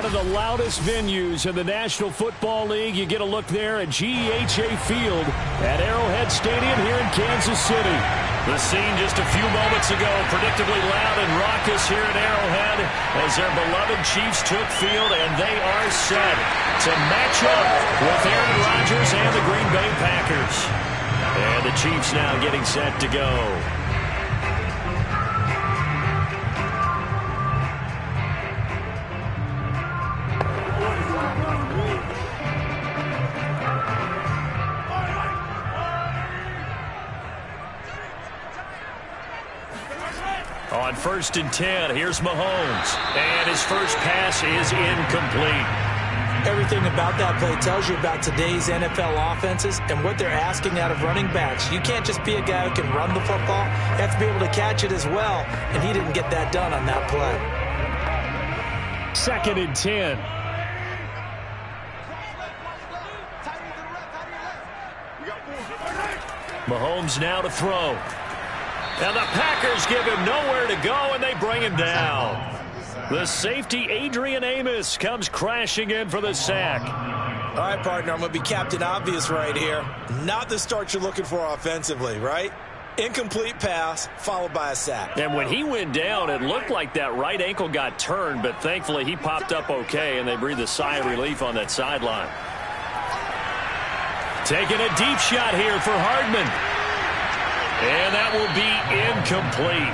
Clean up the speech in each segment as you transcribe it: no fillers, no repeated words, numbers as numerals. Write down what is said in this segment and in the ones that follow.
one of the loudest venues in the National Football League. You get a look there at GEHA Field at Arrowhead Stadium here in Kansas City. The scene just a few moments ago, predictably loud and raucous here at Arrowhead as their beloved Chiefs took field, and they are set to match up with Aaron Rodgers and the Green Bay Packers. And the Chiefs now getting set to go. On 1st and 10, here's Mahomes. And his first pass is incomplete. Everything about that play tells you about today's NFL offenses and what they're asking out of running backs. You can't just be a guy who can run the football. You have to be able to catch it as well, and he didn't get that done on that play. 2nd and 10. Mahomes now to throw. And the Packers give him nowhere to go, and they bring him down. The safety, Adrian Amos, comes crashing in for the sack. All right, partner, I'm going to be Captain Obvious right here. Not the start you're looking for offensively, right? Incomplete pass, followed by a sack. And when he went down, it looked like that right ankle got turned, but thankfully he popped up okay, and they breathed a sigh of relief on that sideline. Taking a deep shot here for Hardman. And that will be incomplete.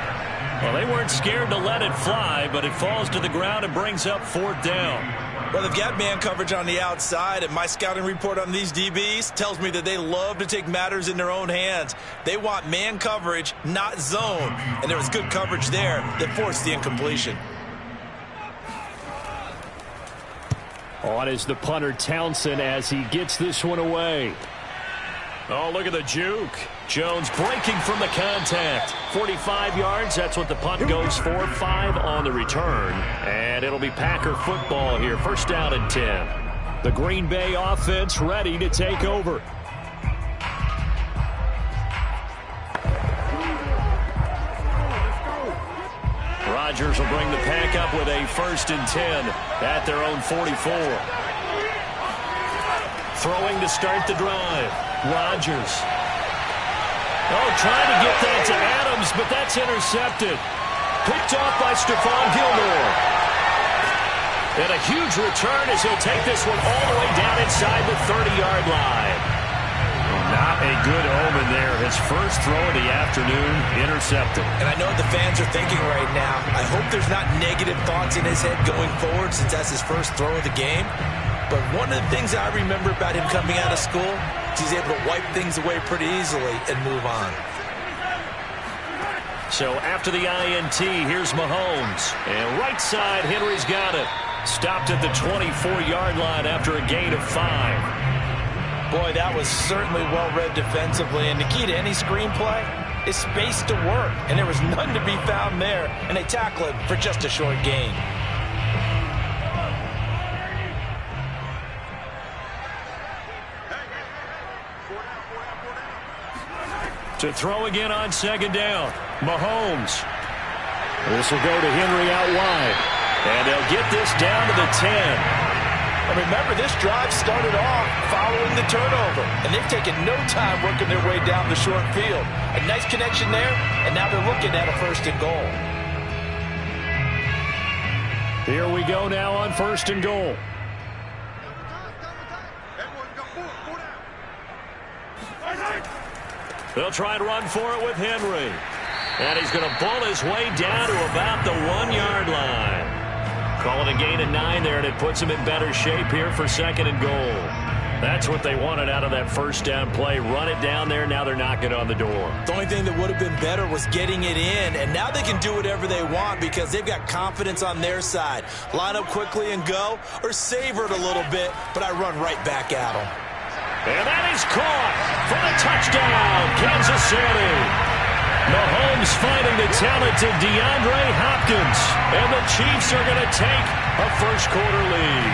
Well, they weren't scared to let it fly, but it falls to the ground and brings up 4th down. Well, they've got man coverage on the outside, and my scouting report on these DBs tells me that they love to take matters in their own hands. They want man coverage, not zone. And there was good coverage there that forced the incompletion. On is the punter Townsend as he gets this one away. Oh, look at the juke. Jones breaking from the contact. 45 yards, that's what the punt goes for. 5 on the return. And it'll be Packer football here. 1st down and 10. The Green Bay offense ready to take over. Rodgers will bring the Pack up with a 1st and 10 at their own 44. Throwing to start the drive. Rodgers. Oh, trying to get that to Adams, but that's intercepted. Picked off by Stephon Gilmore. And a huge return as he'll take this one all the way down inside the 30-yard line. Not a good omen there. His first throw of the afternoon intercepted. And I know what the fans are thinking right now. I hope there's not negative thoughts in his head going forward since that's his first throw of the game. But one of the things I remember about him coming out of school is he's able to wipe things away pretty easily and move on. So after the INT, here's Mahomes. And right side, Henry's got it. Stopped at the 24-yard line after a gain of 5. Boy, that was certainly well-read defensively. And the key to any screenplay is space to work. And there was none to be found there. And they tackle him for just a short gain. To throw again on 2nd down. Mahomes. This will go to Henry out wide. And they'll get this down to the 10. And remember, this drive started off following the turnover. And they've taken no time working their way down the short field. A nice connection there, and now they're looking at a 1st and goal. Here we go now on 1st and goal. They'll try and run for it with Henry. And he's going to pull his way down to about the 1-yard line. Call it a gain of 9 there, and it puts him in better shape here for 2nd and goal. That's what they wanted out of that 1st down play. Run it down there. Now they're knocking on the door. The only thing that would have been better was getting it in. And now they can do whatever they want because they've got confidence on their side. Line up quickly and go, or savor it a little bit, but I run right back at them. And that is caught for the touchdown, Kansas City. Mahomes finding the talented DeAndre Hopkins. And the Chiefs are going to take a first-quarter lead.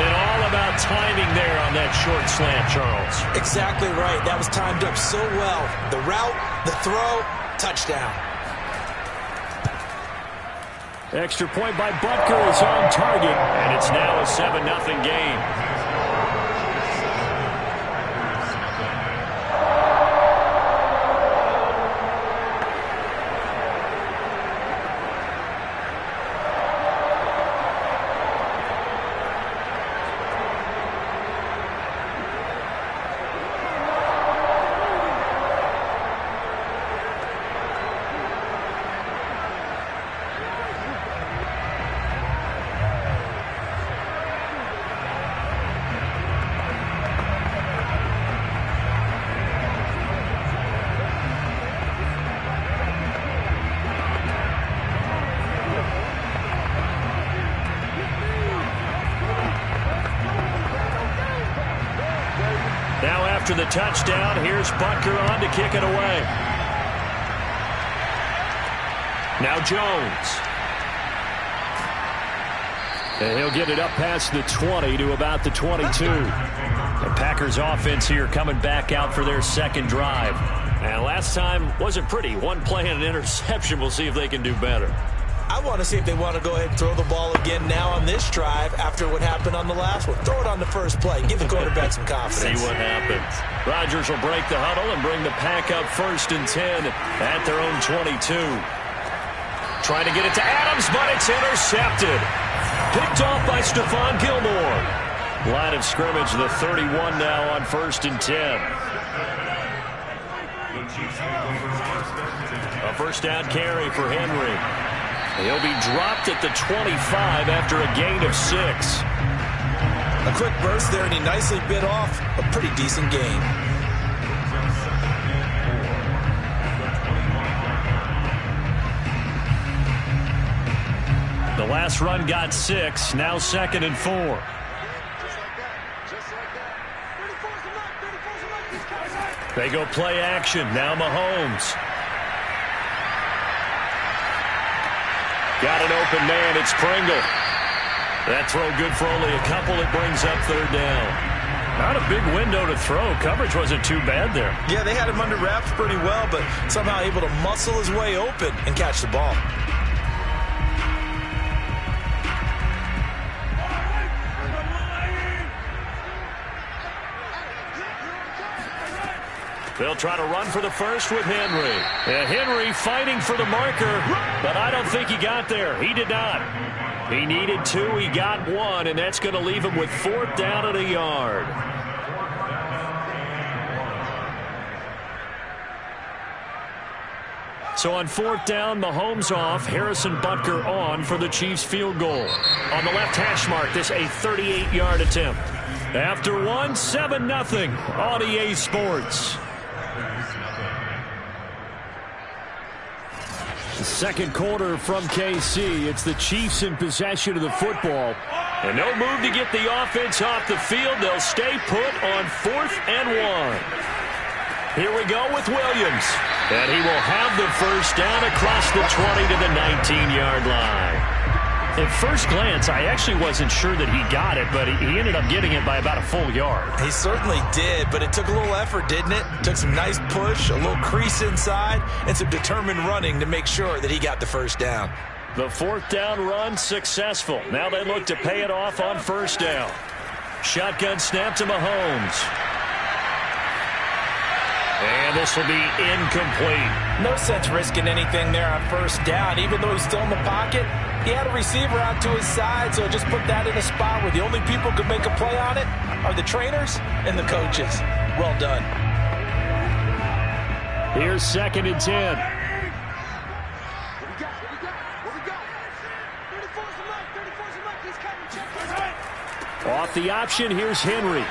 And all about timing there on that short slant, Charles. Exactly right. That was timed up so well. The route, the throw, touchdown. Extra point by Butker is on target, and it's now a 7-0 game. Now after the touchdown, here's Butker on to kick it away. Now Jones. And he'll get it up past the 20 to about the 22. The Packers offense here coming back out for their second drive. And last time wasn't pretty. One play and an interception. We'll see if they can do better. I want to see if they want to go ahead and throw the ball again now on this drive after what happened on the last one. Throw it on the first play. Give the quarterback some confidence. See what happens. Rodgers will break the huddle and bring the Pack up 1st and 10 at their own 22. Trying to get it to Adams, but it's intercepted. Picked off by Stephon Gilmore. Line of scrimmage, the 31 now on 1st and 10. A first down carry for Henry. He'll be dropped at the 25 after a gain of 6. A quick burst there, and he nicely bit off a pretty decent gain. The last run got 6, now 2nd and 4. They go play action, now Mahomes. Got an open man, it's Pringle. That throw good for only a couple. It brings up 3rd down. Not a big window to throw. Coverage wasn't too bad there. Yeah, they had him under wraps pretty well, but somehow able to muscle his way open and catch the ball. They'll try to run for the first with Henry. And Henry fighting for the marker, but I don't think he got there. He did not. He needed 2. He got 1, and that's going to leave him with 4th down at a yard. So on 4th down, Mahomes off, Harrison Butker on for the Chiefs field goal. On the left hash mark, this a 38-yard attempt. After 1, 7-0 on EA Sports. The second quarter from KC. It's the Chiefs in possession of the football. And no move to get the offense off the field. They'll stay put on 4th and 1. Here we go with Williams. And he will have the first down across the 20 to the 19-yard line. At first glance, I actually wasn't sure that he got it, but he ended up getting it by about a full yard. He certainly did, but it took a little effort, didn't it? Took some nice push, a little crease inside, and some determined running to make sure that he got the first down. The 4th down run successful. Now they look to pay it off on 1st down. Shotgun snap to Mahomes. And this will be incomplete. No sense risking anything there on 1st down. Even though he's still in the pocket, he had a receiver out to his side, so just put that in a spot where the only people who could make a play on it are the trainers and the coaches. Well done. Here's 2nd and 10. Off the option, here's Henry.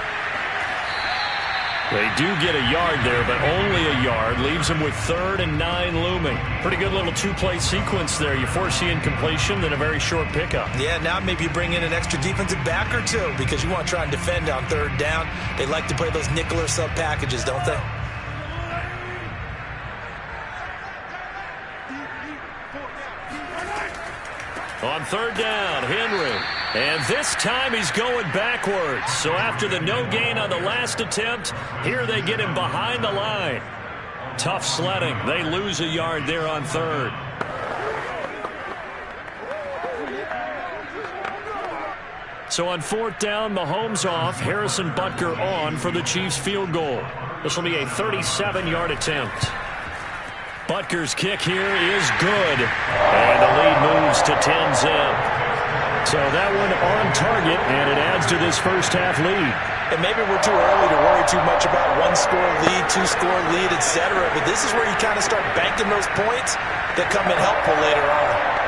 They do get a yard there, but only a yard. Leaves them with 3rd and 9 looming. Pretty good little 2-play sequence there. You force the incompletion, then a very short pickup. Yeah, now maybe you bring in an extra defensive back or 2 because you want to try and defend on 3rd down. They like to play those nickel or sub packages, don't they? On 3rd down, Henry. And this time he's going backwards. So after the no gain on the last attempt, here they get him behind the line. Tough sledding. They lose a yard there on 3rd. So on 4th down, Mahomes off, Harrison Butker on for the Chiefs field goal. This will be a 37-yard attempt. Butker's kick here is good. And the lead moves to 10-zip. So that one on target, and it adds to this first half lead. And maybe we're too early to worry too much about one-score lead, two-score lead, etc. But this is where you kind of start banking those points that come in helpful later on.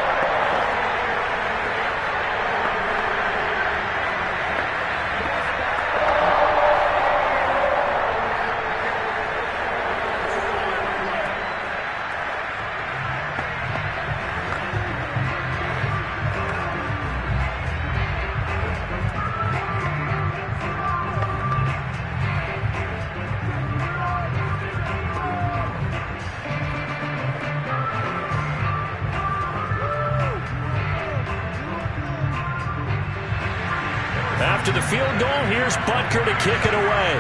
After the field goal, here's Butker to kick it away.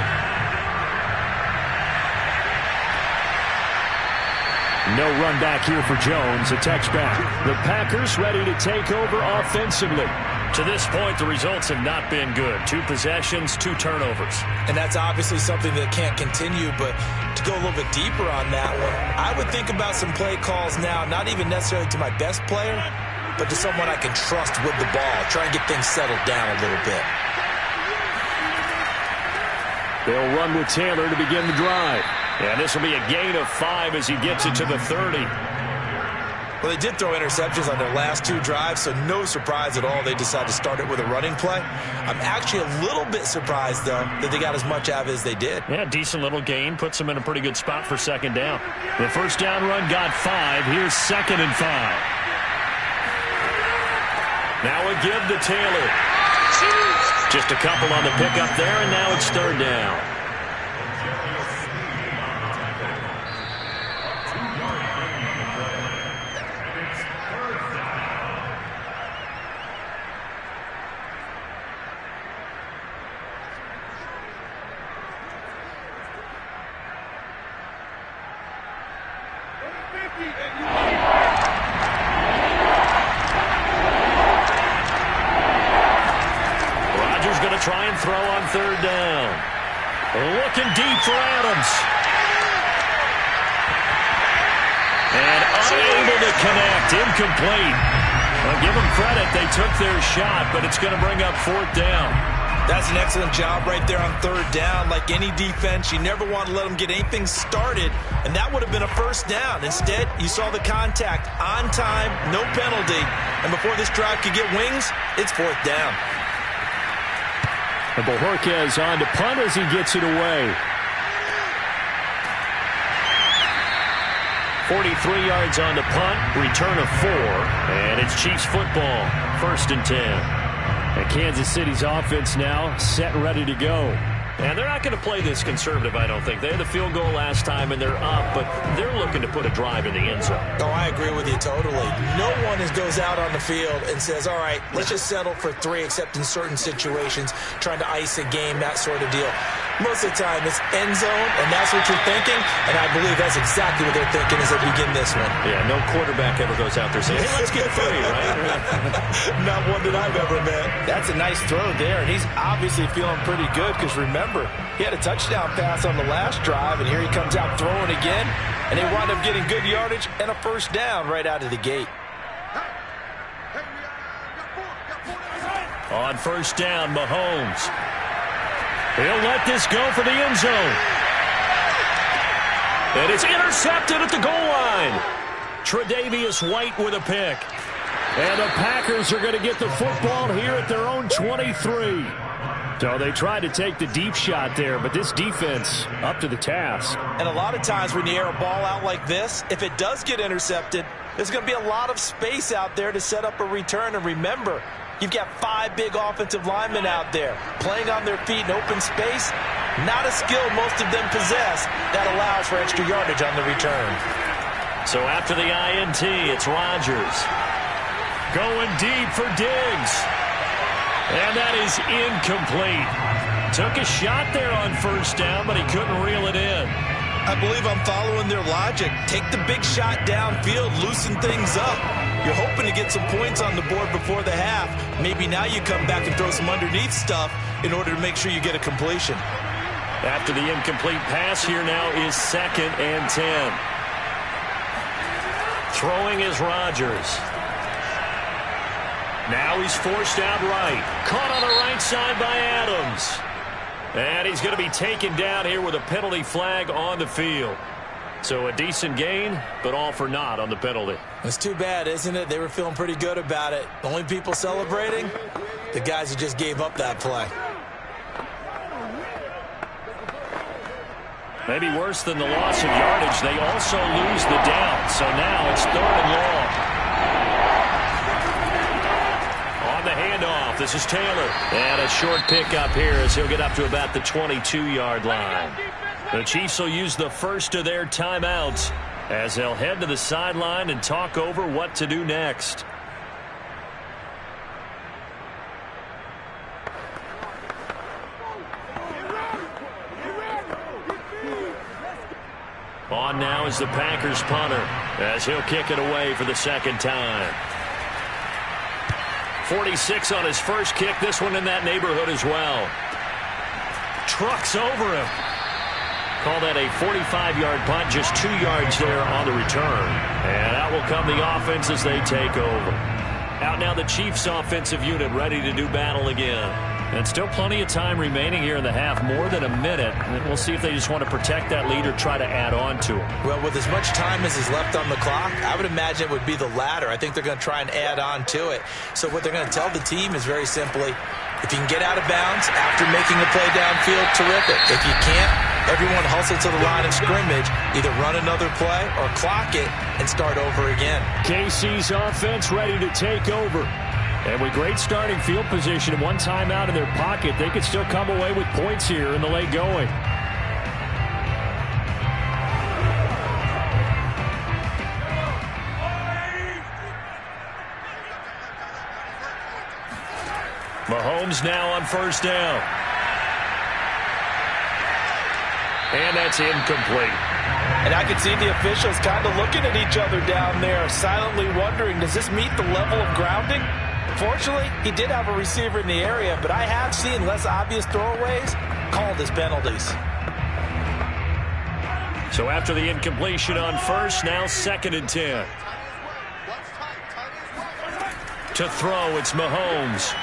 No run back here for Jones. A touchback. The Packers ready to take over offensively. To this point, the results have not been good. 2 possessions, 2 turnovers. And that's obviously something that can't continue, but to go a little bit deeper on that one, I would think about some play calls now, not even necessarily to my best player, but to someone I can trust with the ball. Try and get things settled down a little bit. They'll run with Taylor to begin the drive. And this will be a gain of 5 as he gets it to the 30. Well, they did throw interceptions on their last 2 drives, so no surprise at all they decided to start it with a running play. I'm actually a little bit surprised, though, that they got as much out of it as they did. Yeah, decent little gain. Puts them in a pretty good spot for 2nd down. The first down run got 5. Here's 2nd and 5. Now a give to Taylor. Just a couple on the pickup there, and now it's 3rd down. Try and throw on 3rd down. Looking deep for Adams. And unable to connect. Incomplete. Well, give them credit. They took their shot, but it's going to bring up 4th down. That's an excellent job right there on 3rd down. Like any defense, you never want to let them get anything started, and that would have been a 1st down. Instead, you saw the contact on time, no penalty, and before this drive could get wings, it's 4th down. And Bojorquez on to punt as he gets it away. 43 yards on the punt, return of 4, and it's Chiefs football, 1st and 10. And Kansas City's offense now set and ready to go. And they're not going to play this conservative, I don't think. They had the field goal last time, and they're up, but they're looking to put a drive in the end zone. Oh, I agree with you totally. No one goes out on the field and says, all right, let's just settle for 3, except in certain situations, trying to ice a game, that sort of deal. Most of the time, it's end zone, and that's what you're thinking, and I believe that's exactly what they're thinking as they begin this one. Yeah, no quarterback ever goes out there saying, hey, let's get 3, right? Not one that I've ever met. That's a nice throw there, and he's obviously feeling pretty good because, remember, he had a touchdown pass on the last drive, and here he comes out throwing again, and they wind up getting good yardage and a 1st down right out of the gate. On 1st down, Mahomes. He'll let this go for the end zone. And it's intercepted at the goal line. Tre'Davious White with a pick. And the Packers are going to get the football here at their own 23. So they tried to take the deep shot there, but this defense up to the task. And a lot of times when you air a ball out like this, if it does get intercepted, there's going to be a lot of space out there to set up a return. And remember, you've got 5 big offensive linemen out there playing on their feet in open space. Not a skill most of them possess that allows for extra yardage on the return. So after the INT, it's Rodgers. Going deep for Diggs. And that is incomplete. Took a shot there on 1st down, but he couldn't reel it in. I believe I'm following their logic. Take the big shot downfield, loosen things up. You're hoping to get some points on the board before the half. Maybe now you come back and throw some underneath stuff in order to make sure you get a completion. After the incomplete pass, here now is 2nd and 10. Throwing is Rodgers. Now he's forced out right. Caught on the right side by Adams. And he's going to be taken down here with a penalty flag on the field. So a decent gain, but all for naught on the penalty. It's too bad, isn't it? They were feeling pretty good about it. The only people celebrating, the guys who just gave up that play. Maybe worse than the loss of yardage, they also lose the down. So now it's 3rd and long. On the handoff, this is Taylor. And a short pickup here as he'll get up to about the 22-yard line. The Chiefs will use the first of their timeouts as they'll head to the sideline and talk over what to do next. On now is the Packers punter as he'll kick it away for the 2nd time. 46 on his first kick, this one in that neighborhood as well. Trucks over him. Call that a 45-yard punt, just 2 yards there on the return. And out will come the offense as they take over. Out now the Chiefs offensive unit ready to do battle again. And still plenty of time remaining here in the half, more than a minute. And we'll see if they just want to protect that lead or try to add on to it. Well, with as much time as is left on the clock, I would imagine it would be the latter. I think they're going to try and add on to it. So what they're going to tell the team is very simply, if you can get out of bounds after making a play downfield, terrific. If you can't, everyone hustle to the line of scrimmage, either run another play or clock it and start over again. KC's offense ready to take over. And with great starting field position and one timeout in their pocket, they could still come away with points here in the late going. Mahomes now on 1st down. And that's incomplete. And I can see the officials kind of looking at each other down there, silently wondering, does this meet the level of grounding? Fortunately, he did have a receiver in the area, but I have seen less obvious throwaways called as penalties. So after the incompletion on 1st, now 2nd and 10. To throw, it's Mahomes.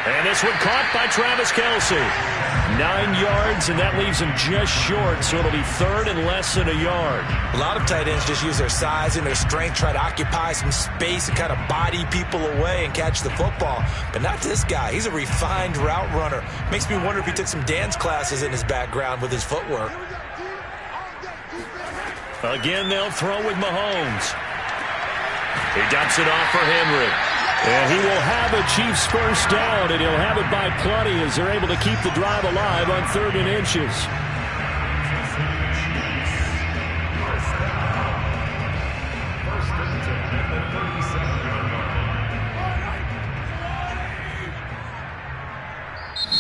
And this one caught by Travis Kelce. 9 yards, and that leaves him just short, so it'll be 3rd and less than a yard. A lot of tight ends just use their size and their strength, try to occupy some space and kind of body people away and catch the football. But not this guy. He's a refined route runner. Makes me wonder if he took some dance classes in his background with his footwork. Again, they'll throw with Mahomes. He dumps it off for Henry. And he will have a Chiefs first down, and he'll have it by plenty as they're able to keep the drive alive on 3rd and inches.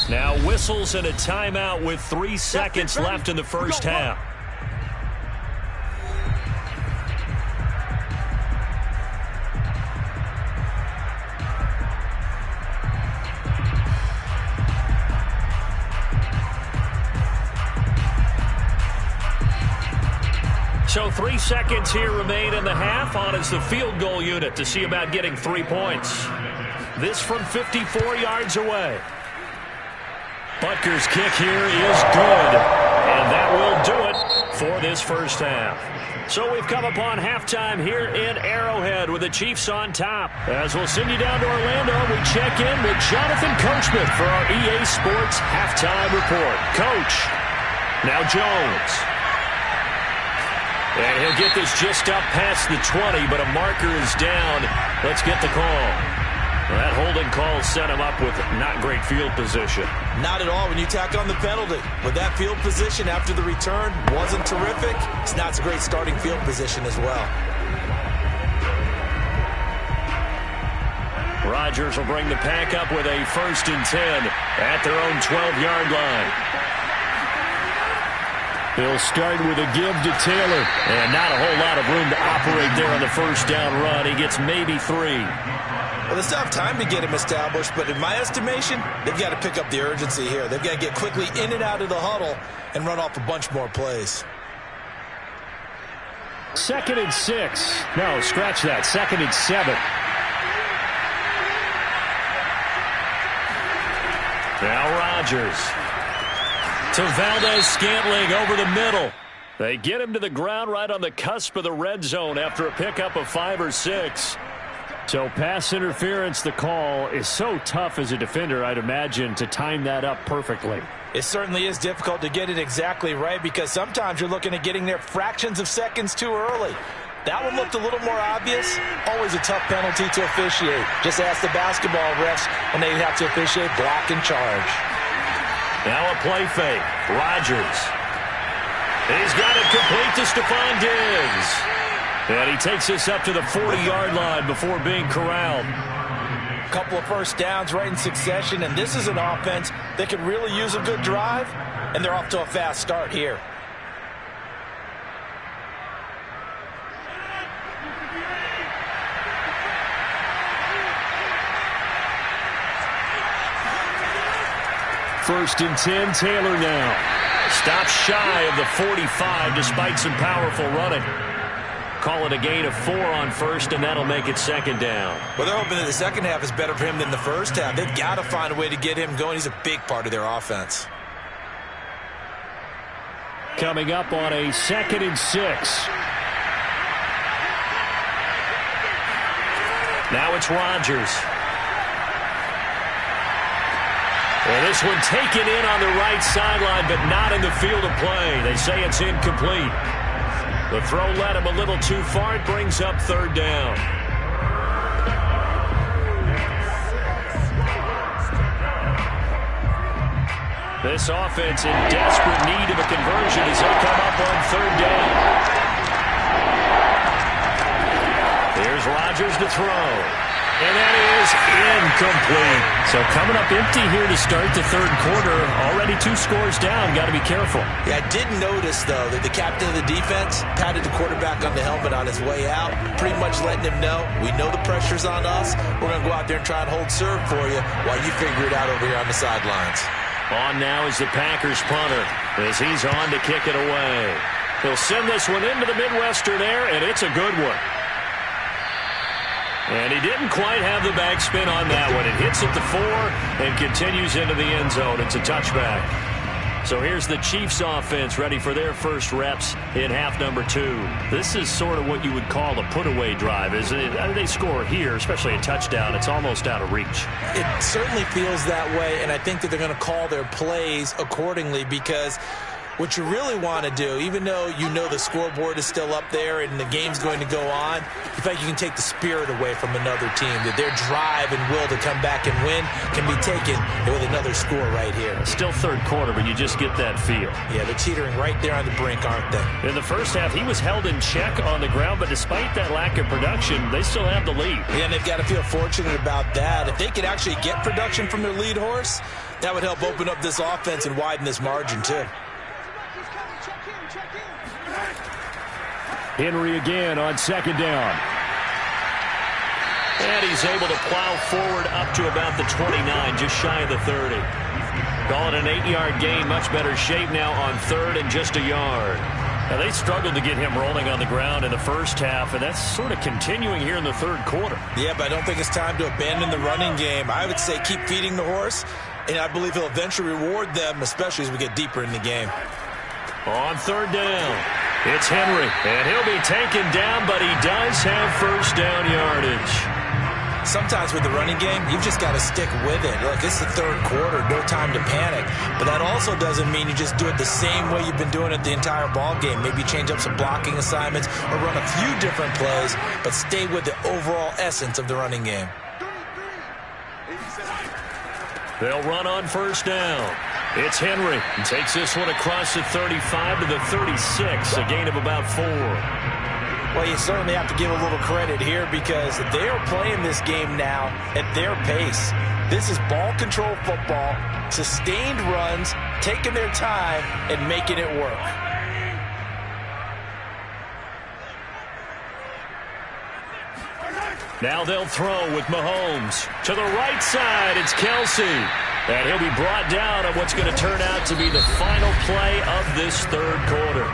Now whistles and a timeout with 3 seconds left in the first half. So 3 seconds here remain in the half. On is the field goal unit to see about getting 3 points. This from 54 yards away. Butker's kick here is good. And that will do it for this first half. So we've come upon halftime here in Arrowhead with the Chiefs on top. As we'll send you down to Orlando, we check in with Jonathan Coachman for our EA Sports Halftime Report. Coach, now Jones. And he'll get this just up past the 20, but a marker is down. Let's get the call. Well, that holding call set him up with not great field position. Not at all when you tack on the penalty. With that field position after the return wasn't terrific, it's not a great starting field position as well. Rodgers will bring the pack up with a 1st and 10 at their own 12-yard line. He'll start with a give to Taylor. And not a whole lot of room to operate there on the first down run. He gets maybe 3. Well, they still have time to get him established, but in my estimation, they've got to pick up the urgency here. They've got to get quickly in and out of the huddle and run off a bunch more plays. 2nd and 6. No, scratch that. 2nd and 7. Now Rodgers to Valdez-Scantling over the middle. They get him to the ground right on the cusp of the red zone after a pickup of 5 or 6. So pass interference, the call, is so tough as a defender, I'd imagine, to time that up perfectly. It certainly is difficult to get it exactly right because sometimes you're looking at getting there fractions of seconds too early. That one looked a little more obvious. Always a tough penalty to officiate. Just ask the basketball refs when they have to officiate block and charge. Now a play fake. Rodgers. He's got it complete to Stephon Diggs. And he takes this up to the 40-yard line before being corralled. A couple of first downs right in succession, and this is an offense that could really use a good drive, and they're off to a fast start here. First and 10, Taylor now. Stops shy of the 45 despite some powerful running. Call it a gain of 4 on first, and that'll make it 2nd down. Well, they're hoping that the second half is better for him than the first half. They've got to find a way to get him going. He's a big part of their offense. Coming up on a 2nd and 6. Now it's Rodgers. And this one taken in on the right sideline, but not in the field of play. They say it's incomplete. The throw led him a little too far. It brings up 3rd down. This offense in desperate need of a conversion as they come up on 3rd down. Here's Rodgers to throw. And that is incomplete. So coming up empty here to start the 3rd quarter. Already 2 scores down. Got to be careful. Yeah, I did notice, though, that the captain of the defense patted the quarterback on the helmet on his way out, pretty much letting him know, we know the pressure's on us. We're going to go out there and try and hold serve for you while you figure it out over here on the sidelines. On now is the Packers punter as he's on to kick it away. He'll send this one into the Midwestern air, and it's a good one. And he didn't quite have the backspin on that one. It hits at the 4 and continues into the end zone. It's a touchback. So here's the Chiefs offense ready for their first reps in half number 2. This is sort of what you would call a put-away drive, isn't it? They score here, especially a touchdown. It's almost out of reach. It certainly feels that way, and I think that they're going to call their plays accordingly because what you really want to do, even though you know the scoreboard is still up there and the game's going to go on, you feel like you can take the spirit away from another team, that their drive and will to come back and win can be taken with another score right here. Still 3rd quarter, but you just get that feel. Yeah, they're teetering right there on the brink, aren't they? In the first half, he was held in check on the ground, but despite that lack of production, they still have the lead. Yeah, and they've got to feel fortunate about that. If they could actually get production from their lead horse, that would help open up this offense and widen this margin, too. Henry again on 2nd down. And he's able to plow forward up to about the 29, just shy of the 30. Call it an 8-yard gain, much better shape now on 3rd and just a yard. Now, they struggled to get him rolling on the ground in the first half, and that's sort of continuing here in the 3rd quarter. Yeah, but I don't think it's time to abandon the running game. I would say keep feeding the horse, and I believe he'll eventually reward them, especially as we get deeper in the game. On 3rd down, it's Henry, and he'll be taken down, but he does have first down yardage. Sometimes with the running game, you've just got to stick with it. Look, it's the 3rd quarter, no time to panic. But that also doesn't mean you just do it the same way you've been doing it the entire ball game. Maybe change up some blocking assignments or run a few different plays, but stay with the overall essence of the running game. They'll run on first down. It's Henry. He takes this one across the 35 to the 36, a gain of about 4. Well, you certainly have to give a little credit here because they are playing this game now at their pace. This is ball control football, sustained runs, taking their time, and making it work. Now they'll throw with Mahomes. To the right side, it's Kelsey. And he'll be brought down on what's going to turn out to be the final play of this third quarter.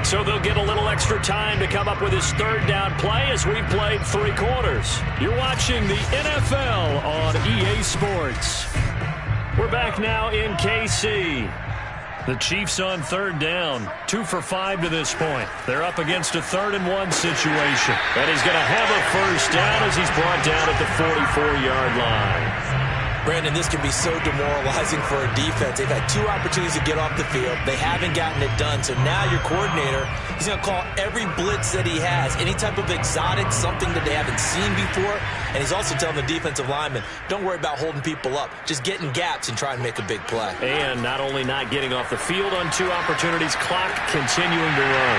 So they'll get a little extra time to come up with his third down play as we've played 3 quarters. You're watching the NFL on EA Sports. We're back now in KC. The Chiefs on third down, 2 for 5 to this point. They're up against a 3rd-and-1 situation. And he's going to have a first down as he's brought down at the 44-yard line. Brandon, this can be so demoralizing for a defense. They've had 2 opportunities to get off the field. They haven't gotten it done. So now your coordinator, he's going to call every blitz that he has, any type of exotic, something that they haven't seen before. And he's also telling the defensive lineman, don't worry about holding people up. Just get in gaps and try and make a big play. And not only not getting off the field on 2 opportunities, clock continuing to run.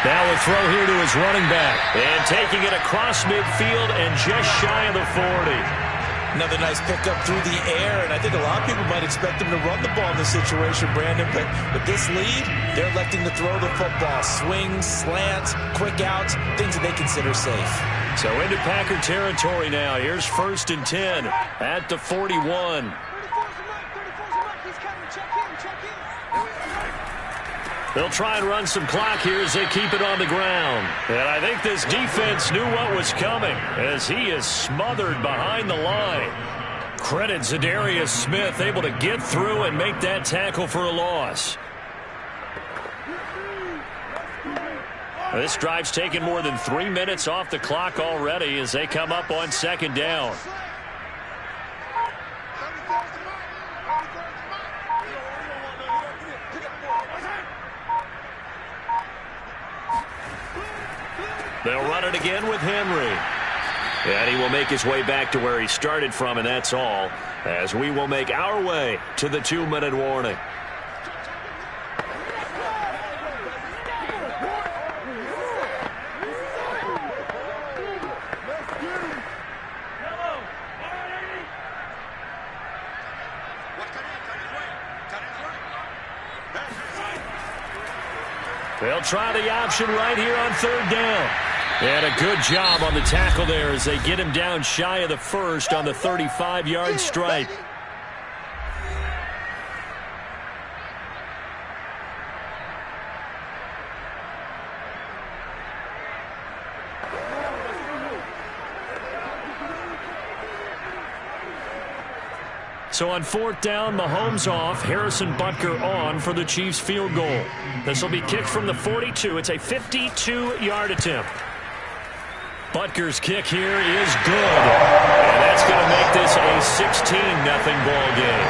Now a throw here to his running back. And taking it across midfield and just shy of the 40. Another nice pickup through the air, and I think a lot of people might expect him to run the ball in this situation, Brandon, but with this lead, they're electing to throw the football. Swings, slants, quick outs, things that they consider safe. So into Packer territory now. Here's 1st and 10 at the 41. They'll try and run some clock here as they keep it on the ground. And I think this defense knew what was coming as he is smothered behind the line. Credit Zadarius Smith, able to get through and make that tackle for a loss. This drive's taken more than 3 minutes off the clock already as they come up on 2nd down. They'll run it again with Henry. And he will make his way back to where he started from, and that's all, as we will make our way to the 2-minute warning. They'll try the option right here on 3rd down. And a good job on the tackle there as they get him down shy of the 1st on the 35-yard stripe. So on 4th down, Mahomes off, Harrison Butker on for the Chiefs field goal. This will be kicked from the 42. It's a 52-yard attempt. Butker's kick here is good. And that's going to make this a 16-0 ball game.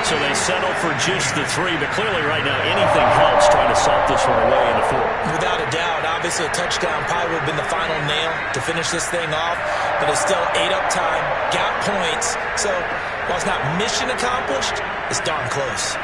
So they settle for just the 3, but clearly right now anything helps trying to salt this one away in the 4th. Without a doubt, obviously a touchdown probably would have been the final nail to finish this thing off, but it's still 8 up time, got points. So while it's not mission accomplished, it's darn close.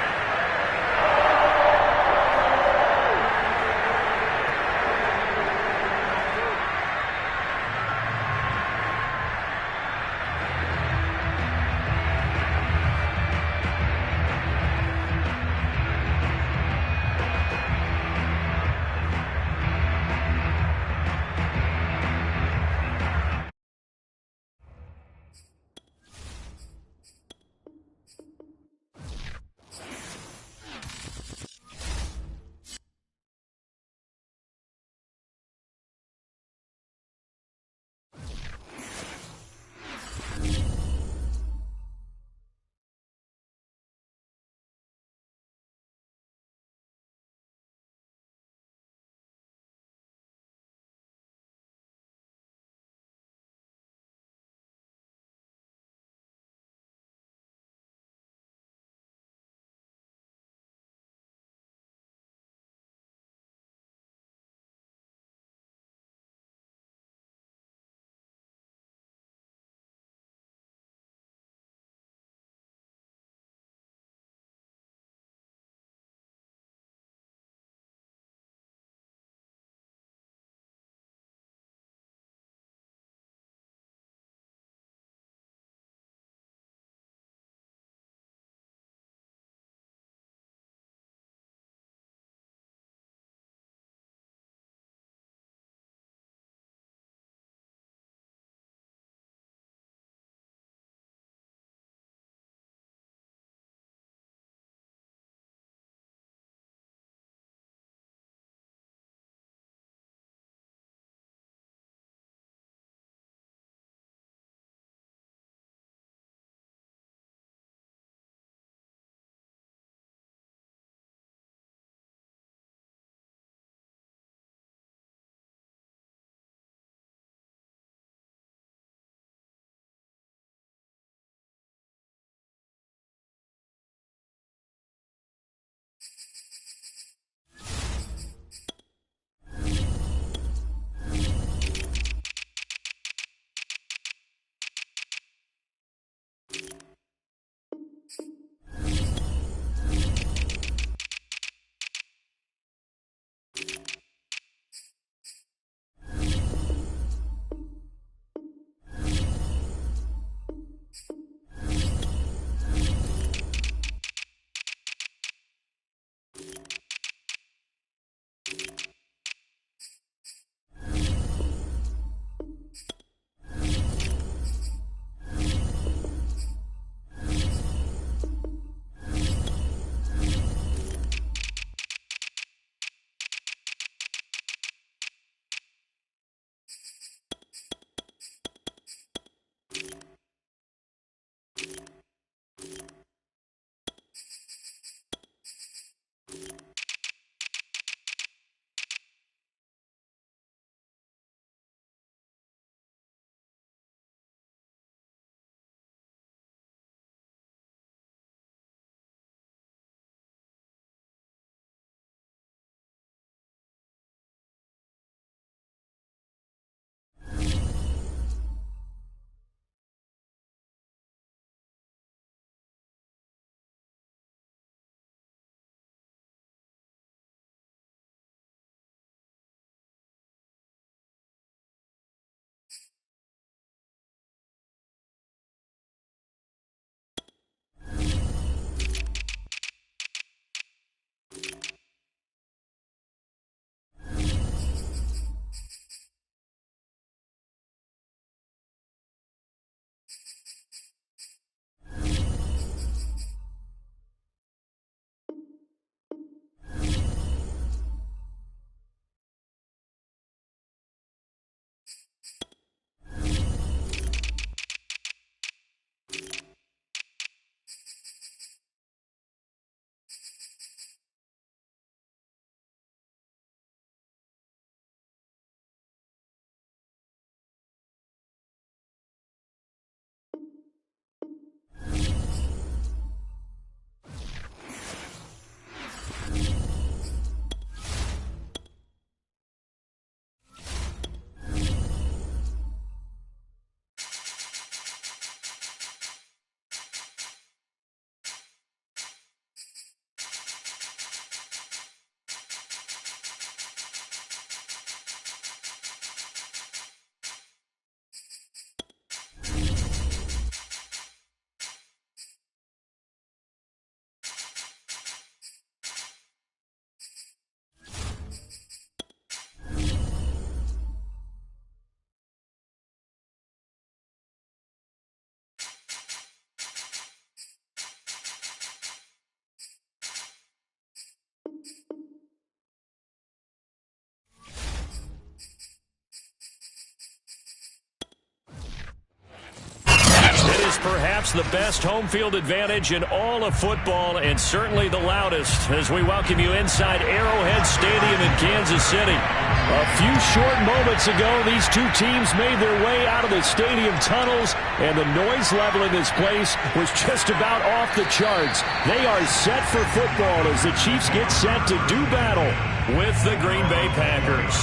It's the best home field advantage in all of football, and certainly the loudest, as we welcome you inside Arrowhead Stadium in Kansas City. A few short moments ago, these two teams made their way out of the stadium tunnels, and the noise level in this place was just about off the charts. They are set for football as the Chiefs get set to do battle with the Green Bay Packers.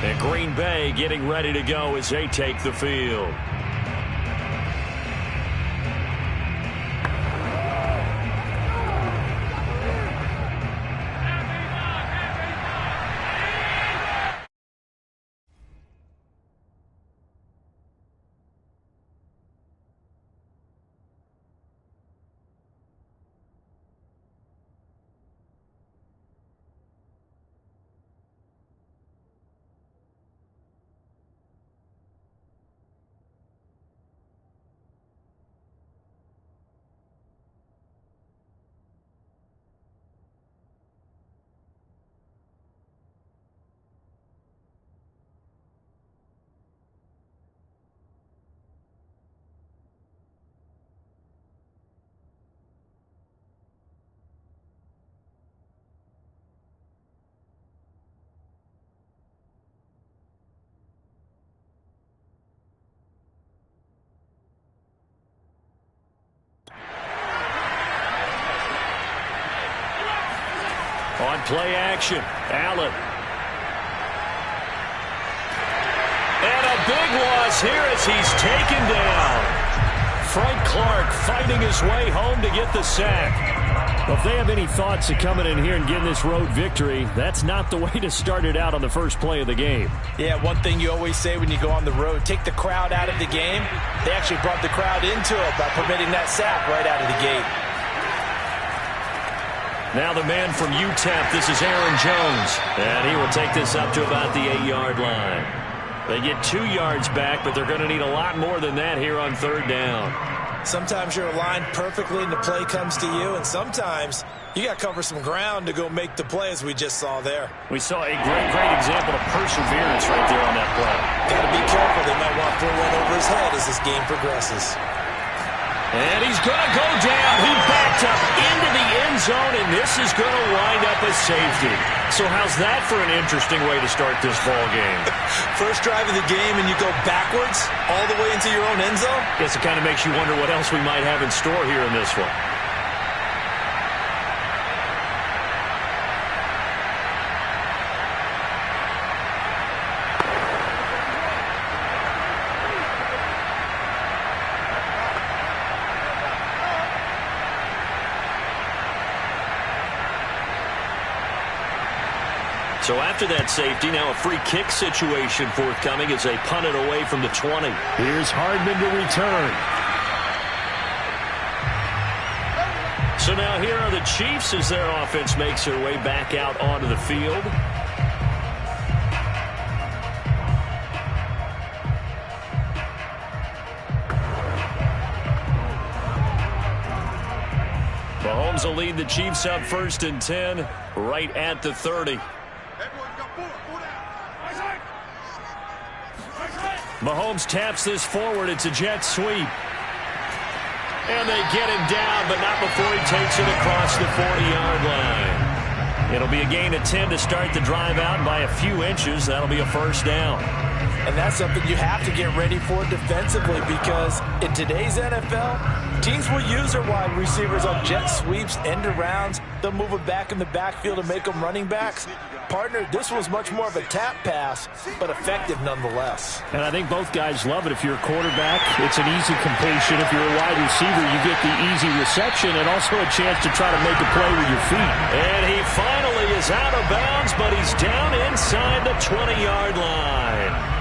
And Green Bay getting ready to go as they take the field. On play action, Allen. And a big loss here as he's taken down. Frank Clark fighting his way home to get the sack. Well, if they have any thoughts of coming in here and getting this road victory, that's not the way to start it out on the first play of the game. Yeah, one thing you always say when you go on the road, take the crowd out of the game. They actually brought the crowd into it by permitting that sack right out of the gate. Now the man from UTEP, this is Aaron Jones. And he will take this up to about the 8-yard line. They get 2 yards back, but they're going to need a lot more than that here on third down. Sometimes you're aligned perfectly and the play comes to you, and sometimes you got to cover some ground to go make the play, as we just saw there. We saw a great example of perseverance right there on that play. Got to be careful. They might want to throw one over his head as this game progresses. And he's going to go down. He backed up into the end zone, and this is going to wind up a safety. So how's that for an interesting way to start this ball game? First drive of the game, and you go backwards all the way into your own end zone? Guess it kind of makes you wonder what else we might have in store here in this one. So after that safety, now a free kick situation forthcoming as they punt it away from the 20. Here's Hardman to return. So now here are the Chiefs as their offense makes their way back out onto the field. Mahomes will lead the Chiefs up 1st and 10 right at the 30. Mahomes taps this forward. It's a jet sweep. And they get him down, but not before he takes it across the 40-yard line. It'll be a gain of 10 to start the drive out, and by a few inches, that'll be a first down. And that's something you have to get ready for defensively, because in today's NFL, teams will use their wide receivers on jet sweeps, end arounds. They'll move it back in the backfield and make them running backs. Partner, this was much more of a tap pass, but effective nonetheless. And I think both guys love it. If you're a quarterback, it's an easy completion. If you're a wide receiver, you get the easy reception and also a chance to try to make a play with your feet. And he finally is out of bounds, but he's down inside the 20-yard line.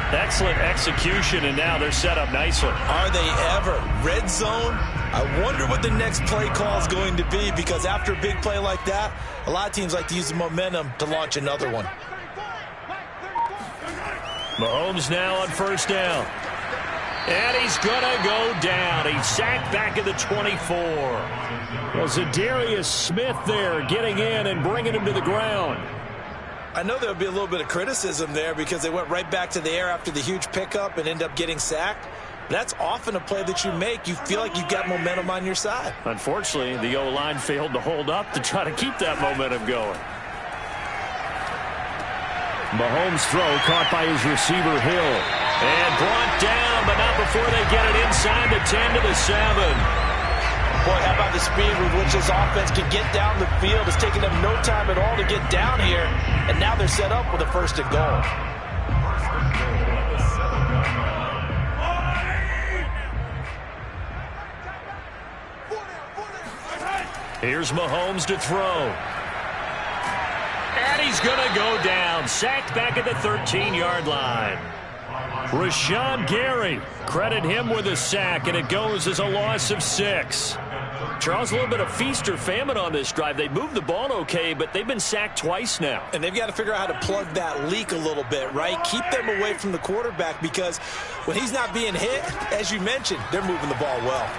Excellent execution, and now they're set up nicely. Are they ever? Red zone? I wonder what the next play call is going to be, because after a big play like that, a lot of teams like to use the momentum to launch another one. Mahomes now on 1st down. And he's going to go down. He's sacked back at the 24. Well, Zadarius Smith there getting in and bringing him to the ground. I know there'll be a little bit of criticism there because they went right back to the air after the huge pickup and end up getting sacked. That's often a play that you make. You feel like you've got momentum on your side. Unfortunately, the O-line failed to hold up to try to keep that momentum going. Mahomes' throw caught by his receiver, Hill. And brought down, but not before they get it inside the 10 to the 7. Boy, how about the speed with which this offense can get down the field? It's taken them no time at all to get down here. And now they're set up with a 1st and goal. Here's Mahomes to throw. And he's going to go down. Sacked back at the 13-yard line. Rashawn Gary, credit him with a sack, and it goes as a loss of 6. Charles, a little bit of feast or famine on this drive. They moved the ball okay, but they've been sacked twice now. And they've got to figure out how to plug that leak a little bit, right? Keep them away from the quarterback, because when he's not being hit, as you mentioned, they're moving the ball well.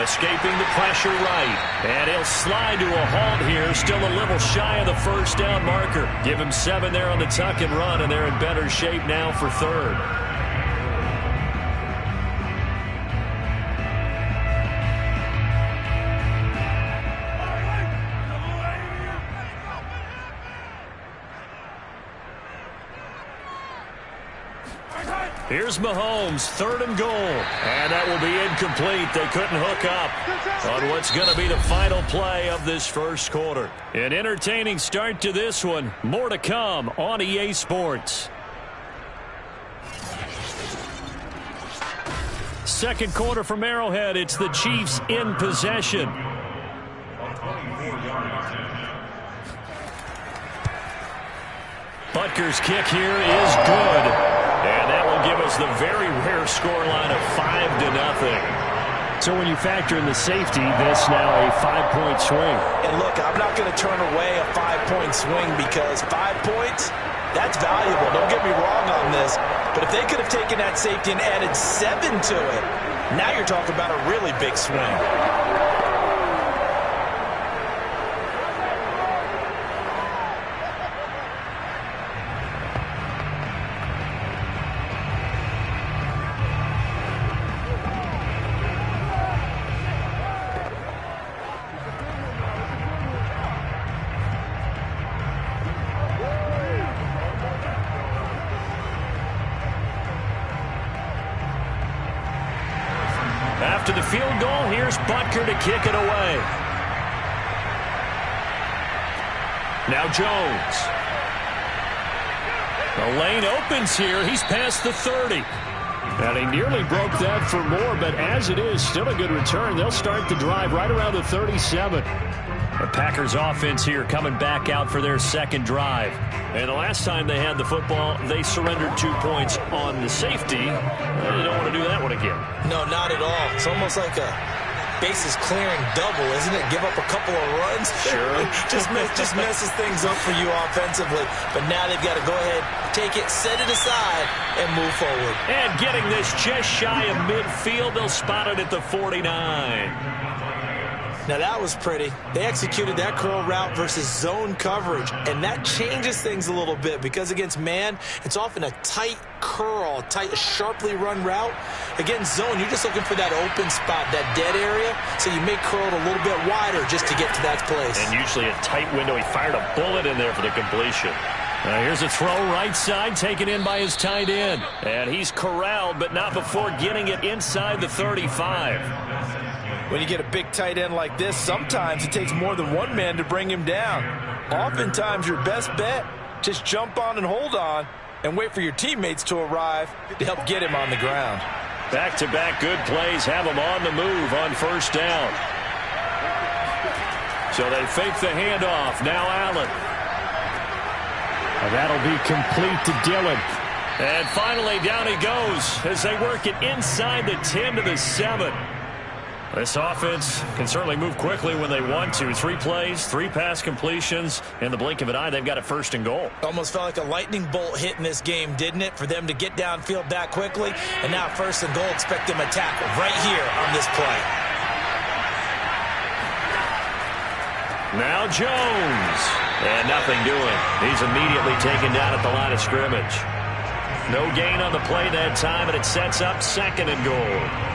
Escaping the pressure right. And he'll slide to a halt here. Still a little shy of the 1st down marker. Give him 7 there on the tuck and run, and they're in better shape now for 3rd. Here's Mahomes, 3rd and goal. And that will be incomplete. They couldn't hook up on what's going to be the final play of this 1st quarter. An entertaining start to this one. More to come on EA Sports. 2nd quarter from Arrowhead. It's the Chiefs in possession. Butker's kick here is good. And that will give us the very rare scoreline of 5-0. So when you factor in the safety, this now a 5-point swing. And look, I'm not going to turn away a 5-point swing, because 5 points, that's valuable. Don't get me wrong on this. But if they could have taken that safety and added 7 to it, now you're talking about a really big swing. After the field goal, here's Butker to kick it away. Now Jones. The lane opens here. He's past the 30. And he nearly broke that for more, but as it is, still a good return. They'll start the drive right around the 37. The Packers offense here coming back out for their 2nd drive. And the last time they had the football, they surrendered 2 points on the safety. They don't want to do that one again. No, not at all. It's almost like a bases clearing double, isn't it? Give up a couple of runs. Sure. just messes things up for you offensively. But now they've got to go ahead, take it, set it aside, and move forward. And getting this just shy of midfield, they'll spot it at the 49. Now that was pretty. They executed that curl route versus zone coverage, and that changes things a little bit, because against man, it's often a tight curl, a sharply run route. Against zone, you're just looking for that open spot, that dead area, so you may curl it a little bit wider just to get to that place. And usually a tight window. He fired a bullet in there for the completion. Now here's a throw right side, taken in by his tight end. And he's corralled, but not before getting it inside the 35. When you get a big tight end like this, sometimes it takes more than one man to bring him down. Oftentimes, your best bet, just jump on and hold on and wait for your teammates to arrive to help get him on the ground. Back-to-back good plays have him on the move on 1st down. So they fake the handoff. Now Allen. And that'll be complete to Dillon. And finally, down he goes as they work it inside the 10 to the 7. This offense can certainly move quickly when they want to. 3 plays, 3 pass completions. In the blink of an eye, they've got a 1st and goal. Almost felt like a lightning bolt hit in this game, didn't it? For them to get downfield that quickly. And now 1st and goal, expect them to tackle right here on this play. Now Jones. And nothing doing. He's immediately taken down at the line of scrimmage. No gain on the play that time, and it sets up 2nd and goal.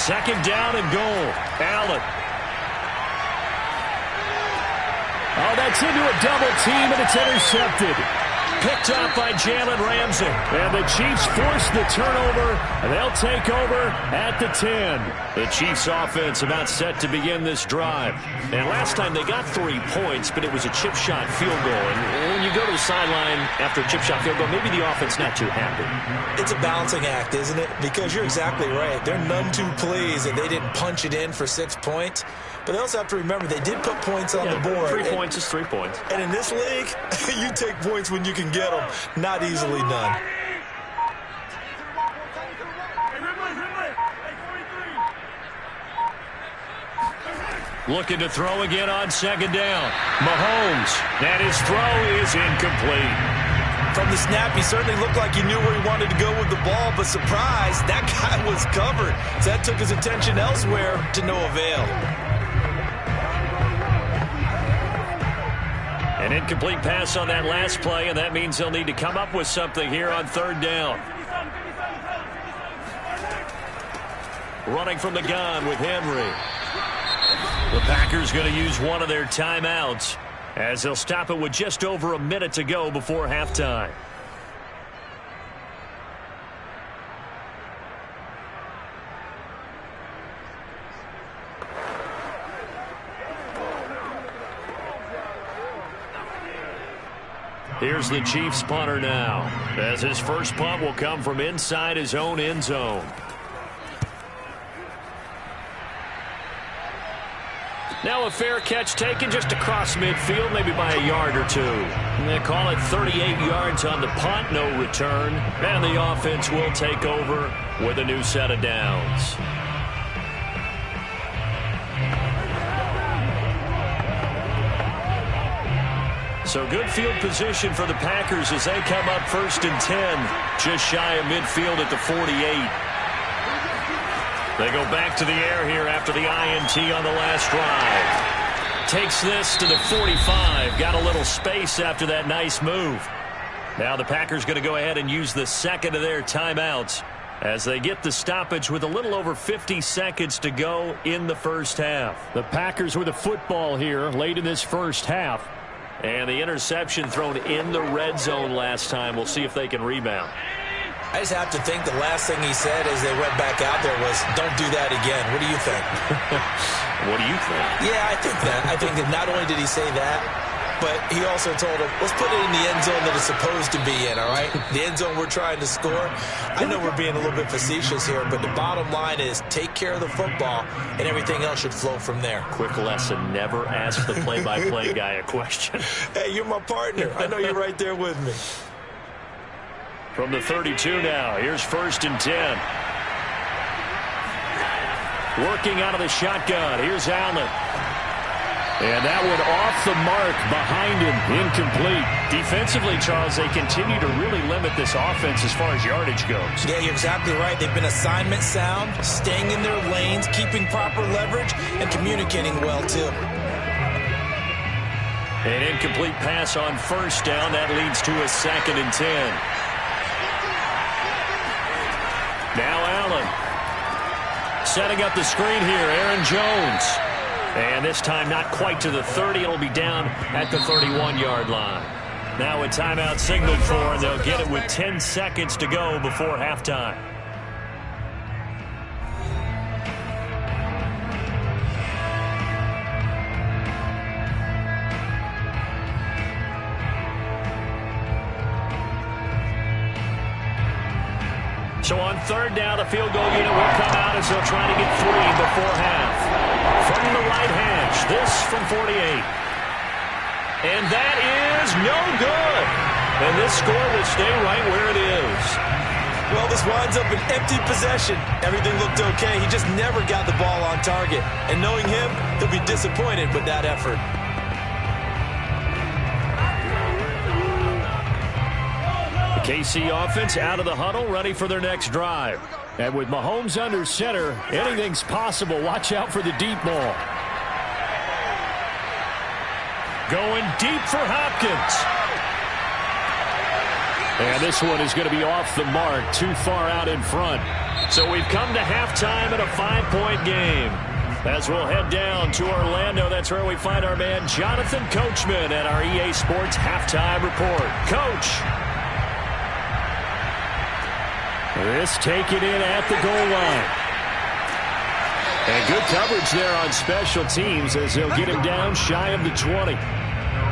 Second down and goal. Allen. Oh, that's into a double team, and it's intercepted. Picked up by Jalen Ramsey. And the Chiefs force the turnover, and they'll take over at the 10. The Chiefs offense about set to begin this drive. And last time they got 3 points, but it was a chip shot field goal. And when you go to the sideline after a chip shot field goal, maybe the offense not too happy. It's a balancing act, isn't it? Because you're exactly right. They're none too pleased that they didn't punch it in for 6 points. But they also have to remember they did put points on the board. 3 points is 3 points. And in this league, you take points when you can get them. Not easily done. Looking to throw again on 2nd down. Mahomes. And his throw is incomplete. From the snap, he certainly looked like he knew where he wanted to go with the ball, but surprise, that guy was covered. So that took his attention elsewhere to no avail. An incomplete pass on that last play, and that means they'll need to come up with something here on 3rd down. Running from the gun with Henry. The Packers going to use one of their timeouts as they'll stop it with just over a minute to go before halftime. Here's the Chiefs punter now, as his first punt will come from inside his own end zone. Now a fair catch taken just across midfield, maybe by a yard or two. And they call it 38 yards on the punt, no return. And the offense will take over with a new set of downs. So good field position for the Packers as they come up 1st and 10, just shy of midfield at the 48. They go back to the air here after the INT on the last drive. Takes this to the 45. Got a little space after that nice move. Now the Packers going to go ahead and use the 2nd of their timeouts as they get the stoppage with a little over 50 seconds to go in the first half. The Packers with a football here late in this first half. And the interception thrown in the red zone last time. We'll see if they can rebound. I just have to think the last thing he said as they went back out there was, don't do that again. What do you think? What do you think? Yeah, I think that. I think that not only did he say that, but he also told him, let's put it in the end zone that it's supposed to be in, all right? The end zone we're trying to score. I know we're being a little bit facetious here, but the bottom line is take care of the football, and everything else should flow from there. Quick lesson, never ask the play-by-play guy a question. Hey, you're my partner. I know you're right there with me. From the 32 now, here's 1st and 10. Working out of the shotgun, here's Allen. And that one off the mark behind him, incomplete. Defensively, Charles, they continue to really limit this offense as far as yardage goes. Yeah, you're exactly right. They've been assignment sound, staying in their lanes, keeping proper leverage, and communicating well, too. An incomplete pass on 1st down. That leads to a 2nd and 10. Now Allen. Setting up the screen here, Aaron Jones. And this time not quite to the 30. It'll be down at the 31-yard line. Now a timeout signaled for, and they'll get it with 10 seconds to go before halftime. So on 3rd down, the field goal unit will come out as they'll try to get 3 before half. From the right hash, this from 48. And that is no good. And this score will stay right where it is. Well, this winds up an empty possession. Everything looked okay. He just never got the ball on target. And knowing him, he'll be disappointed with that effort. The KC offense out of the huddle, ready for their next drive. And with Mahomes under center, anything's possible. Watch out for the deep ball. Going deep for Hopkins. And this one is going to be off the mark, too far out in front. So we've come to halftime in a 5-point game. As we'll head down to Orlando, that's where we find our man Jonathan Coachman at our EA Sports Halftime Report. Coach. This taken in at the goal line. And good coverage there on special teams as they'll get him down shy of the 20.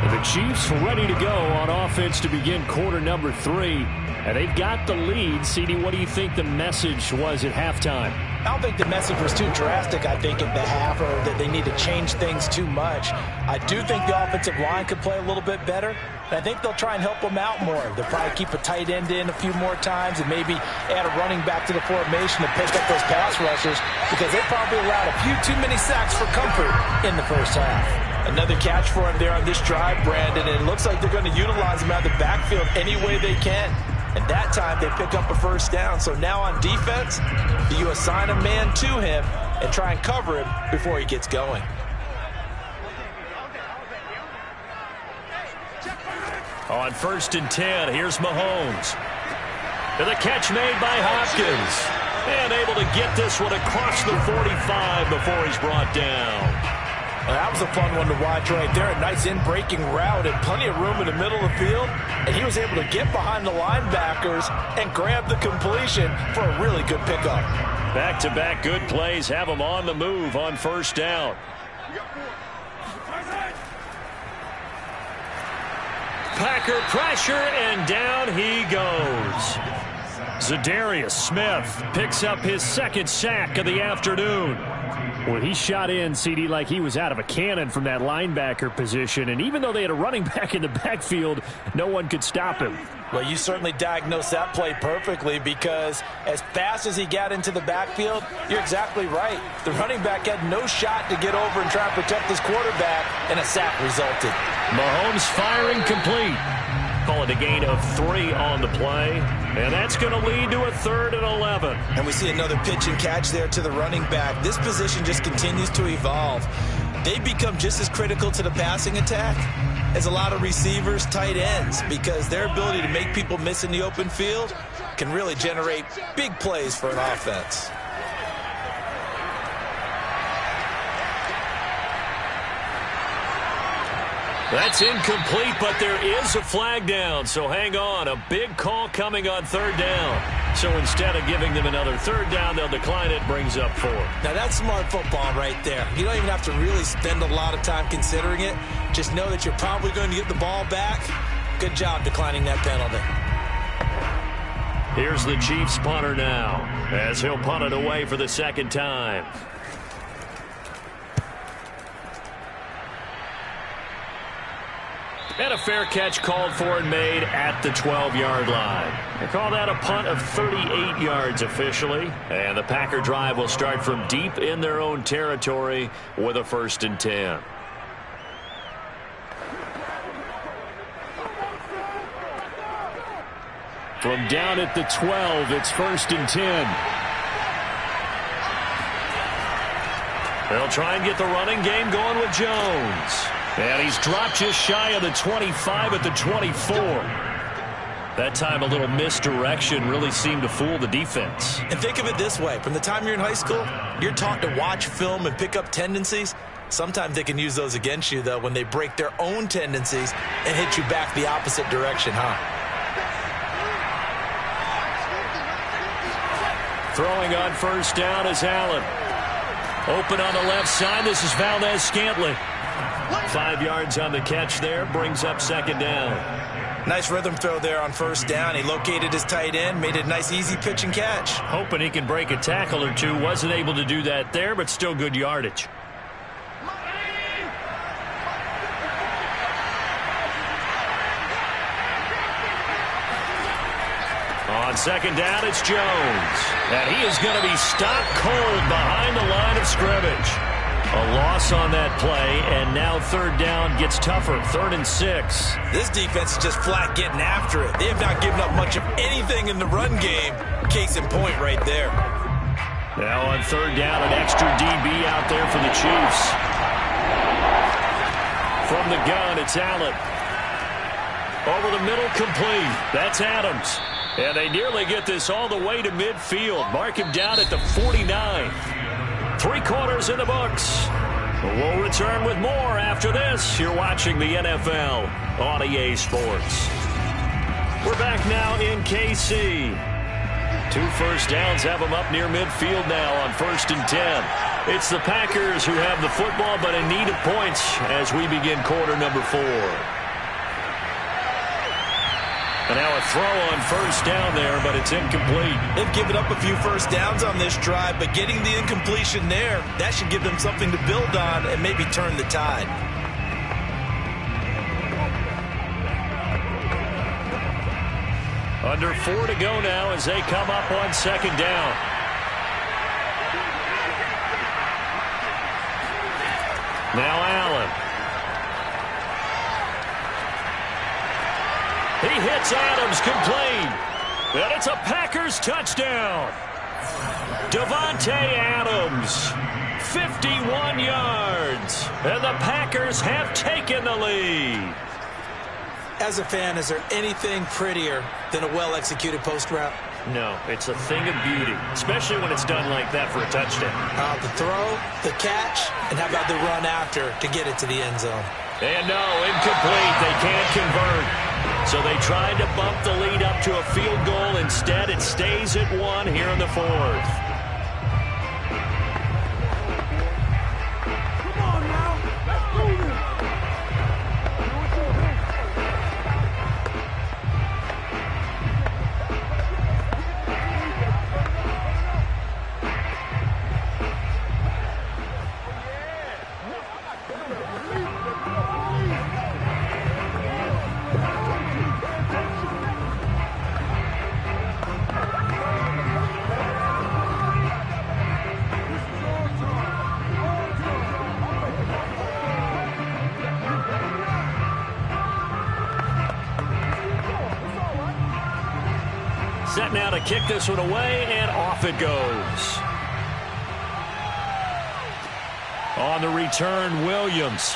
The Chiefs ready to go on offense to begin quarter number 3. And they've got the lead. CD, what do you think the message was at halftime? I don't think the message was too drastic, I think, at the half, or that they need to change things too much. I do think the offensive line could play a little bit better. And I think they'll try and help them out more. They'll probably keep a tight end in a few more times and maybe add a running back to the formation to pick up those pass rushers, because they probably allowed a few too many sacks for comfort in the first half. Another catch for him there on this drive, Brandon. And it looks like they're going to utilize him out of the backfield any way they can. And that time they pick up a first down. So now on defense, do you assign a man to him and try and cover him before he gets going? On 1st and 10, here's Mahomes. And the catch made by Hopkins. And able to get this one across the 45 before he's brought down. Well, that was a fun one to watch right there. A nice in-breaking route and plenty of room in the middle of the field. And he was able to get behind the linebackers and grab the completion for a really good pickup. Back-to-back good plays have him on the move on 1st down. Packer pressure, and down he goes. Zadarius Smith picks up his 2nd sack of the afternoon. Well, he shot in, CD, like he was out of a cannon from that linebacker position. And even though they had a running back in the backfield, no one could stop him. Well, you certainly diagnosed that play perfectly, because as fast as he got into the backfield, you're exactly right. The running back had no shot to get over and try and protect his quarterback, and a sack resulted. Mahomes firing complete. Call it a gain of 3 on the play. And that's going to lead to a 3rd and 11. And we see another pitch and catch there to the running back. This position just continues to evolve. They become just as critical to the passing attack as a lot of receivers, tight ends, because their ability to make people miss in the open field can really generate big plays for an offense. That's incomplete, but there is a flag down, so hang on. A big call coming on 3rd down. So instead of giving them another 3rd down, they'll decline it, brings up 4. Now that's smart football right there. You don't even have to really spend a lot of time considering it. Just know that you're probably going to get the ball back. Good job declining that penalty. Here's the Chiefs punter now, as he'll punt it away for the 2nd time. And a fair catch called for and made at the 12-yard line. They call that a punt of 38 yards officially. And the Packer drive will start from deep in their own territory with a 1st and 10. From down at the 12, it's 1st and 10. They'll try and get the running game going with Jones. And he's dropped just shy of the 25 at the 24. That time a little misdirection really seemed to fool the defense. And think of it this way. From the time you're in high school, you're taught to watch film and pick up tendencies. Sometimes they can use those against you, though, when they break their own tendencies and hit you back the opposite direction, huh? Throwing on 1st down is Allen. Open on the left side. This is Valdez-Scantling. 5 yards on the catch there. Brings up 2nd down. Nice rhythm throw there on 1st down. He located his tight end, made a nice easy pitch and catch. Hoping he can break a tackle or two. Wasn't able to do that there, but still good yardage. On second down, it's Jones. And he is going to be stopped cold behind the line of scrimmage. A loss on that play, and now third down gets tougher. 3rd and 6. This defense is just flat getting after it. They have not given up much of anything in the run game. Case in point right there. Now on third down, an extra DB out there for the Chiefs. From the gun, it's Allen. Over the middle, complete. That's Adams. And they nearly get this all the way to midfield. Mark him down at the 49. 3 quarters in the books. We'll return with more after this. You're watching the NFL on EA Sports. We're back now in KC. 2 first downs have them up near midfield now on 1st and 10. It's the Packers who have the football but in need of points as we begin quarter number 4. And now a throw on 1st down there, but it's incomplete. They've given up a few first downs on this drive, but getting the incompletion there, that should give them something to build on and maybe turn the tide. Under 4 to go now as they come up on 2nd down. Now Allen. He hits Adams, complete. And it's a Packers touchdown. Davante Adams, 51 yards. And the Packers have taken the lead. As a fan, is there anything prettier than a well-executed post route? No, it's a thing of beauty, especially when it's done like that for a touchdown. The throw, the catch, and how about the run after to get it to the end zone? And no, incomplete. They can't convert. So they tried to bump the lead up to a field goal. Instead, it stays at 1 here in the 4th. Set now to kick this one away, and off it goes. On the return, Williams.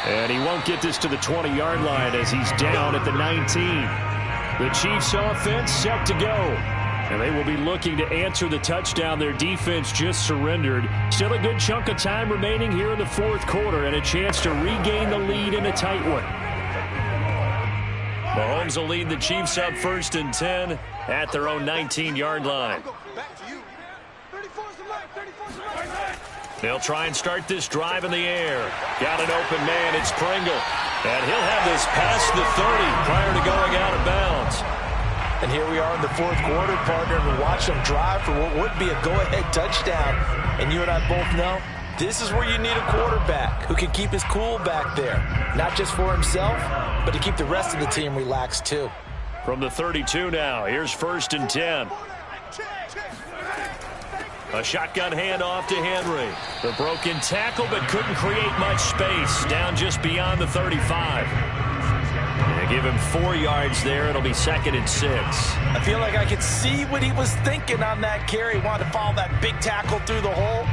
And he won't get this to the 20-yard line as he's down at the 19. The Chiefs offense set to go. And they will be looking to answer the touchdown their defense just surrendered. Still a good chunk of time remaining here in the 4th quarter and a chance to regain the lead in a tight one. Mahomes will lead the Chiefs up 1st and 10 at their own 19-yard line. They'll try and start this drive in the air. Got an open man, it's Pringle. And he'll have this past the 30 prior to going out of bounds. And here we are in the 4th quarter, partner, and we watch them drive for what would be a go-ahead touchdown. And you and I both know this is where you need a quarterback who can keep his cool back there. Not just for himself, but to keep the rest of the team relaxed too. From the 32 now, here's 1st and 10. A shotgun handoff to Henry. The broken tackle, but couldn't create much space. Down just beyond the 35. They give him 4 yards there. It'll be 2nd and 6. I feel like I could see what he was thinking on that carry. He wanted to follow that big tackle through the hole.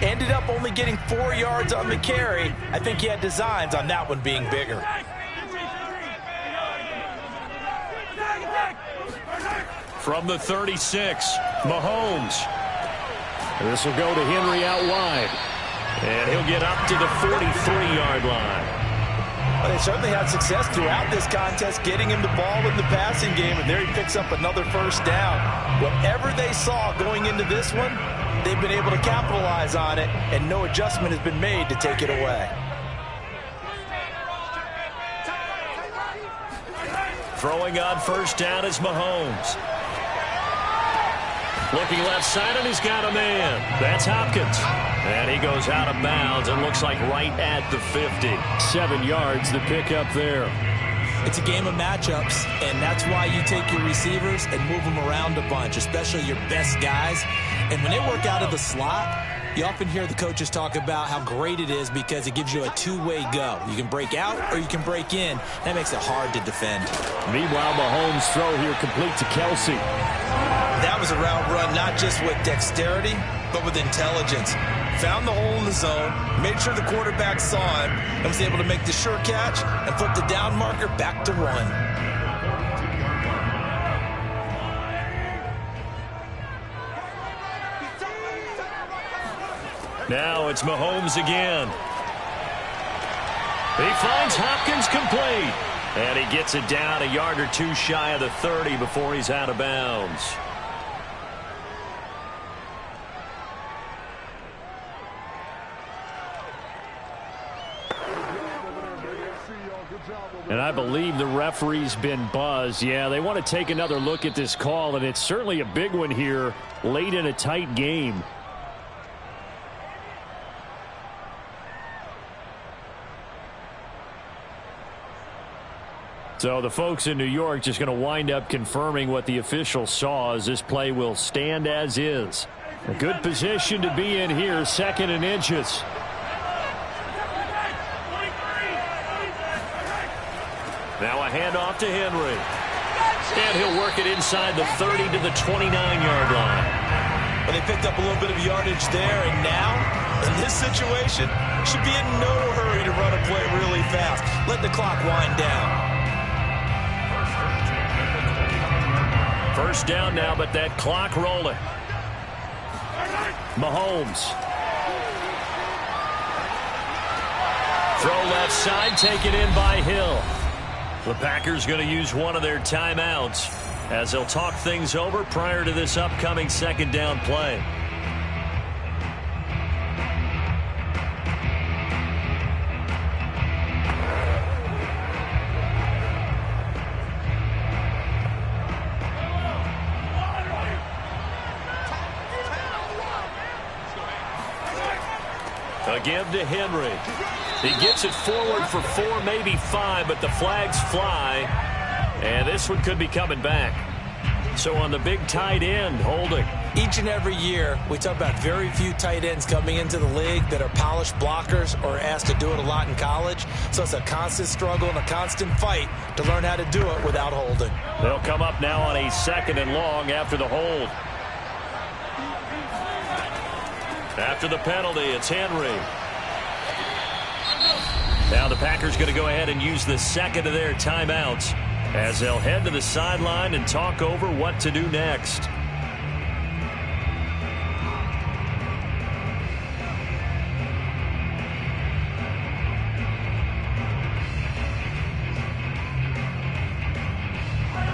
Ended up only getting 4 yards on the carry. I think he had designs on that one being bigger. From the 36, Mahomes. This will go to Henry out wide. And he'll get up to the 43-yard line. Well, they certainly had success throughout this contest getting him the ball in the passing game, and there he picks up another 1st down. Whatever they saw going into this one, they've been able to capitalize on it, and no adjustment has been made to take it away. Throwing on 1st down is Mahomes. Looking left side, and he's got a man. That's Hopkins. And he goes out of bounds and looks like right at the 50. 7 yards, the pickup there. It's a game of matchups, and that's why you take your receivers and move them around a bunch, especially your best guys. And when they work out of the slot, you often hear the coaches talk about how great it is because it gives you a two-way go. You can break out or you can break in. That makes it hard to defend. Meanwhile, Mahomes' throw here complete to Kelsey. That was a route run not just with dexterity, but with intelligence. Found the hole in the zone, made sure the quarterback saw him, and was able to make the sure catch and flip the down marker back to 1. Now it's Mahomes again. He finds Hopkins complete. And he gets it down a yard or two shy of the 30 before he's out of bounds. And I believe the referee's been buzzed. Yeah, they want to take another look at this call, and it's certainly a big one here late in a tight game. So the folks in New York just going to wind up confirming what the official saw, as this play will stand as is. A good position to be in here, 2nd and inches. Now a handoff to Henry. And he'll work it inside the 30 to the 29-yard line. Well, they picked up a little bit of yardage there, and now, in this situation, should be in no hurry to run a play really fast. Let the clock wind down. First down now, but that clock rolling. Mahomes. Throw left side, taken in by Hill. The Packers going to use one of their timeouts as they'll talk things over prior to this upcoming 2nd down play. A give to Henry. He gets it forward for 4, maybe 5, but the flags fly. And this one could be coming back. So on the big tight end, holding. Each and every year, we talk about very few tight ends coming into the league that are polished blockers or asked to do it a lot in college. So it's a constant struggle and a constant fight to learn how to do it without holding. They'll come up now on a 2nd and long after the hold. After the penalty, it's Henry. Now the Packers going to go ahead and use the 2nd of their timeouts as they'll head to the sideline and talk over what to do next.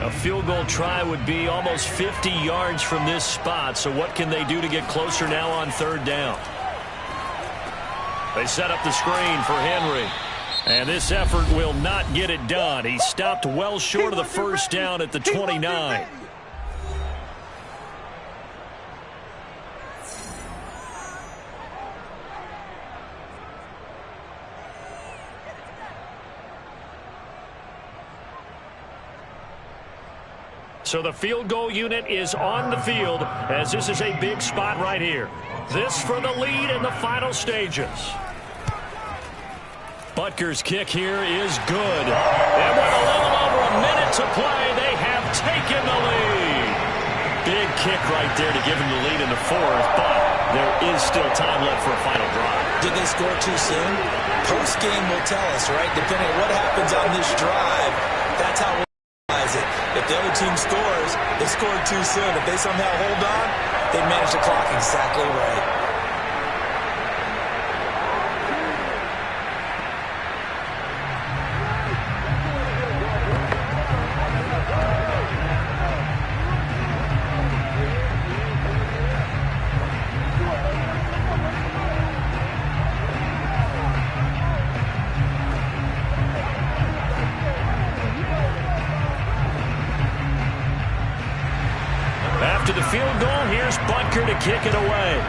A field goal try would be almost 50 yards from this spot, so what can they do to get closer now on 3rd down? They set up the screen for Henry. And this effort will not get it done. He stopped well short of the first down at the 29. So the field goal unit is on the field as this is a big spot right here. This for the lead in the final stages. Butker's kick here is good. And with a little over a minute to play, they have taken the lead. Big kick right there to give them the lead in the 4th, but there is still time left for a final drive. Did they score too soon? Post-game will tell us, right? Depending on what happens on this drive, that's how we'll realize it. If the other team scores, they scored too soon. If they somehow hold on, they manage the clock exactly right. After the field goal, here's Butker to kick it away.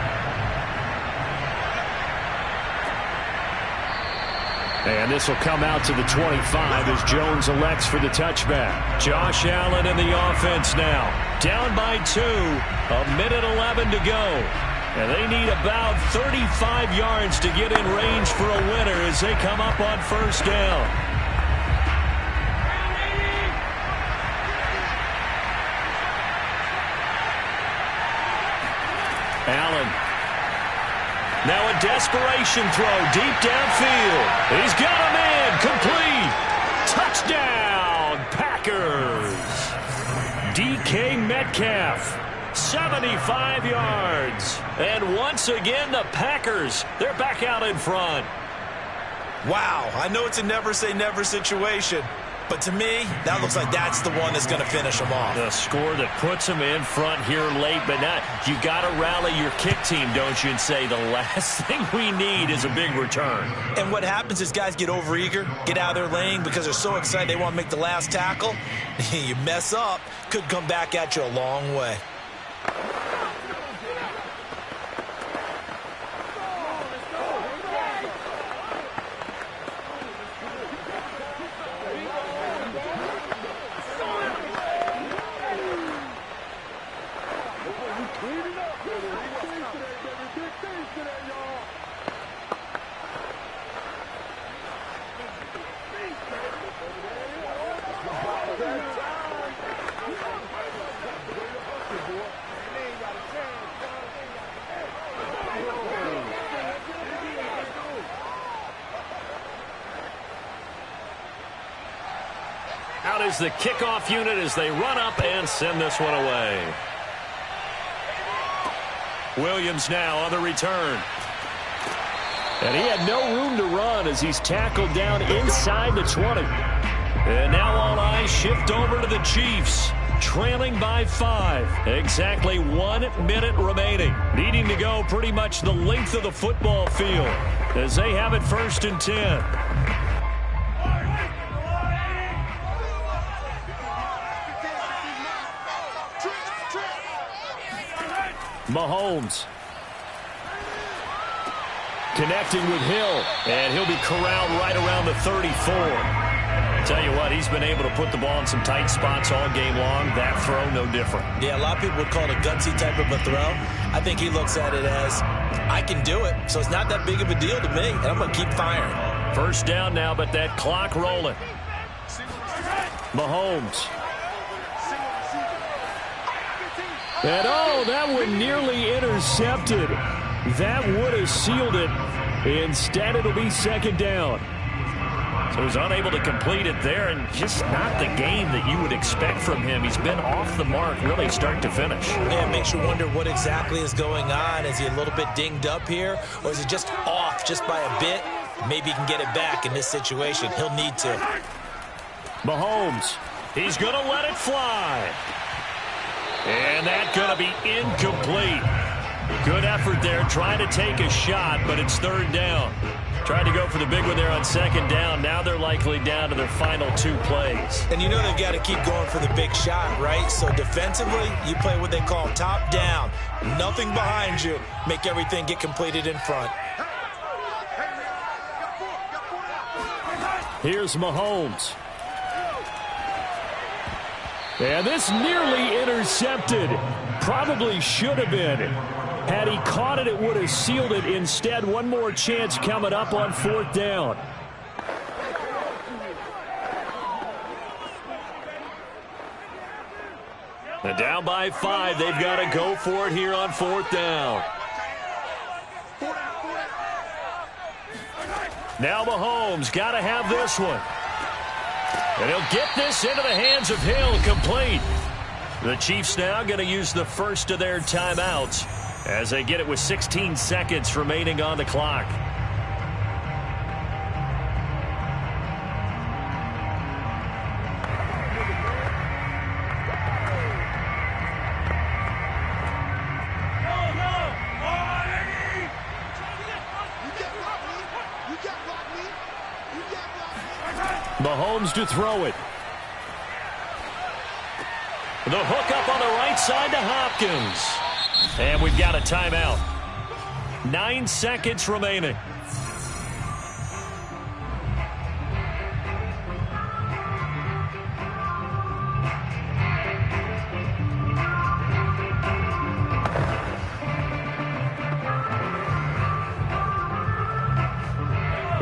And this will come out to the 25 as Jones elects for the touchback. Josh Allen in the offense now. Down by 2. 1:11 to go. And they need about 35 yards to get in range for a winner as they come up on first down. Allen. Now a desperation throw deep downfield. He's got a man. Complete. Touchdown, Packers. DK Metcalf. 75 yards. And once again, the Packers, they're back out in front. Wow, I know it's a never-say-never situation, but to me, that looks like that's the one that's going to finish them off. The score that puts them in front here late, but not. You got to rally your kick team, don't you, and say the last thing we need is a big return. And what happens is guys get overeager, get out of their lane because they're so excited they want to make the last tackle. You mess up, could come back at you a long way. Out is the kickoff unit as they run up and send this one away. Williams now on the return. And he had no room to run as he's tackled down inside the 20. And now all eyes shift over to the Chiefs, trailing by 5. Exactly 1 minute remaining. Needing to go pretty much the length of the football field as they have it 1st and 10. Mahomes connecting with Hill, and he'll be corralled right around the 34. Tell you what, he's been able to put the ball in some tight spots all game long. That throw, no different. Yeah, a lot of people would call it a gutsy type of a throw. I think he looks at it as, I can do it, so it's not that big of a deal to me, and I'm going to keep firing. First down now, but that clock rolling. Mahomes. And oh, that one nearly intercepted. That would have sealed it. Instead, it'll be 2nd down. So he's unable to complete it there, and just not the game that you would expect from him. He's been off the mark really start to finish. Yeah, it makes you wonder what exactly is going on. Is he a little bit dinged up here, or is it just off just by a bit? Maybe he can get it back in this situation. He'll need to. Mahomes, he's going to let it fly. And that's going to be incomplete. Good effort there, trying to take a shot, but it's 3rd down. Tried to go for the big one there on 2nd down. Now they're likely down to their final 2 plays. And you know they've got to keep going for the big shot, right? So defensively, you play what they call top down. Nothing behind you. Make everything get completed in front. Here's Mahomes. And this nearly intercepted. Probably should have been. Had he caught it, it would have sealed it. Instead, one more chance coming up on 4th down. And down by 5. They've got to go for it here on 4th down. Now Mahomes got to have this one. And he'll get this into the hands of Hill, complete. The Chiefs now going to use the first of their timeouts as they get it with 16 seconds remaining on the clock. Mahomes to throw it. The hook up on the right side to Hopkins. And we've got a timeout. 9 seconds remaining.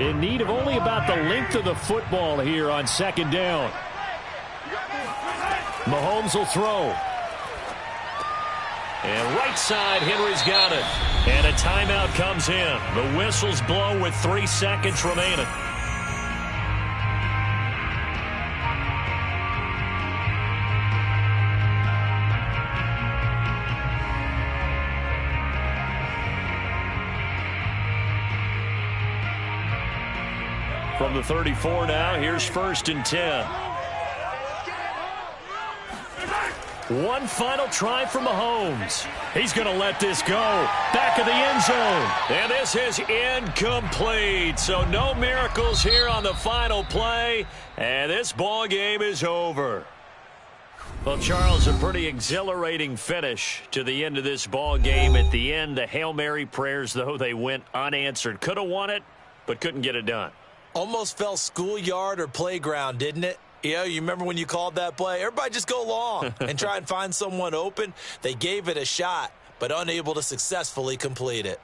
In need of only about the length of the football here on second down. Mahomes will throw. And right side, Henry's got it. And a timeout comes in. The whistles blow with 3 seconds remaining. From the 34 now, here's 1st and 10. One final try for Mahomes. He's going to let this go. Back of the end zone. And this is incomplete. So no miracles here on the final play. And this ball game is over. Well, Charles, a pretty exhilarating finish to the end of this ball game. At the end, the Hail Mary prayers, though, they went unanswered. Could have won it, but couldn't get it done. Almost fell schoolyard or playground, didn't it? You remember when you called that play? Everybody just go long and try and find someone open. They gave it a shot, but unable to successfully complete it.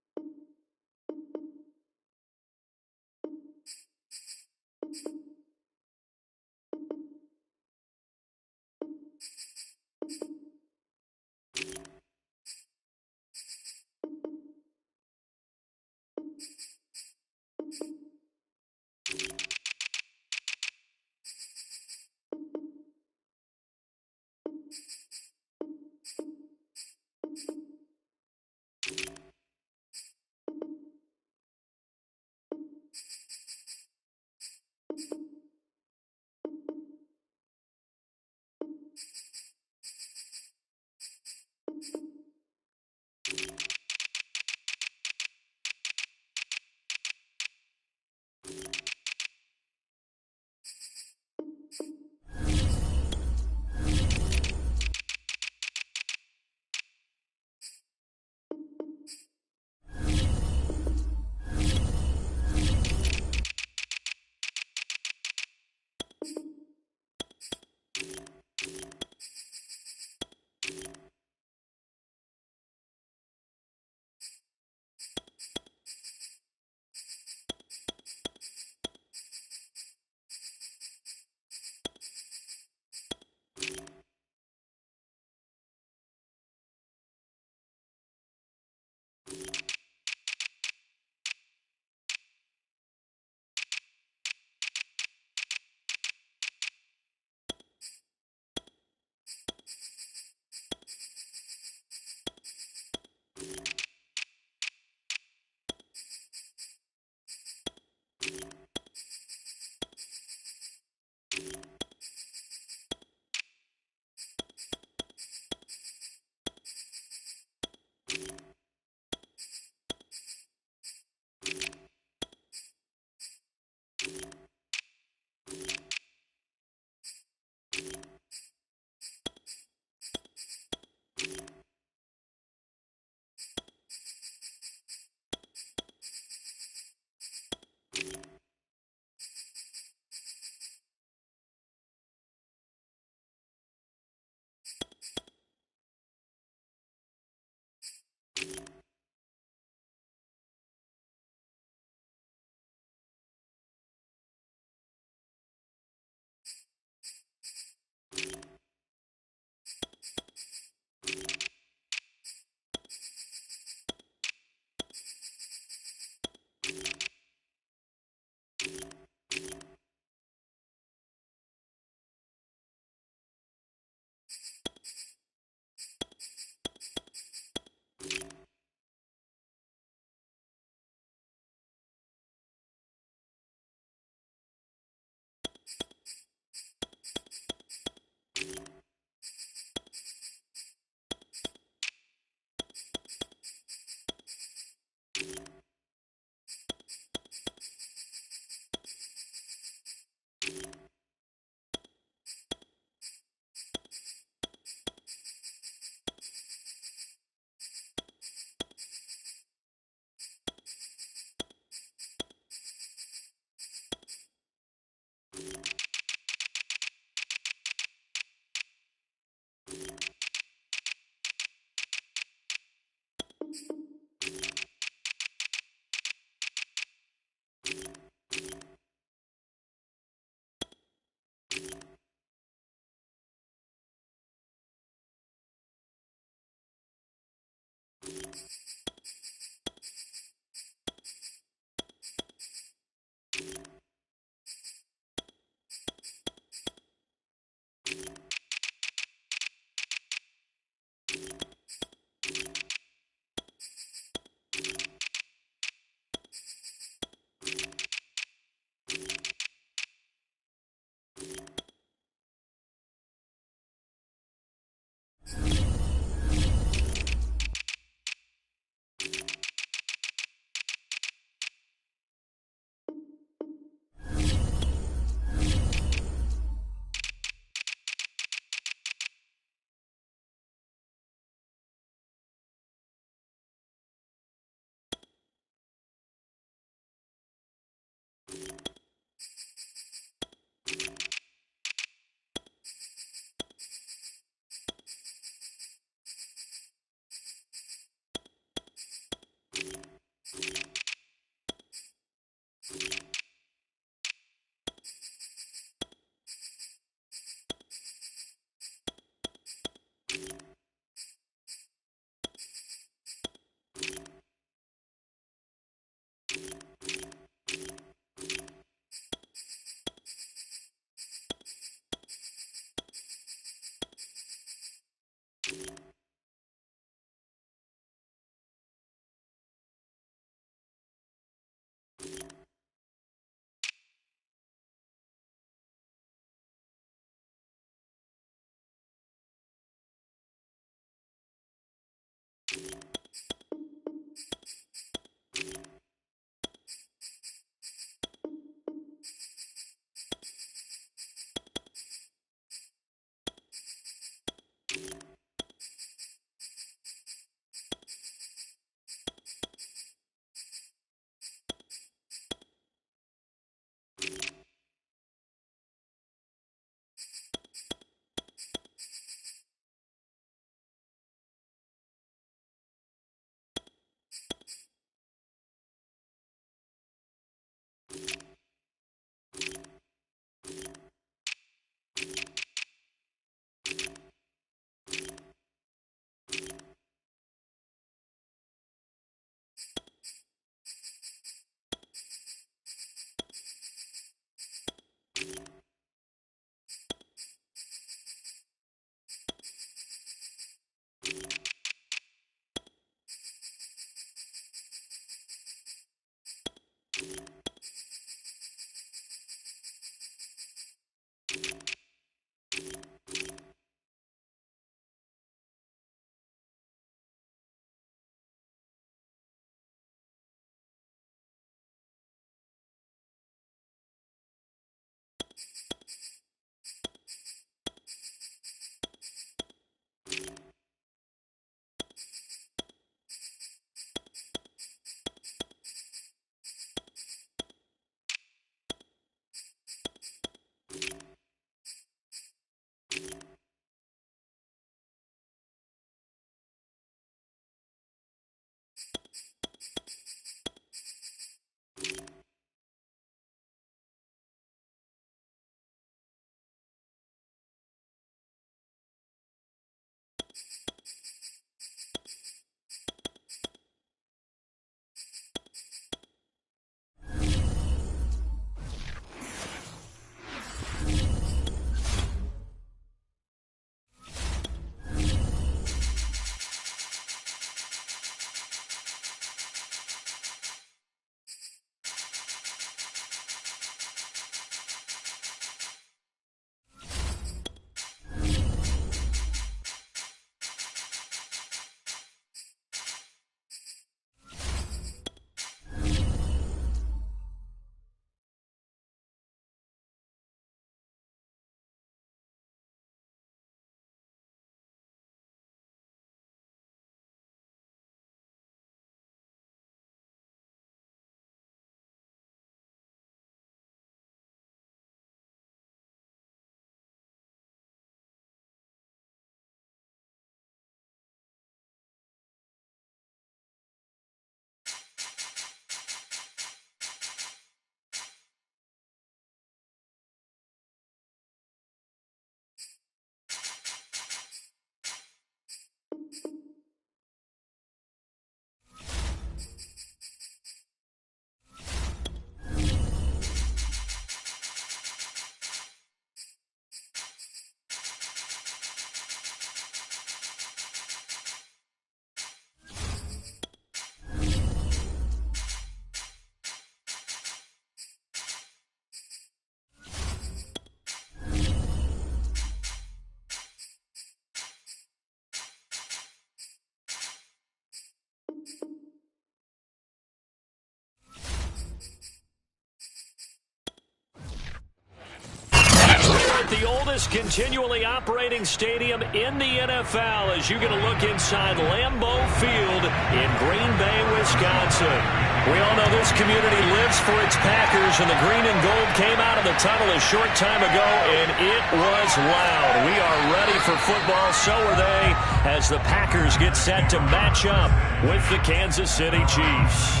the oldest continually operating stadium in the NFL as you get a look inside Lambeau Field in Green Bay, Wisconsin. We all know this community lives for its Packers, and the green and gold came out of the tunnel a short time ago, and it was loud. We are ready for football, so are they, as the Packers get set to match up with the Kansas City Chiefs.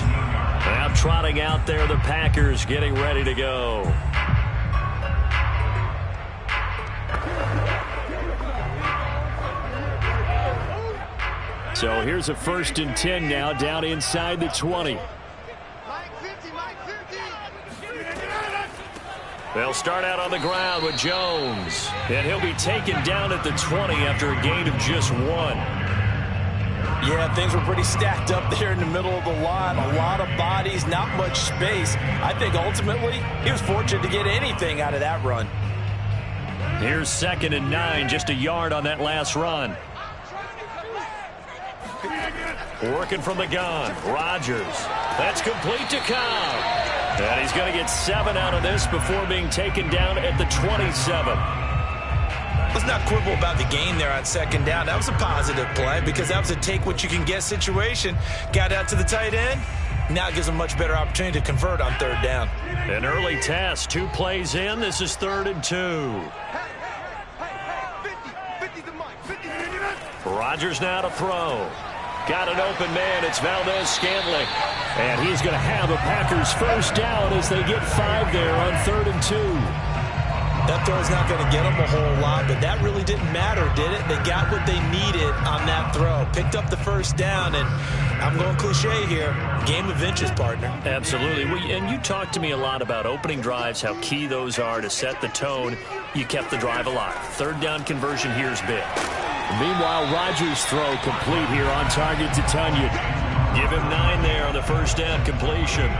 Now trotting out there, the Packers getting ready to go. So here's a 1st and 10 now, down inside the 20. They'll start out on the ground with Jones, and he'll be taken down at the 20 after a gain of just 1. Yeah, things were pretty stacked up there in the middle of the line. A lot of bodies, not much space. I think ultimately he was fortunate to get anything out of that run. Here's 2nd and 9, just a yard on that last run. Working from the gun, Rodgers. That's complete to Cobb. And he's going to get 7 out of this before being taken down at the 27. Let's not quibble about the gain there on 2nd down. That was a positive play because that was a take-what-you-can-get situation. Got out to the tight end. Now it gives him a much better opportunity to convert on 3rd down. An early test, 2 plays in. This is 3rd and 2. Rodgers now to throw. Got an open man. It's Valdez-Scantling. And he's going to have a Packers 1st down as they get 5 there on 3rd and 2. That throw's not going to get them a whole lot, but that really didn't matter, did it? They got what they needed on that throw. Picked up the 1st down, and I'm going cliche here. Game of inches, partner. Absolutely. And you talked to me a lot about opening drives, how key those are to set the tone. You kept the drive alive. 3rd down conversion here is big. Meanwhile, Rodgers' throw complete here on target to Tunyon. Give him 9 there on the 1st down completion.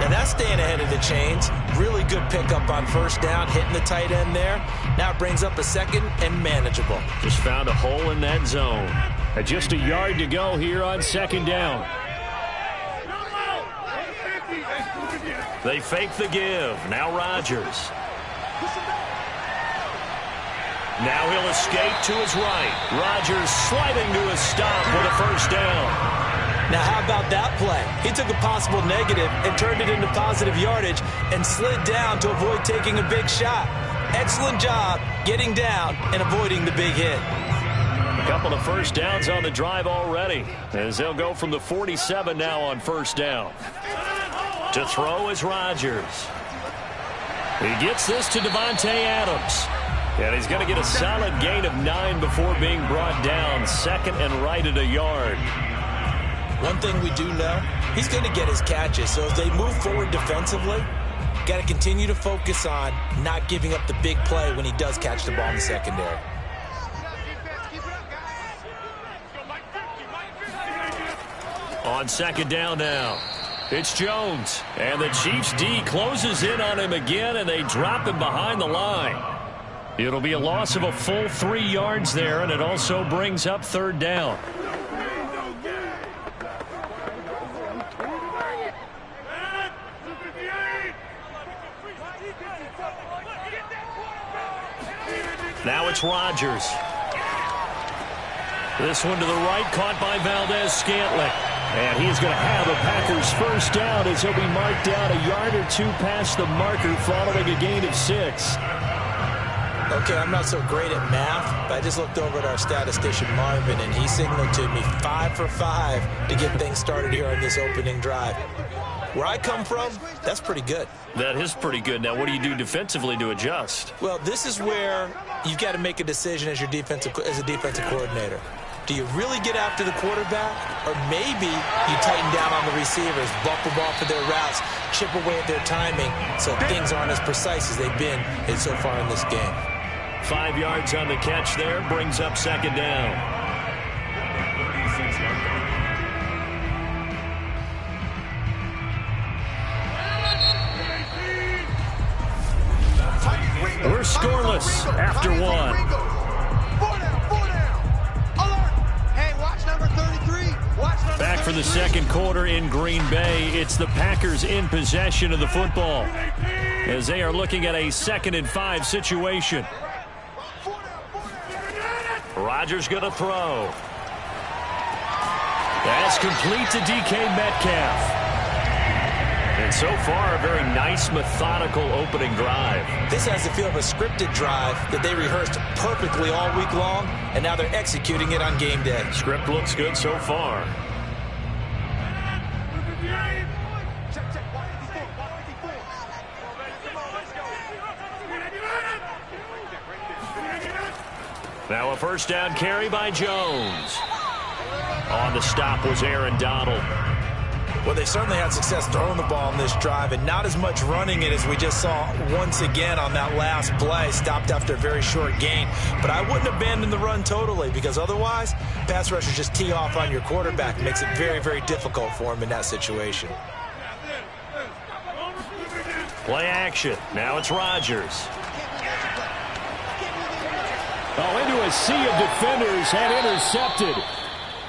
And that's staying ahead of the chains. Really good pickup on 1st down, hitting the tight end there. Now it brings up a 2nd and manageable. Just found a hole in that zone. Just a yard to go here on 2nd down. They fake the give. Now Rodgers. Now he'll escape to his right. Rodgers sliding to a stop with a 1st down. Now, how about that play? He took a possible negative and turned it into positive yardage and slid down to avoid taking a big shot. Excellent job getting down and avoiding the big hit. A couple of 1st downs on the drive already, as they'll go from the 47 now on 1st down. To throw is Rodgers. He gets this to Davante Adams. And he's going to get a solid gain of 9 before being brought down. 2nd and right at a yard. One thing we do know, he's going to get his catches. So as they move forward defensively, got to continue to focus on not giving up the big play when he does catch the ball in the secondary. On 2nd down now, it's Jones. And the Chiefs D closes in on him again, and they drop him behind the line. It'll be a loss of a full 3 yards there, and it also brings up 3rd down. Now it's Rodgers. This one to the right, caught by Valdez-Scantling. And he's going to have a Packers 1st down as he'll be marked down a yard or 2 past the marker following a gain of 6. Okay, I'm not so great at math, but I just looked over at our statistician, Marvin, and he signaled to me 5 for 5 to get things started here on this opening drive. Where I come from, that's pretty good. That is pretty good. Now, what do you do defensively to adjust? Well, this is where you've got to make a decision as a defensive coordinator. Do you really get after the quarterback, or maybe you tighten down on the receivers, bump them off of their routes, chip away at their timing so things aren't as precise as they've been so far in this game? 5 yards on the catch there, brings up 2nd down. We're scoreless after 1. Back for the 2nd quarter in Green Bay. It's the Packers in possession of the football. as they are looking at a 2nd and 5 situation. Rodgers going to throw. That's complete to DK Metcalf. And so far, a very nice, methodical opening drive. This has the feel of a scripted drive that they rehearsed perfectly all week long, and now they're executing it on game day. Script looks good so far. Now a 1st down carry by Jones. On the stop was Aaron Donald. Well, they certainly had success throwing the ball in this drive, and not as much running it as we just saw once again on that last play. Stopped after a very short gain. But I wouldn't abandon the run totally, because otherwise, pass rushers just tee off on your quarterback. It makes it very, very difficult for him in that situation. Play action. Now it's Rodgers. Into a sea of defenders and intercepted.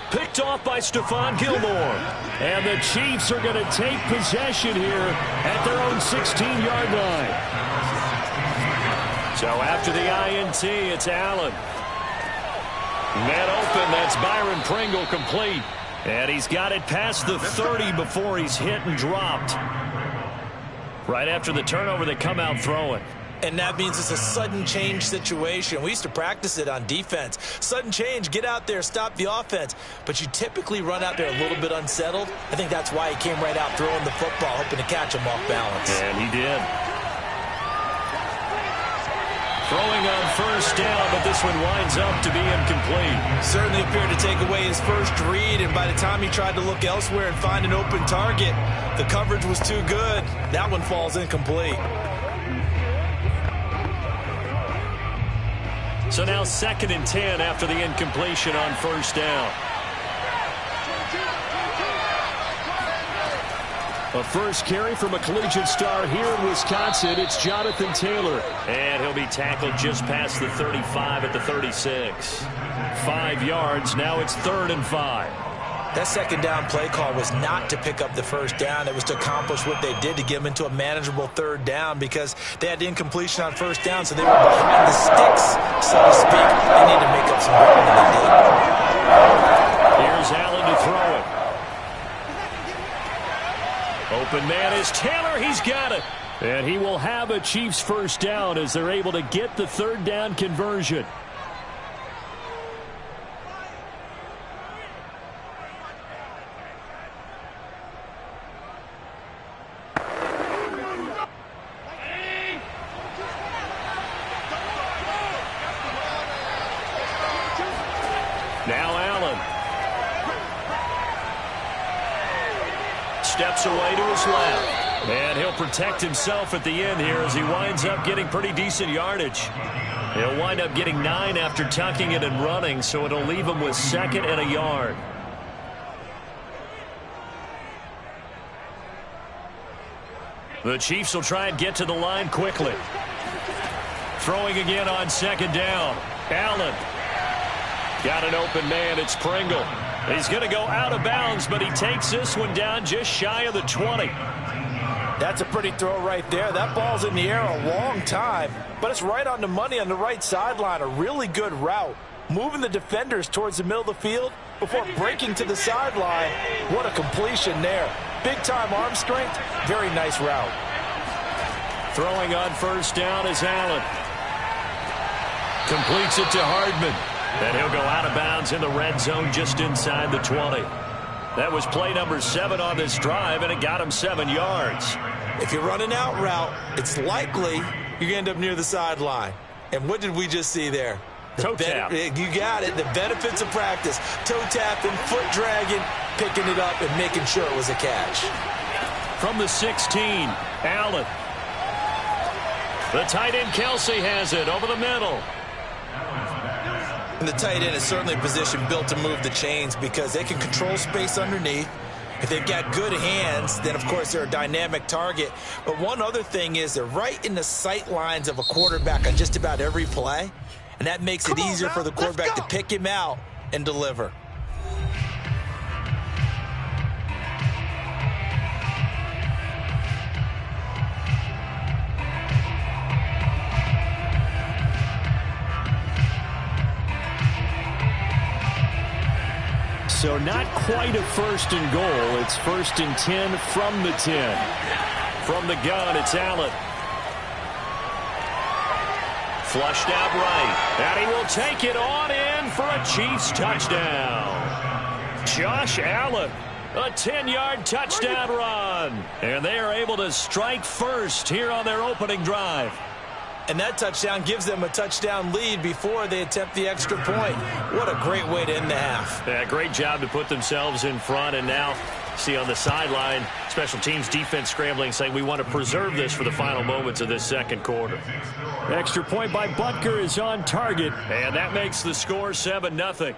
Picked off by Stephon Gilmore. And the Chiefs are going to take possession here at their own 16-yard line. So after the INT, it's Allen. Man open, that's Byron Pringle complete. And he's got it past the 30 before he's hit and dropped. Right after the turnover, they come out throwing. And that means it's a sudden change situation. We used to practice it on defense. Sudden change, get out there, stop the offense. But you typically run out there a little bit unsettled. I think that's why he came right out throwing the football, hoping to catch him off balance. And he did. Throwing on 1st down, but this one winds up to be incomplete. Certainly appeared to take away his first read, and by the time he tried to look elsewhere and find an open target, the coverage was too good. That one falls incomplete. So now 2nd and 10 after the incompletion on 1st down. A first carry from a collegiate star here in Wisconsin. It's Jonathan Taylor. And he'll be tackled just past the 35 at the 36. 5 yards. Now it's 3rd and 5. That 2nd down play call was not to pick up the 1st down. It was to accomplish what they did to get them into a manageable 3rd down, because they had the incompletion on 1st down, so they were behind the sticks, so to speak. They need to make up some ground, and they did. Here's Allen to throw it. Open man is Taylor. He's got it. And he will have a Chiefs 1st down as they're able to get the 3rd down conversion. Now Allen. Steps away to his left. And he'll protect himself at the end here as he winds up getting pretty decent yardage. He'll wind up getting 9 after tucking it and running, so it'll leave him with 2nd and a yard. The Chiefs will try and get to the line quickly. Throwing again on 2nd down. Allen. Got an open man. It's Pringle. He's going to go out of bounds, but he takes this one down just shy of the 20. That's a pretty throw right there. That ball's in the air a long time, but it's right on the money on the right sideline. A really good route. Moving the defenders towards the middle of the field before breaking to the sideline. What a completion there. Big-time arm strength. Very nice route. Throwing on 1st down is Allen. Completes it to Hardman. And he'll go out of bounds in the red zone just inside the 20. That was play number 7 on this drive, and it got him 7 yards. If you're running out route, it's likely you're going to end up near the sideline. And what did we just see there? Toe tap. You got it. The benefits of practice. Toe tapping, foot dragging, picking it up, and making sure it was a catch. From the 16, Allen. The tight end Kelsey has it over the middle. And the tight end is certainly a position built to move the chains because they can control space underneath. If they've got good hands, then, of course, they're a dynamic target. But one other thing is they're right in the sight lines of a quarterback on just about every play. And that makes it easier for the quarterback to pick him out and deliver. So not quite a first and goal. It's first and 10 from the 10. From the gun, it's Allen. Flushed out right. And he will take it on in for a Chiefs touchdown. Josh Allen, a 10-yard touchdown run. And they are able to strike first here on their opening drive. And that touchdown gives them a touchdown lead before they attempt the extra point. What a great way to end the half. Yeah, great job to put themselves in front. And now, see on the sideline, special teams defense scrambling, saying we want to preserve this for the final moments of this second quarter. Extra point by Butker is on target. And that makes the score 7-0.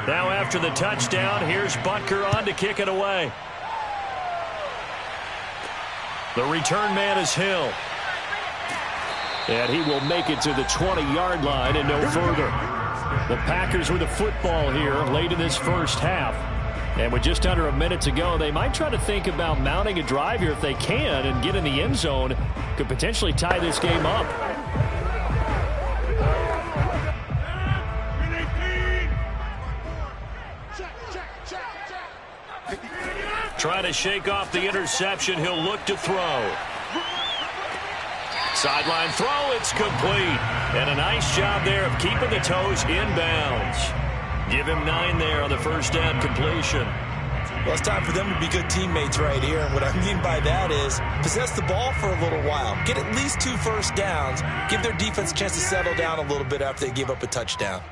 Now after the touchdown, here's Butker on to kick it away. The return man is Hill. And he will make it to the 20-yard line and no further. The Packers with the football here late in this first half. And with just under a minute to go, they might try to think about mounting a drive here if they can and get in the end zone. Could potentially tie this game up. Trying to shake off the interception. He'll look to throw. Sideline throw. It's complete. And a nice job there of keeping the toes inbounds. Give him 9 there on the first down completion. Well, it's time for them to be good teammates right here. And what I mean by that is possess the ball for a little while. Get at least 2 first downs. Give their defense a chance to settle down a little bit after they give up a touchdown.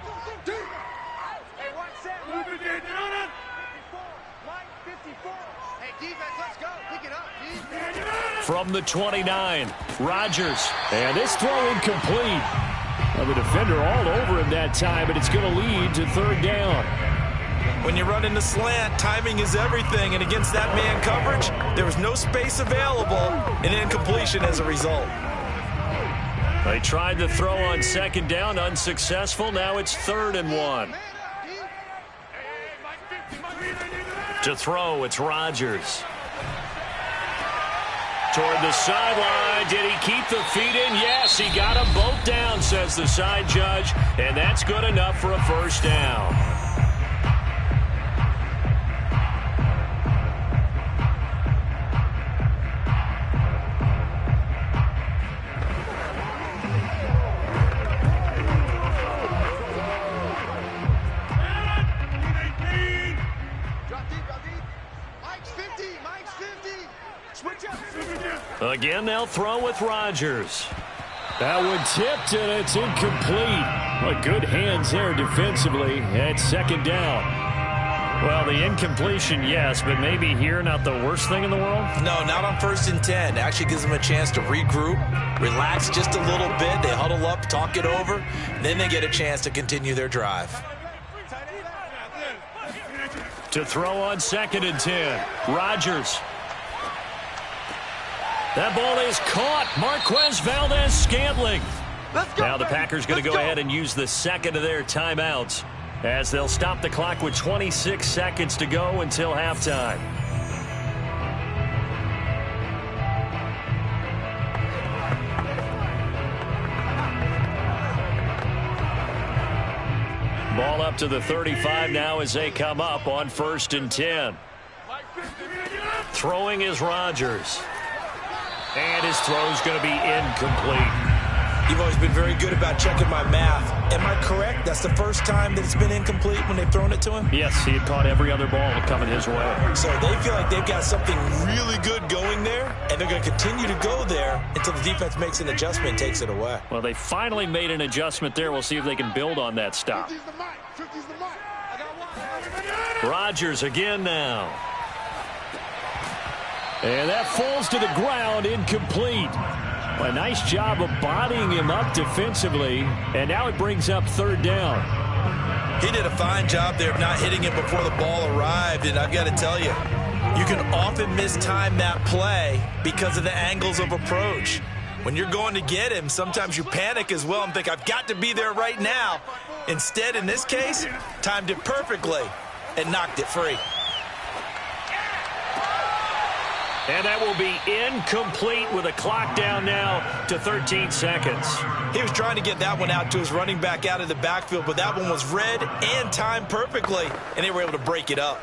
From the 29, Rodgers. And this throw incomplete. Well, the defender all over him that time, but it's going to lead to third down. When you run into slant, timing is everything. And against that man coverage, there was no space available, and incompletion as a result. They tried the throw on second down, unsuccessful. Now it's 3rd and 1. To throw, it's Rodgers. Toward the sideline. Did he keep the feet in? Yes, he got them both down, says the side judge. And that's good enough for a first down. Again, they'll throw with Rodgers. That one tipped, and it's incomplete. Well, good hands there defensively at second down. Well, the incompletion, yes, but maybe here not the worst thing in the world? No, not on 1st and 10. Actually gives them a chance to regroup, relax just a little bit. They huddle up, talk it over, then they get a chance to continue their drive. To throw on 2nd and 10, Rodgers. That ball is caught. Marquez Valdes-Scantling. Now the Packers going to go ahead and use the second of their timeouts as they'll stop the clock with 26 seconds to go until halftime. Ball up to the 35 now as they come up on 1st and 10. Throwing is Rodgers. And his throw's going to be incomplete. You've always been very good about checking my math. Am I correct? That's the first time that it's been incomplete when they've thrown it to him? Yes, he had caught every other ball coming his way. So they feel like they've got something really good going there, and they're going to continue to go there until the defense makes an adjustment and takes it away. Well, they finally made an adjustment there. We'll see if they can build on that stop. Rodgers again now. And that falls to the ground, incomplete. A nice job of bodying him up defensively, and now it brings up third down. He did a fine job there of not hitting him before the ball arrived, and I've got to tell you, you can often mistime that play because of the angles of approach. When you're going to get him, sometimes you panic as well and think, I've got to be there right now. Instead, in this case, timed it perfectly and knocked it free. And that will be incomplete with a clock down now to 13 seconds. He was trying to get that one out to his running back out of the backfield, but that one was read and timed perfectly, and they were able to break it up.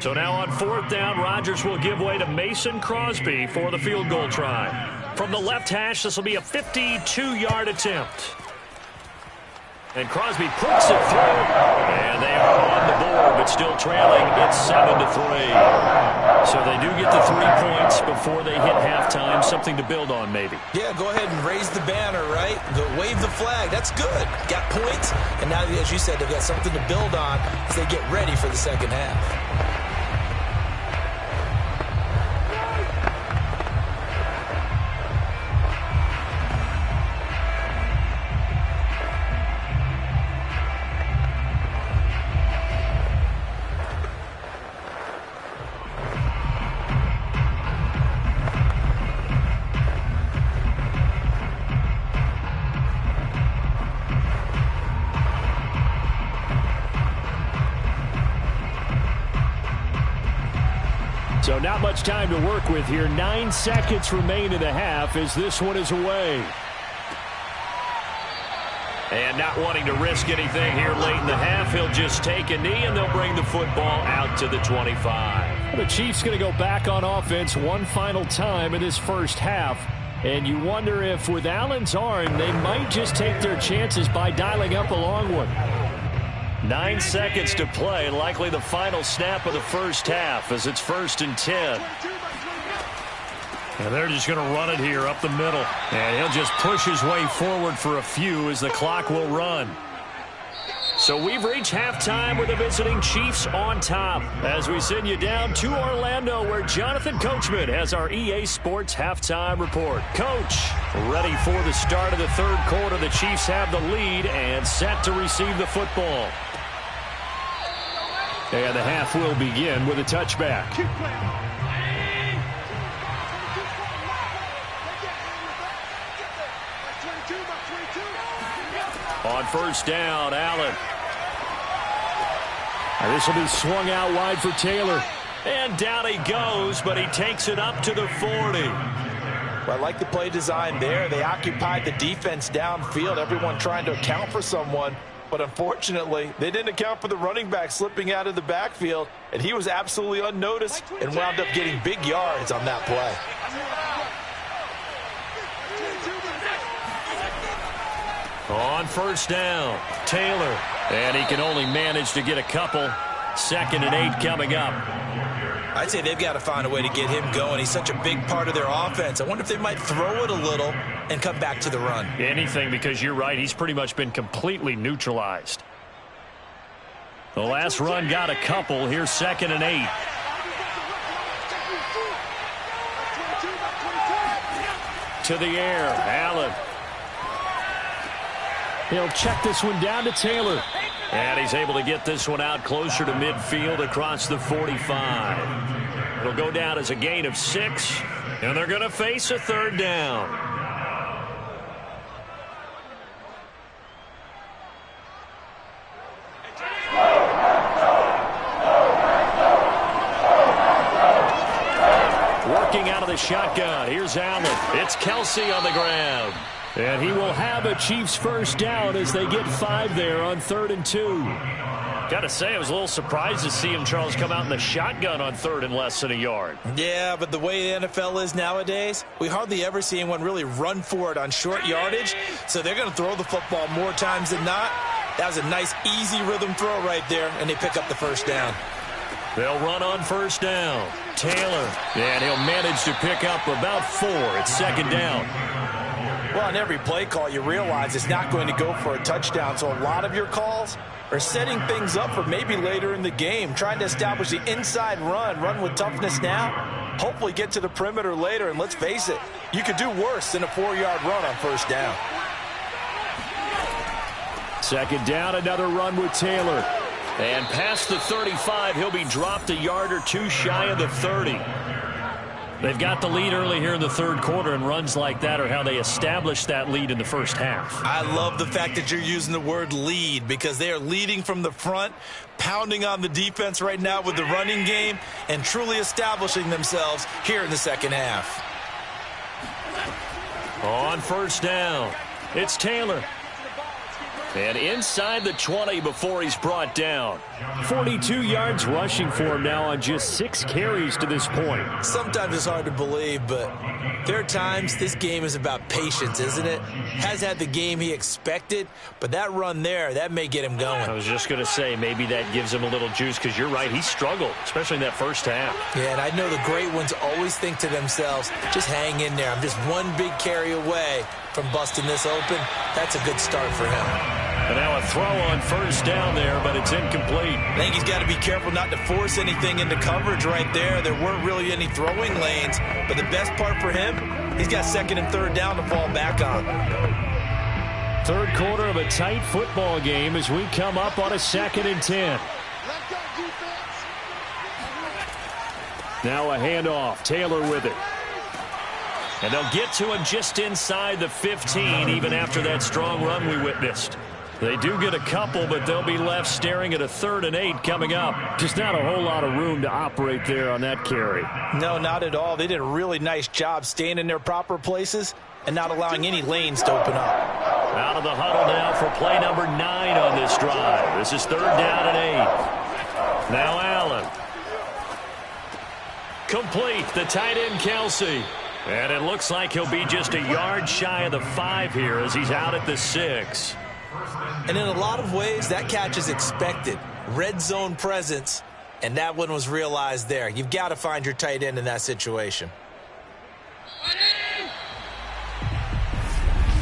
So now on fourth down, Rodgers will give way to Mason Crosby for the field goal try. From the left hash, this will be a 52-yard attempt. And Crosby puts it through, and they are on the board, but still trailing. It's 7-3. So they do get the 3 points before they hit halftime. Something to build on, maybe. Yeah, go ahead and raise the banner, right? Wave the flag. That's good. Got points, and now, as you said, they've got something to build on as they get ready for the second half. So not much time to work with here. 9 seconds remain in the half as this one is away. And not wanting to risk anything here late in the half, he'll just take a knee and they'll bring the football out to the 25. The Chiefs going to go back on offense one final time in this first half. And you wonder if with Allen's arm, they might just take their chances by dialing up a long one. 9 seconds to play, likely the final snap of the first half as it's 1st and 10. And they're just going to run it here up the middle. And he'll just push his way forward for a few as the clock will run. So we've reached halftime with the visiting Chiefs on top as we send you down to Orlando where Jonathan Coachman has our EA Sports halftime report. Coach, ready for the start of the third quarter. The Chiefs have the lead and set to receive the football. And the half will begin with a touchback. On first down, Allen. And this will be swung out wide for Taylor. And down he goes, but he takes it up to the 40. Well, I like the play design there. They occupied the defense downfield, everyone trying to account for someone. But unfortunately, they didn't account for the running back slipping out of the backfield, and he was absolutely unnoticed and wound up getting big yards on that play. On first down, Taylor. And he can only manage to get a couple. 2nd and 8 coming up. I'd say they've got to find a way to get him going. He's such a big part of their offense. I wonder if they might throw it a little and come back to the run. Anything, because you're right. He's pretty much been completely neutralized. The last run got a couple. Here's 2nd and 8. To the air, Allen. He'll check this one down to Taylor. And he's able to get this one out closer to midfield across the 45. It'll go down as a gain of 6, and they're going to face a third down. Working out of the shotgun. Here's Allen. It's Kelsey on the ground. And he will have a Chiefs first down as they get 5 there on 3rd and 2. Got to say, I was a little surprised to see him, Charles, come out in the shotgun on 3rd and less than a yard. Yeah, but the way the NFL is nowadays, we hardly ever see anyone really run for it on short yardage. So they're going to throw the football more times than not. That was a nice, easy rhythm throw right there, and they pick up the first down. They'll run on first down. Taylor, and he'll manage to pick up about 4. It's 2nd down. Well, on every play call, you realize it's not going to go for a touchdown. So a lot of your calls or setting things up for maybe later in the game, trying to establish the inside run with toughness now, hopefully get to the perimeter later, and let's face it, you could do worse than a 4-yard run on first down. Second down, another run with Taylor. And past the 35, he'll be dropped a yard or two shy of the 30. They've got the lead early here in the third quarter, and runs like that are how they established that lead in the first half. I love the fact that you're using the word lead, because they are leading from the front, pounding on the defense right now with the running game, and truly establishing themselves here in the second half. On first down, it's Taylor. And inside the 20 before he's brought down. 42 yards rushing for him now on just 6 carries to this point. Sometimes it's hard to believe, but there are times this game is about patience, isn't it? Has had the game he expected, but that run there, that may get him going. I was just going to say, maybe that gives him a little juice, because you're right, he struggled, especially in that first half. Yeah, and I know the great ones always think to themselves, just hang in there. I'm just one big carry away from busting this open. That's a good start for him. And now a throw on first down there, but it's incomplete. I think he's got to be careful not to force anything into coverage right there. There weren't really any throwing lanes, but the best part for him, he's got second and third down to fall back on. Third quarter of a tight football game as we come up on a 2nd and 10. Now a handoff. Taylor with it. And they'll get to him just inside the 15, even after that strong run we witnessed. They do get a couple, but they'll be left staring at a 3rd and 8 coming up. Just not a whole lot of room to operate there on that carry. No, not at all. They did a really nice job staying in their proper places and not allowing any lanes to open up. Out of the huddle now for play number 9 on this drive. This is 3rd down and 8. Now Allen. Complete, the tight end Kelsey. And it looks like he'll be just a yard shy of the 5 here as he's out at the 6. And in a lot of ways, that catch is expected. Red zone presence, and that one was realized there. You've got to find your tight end in that situation.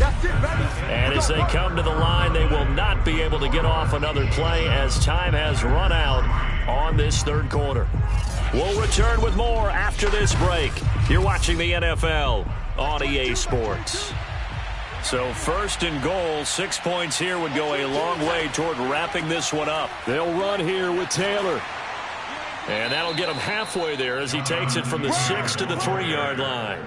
And as they come to the line, they will not be able to get off another play as time has run out on this third quarter. We'll return with more after this break. You're watching the NFL on EA Sports. So 1st and goal, 6 points here would go a long way toward wrapping this one up. They'll run here with Taylor. And that'll get him halfway there as he takes it from the 6 to the 3-yard line.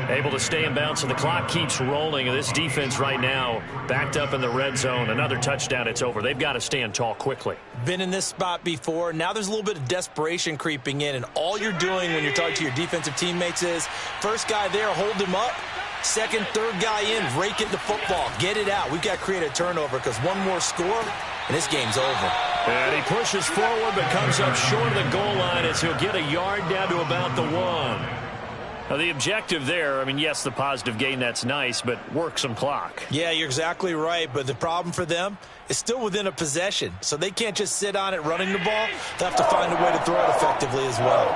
Able to stay in bounds, and the clock keeps rolling. And this defense right now backed up in the red zone. Another touchdown, it's over. They've got to stand tall quickly. Been in this spot before. Now there's a little bit of desperation creeping in, and all you're doing when you're talking to your defensive teammates is first guy there, hold him up. Second, third guy in, rake it the football. Get it out. We've got to create a turnover because one more score, and this game's over. And he pushes forward but comes up short of the goal line as he'll get a yard down to about the 1. Now, the objective there, I mean, yes, the positive gain, that's nice, but work some clock. Yeah, you're exactly right, but the problem for them is still within a possession, so they can't just sit on it running the ball. They'll have to find a way to throw it effectively as well.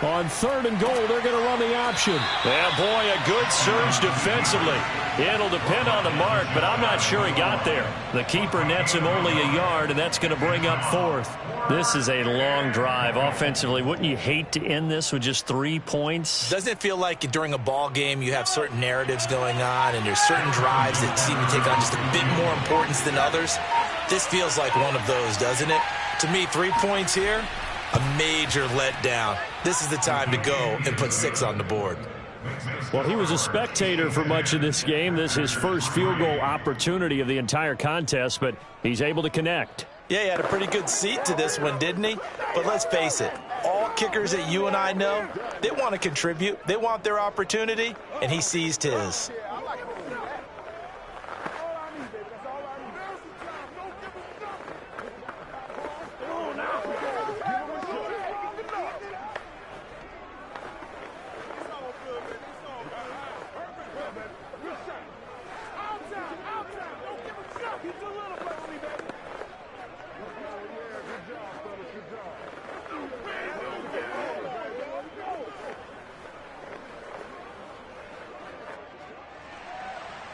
On 3rd and goal, they're going to run the option. Yeah, boy, a good surge defensively. It'll depend on the mark, but I'm not sure he got there. The keeper nets him only a yard, and that's going to bring up 4th. This is a long drive offensively. Wouldn't you hate to end this with just 3 points? Doesn't it feel like during a ball game you have certain narratives going on, and there's certain drives that seem to take on just a bit more importance than others? This feels like one of those, doesn't it? To me, 3 points here, a major letdown. This is the time to go and put 6 on the board. Well, he was a spectator for much of this game. This is his first field goal opportunity of the entire contest, but he's able to connect. Yeah, he had a pretty good seat to this one, didn't he? But let's face it, all kickers that you and I know, they want to contribute. They want their opportunity, and he seized his.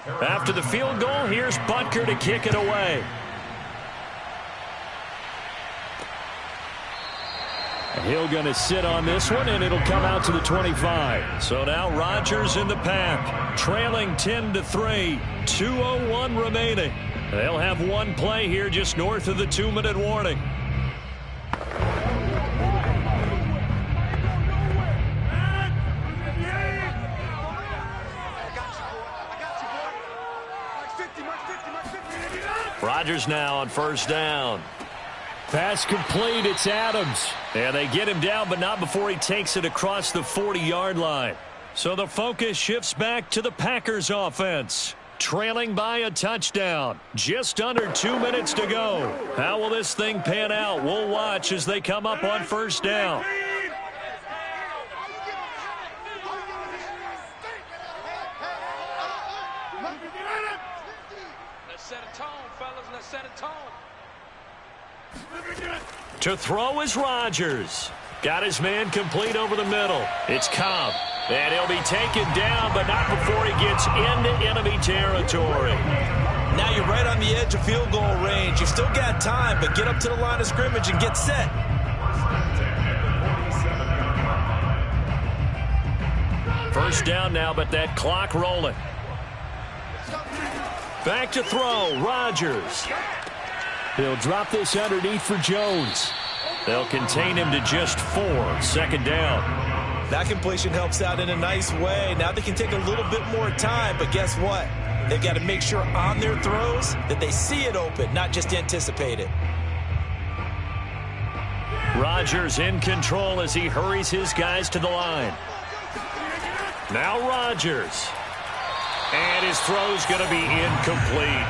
After the field goal, here's Butker to kick it away. He'll going to sit on this one, and it'll come out to the 25. So now Rodgers in the pack, trailing 10-3, 2:01 remaining. They'll have one play here just north of the 2-minute warning. Rodgers now on first down. Pass complete, it's Adams. And they get him down, but not before he takes it across the 40-yard line. So the focus shifts back to the Packers offense. Trailing by a touchdown. Just under 2 minutes to go. How will this thing pan out? We'll watch as they come up on first down. Let's set a tone, fellas. Let's set a tone. To throw is Rodgers. Got his man complete over the middle. It's Cobb. And he'll be taken down, but not before he gets into enemy territory. Now you're right on the edge of field goal range. You've still got time, but get up to the line of scrimmage and get set. First down now, but that clock rolling. Back to throw, Rodgers. He'll drop this underneath for Jones. They'll contain him to just 4. Second down. That completion helps out in a nice way. Now they can take a little bit more time, but guess what? They've got to make sure on their throws that they see it open, not just anticipate it. Rodgers in control as he hurries his guys to the line. Now Rodgers. And his throw's going to be incomplete.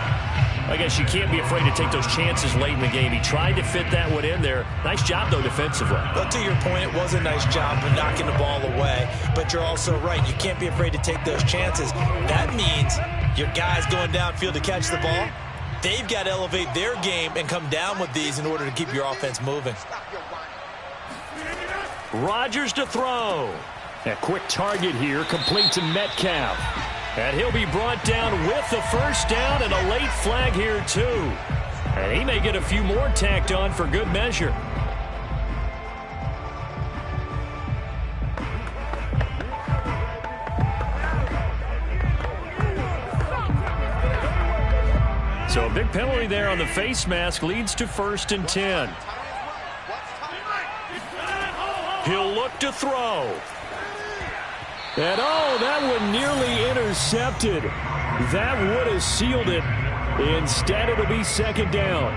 I guess you can't be afraid to take those chances late in the game. He tried to fit that one in there. Nice job, though, defensively. But to your point, it was a nice job of knocking the ball away. But you're also right. You can't be afraid to take those chances. That means your guys going downfield to catch the ball, they've got to elevate their game and come down with these in order to keep your offense moving. Rodgers to throw. A quick target here, complete to Metcalf. And he'll be brought down with the first down and a late flag here, too. And he may get a few more tacked on for good measure. So a big penalty there on the face mask leads to 1st and 10. He'll look to throw. And, oh, that one nearly intercepted. That would have sealed it. Instead, it'll be second down.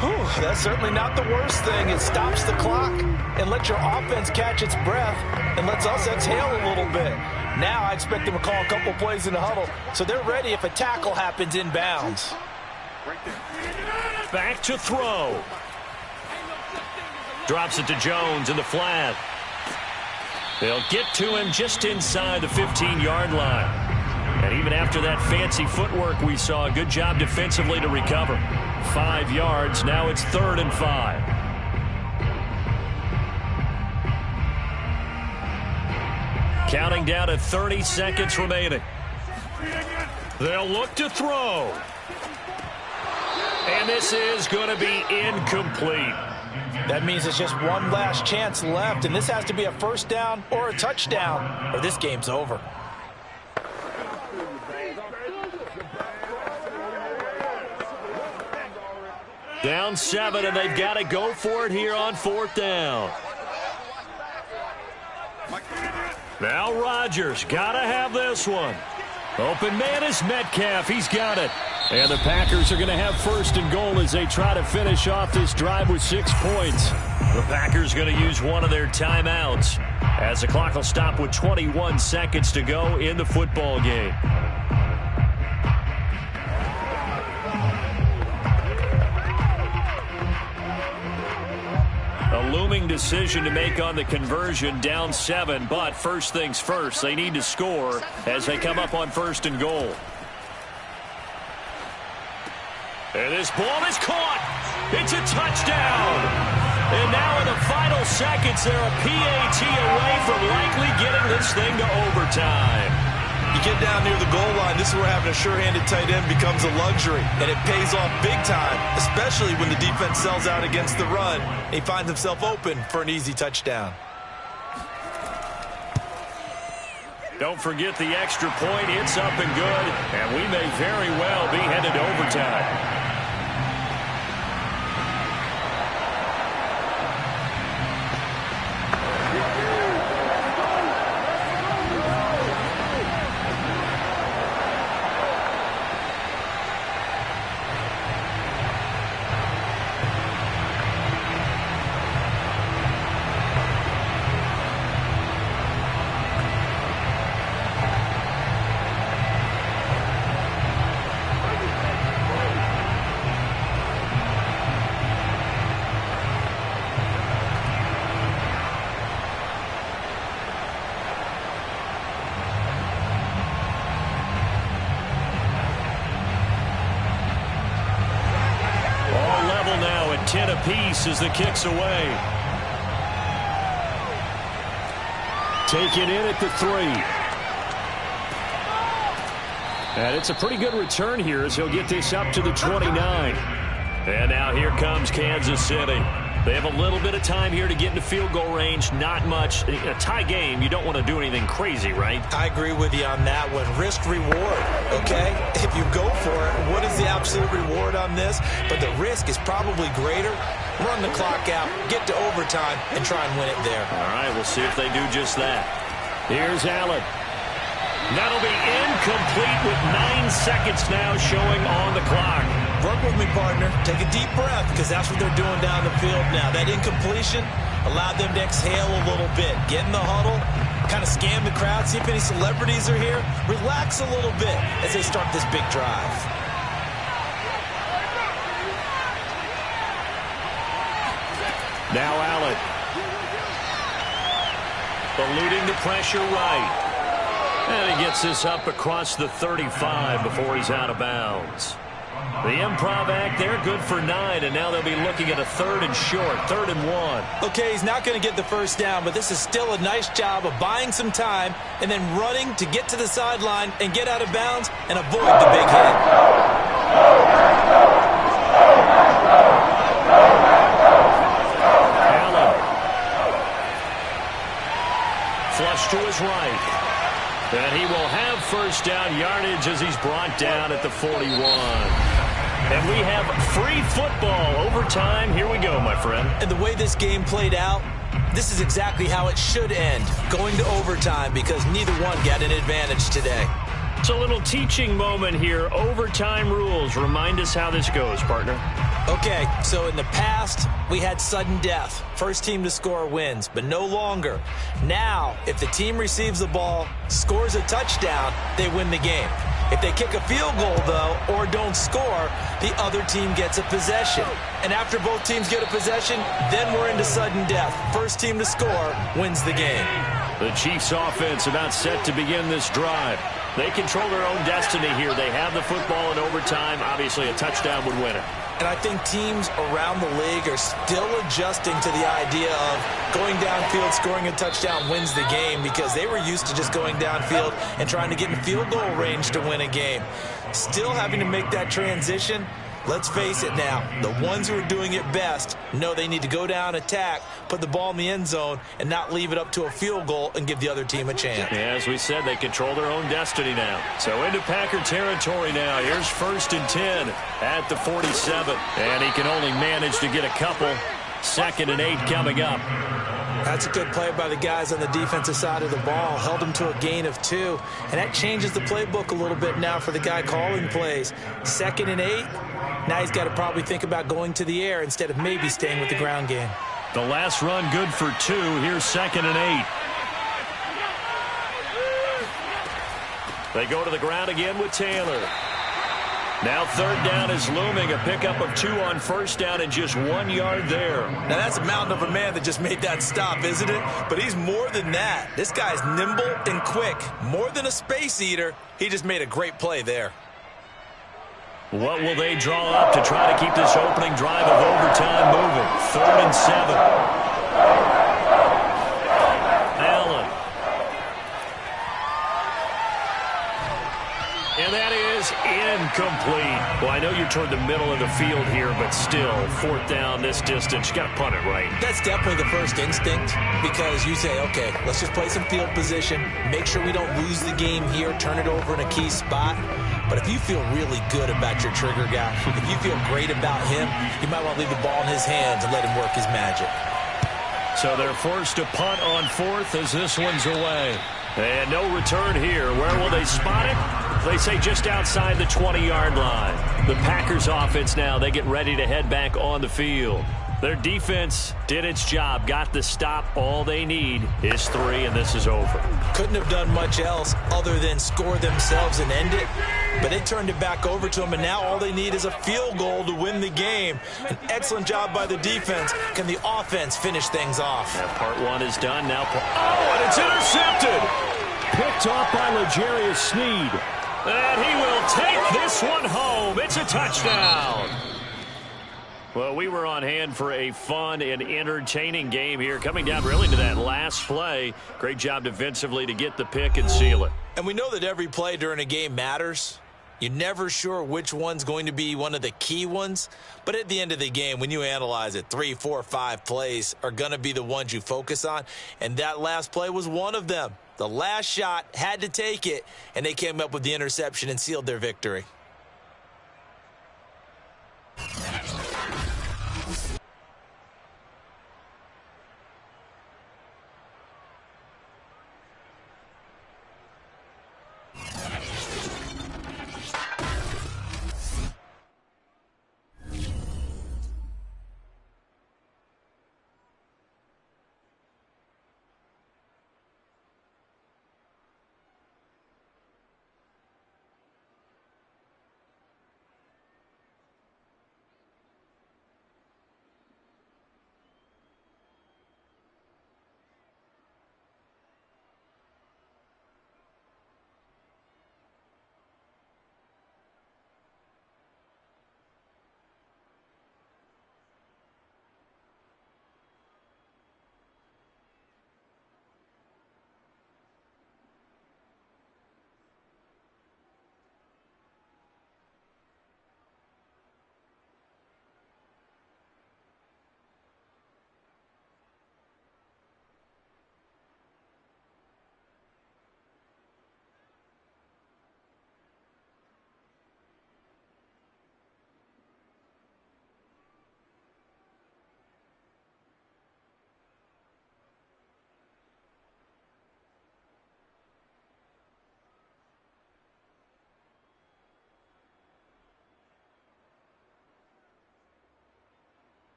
Whew, that's certainly not the worst thing. It stops the clock and lets your offense catch its breath and lets us exhale a little bit. Now I expect them to call a couple plays in the huddle so they're ready if a tackle happens inbounds. Back to throw. Drops it to Jones in the flat. They'll get to him just inside the 15-yard line. And even after that fancy footwork we saw, a good job defensively to recover. 5 yards, now it's 3rd and 5. Counting down to 30 seconds remaining. They'll look to throw. And this is going to be incomplete. That means it's just one last chance left, and this has to be a first down or a touchdown, or this game's over. Down 7, and they've got to go for it here on 4th down. Now Rodgers, got to have this one. Open man is Metcalf. He's got it. And the Packers are going to have 1st and goal as they try to finish off this drive with 6 points. The Packers going to use one of their timeouts as the clock will stop with 21 seconds to go in the football game. A looming decision to make on the conversion, down 7, but first things first, they need to score as they come up on 1st and goal. And this ball is caught. It's a touchdown. And now in the final seconds, they're a PAT away from likely getting this thing to overtime. You get down near the goal line, this is where having a sure-handed tight end becomes a luxury, and it pays off big time, especially when the defense sells out against the run, and he finds himself open for an easy touchdown. Don't forget the extra point. It's up and good, and we may very well be headed to overtime. Now at 10 apiece as the kick's away. Taken in at the 3. And it's a pretty good return here as he'll get this up to the 29. And now here comes Kansas City. They have a little bit of time here to get into field goal range. Not much. A tie game, you don't want to do anything crazy, right? I agree with you on that one. Risk reward, okay? If you go for it, what is the absolute reward on this? But the risk is probably greater. Run the clock out, get to overtime, and try and win it there. All right, we'll see if they do just that. Here's Allen. That'll be incomplete with 9 seconds now showing on the clock. Work with me, partner. Take a deep breath, because that's what they're doing down the field now. That incompletion allowed them to exhale a little bit. Get in the huddle, kind of scan the crowd, see if any celebrities are here. Relax a little bit as they start this big drive. Now Allen. Eluding the pressure right. And he gets this up across the 35 before he's out of bounds. The improv act there, good for 9, and now they'll be looking at a 3rd and short, 3rd and 1. Okay, he's not going to get the first down, but this is still a nice job of buying some time and then running to get to the sideline and get out of bounds and avoid the big hit. Allen. Flush to his right. And he will have first down yardage as he's brought down at the 41. And we have free football. Overtime. Here we go, my friend. And the way this game played out, this is exactly how it should end. Going to overtime because neither one got an advantage today. It's a little teaching moment here. Overtime rules. Remind us how this goes, partner. Okay, so in the past, we had sudden death. First team to score wins, but no longer. Now, if the team receives the ball, scores a touchdown, they win the game. If they kick a field goal, though, or don't score, the other team gets a possession. And after both teams get a possession, then we're into sudden death. First team to score wins the game. The Chiefs offense about set to begin this drive. They control their own destiny here. They have the football in overtime. Obviously, a touchdown would win it. And I think teams around the league are still adjusting to the idea of going downfield, scoring a touchdown wins the game because they were used to just going downfield and trying to get in field goal range to win a game. Still having to make that transition. Let's face it now, the ones who are doing it best know they need to go down, attack, put the ball in the end zone, and not leave it up to a field goal and give the other team a chance. Yeah, as we said, they control their own destiny now. So into Packer territory now. Here's 1st and 10 at the 47. And he can only manage to get a couple. 2nd and 8 coming up. That's a good play by the guys on the defensive side of the ball. Held them to a gain of 2. And that changes the playbook a little bit now for the guy calling plays. 2nd and 8. Now he's got to probably think about going to the air instead of maybe staying with the ground game. The last run good for 2. Here's 2nd and 8. They go to the ground again with Taylor. Now 3rd down is looming. A pickup of 2 on 1st down and just 1 yard there. Now that's a mountain of a man that just made that stop, isn't it? But he's more than that. This guy's nimble and quick. More than a space eater. He just made a great play there. What will they draw up to try to keep this opening drive of overtime moving? 3rd and 7. Allen. And that is incomplete. Well, I know you're toward the middle of the field here, but still, fourth down this distance. You got to punt it right. That's definitely the first instinct because you say, okay, let's just play some field position, make sure we don't lose the game here, turn it over in a key spot. But if you feel really good about your trigger guy, if you feel great about him, you might want to leave the ball in his hands and let him work his magic. So they're forced to punt on fourth as this one's away. And no return here. Where will they spot it? They say just outside the 20-yard line. The Packers offense now, they get ready to head back on the field. Their defense did its job, got the stop. All they need is 3, and this is over. Couldn't have done much else other than score themselves and end it. But they turned it back over to them, and now all they need is a field goal to win the game. An excellent job by the defense. Can the offense finish things off? Now part 1 is done. Now, and it's intercepted. Picked off by L'Jarius Sneed. And he will take this one home. It's a touchdown. Well, we were on hand for a fun and entertaining game here. Coming down really to that last play. Great job defensively to get the pick and seal it. And we know that every play during a game matters. You're never sure which one's going to be one of the key ones. But at the end of the game, when you analyze it, 3, 4, 5 plays are going to be the ones you focus on. And that last play was one of them. The last shot had to take it, and they came up with the interception and sealed their victory.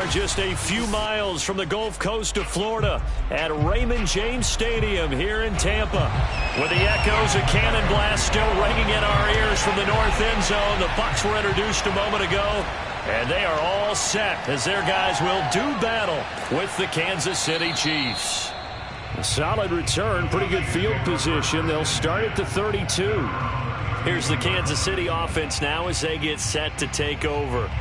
are just a few miles from the Gulf Coast of Florida at Raymond James Stadium here in Tampa. With the echoes of cannon blast still ringing in our ears from the north end zone, the Bucs were introduced a moment ago, and they are all set as their guys will do battle with the Kansas City Chiefs. A solid return, pretty good field position. They'll start at the 32. Here's the Kansas City offense now as they get set to take over.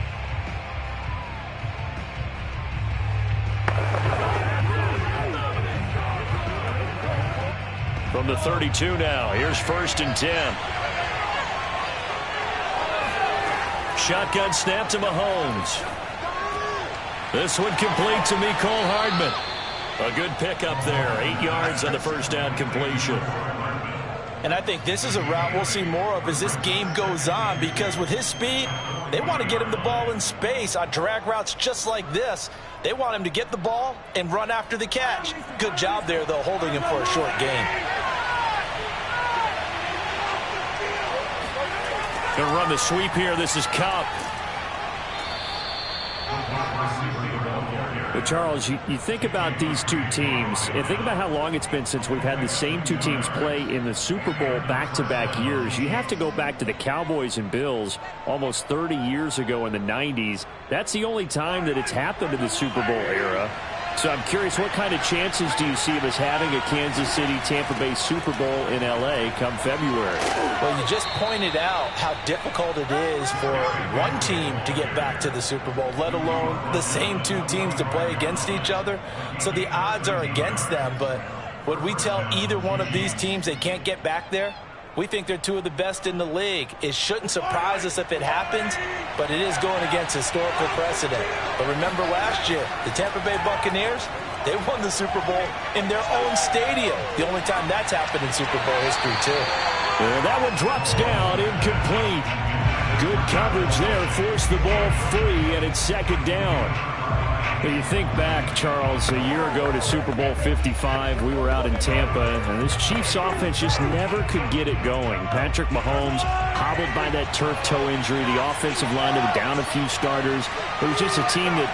From the 32 now, here's 1st and 10. Shotgun snap to Mahomes. This one complete to Mecole Hardman. A good pickup there, 8 yards on the first down completion. And I think this is a route we'll see more of as this game goes on, because with his speed, they want to get him the ball in space on drag routes just like this. They want him to get the ball and run after the catch. Good job there, though, holding him for a short gain. Going to run the sweep here. This is Kupp. But Charles, you think about these two teams and think about how long it's been since we've had the same two teams play in the Super Bowl back-to-back years. You have to go back to the Cowboys and Bills almost 30 years ago in the 90s. That's the only time that it's happened in the Super Bowl era. So I'm curious, what kind of chances do you see of us having a Kansas City-Tampa Bay Super Bowl in L.A. come February? Well, you just pointed out how difficult it is for one team to get back to the Super Bowl, let alone the same two teams to play against each other. So the odds are against them, but would we tell either one of these teams they can't get back there? We think they're two of the best in the league. It shouldn't surprise us if it happens, but it is going against historical precedent. But remember last year, the Tampa Bay Buccaneers, they won the Super Bowl in their own stadium. The only time that's happened in Super Bowl history, too. Well, that one drops down, incomplete. Good coverage there, forced the ball free, and it's 2nd down. But you think back, Charles, a year ago to Super Bowl 55, we were out in Tampa, and this Chiefs offense just never could get it going. Patrick Mahomes hobbled by that turf toe injury. The offensive line was down a few starters. It was just a team that,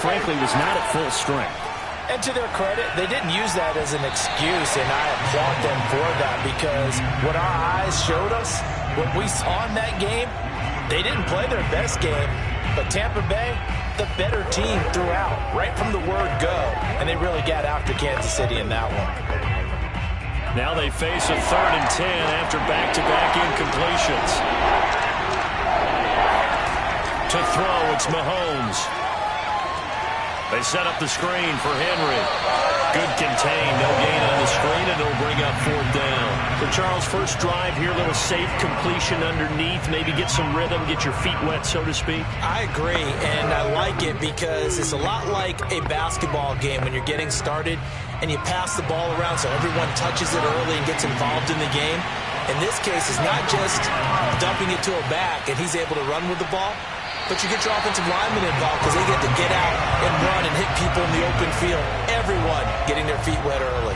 frankly, was not at full strength. And to their credit, they didn't use that as an excuse, and I applaud them for that, because what our eyes showed us, what we saw in that game, they didn't play their best game, but Tampa Bay, the better team throughout, right from the word go, and they really got after Kansas City in that one. Now they face a 3rd and 10 after back-to-back incompletions. To throw, it's Mahomes. They set up the screen for Henry. Good contain, no gain on the screen, and it'll bring up 4th down. So Charles, first drive here, little safe completion underneath, maybe get some rhythm, get your feet wet, so to speak. I agree, and I like it because it's a lot like a basketball game when you're getting started and you pass the ball around so everyone touches it early and gets involved in the game. In this case, it's not just dumping it to a back and he's able to run with the ball, but you get your offensive linemen involved because they get to get out and run and hit people in the open field. Everyone getting their feet wet early.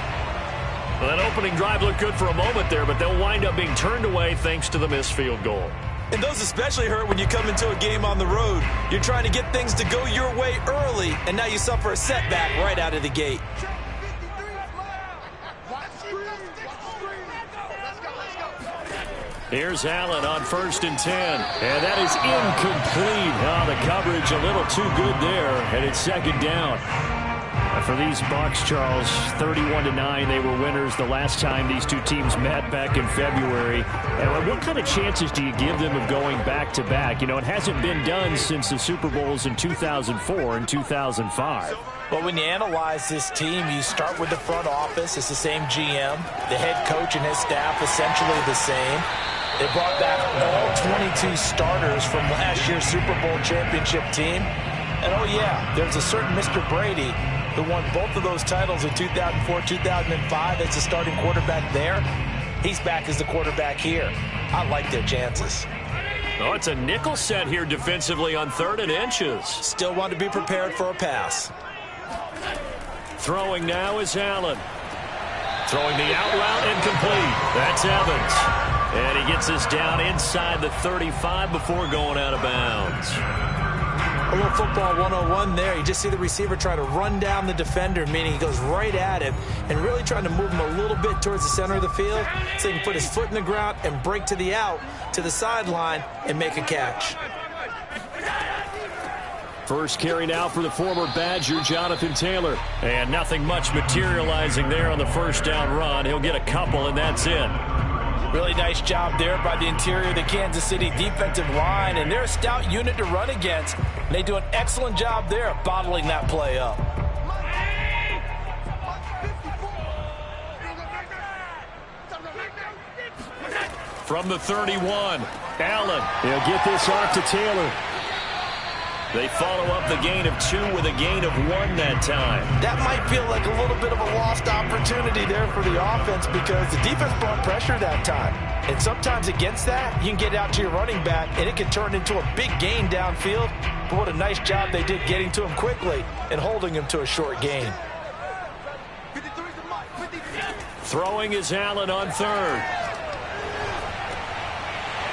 Well, that opening drive looked good for a moment there, but they'll wind up being turned away thanks to the missed field goal. And those especially hurt when you come into a game on the road. You're trying to get things to go your way early, and now you suffer a setback right out of the gate. Here's Allen on 1st and 10. And that is incomplete. Oh, the coverage a little too good there. And it's 2nd down. For these Bucs, Charles, 31-9, they were winners the last time these two teams met back in February. And what kind of chances do you give them of going back-to-back? It hasn't been done since the Super Bowls in 2004 and 2005. Well, when you analyze this team, you start with the front office. It's the same GM. The head coach and his staff essentially the same. They brought back all 22 starters from last year's Super Bowl championship team. And, oh, yeah, there's a certain Mr. Brady who won both of those titles in 2004, 2005 as the starting quarterback there. He's back as the quarterback here. I like their chances. Oh, it's a nickel set here defensively on 3rd and inches. Still want to be prepared for a pass. Throwing now is Allen. Throwing the out route incomplete. That's Evans. And he gets us down inside the 35 before going out of bounds. A little football 101 there. You just see the receiver try to run down the defender, meaning he goes right at him and really trying to move him a little bit towards the center of the field so he can put his foot in the ground and break to the out, to the sideline, and make a catch. First carry now for the former Badger, Jonathan Taylor. And nothing much materializing there on the first down run. He'll get a couple, and that's it. Really nice job there by the interior of the Kansas City defensive line, and they're a stout unit to run against. And they do an excellent job there of bottling that play up. From the 31, Allen. He'll get this off to Taylor. They follow up the gain of 2 with a gain of 1 that time. That might feel like a little bit of a lost opportunity there for the offense because the defense brought pressure that time. And sometimes against that, you can get out to your running back, and it can turn into a big gain downfield. But what a nice job they did getting to him quickly and holding him to a short gain. Throwing is Allen on third.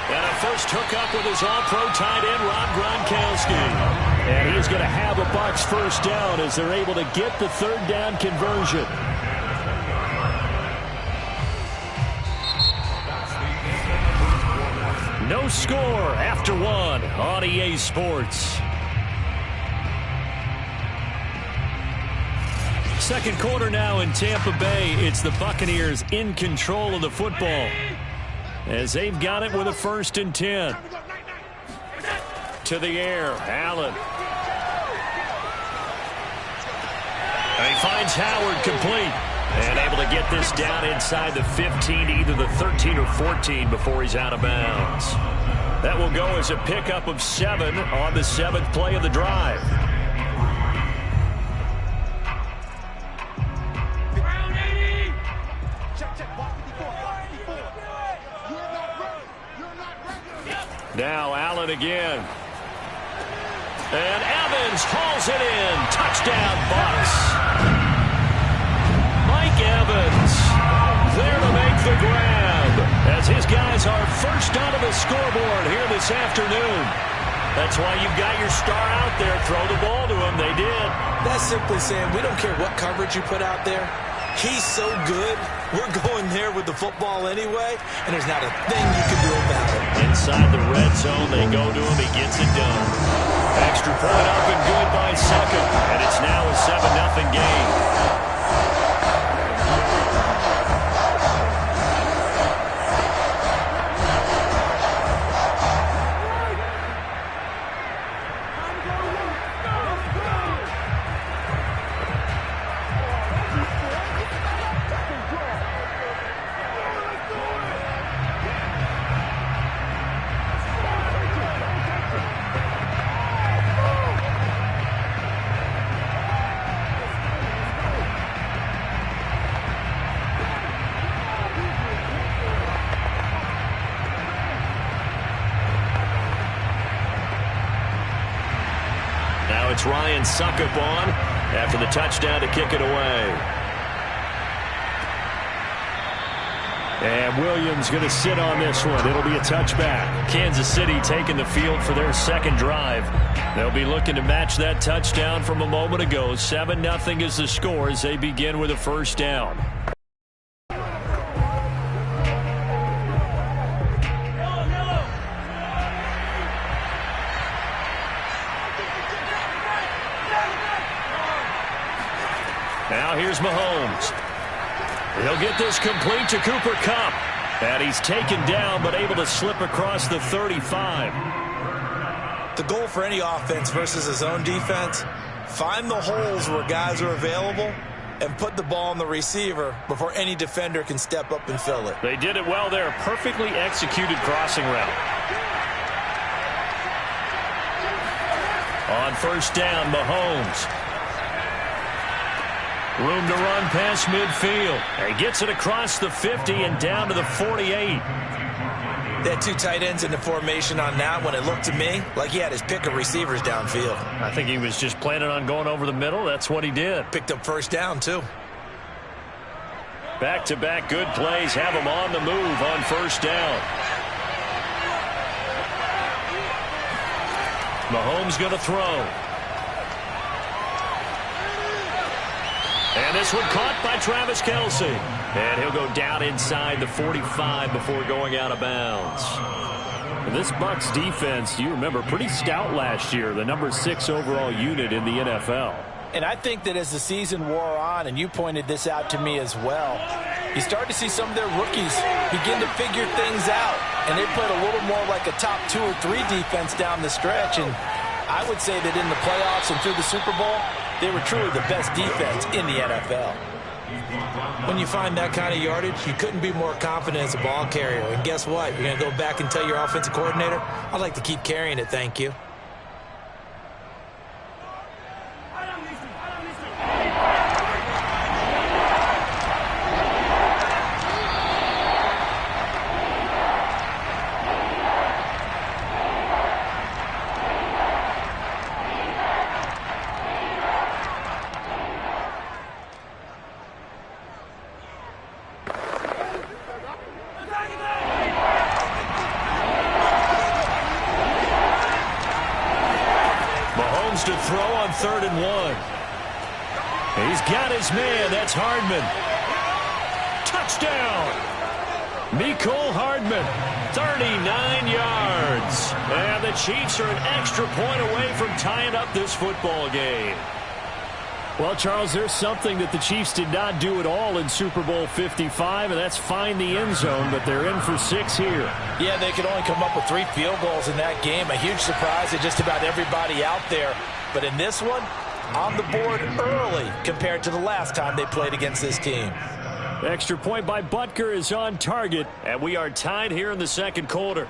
And a first hookup with his all-pro tight end, Rob Gronkowski. And he's going to have a Bucs first down as they're able to get the third down conversion. No score after 1 on EA Sports. Second quarter now in Tampa Bay. It's the Buccaneers in control of the football, as they've got it with a 1st and 10. To the air, Allen. And he finds Howard complete. And able to get this down inside the 15, either the 13 or 14 before he's out of bounds. That will go as a pickup of 7 on the 7th play of the drive. Now Allen again. And Evans hauls it in. Touchdown, Bucs. Mike Evans there to make the grab as his guys are first onto the scoreboard here this afternoon. That's why you've got your star out there. Throw the ball to him. They did. That's simply saying we don't care what coverage you put out there. He's so good, we're going there with the football anyway, and there's not a thing you can do about it. Inside the red zone, they go to him. He gets it done. Extra point up and good by Succop, and it's now a 7-0 game. It's Ryan Succop on after the touchdown to kick it away. And Williams going to sit on this one. It'll be a touchback. Kansas City taking the field for their second drive. They'll be looking to match that touchdown from a moment ago. 7-0 is the score as they begin with a first down. Now here's Mahomes. He'll get this complete to Cooper Kupp. And he's taken down but able to slip across the 35. The goal for any offense versus his own defense, find the holes where guys are available and put the ball on the receiver before any defender can step up and fill it. They did it well there. Perfectly executed crossing route. On first down, Mahomes. Room to run past midfield. And he gets it across the 50 and down to the 48. They had 2 tight ends in the formation on that one. It looked to me like he had his pick of receivers downfield. I think he was just planning on going over the middle. That's what he did. Picked up first down, too. Back-to-back good plays have him on the move on first down. Mahomes going to throw. And this one caught by Travis Kelce. And he'll go down inside the 45 before going out of bounds. And this Bucs defense, you remember, pretty stout last year, the number 6 overall unit in the NFL. And I think that as the season wore on, and you pointed this out to me as well, you start to see some of their rookies begin to figure things out. And they played a little more like a top 2 or 3 defense down the stretch. And I would say that in the playoffs and through the Super Bowl, they were truly the best defense in the NFL. When you find that kind of yardage, you couldn't be more confident as a ball carrier. And guess what? You're going to go back and tell your offensive coordinator, I'd like to keep carrying it, thank you. To throw on 3rd and 1. He's got his man. That's Hardman. Touchdown. Mecole Hardman, 39 yards. And the Chiefs are an extra point away from tying up this football game. Well, Charles, there's something that the Chiefs did not do at all in Super Bowl 55, and that's find the end zone, but they're in for 6 here. Yeah, they could only come up with 3 field goals in that game. A huge surprise to just about everybody out there. But in this one, on the board early compared to the last time they played against this team. Extra point by Butker is on target, and we are tied here in the second quarter.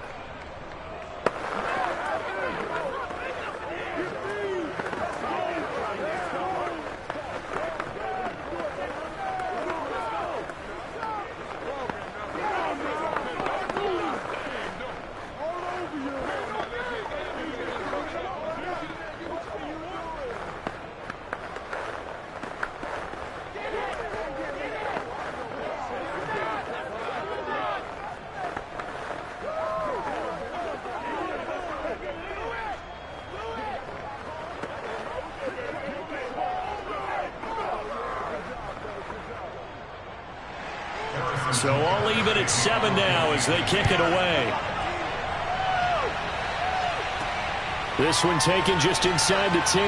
So all even at 7 now as they kick it away. This one taken just inside the 10.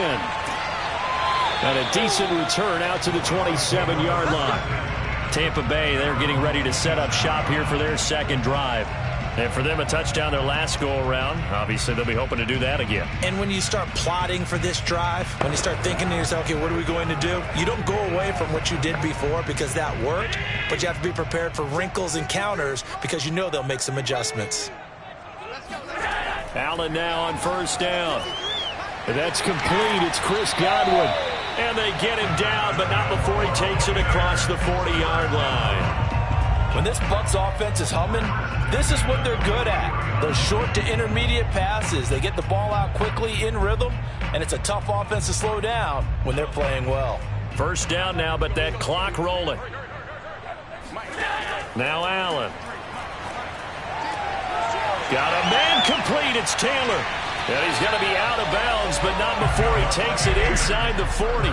And a decent return out to the 27-yard line. Tampa Bay, they're getting ready to set up shop here for their second drive. And for them, a touchdown their last go-around. Obviously, they'll be hoping to do that again. And when you start plotting for this drive, when you start thinking to yourself, okay, what are we going to do? You don't go away from what you did before because that worked, but you have to be prepared for wrinkles and counters because you know they'll make some adjustments. Allen now on first down. And that's complete. It's Chris Godwin. And they get him down, but not before he takes it across the 40-yard line. When this Bucs offense is humming, this is what they're good at. Those short to intermediate passes. They get the ball out quickly in rhythm, and it's a tough offense to slow down when they're playing well. First down now, but that clock rolling. Now Allen. Got a man complete. It's Taylor. And he's going to be out of bounds, but not before he takes it inside the 40.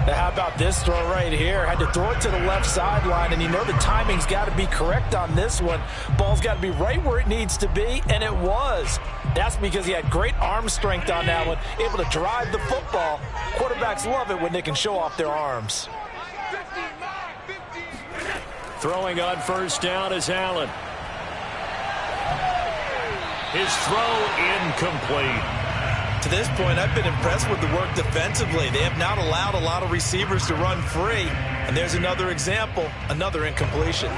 Now, how about this throw right here? Had to throw it to the left sideline, and you know the timing's got to be correct on this one. Ball's got to be right where it needs to be, and it was. That's because he had great arm strength on that one, able to drive the football. Quarterbacks love it when they can show off their arms. Throwing on first down is Allen. His throw incomplete. To this point, I've been impressed with the work defensively. They have not allowed a lot of receivers to run free. And there's another example, another incompletion.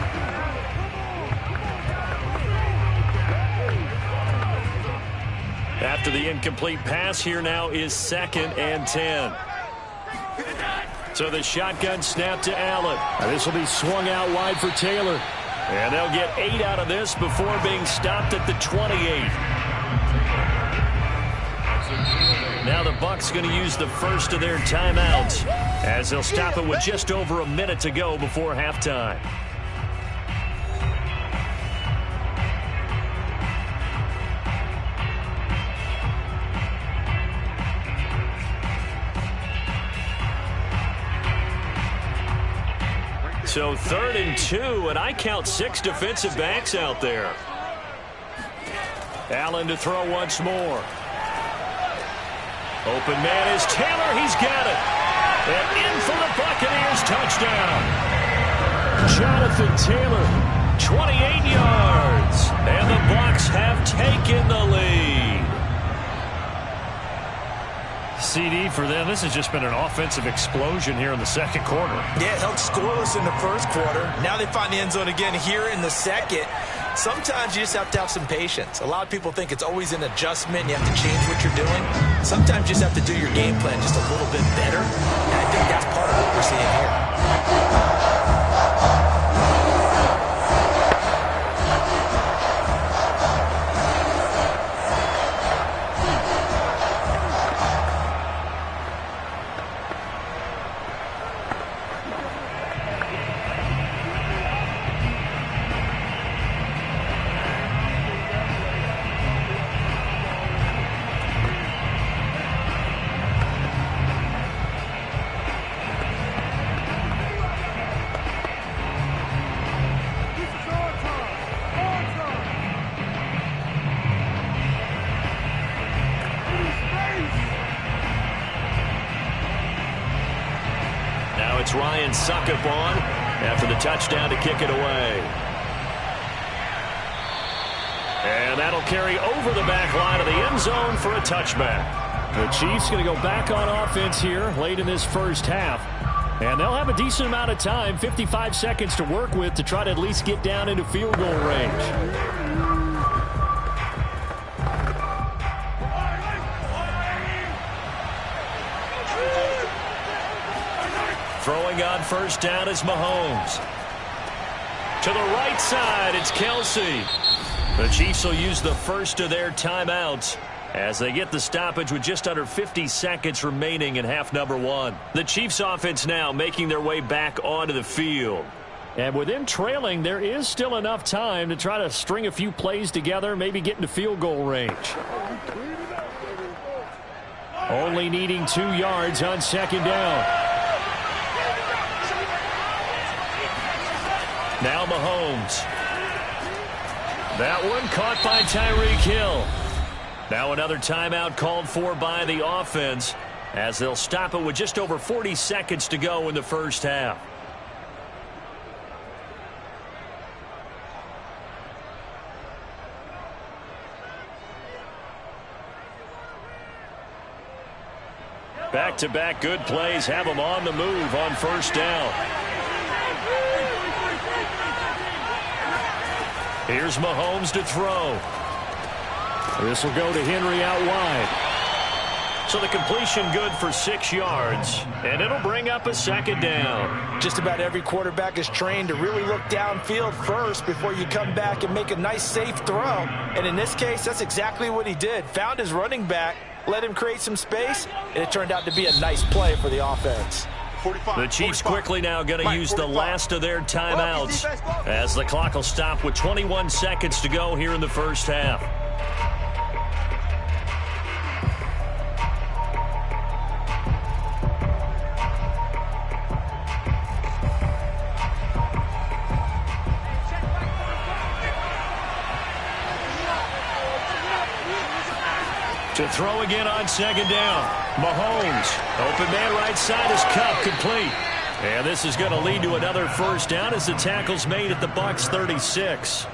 After the incomplete pass, here now is 2nd and 10. So the shotgun snap to Allen. This will be swung out wide for Taylor. And they'll get 8 out of this before being stopped at the 28. Now the Bucs going to use the first of their timeouts as they'll stop it with just over a minute to go before halftime. So 3rd and 2, and I count 6 defensive backs out there. Allen to throw once more. Open man is Taylor. He's got it. And in for the Buccaneers touchdown. Jonathan Taylor, 28 yards. And the Bucs have taken the lead. CD for them. This has just been an offensive explosion here in the second quarter. Yeah, it held scoreless in the first quarter. Now they find the end zone again here in the second. Sometimes you just have to have some patience. A lot of people think it's always an adjustment. You have to change what you're doing. Sometimes you just have to do your game plan just a little bit better. And I think that's part of what we're seeing here. It's Ryan Succop on after the touchdown to kick it away. And that'll carry over the back line of the end zone for a touchback. The Chiefs going to go back on offense here late in this first half. And they'll have a decent amount of time, 55 seconds to work with to try to at least get down into field goal range. Throwing on first down is Mahomes. To the right side, it's Kelsey. The Chiefs will use the first of their timeouts as they get the stoppage with just under 50 seconds remaining in half number 1. The Chiefs offense now making their way back onto the field. And with them trailing, there is still enough time to try to string a few plays together, maybe get into field goal range. Only needing 2 yards on second down. Now Mahomes. That one caught by Tyreek Hill. Now another timeout called for by the offense as they'll stop it with just over 40 seconds to go in the first half. Back-to-back good plays have them on the move on first down. Here's Mahomes to throw. This will go to Henry out wide. So the completion good for 6 yards, and it'll bring up a second down. Just about every quarterback is trained to really look downfield first before you come back and make a nice, safe throw. And in this case, that's exactly what he did. Found his running back, let him create some space, and it turned out to be a nice play for the offense. The Chiefs quickly now going to use the last of their timeouts as the clock will stop with 21 seconds to go here in the first half. To throw again on second down. Mahomes. Open man right side is Kupp, complete. And this is going to lead to another first down as the tackle's made at the Bucs 36.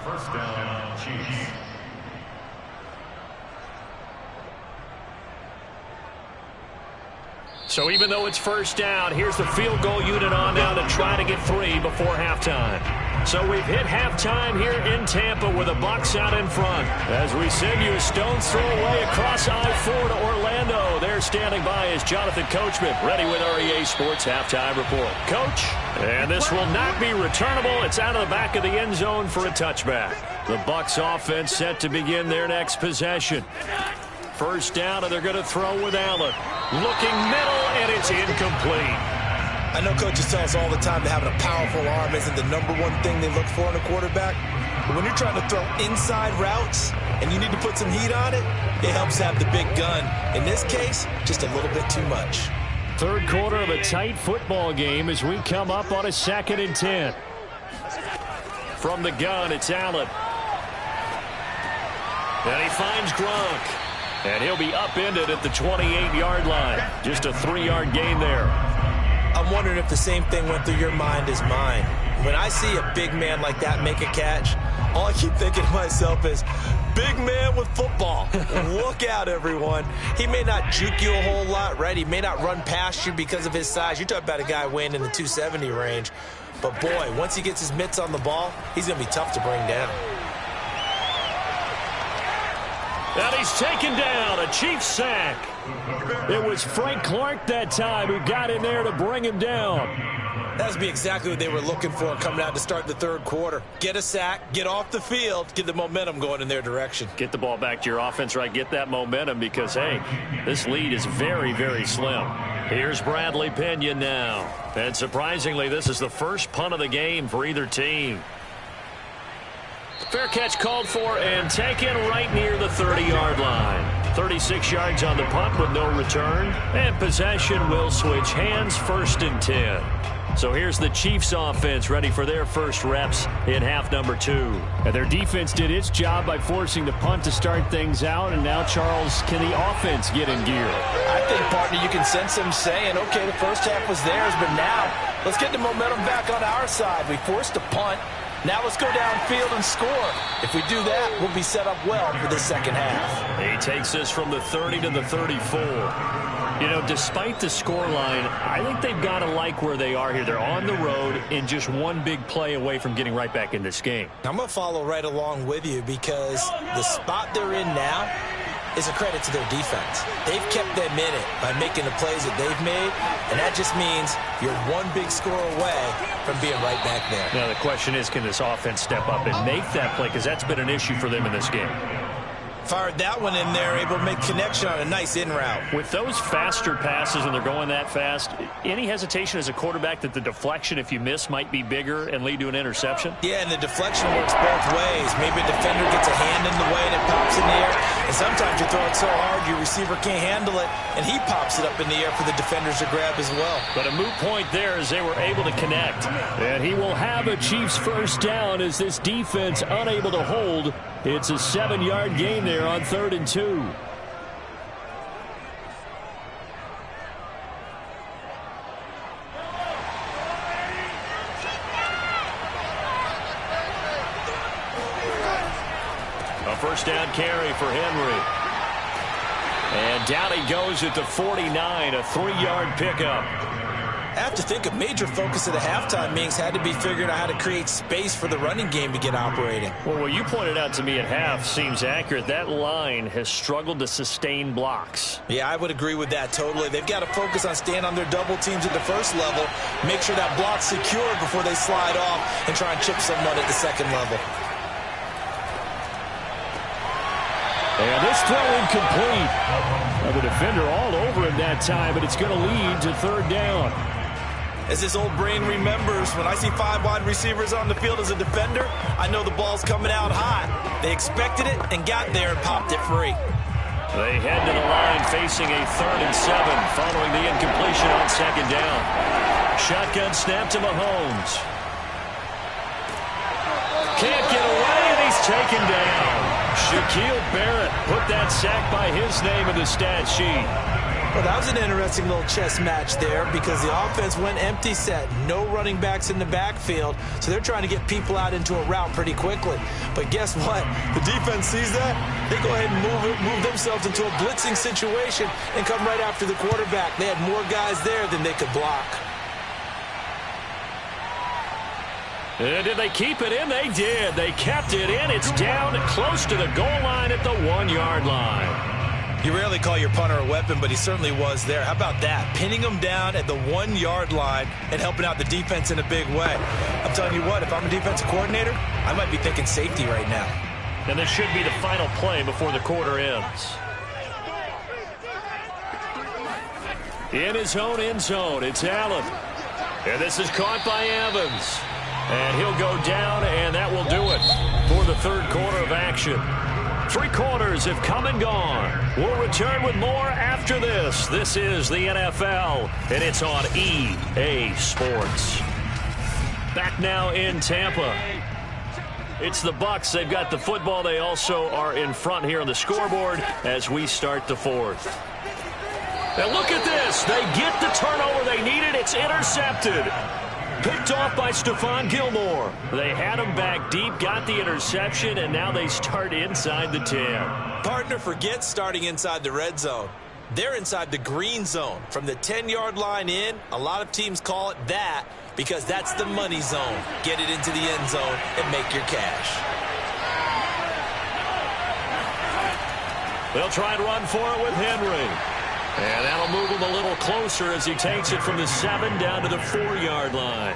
First down, Chiefs. So even though it's first down, here's the field goal unit on now to try to get 3 before halftime. So we've hit halftime here in Tampa with the Bucs out in front. As we send you a stone's throw away across I-4 to Orlando. There standing by is Jonathan Coachman, ready with REA Sports Halftime Report. Coach, and this will not be returnable. It's out of the back of the end zone for a touchback. The Bucs offense set to begin their next possession. First down, and they're going to throw with Allen. Looking middle, and it's incomplete. I know coaches tell us all the time that having a powerful arm isn't the #1 thing they look for in a quarterback. But when you're trying to throw inside routes and you need to put some heat on it, it helps have the big gun. In this case, just a little bit too much. Third quarter of a tight football game as we come up on a 2nd and 10. From the gun, it's Allen. And he finds Gronk. And he'll be upended at the 28-yard line. Just a 3-yard gain there. I'm wondering if the same thing went through your mind as mine. When I see a big man like that make a catch, all I keep thinking to myself is, big man with football. Look out, everyone. He may not juke you a whole lot, right? He may not run past you because of his size. You're talking about a guy weighing in the 270 range. But, boy, once he gets his mitts on the ball, he's going to be tough to bring down. And he's taken down, a Chiefs sack. It was Frank Clark that time who got in there to bring him down. That would be exactly what they were looking for coming out to start the third quarter. Get a sack, get off the field, get the momentum going in their direction. Get the ball back to your offense, right? Get that momentum because, hey, this lead is very, very slim. Here's Bradley Pinion now. And surprisingly, this is the first punt of the game for either team. Fair catch called for and taken right near the 30-yard line. 36 yards on the punt with no return. And possession will switch hands, 1st and 10. So here's the Chiefs offense ready for their first reps in half number 2. And their defense did its job by forcing the punt to start things out. And now, Charles, can the offense get in gear? I think, partner, you can sense them saying, okay, the first half was theirs, but now let's get the momentum back on our side. We forced a punt. Now let's go downfield and score. If we do that, we'll be set up well for the second half. He takes this from the 30 to the 34. You know, despite the scoreline, I think they've got to like where they are here. They're on the road and just one big play away from getting right back in this game. I'm going to follow right along with you because the spot they're in now is a credit to their defense. They've kept them in it by making the plays that they've made, and that just means you're one big score away from being right back there. Now, the question is, can this offense step up and make that play? Because that's been an issue for them in this game. Fired that one in there, able to make connection on a nice in route. With those faster passes and they're going that fast, any hesitation as a quarterback that the deflection, if you miss, might be bigger and lead to an interception? Yeah, and the deflection works both ways. Maybe a defender gets a hand in the way and it pops in the air. And sometimes you throw it so hard your receiver can't handle it, and he pops it up in the air for the defenders to grab as well. But a moot point there as they were able to connect. And he will have a Chiefs first down as this defense unable to hold. It's a 7-yard gain there on 3rd and 2. A first down carry for Henry. And down he goes at the 49, a 3-yard pickup. I have to think a major focus of the halftime meetings had to be figuring out how to create space for the running game to get operating. Well, what you pointed out to me at half seems accurate. That line has struggled to sustain blocks. Yeah, I would agree with that totally. They've got to focus on staying on their double teams at the first level, make sure that block's secured before they slide off and try and chip someone at the second level. And this throw incomplete. Well, the defender all over him that time, but it's going to lead to 3rd down. As this old brain remembers, when I see 5 wide receivers on the field as a defender, I know the ball's coming out hot. They expected it and got there and popped it free. They head to the line facing a 3rd and 7 following the incompletion on 2nd down. Shotgun snap to Mahomes. Can't get away, and he's taken down. Shaquille Barrett put that sack by his name in the stat sheet. Well, that was an interesting little chess match there because the offense went empty set. No running backs in the backfield, so they're trying to get people out into a route pretty quickly. But guess what? The defense sees that. They go ahead and move themselves into a blitzing situation and come right after the quarterback. They had more guys there than they could block. And did they keep it in? They did. They kept it in. It's down close to the goal line at the 1-yard line. You rarely call your punter a weapon, but he certainly was there. How about that? Pinning him down at the 1-yard line and helping out the defense in a big way. I'm telling you what, if I'm a defensive coordinator, I might be thinking safety right now. And this should be the final play before the quarter ends. In his own end zone, it's Allen. And this is caught by Evans. And he'll go down, and that will do it for the 3rd quarter of action. Three quarters have come and gone. We'll return with more after this. This is the NFL, and it's on EA Sports. Back now in Tampa. It's the Bucs. They've got the football. They also are in front here on the scoreboard as we start the fourth. And look at this. They get the turnover they needed. It's intercepted. Picked off by Stephon Gilmore. They had him back deep, got the interception, and now they start inside the 10. Partner, forget starting inside the red zone. They're inside the green zone. From the 10-yard line in, a lot of teams call it that because that's the money zone. Get it into the end zone and make your cash. They'll try and run for it with Henry. And that'll move him a little closer as he takes it from the 7 down to the 4-yard line.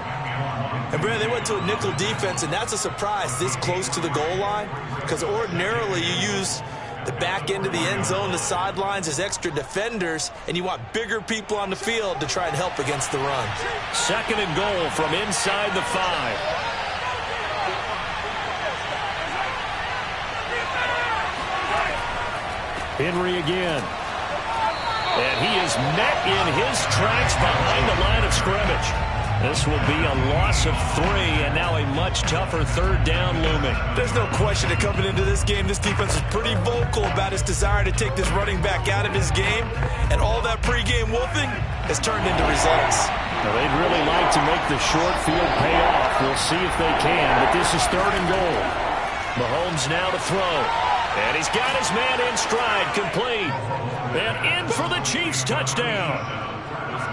And, Brad, they went to a nickel defense, and that's a surprise this close to the goal line because ordinarily you use the back end of the end zone, the sidelines as extra defenders, and you want bigger people on the field to try and help against the run. 2nd and goal from inside the 5. Henry again. And he is met in his tracks behind the line of scrimmage. This will be a loss of 3, and now a much tougher 3rd down looming. There's no question that coming into this game, this defense is pretty vocal about its desire to take this running back out of his game, and all that pregame wolfing has turned into results. Now, they'd really like to make the short field pay off. We'll see if they can, but this is 3rd and goal. Mahomes now to throw. And he's got his man in stride, complete. And in for the Chiefs touchdown.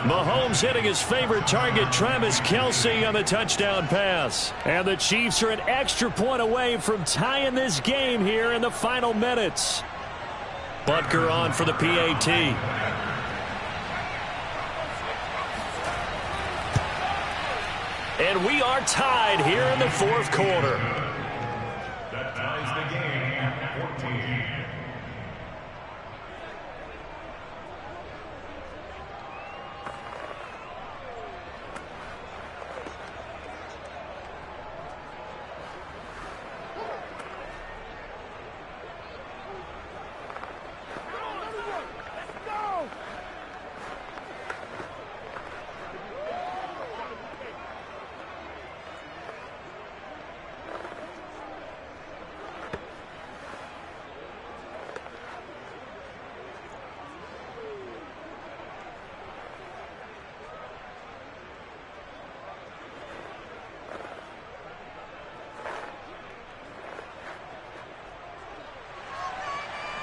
Mahomes hitting his favorite target, Travis Kelce, on the touchdown pass. And the Chiefs are an extra point away from tying this game here in the final minutes. Butker on for the PAT. And we are tied here in the 4th quarter. That ties the game, 14.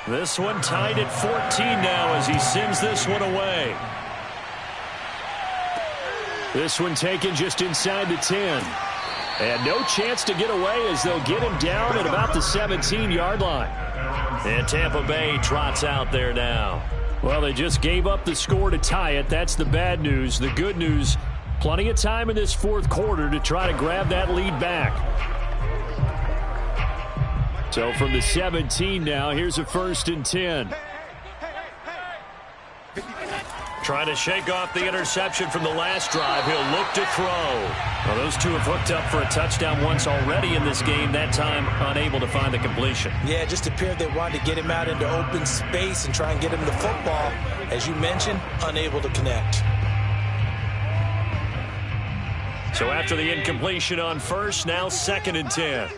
This one tied at 14 now as he sends this one away. This one taken just inside the 10. And no chance to get away as they'll get him down at about the 17-yard line. And Tampa Bay trots out there now. Well, they just gave up the score to tie it. That's the bad news. The good news, plenty of time in this 4th quarter to try to grab that lead back. So from the 17 now, here's a 1st and 10. Trying to shake off the interception from the last drive. He'll look to throw. Well, those two have hooked up for a touchdown once already in this game, that time unable to find the completion. Yeah, it just appeared they wanted to get him out into open space and try and get him the football. As you mentioned, unable to connect. So after the incompletion on 1st, now 2nd and 10.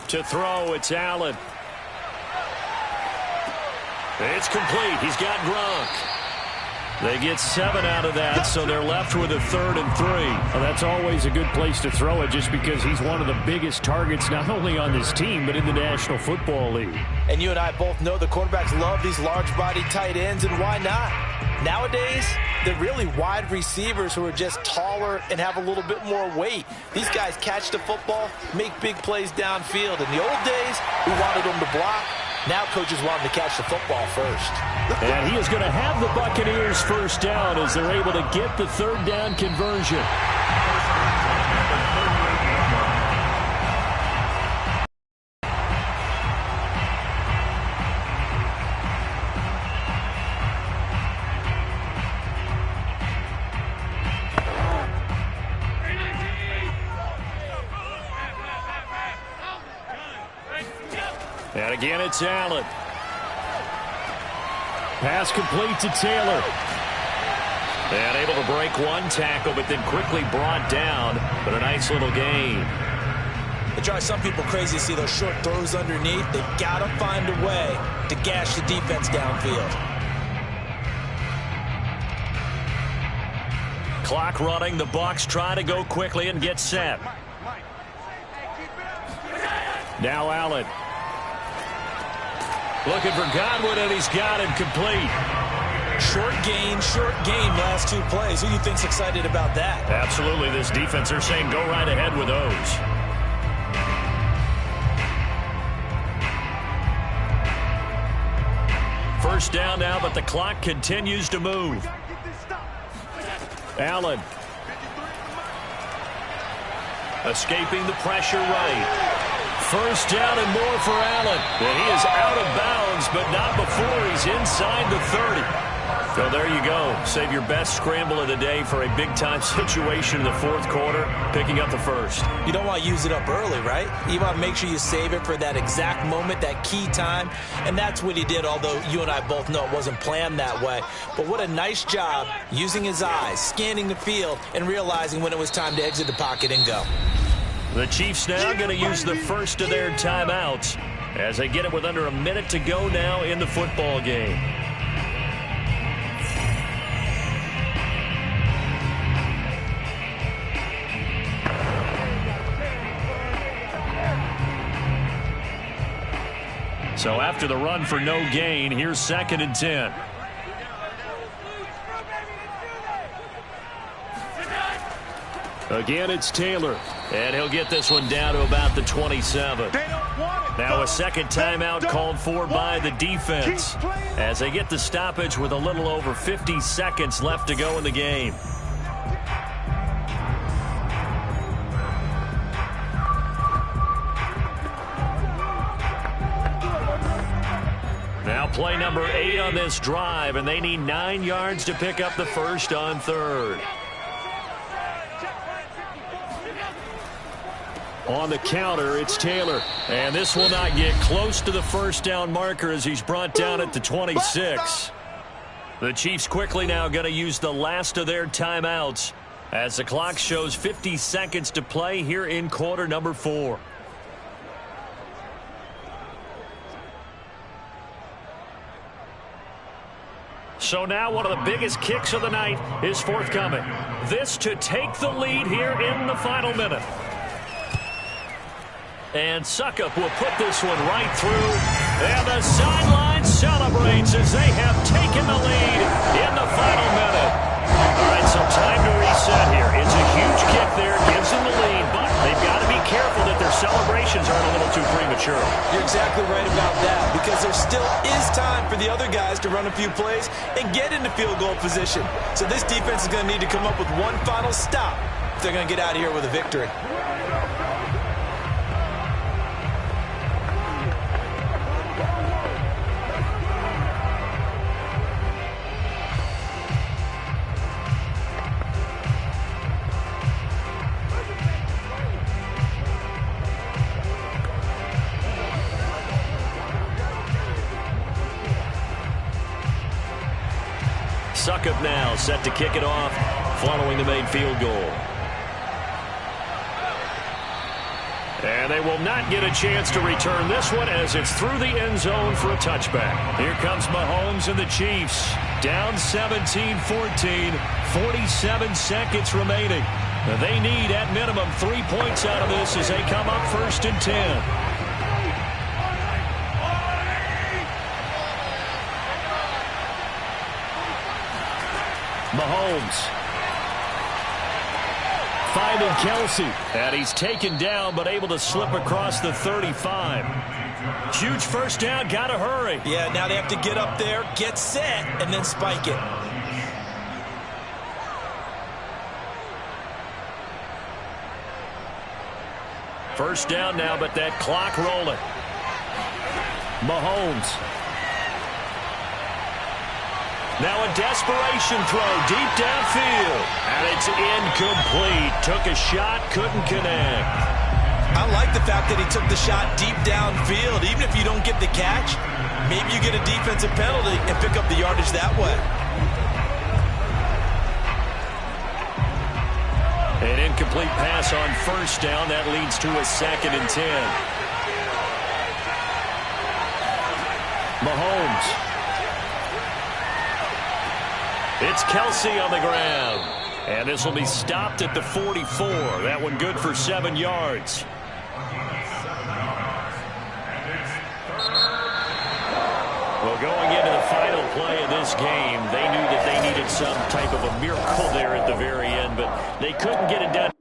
To throw, it's Allen. It's complete. He's got Gronk. They get 7 out of that, so they're left with a 3rd and 3. Well, that's always a good place to throw it just because he's one of the biggest targets not only on this team but in the National Football League. And you and I both know the quarterbacks love these large-body tight ends, and why not? Nowadays, they're really wide receivers who are just taller and have a little bit more weight. These guys catch the football, make big plays downfield. In the old days, we wanted them to block. Now coaches want them to catch the football first. And he is going to have the Buccaneers 1st down as they're able to get the 3rd down conversion. And again, it's Allen. Pass complete to Taylor. And able to break one tackle, but then quickly brought down. But a nice little gain. It drives some people crazy to see those short throws underneath. They've got to find a way to gash the defense downfield. Clock running. The Bucs try to go quickly and get set. Now Allen. Looking for Godwin, and he's got him complete. Short game last two plays. Who do you think's excited about that? Absolutely. This defense, they're saying go right ahead with those. First down now, but the clock continues to move. Allen. Escaping the pressure right. First down and more for Allen. And he is out of bounds, but not before he's inside the 30. So there you go. Save your best scramble of the day for a big-time situation in the fourth quarter, picking up the first. You don't want to use it up early, right? You want to make sure you save it for that exact moment, that key time. And that's what he did, although you and I both know it wasn't planned that way. But what a nice job using his eyes, scanning the field, and realizing when it was time to exit the pocket and go. The Chiefs now going to use the first of their timeouts as they get it with under a minute to go now in the football game. So after the run for no gain, here's 2nd and 10. Again, it's Taylor. And he'll get this one down to about the 27. Now a second timeout called for by the defense as they get the stoppage with a little over 50 seconds left to go in the game. Now play number 8 on this drive, and they need 9 yards to pick up the first on 3rd. On the counter, it's Taylor. And this will not get close to the first down marker as he's brought down at the 26. The Chiefs quickly now going to use the last of their timeouts as the clock shows 50 seconds to play here in quarter number 4. So now one of the biggest kicks of the night is forthcoming. This to take the lead here in the final minute. And Succop will put this one right through. And the sideline celebrates as they have taken the lead in the final minute. All right, so time to reset here. It's a huge kick there, gives them the lead, but they've got to be careful that their celebrations aren't a little too premature. You're exactly right about that, because there still is time for the other guys to run a few plays and get into field goal position. So this defense is going to need to come up with one final stop if they're going to get out of here with a victory. Succop now set to kick it off following the made field goal. And they will not get a chance to return this one as it's through the end zone for a touchback. Here comes Mahomes and the Chiefs. Down 17-14, 47 seconds remaining. They need at minimum 3 points out of this as they come up 1st and 10. Mahomes finding Kelsey, and he's taken down but able to slip across the 35. Huge first down, gotta hurry. Yeah, now they have to get up there, get set, and then spike it. First down now, but that clock rolling. Mahomes. Now a desperation throw deep downfield. And it's incomplete. Took a shot, couldn't connect. I like the fact that he took the shot deep downfield. Even if you don't get the catch, maybe you get a defensive penalty and pick up the yardage that way. An incomplete pass on first down. That leads to a 2nd and 10. Mahomes. It's Kelsey on the ground. And this will be stopped at the 44. That one good for 7 yards. Well, going into the final play of this game, they knew that they needed some type of a miracle there at the very end, but they couldn't get it done.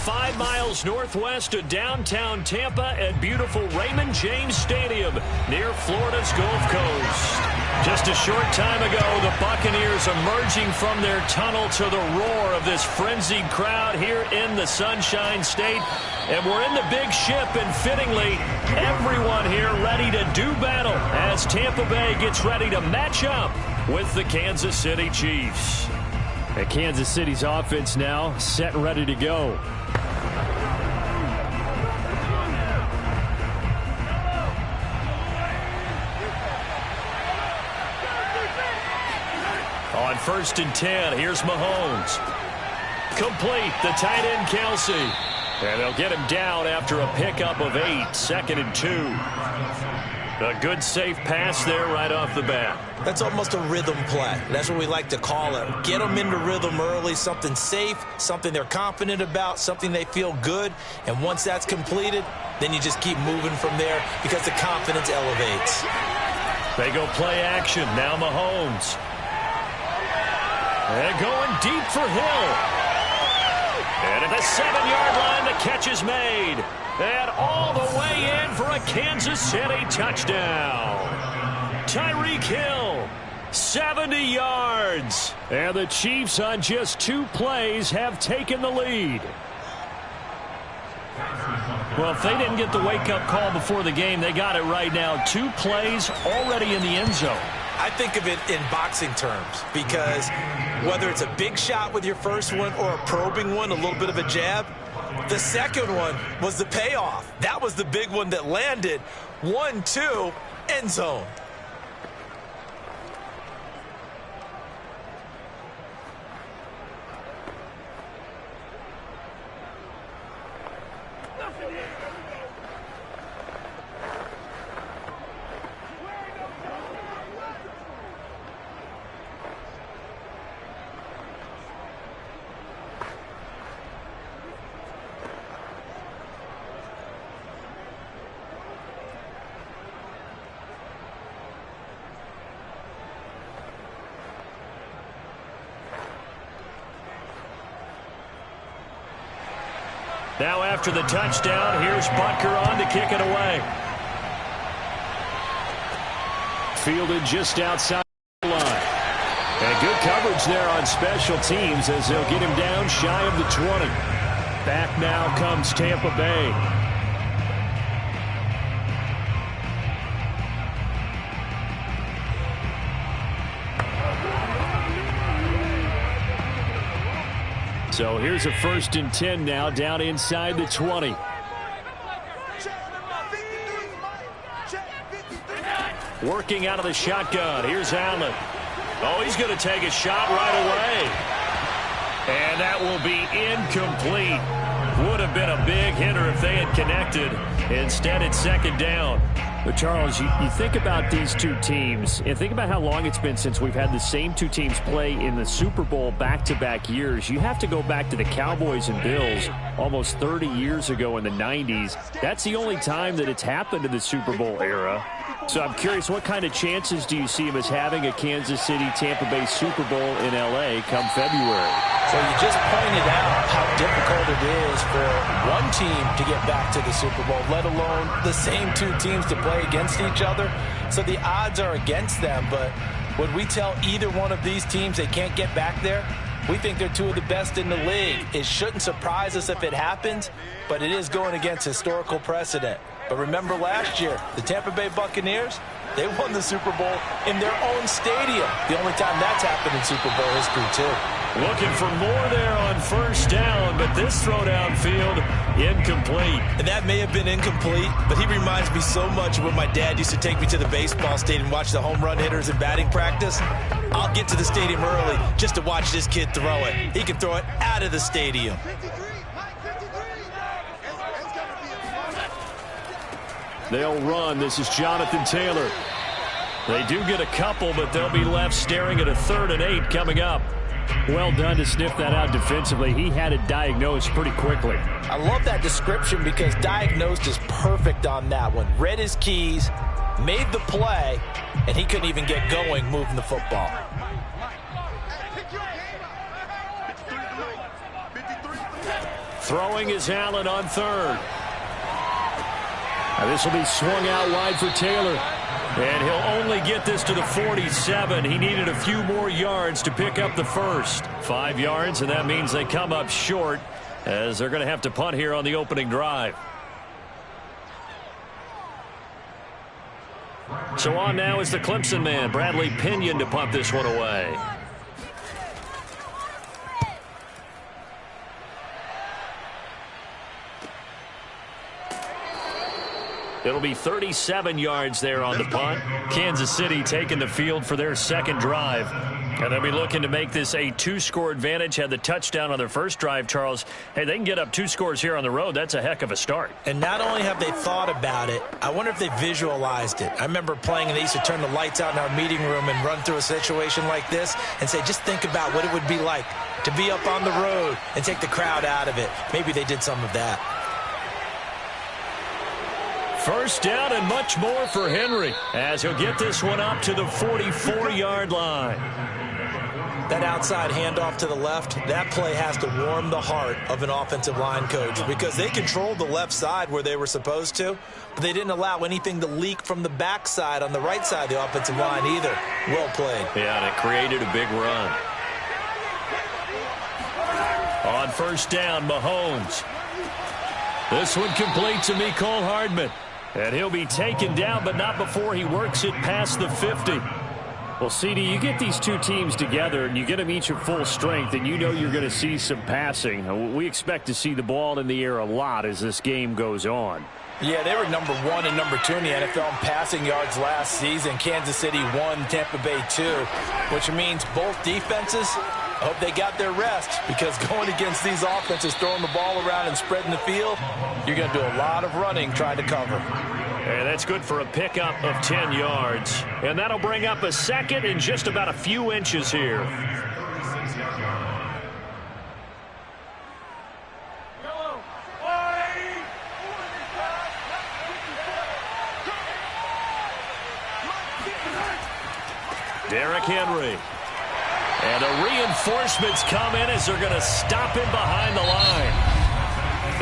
5 miles northwest of downtown Tampa at beautiful Raymond James Stadium near Florida's Gulf Coast. Just a short time ago, the Buccaneers emerging from their tunnel to the roar of this frenzied crowd here in the Sunshine State. And we're in the big ship, and fittingly, everyone here ready to do battle as Tampa Bay gets ready to match up with the Kansas City Chiefs. And Kansas City's offense now set and ready to go. On 1st and 10, here's Mahomes. Complete, the tight end Kelsey. And they'll get him down after a pickup of 8, 2nd and 2. A good safe pass there right off the bat. That's almost a rhythm play. That's what we like to call it. Get them into rhythm early, something safe, something they're confident about, something they feel good. And once that's completed, then you just keep moving from there because the confidence elevates. They go play action. Now Mahomes. They're going deep for Hill. And at the 7-yard line, the catch is made. And all the way in for a Kansas City touchdown. Tyreek Hill, 70 yards. And the Chiefs on just 2 plays have taken the lead. Well, if they didn't get the wake-up call before the game, they got it right now. 2 plays already in the end zone. I think of it in boxing terms because whether it's a big shot with your first one or a probing one, a little bit of a jab, the second one was the payoff. That was the big one that landed. 1-2, end zone. Now after the touchdown, here's Butker on to kick it away. Fielded just outside the line. And good coverage there on special teams as they'll get him down shy of the 20. Back now comes Tampa Bay. So here's a 1st and 10 now down inside the 20. Working out of the shotgun. Here's Allen. Oh, he's going to take a shot right away. And that will be incomplete. Would have been a big hitter if they had connected. Instead, it's 2nd down. But Charles, you think about these 2 teams and think about how long it's been since we've had the same 2 teams play in the Super Bowl back-to-back years. You have to go back to the Cowboys and Bills almost 30 years ago in the 90s. That's the only time that it's happened in the Super Bowl era. So I'm curious, what kind of chances do you see him as having a Kansas City-Tampa Bay Super Bowl in L.A. come February? So you just pointed out how difficult it is for one team to get back to the Super Bowl, let alone the same 2 teams to play against each other. So the odds are against them, but would we tell either one of these teams they can't get back there? We think they're 2 of the best in the league. It shouldn't surprise us if it happens, but it is going against historical precedent. But remember last year, the Tampa Bay Buccaneers, they won the Super Bowl in their own stadium. The only time that's happened in Super Bowl history, too. Looking for more there on 1st down, but this throw downfield incomplete. And that may have been incomplete, but he reminds me so much of when my dad used to take me to the baseball stadium and watch the home run hitters in batting practice. I'll get to the stadium early just to watch this kid throw it. He can throw it out of the stadium. They'll run. This is Jonathan Taylor. They do get a couple, but they'll be left staring at a 3rd and 8 coming up. Well done to sniff that out defensively. He had it diagnosed pretty quickly. I love that description because diagnosed is perfect on that one. Read his keys, made the play, and he couldn't even get going moving the football. Throwing is Allen on third. Now this will be swung out wide for Taylor. And he'll only get this to the 47. He needed a few more yards to pick up the first. 5 yards, and that means they come up short as they're going to have to punt here on the opening drive. So on now is the Clemson man, Bradley Pinion, to punt this one away. It'll be 37 yards there on the punt. Kansas City taking the field for their second drive. And they'll be looking to make this a 2-score advantage. Had the touchdown on their first drive, Charles. Hey, they can get up 2 scores here on the road. That's a heck of a start. And not only have they thought about it, I wonder if they visualized it. I remember playing and they used to turn the lights out in our meeting room and run through a situation like this and say, just think about what it would be like to be up on the road and take the crowd out of it. Maybe they did some of that. First down and much more for Henry as he'll get this one up to the 44-yard line. That outside handoff to the left, that play has to warm the heart of an offensive line coach because they controlled the left side where they were supposed to, but they didn't allow anything to leak from the backside on the right side of the offensive line either. Well played. Yeah, and it created a big run. On first down, Mahomes. This one complete to Mecole Hardman. And he'll be taken down, but not before he works it past the 50. Well, CD, you get these two teams together and you get them each at full strength, and you know you're going to see some passing. We expect to see the ball in the air a lot as this game goes on. Yeah, they were number 1 and number 2 in the NFL in passing yards last season. Kansas City 1, Tampa Bay 2, which means both defenses, I hope they got their rest, because going against these offenses, throwing the ball around and spreading the field, you're going to do a lot of running trying to cover. And that's good for a pickup of 10 yards. And that'll bring up a second in just about a few inches here. Derrick Henry. And the reinforcements come in as they're going to stop him behind the line.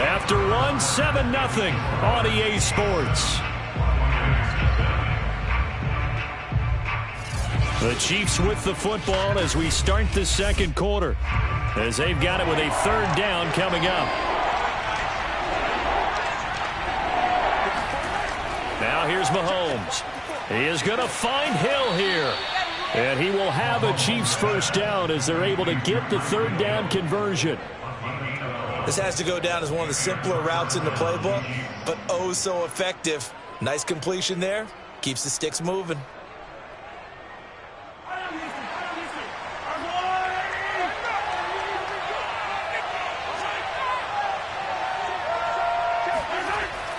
After one, 7-0 on EA Sports. The Chiefs with the football as we start the second quarter, as they've got it with a third down coming up. Now here's Mahomes. He is going to find Hill here. And he will have a Chiefs first down as they're able to get the third down conversion. This has to go down as one of the simpler routes in the playbook, but oh so effective. Nice completion there. Keeps the sticks moving.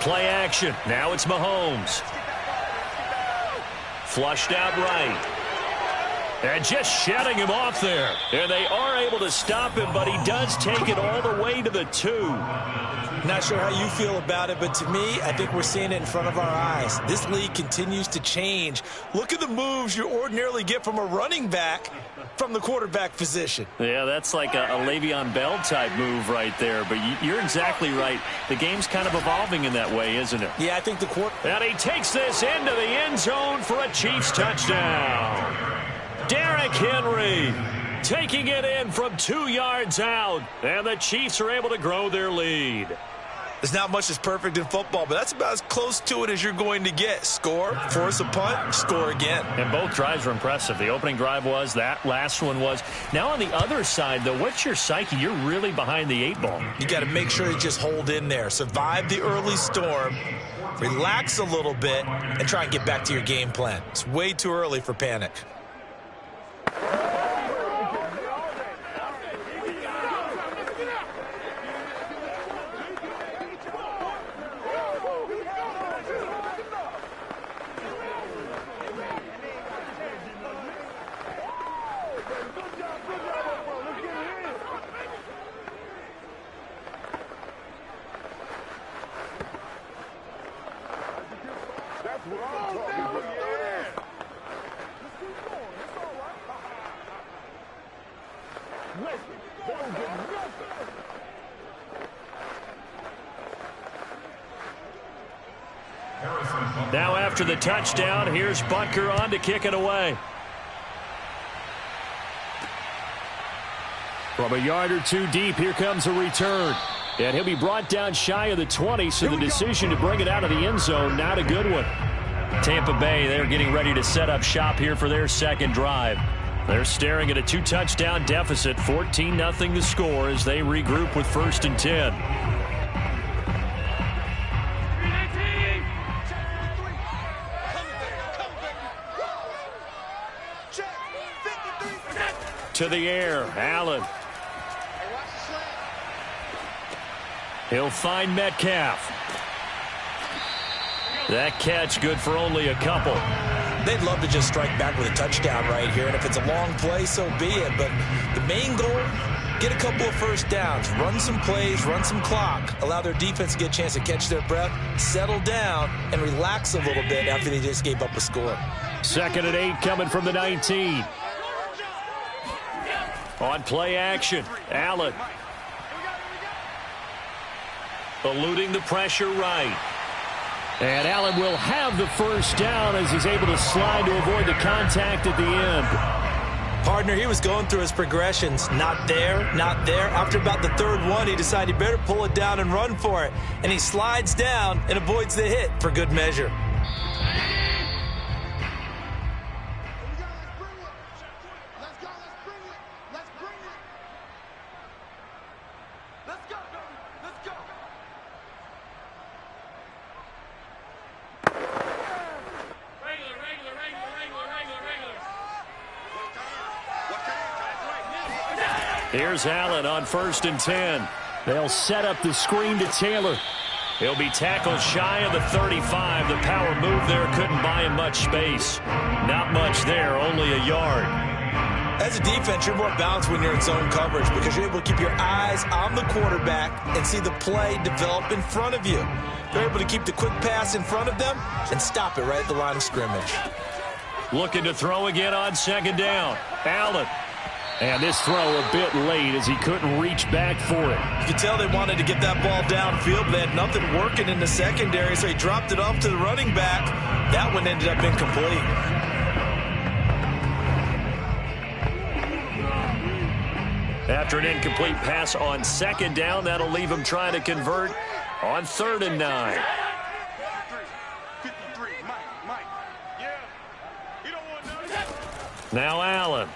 Play action. Now it's Mahomes. Flushed out right. And just shutting him off there. And they are able to stop him, but he does take it all the way to the 2. Not sure how you feel about it, but to me, I think we're seeing it in front of our eyes. This league continues to change. Look at the moves you ordinarily get from a running back from the quarterback position. Yeah, that's like a Le'Veon Bell type move right there. But you're exactly right. The game's kind of evolving in that way, isn't it? Yeah, I think the And he takes this into the end zone for a Chiefs touchdown. Derrick Henry taking it in from 2 yards out. And the Chiefs are able to grow their lead. There's not much that's perfect in football, but that's about as close to it as you're going to get. Score, force a punt, score again. And both drives were impressive. The opening drive was, that last one was. Now on the other side, though, what's your psyche? You're really behind the 8 ball. You got to make sure you just hold in there. Survive the early storm, relax a little bit, and try and get back to your game plan. It's way too early for panic. Now after the touchdown, here's Butker on to kick it away. From a yard or two deep, here comes a return. And he'll be brought down shy of the 20, so the decision to bring it out of the end zone, not a good one. Tampa Bay, they're getting ready to set up shop here for their second drive. They're staring at a 2-touchdown deficit, 14-0 the score as they regroup with 1st and 10. To the air, Allen. He'll find Metcalf. That catch good for only a couple. They'd love to just strike back with a touchdown right here, and if it's a long play, so be it. But the main goal, get a couple of first downs, run some plays, run some clock, allow their defense to get a chance to catch their breath, settle down, and relax a little bit after they just gave up a score. 2nd and 8 coming from the 19. On play action, Allen. Eluding the pressure right. And Allen will have the first down as he's able to slide to avoid the contact at the end. Partner, he was going through his progressions. Not there, not there. After about the 3rd one, he decided he better pull it down and run for it. And he slides down and avoids the hit for good measure. Here's Allen on 1st and 10. They'll set up the screen to Taylor. He'll be tackled shy of the 35. The power move there couldn't buy him much space. Not much there, only a yard. As a defense, you're more balanced when you're in zone coverage because you're able to keep your eyes on the quarterback and see the play develop in front of you. They're able to keep the quick pass in front of them and stop it right at the line of scrimmage. Looking to throw again on 2nd down. Allen. And this throw a bit late as he couldn't reach back for it. You could tell they wanted to get that ball downfield, but they had nothing working in the secondary, so he dropped it off to the running back. That one ended up incomplete. After an incomplete pass on 2nd down, that'll leave him trying to convert on 3rd and 9. Now Allen.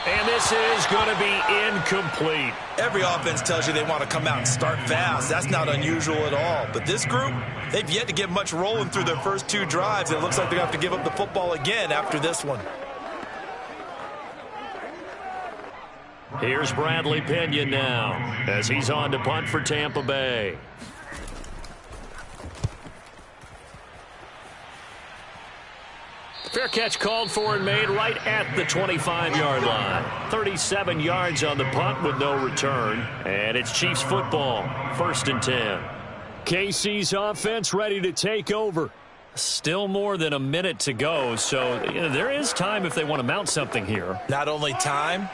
And this is going to be incomplete. Every offense tells you they want to come out and start fast. That's not unusual at all. But this group, they've yet to get much rolling through their first 2 drives. It looks like they're going to have to give up the football again after this one. Here's Bradley Pinion now as he's on to punt for Tampa Bay. Fair catch called for and made right at the 25-yard line. 37 yards on the punt with no return. And it's Chiefs football, 1st and 10. KC's offense ready to take over. Still more than a minute to go, so there is time if they want to mount something here. Not only time,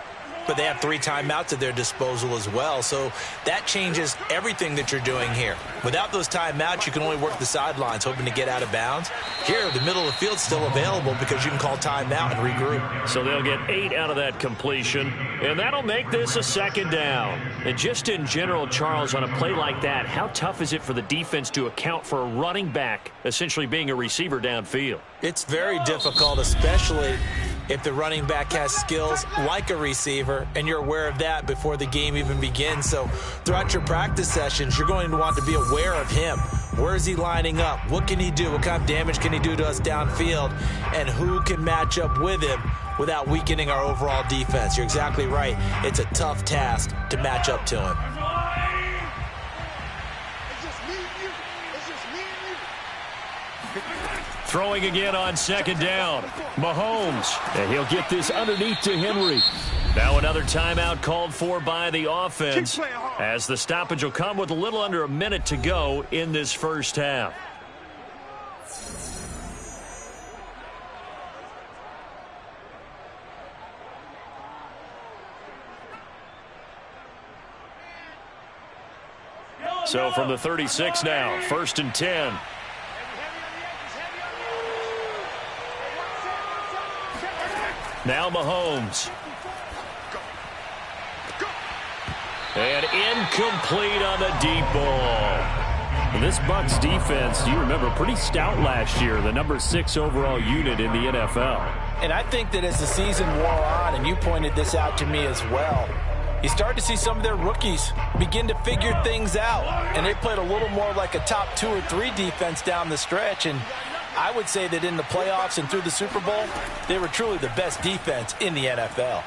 but they have 3 timeouts at their disposal as well. So that changes everything that you're doing here. Without those timeouts, you can only work the sidelines, hoping to get out of bounds. Here, the middle of the field's still available because you can call timeout and regroup. So they'll get 8 out of that completion, and that'll make this a 2nd down. And just in general, Charles, on a play like that, how tough is it for the defense to account for a running back essentially being a receiver downfield? It's very difficult, especially if the running back has skills like a receiver, and you're aware of that before the game even begins. So throughout your practice sessions, you're going to want to be aware of him. Where is he lining up? What can he do? What kind of damage can he do to us downfield? And who can match up with him without weakening our overall defense? You're exactly right. It's a tough task to match up to him. Throwing again on 2nd down. Mahomes. And he'll get this underneath to Henry. Now another timeout called for by the offense as the stoppage will come with a little under a minute to go in this first half. So from the 36 now, 1st and 10. Now Mahomes. And incomplete on the deep ball. This Bucs defense, do you remember, pretty stout last year, the number 6 overall unit in the NFL. And I think that as the season wore on, and you pointed this out to me as well, you start to see some of their rookies begin to figure things out. And they played a little more like a top 2 or 3 defense down the stretch. And I would say that in the playoffs and through the Super Bowl, they were truly the best defense in the NFL.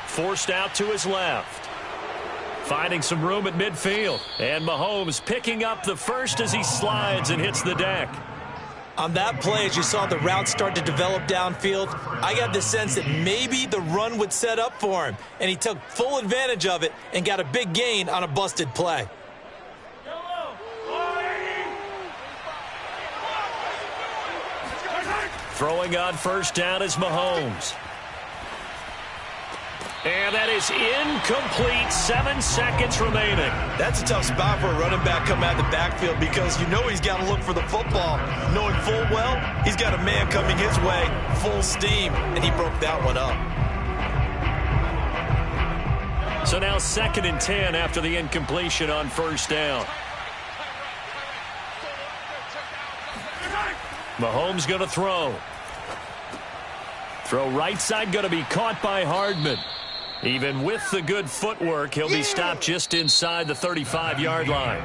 Forced out to his left. Finding some room at midfield. And Mahomes picking up the first as he slides and hits the deck. On that play, as you saw the route start to develop downfield, I got the sense that maybe the run would set up for him. And he took full advantage of it and got a big gain on a busted play. Throwing on first down is Mahomes. And that is incomplete. 7 seconds remaining. That's a tough spot for a running back coming out of the backfield because you know he's got to look for the football. Knowing full well, he's got a man coming his way, full steam, and he broke that one up. So now 2nd and 10 after the incompletion on first down. Mahomes going to throw. Throw right side going to be caught by Hardman. Even with the good footwork, he'll be stopped just inside the 35-yard line.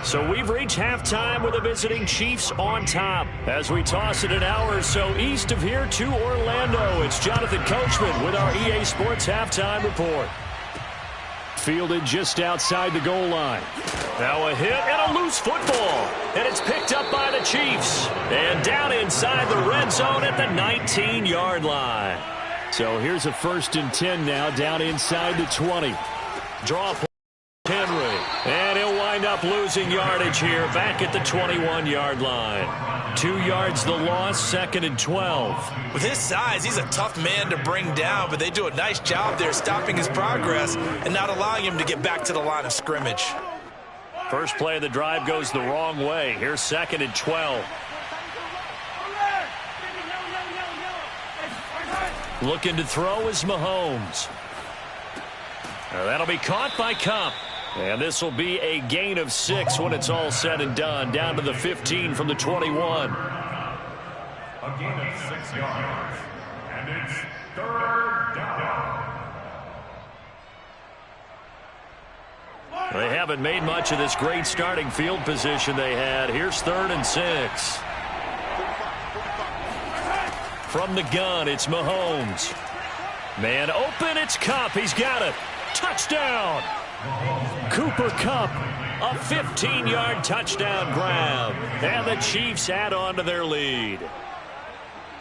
So we've reached halftime with the visiting Chiefs on top. As we toss it an hour or so east of here to Orlando, it's Jonathan Coachman with our EA Sports Halftime Report. Fielded just outside the goal line. Now a hit and a loose football. And it's picked up by the Chiefs. And down inside the red zone at the 19-yard line. So here's a 1st and 10 now, down inside the 20. Draw play, Henry. And he'll wind up losing yardage here, back at the 21-yard line. 2 yards the loss, 2nd and 12. With his size, he's a tough man to bring down, but they do a nice job there stopping his progress and not allowing him to get back to the line of scrimmage. First play of the drive goes the wrong way. Here's 2nd and 12. Looking to throw is Mahomes. That'll be caught by Kupp. And this will be a gain of 6 when it's all said and done. Down to the 15 from the 21. A gain of 6 yards. And it's 3rd down. They haven't made much of this great starting field position they had. Here's 3rd and 6. From the gun, it's Mahomes. Man open, it's Kupp. He's got it. Touchdown. Cooper Kupp, a 15-yard touchdown grab. And the Chiefs add on to their lead.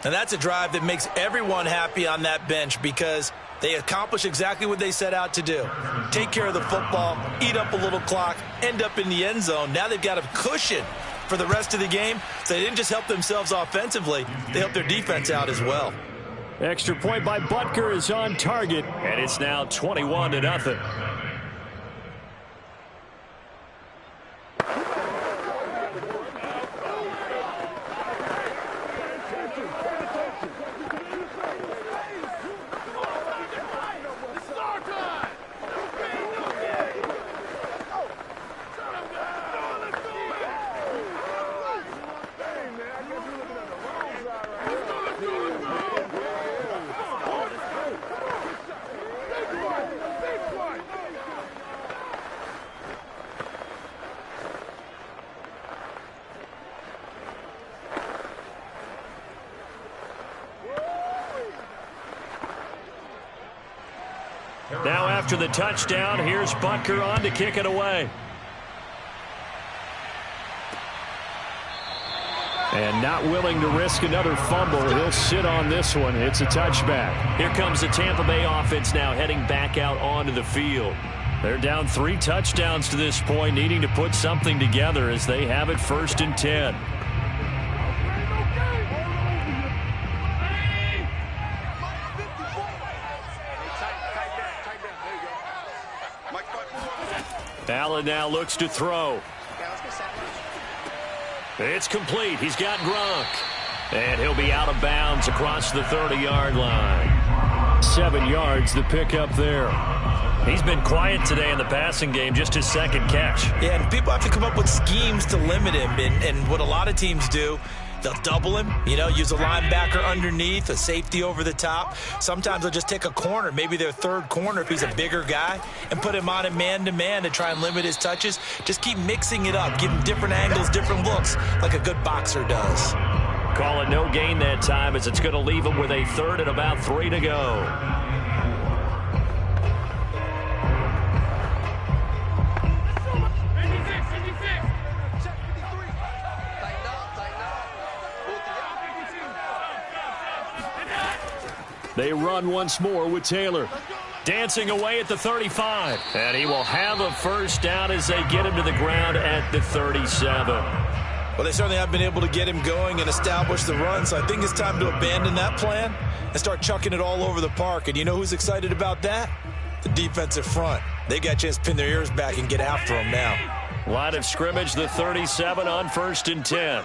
And that's a drive that makes everyone happy on that bench because they accomplish exactly what they set out to do. Take care of the football, eat up a little clock, end up in the end zone. Now they've got a cushion for the rest of the game. So they didn't just help themselves offensively, they helped their defense out as well. Extra point by Butker is on target. And it's now 21-0. Now after the touchdown, here's Butker on to kick it away. And not willing to risk another fumble. He'll sit on this one. It's a touchback. Here comes the Tampa Bay offense now heading back out onto the field. They're down 3 touchdowns to this point, needing to put something together as they have it 1st and 10. Allen now looks to throw. It's complete. He's got Gronk. And he'll be out of bounds across the 30-yard line. 7 yards, the pickup there. He's been quiet today in the passing game, just his second catch. Yeah, and people have to come up with schemes to limit him. And what a lot of teams do, they'll double him, use a linebacker underneath, a safety over the top. Sometimes they'll just take a corner, maybe their third corner if he's a bigger guy, and put him on a man-to-man to try and limit his touches. Just keep mixing it up, give him different angles, different looks, like a good boxer does. Call it no gain that time as it's going to leave him with a third and about 3 to go. They run once more with Taylor. Dancing away at the 35. And he will have a first down as they get him to the ground at the 37. Well, they certainly have been able to get him going and establish the run, so I think it's time to abandon that plan and start chucking it all over the park. And you know who's excited about that? The defensive front. They got a chance to pin their ears back and get after him now. Line of scrimmage, the 37 on 1st and 10.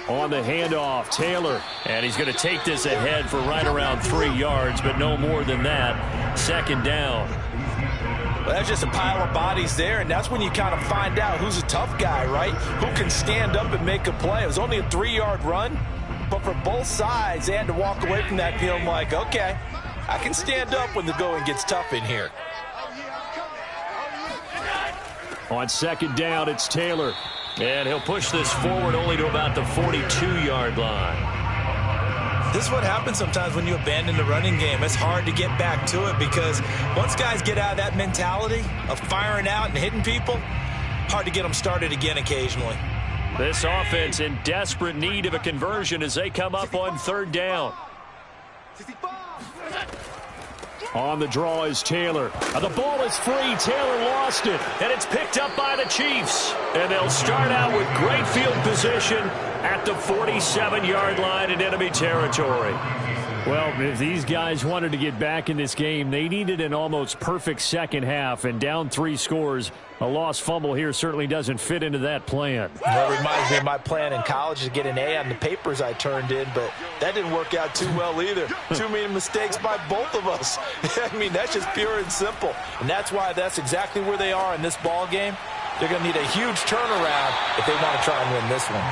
On the handoff, Taylor. And he's going to take this ahead for right around 3 yards, but no more than that. Second down. Well, that's just a pile of bodies there, and that's when you kind of find out who's a tough guy, right? Who can stand up and make a play. It was only a 3-yard run, but for both sides, they had to walk away from that feeling like, okay, I can stand up when the going gets tough in here. On second down, it's Taylor. And he'll push this forward only to about the 42-yard line. This is what happens sometimes when you abandon the running game. It's hard to get back to it because once guys get out of that mentality of firing out and hitting people, hard to get them started again occasionally. This offense in desperate need of a conversion as they come up on 3rd down. On the draw is Taylor. The ball is free. Taylor lost it. And it's picked up by the Chiefs. And they'll start out with great field position at the 47-yard line in enemy territory. Well, if these guys wanted to get back in this game, they needed an almost perfect second half. And down 3 scores, a lost fumble here certainly doesn't fit into that plan. Well, it reminds me of my plan in college to get an A on the papers I turned in, but that didn't work out too well either. Too many mistakes by both of us. I mean, that's just pure and simple. And that's why that's exactly where they are in this ball game. They're going to need a huge turnaround if they want to try and win this one.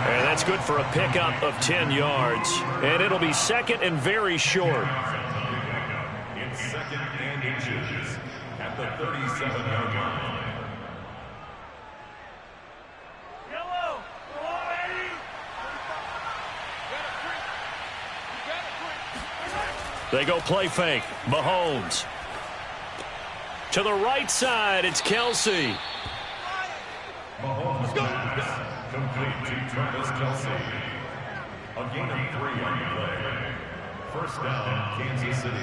And that's good for a pickup of 10 yards. And it'll be second and very short. It's second and inches at the 37-yard line. They go play fake. Mahomes. To the right side, it's Kelsey. Mahomes complete to Travis Kelce. A gain of 3 on the play. First down, Kansas City.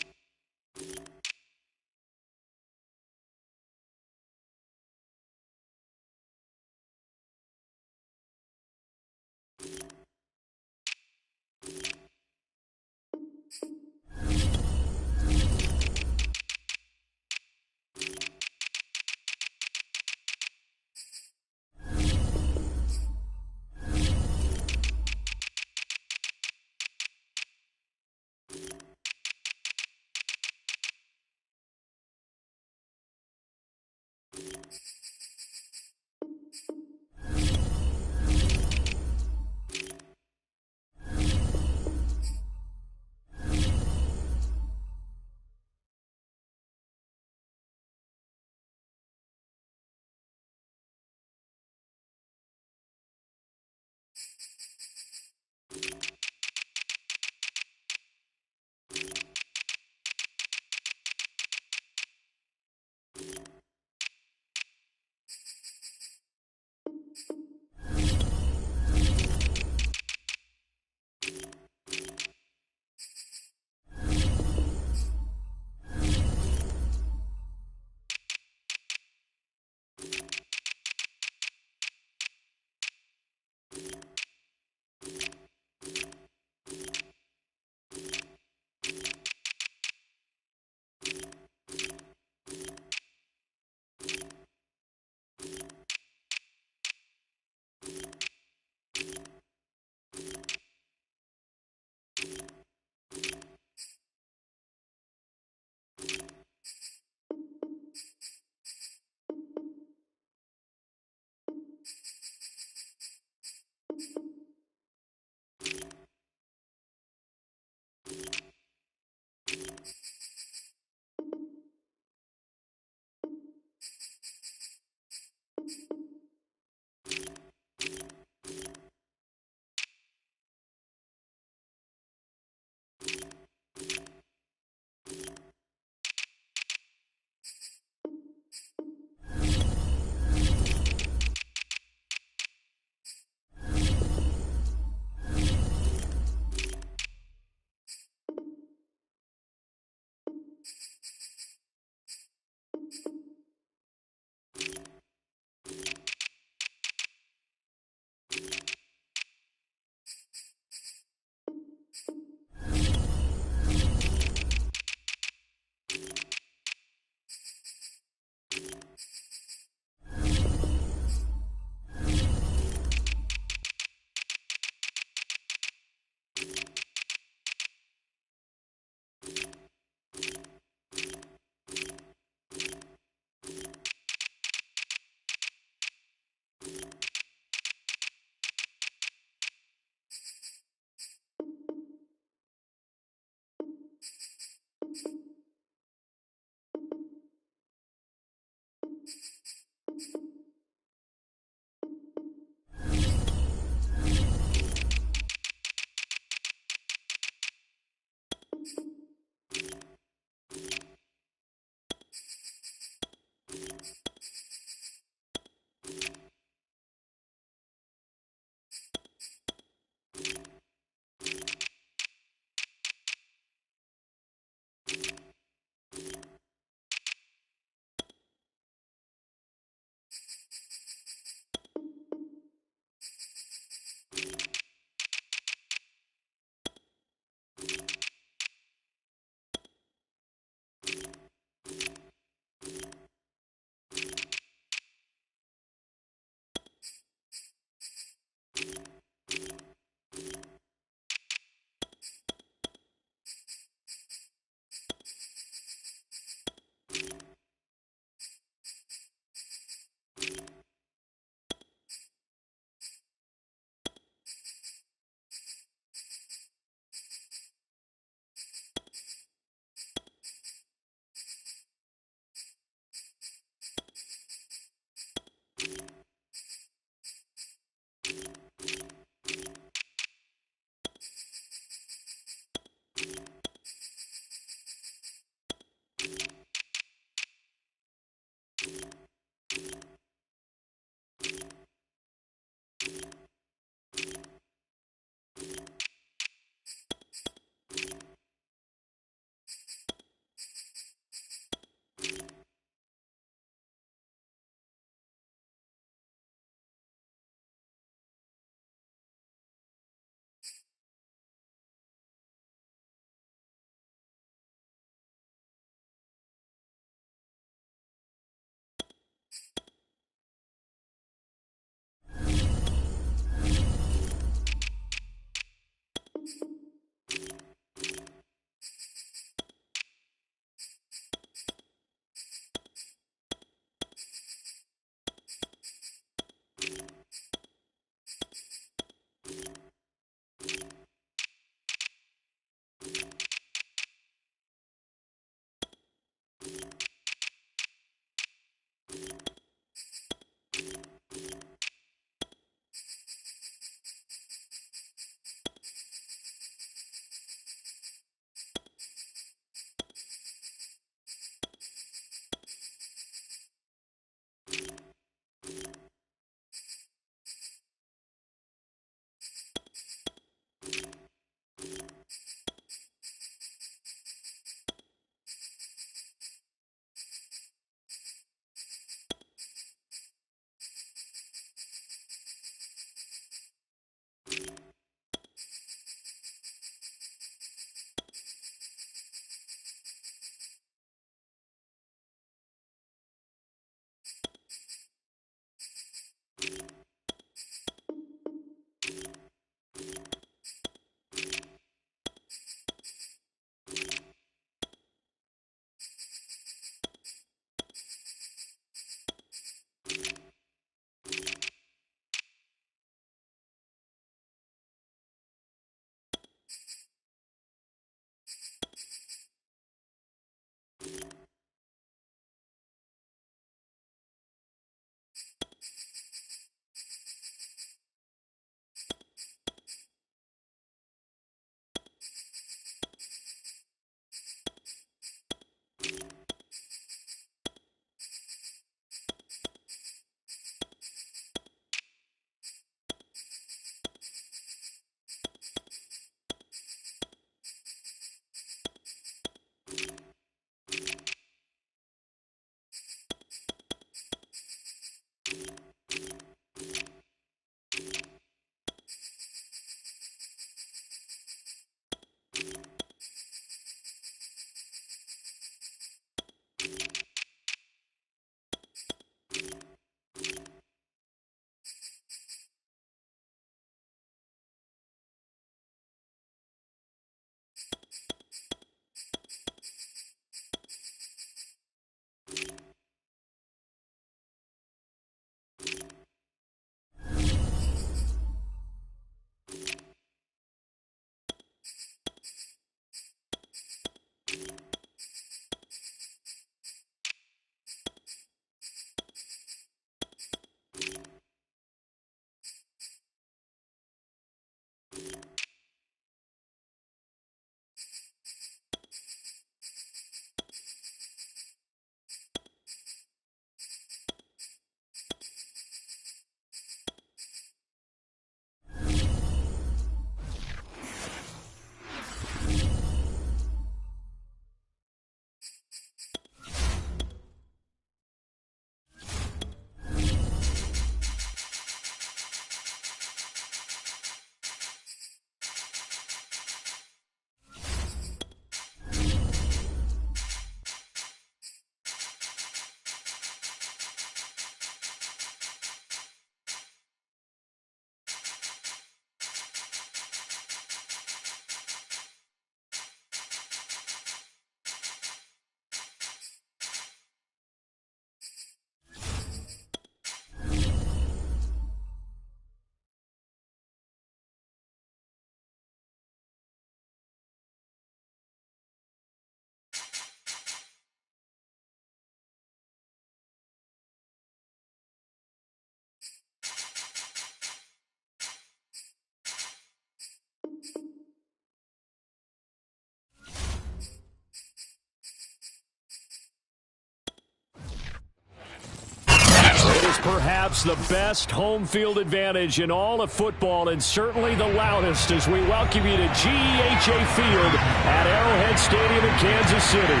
perhaps the best home field advantage in all of football, and certainly the loudest, as we welcome you to GEHA Field at Arrowhead Stadium in Kansas City.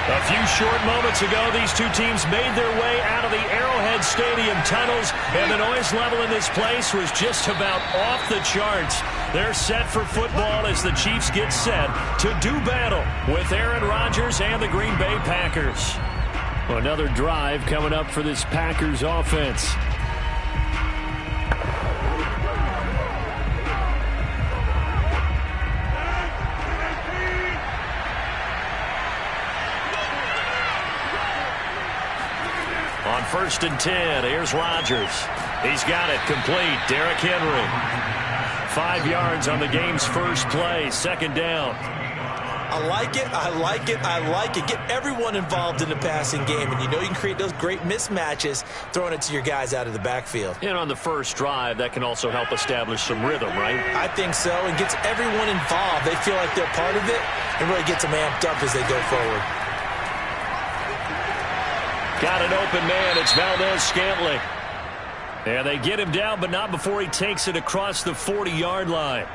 A few short moments ago, these two teams made their way out of the Arrowhead Stadium tunnels, and the noise level in this place was just about off the charts. They're set for football as the Chiefs get set to do battle with Aaron Rodgers and the Green Bay Packers. Another drive coming up for this Packers offense. On 1st and 10, here's Rodgers. He's got it complete. Derrick Henry. 5 yards on the game's first play. 2nd down. I like it, I like it, I like it. Get everyone involved in the passing game, and you know you can create those great mismatches throwing it to your guys out of the backfield. And on the first drive, that can also help establish some rhythm, right? I think so, and gets everyone involved. They feel like they're part of it, and really gets them amped up as they go forward. Got an open man. It's Valdez-Scantling. And they get him down, but not before he takes it across the 40-yard line.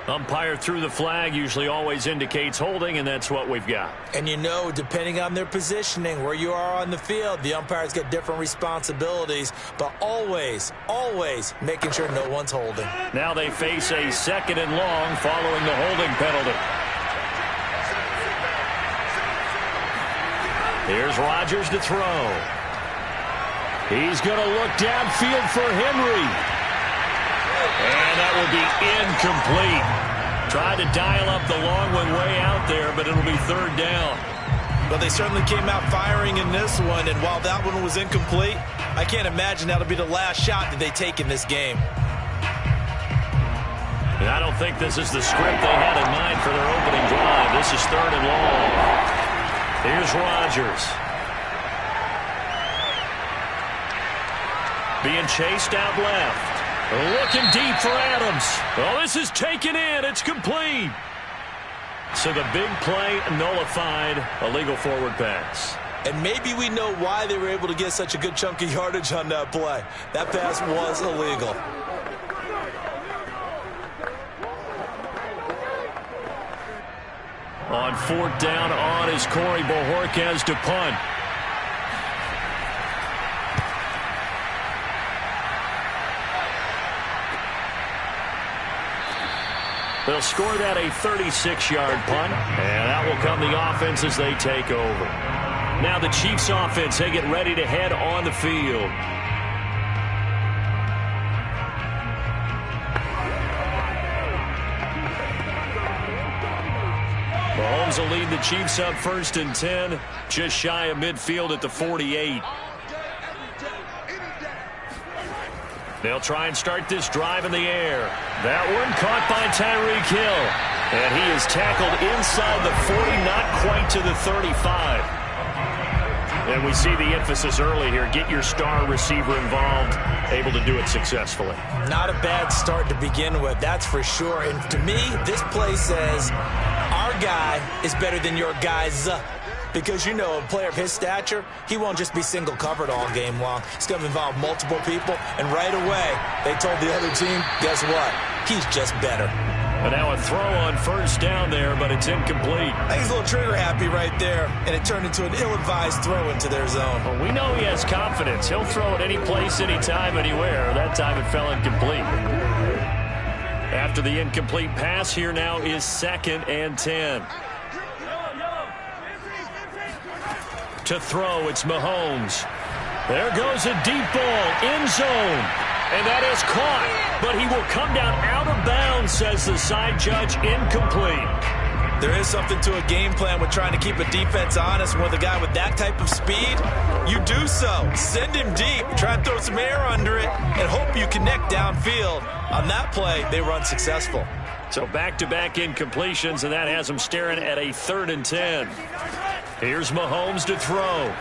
Umpire threw the flag, usually always indicates holding, and that's what we've got. And you know, depending on their positioning, where you are on the field, the umpires get different responsibilities, but always, always making sure no one's holding. Now they face a 2nd and long following the holding penalty. Here's Rodgers to throw. He's going to look downfield for Henry. And that will be incomplete. Tried to dial up the long one way out there, but it'll be 3rd down. Well, they certainly came out firing in this one, and while that one was incomplete, I can't imagine that'll be the last shot that they take in this game. And I don't think this is the script they had in mind for their opening drive. This is 3rd and long. Here's Rodgers. Being chased out left. Looking deep for Adams. Oh, this is taken in. It's complete. So the big play nullified. A legal forward pass. And maybe we know why they were able to get such a good chunk of yardage on that play. That pass was illegal. On 4th down on is Corey Bojorquez to punt. They'll score that a 36-yard punt, and that will come the offense as they take over. Now the Chiefs offense, they get ready to head on the field. Mahomes will lead the Chiefs up 1st and 10, just shy of midfield at the 48. They'll try and start this drive in the air. That one caught by Tyreek Hill. And he is tackled inside the 40, not quite to the 35. And we see the emphasis early here. Get your star receiver involved, able to do it successfully. Not a bad start to begin with, that's for sure. And to me, this play says our guy is better than your guys. Because, you know, a player of his stature, he won't just be single covered all game long. It's going to involve multiple people. And right away, they told the other team, guess what? He's just better. And now a throw on 1st down there, but it's incomplete. I think he's a little trigger happy right there. And it turned into an ill-advised throw into their zone. Well, we know he has confidence. He'll throw it any place, anytime, anywhere. That time it fell incomplete. After the incomplete pass, here now is 2nd and 10. To throw, it's Mahomes. There goes a deep ball, end zone. And that is caught. But he will come down out of bounds, says the side judge, incomplete. There is something to a game plan with trying to keep a defense honest. With a guy with that type of speed, you do so. Send him deep, try and throw some air under it, and hope you connect downfield. On that play, they were unsuccessful. So back-to-back incompletions, and that has them staring at a 3rd and 10. Here's Mahomes to throw.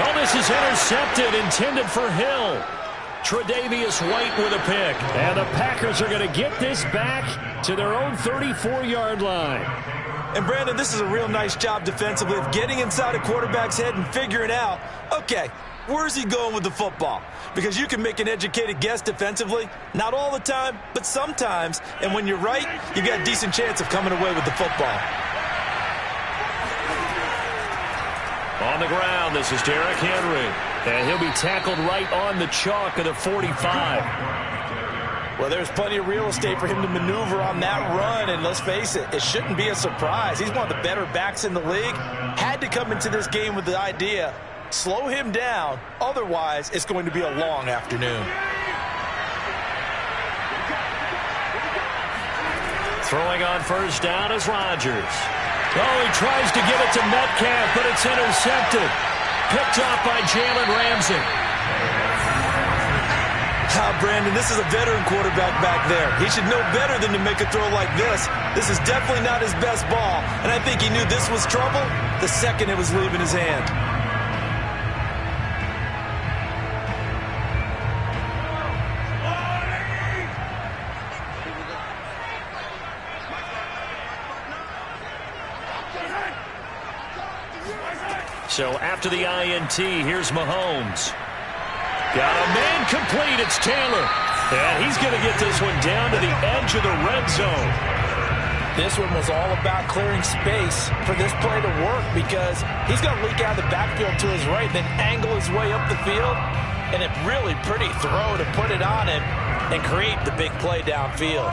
Oh, this is intercepted, intended for Hill. Tre'Davious White with a pick. And the Packers are going to get this back to their own 34-yard line. And, Brandon, this is a real nice job defensively of getting inside a quarterback's head and figuring out, okay, where's he going with the football? Because you can make an educated guess defensively, not all the time, but sometimes. And when you're right, you got a decent chance of coming away with the football. On the ground, this is Derrick Henry. And he'll be tackled right on the chalk of the 45. Well, there's plenty of real estate for him to maneuver on that run, and let's face it, it shouldn't be a surprise. He's one of the better backs in the league. Had to come into this game with the idea, slow him down, otherwise it's going to be a long afternoon. Throwing on first down is Rodgers. Oh, he tries to give it to Metcalf, but it's intercepted. Picked off by Jalen Ramsey. Brandon, this is a veteran quarterback back there. He should know better than to make a throw like this. This is definitely not his best ball, and I think he knew this was trouble the second it was leaving his hand. So after the INT, here's Mahomes. Got a man complete. It's Taylor. And he's going to get this one down to the edge of the red zone. This one was all about clearing space for this play to work because he's going to leak out of the backfield to his right, then angle his way up the field. And a really pretty throw to put it on him and create the big play downfield.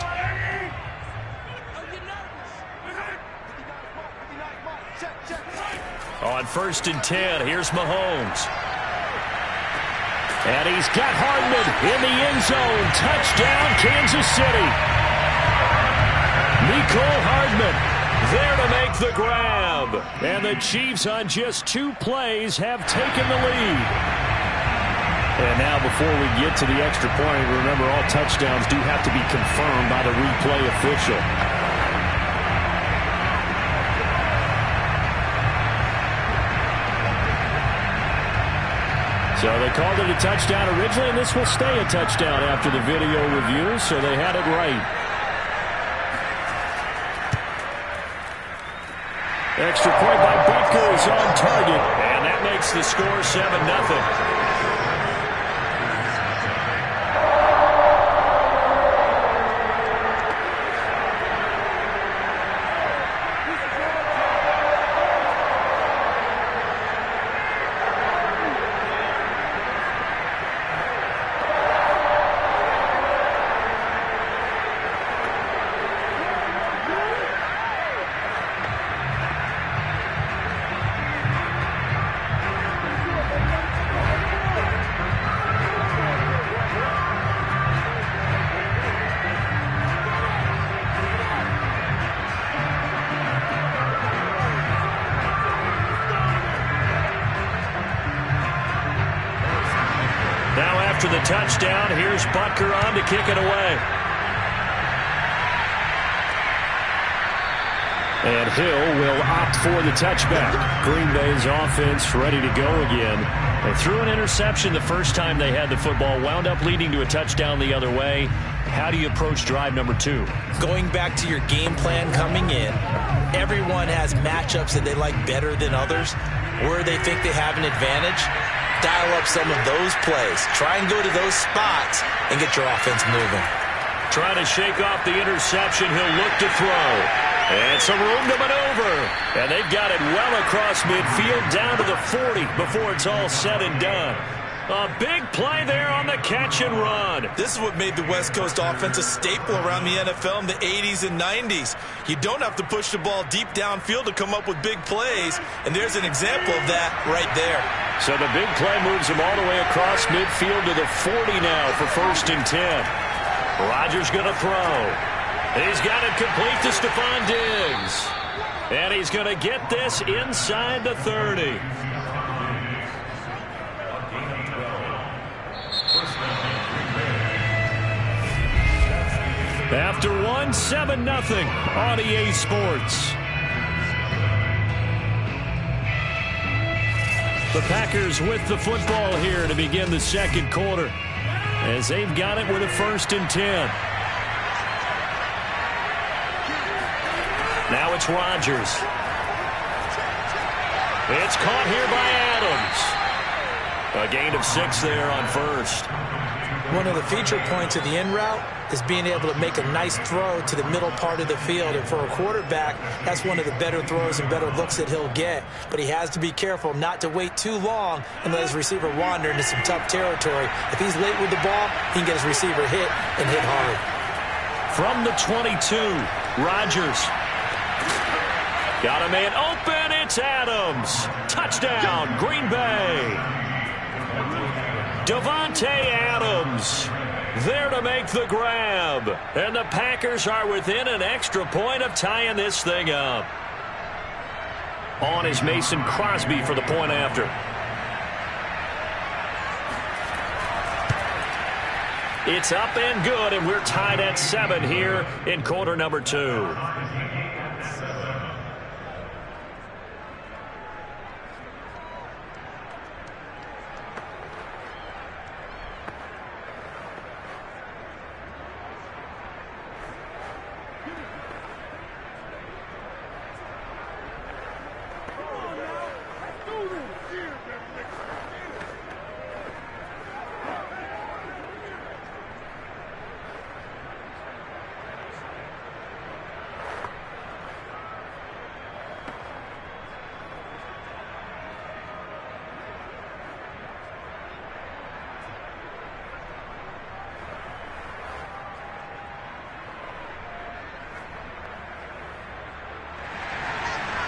On 1st and 10, here's Mahomes. And he's got Hardman in the end zone. Touchdown, Kansas City. Mecole Hardman there to make the grab. And the Chiefs on just 2 plays have taken the lead. And now before we get to the extra point, remember all touchdowns do have to be confirmed by the replay official. So they called it a touchdown originally, and this will stay a touchdown after the video review, so they had it right. Extra point by Butker is on target, and that makes the score 7-0. After the touchdown, here's Butker on to kick it away. And Hill will opt for the touchback. Green Bay's offense ready to go again. They threw an interception the first time they had the football, wound up leading to a touchdown the other way. How do you approach drive number 2? Going back to your game plan coming in, everyone has matchups that they like better than others, where they think they have an advantage. Dial up some of those plays. Try and go to those spots and get your offense moving. Trying to shake off the interception. He'll look to throw. And some room to maneuver. And they've got it well across midfield down to the 40 before it's all said and done. A big play there on the catch and run. This is what made the West Coast offense a staple around the NFL in the 80s and 90s. You don't have to push the ball deep downfield to come up with big plays, and there's an example of that right there. So the big play moves him all the way across midfield to the 40 now for 1st and 10. Rodgers going to throw. He's got it complete to Stephon Diggs. And he's going to get this inside the 30. After 7-0 on EA Sports. The Packers with the football here to begin the second quarter, as they've got it with a 1st and 10. Now it's Rodgers. It's caught here by Adams. A gain of 6 there on first. One of the feature points of the in route is being able to make a nice throw to the middle part of the field. And for a quarterback, that's one of the better throws and better looks that he'll get. But he has to be careful not to wait too long and let his receiver wander into some tough territory. If he's late with the ball, he can get his receiver hit and hit hard. From the 22, Rodgers. Got a man open. It's Adams. Touchdown, Green Bay. Davante Adams there to make the grab. And the Packers are within an extra point of tying this thing up. On is Mason Crosby for the point after. It's up and good, and we're tied at 7 here in quarter number 2.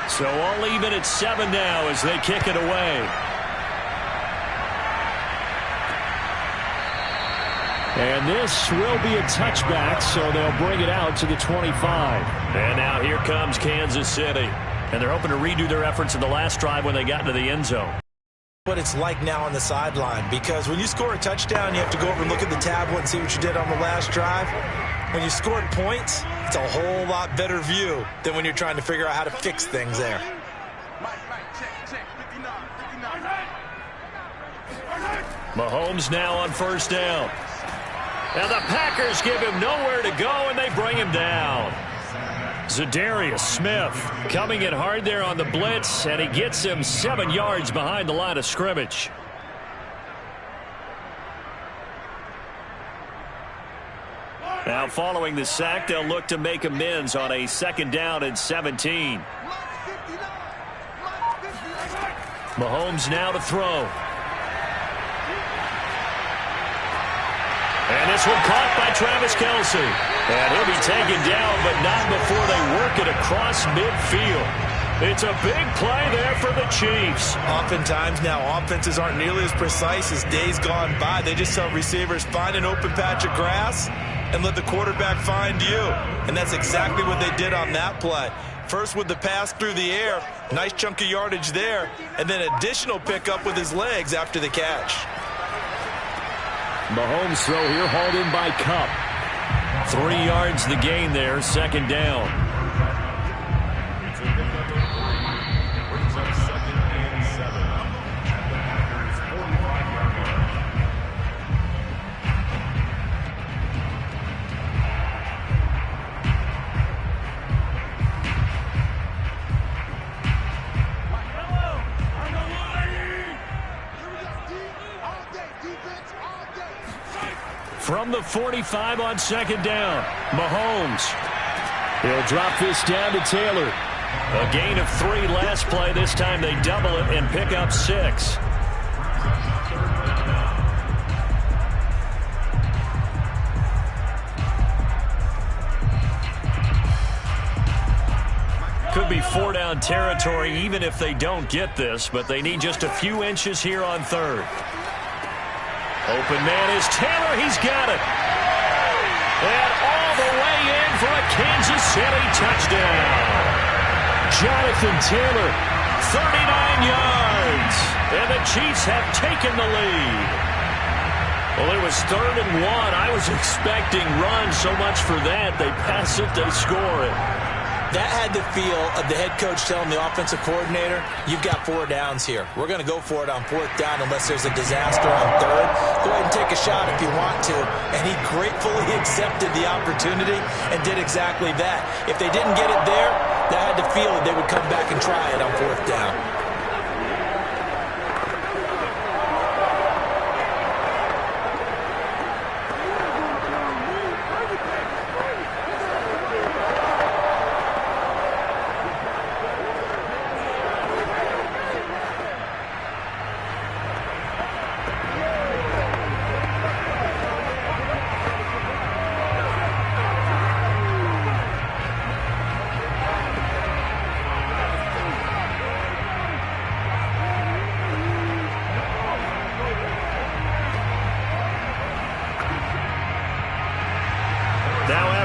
So all even at 7 now as they kick it away. And this will be a touchback, so they'll bring it out to the 25. And now here comes Kansas City. And they're hoping to redo their efforts in the last drive when they got into the end zone. What it's like now on the sideline, because when you score a touchdown, you have to go over and look at the tablet and see what you did on the last drive. When you scored points, it's a whole lot better view than when you're trying to figure out how to fix things there. Mahomes now on first down. And the Packers give him nowhere to go, and they bring him down. Zadarius Smith coming in hard there on the blitz, and he gets him 7 yards behind the line of scrimmage. Now following the sack, they'll look to make amends on a 2nd down and 17. Mahomes now to throw. And this one caught by Travis Kelce. And he'll be taken down, but not before they work it across midfield. It's a big play there for the Chiefs. Oftentimes now, offenses aren't nearly as precise as days gone by. They just tell receivers, find an open patch of grass and let the quarterback find you. And that's exactly what they did on that play. First with the pass through the air, nice chunk of yardage there, and then additional pickup with his legs after the catch. Mahomes throw here hauled in by Kupp. 3 yards the gain there, 2nd down. From the 45 on 2nd down, Mahomes. He'll drop this down to Taylor. A gain of 3 last play. This time they double it and pick up 6. Could be 4-down territory even if they don't get this, but they need just a few inches here on 3rd. Open man is Taylor. He's got it. And all the way in for a Kansas City touchdown. Jonathan Taylor. 39 yards. And the Chiefs have taken the lead. Well, it was 3rd and 1. I was expecting run so much for that. They pass it, they score it. That had the feel of the head coach telling the offensive coordinator, you've got 4 downs here. We're going to go for it on 4th down unless there's a disaster on 3rd. Go ahead and take a shot if you want to. And he gratefully accepted the opportunity and did exactly that. If they didn't get it there, They had to feel that they would come back and try it on 4th down.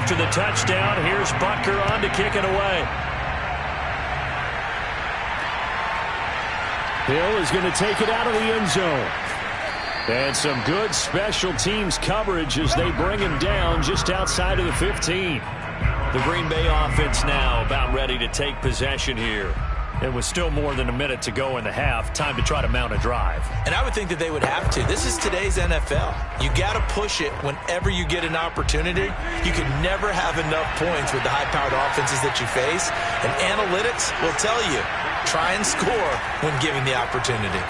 After the touchdown, here's Butker on to kick it away. Hill is going to take it out of the end zone. And some good special teams coverage as they bring him down just outside of the 15. The Green Bay offense now about ready to take possession here. It was still more than a minute to go in the half. Time to try to mount a drive. And I would think that they would have to. This is today's NFL. You got to push it whenever you get an opportunity. You can never have enough points with the high-powered offenses that you face. And analytics will tell you, try and score when given the opportunity.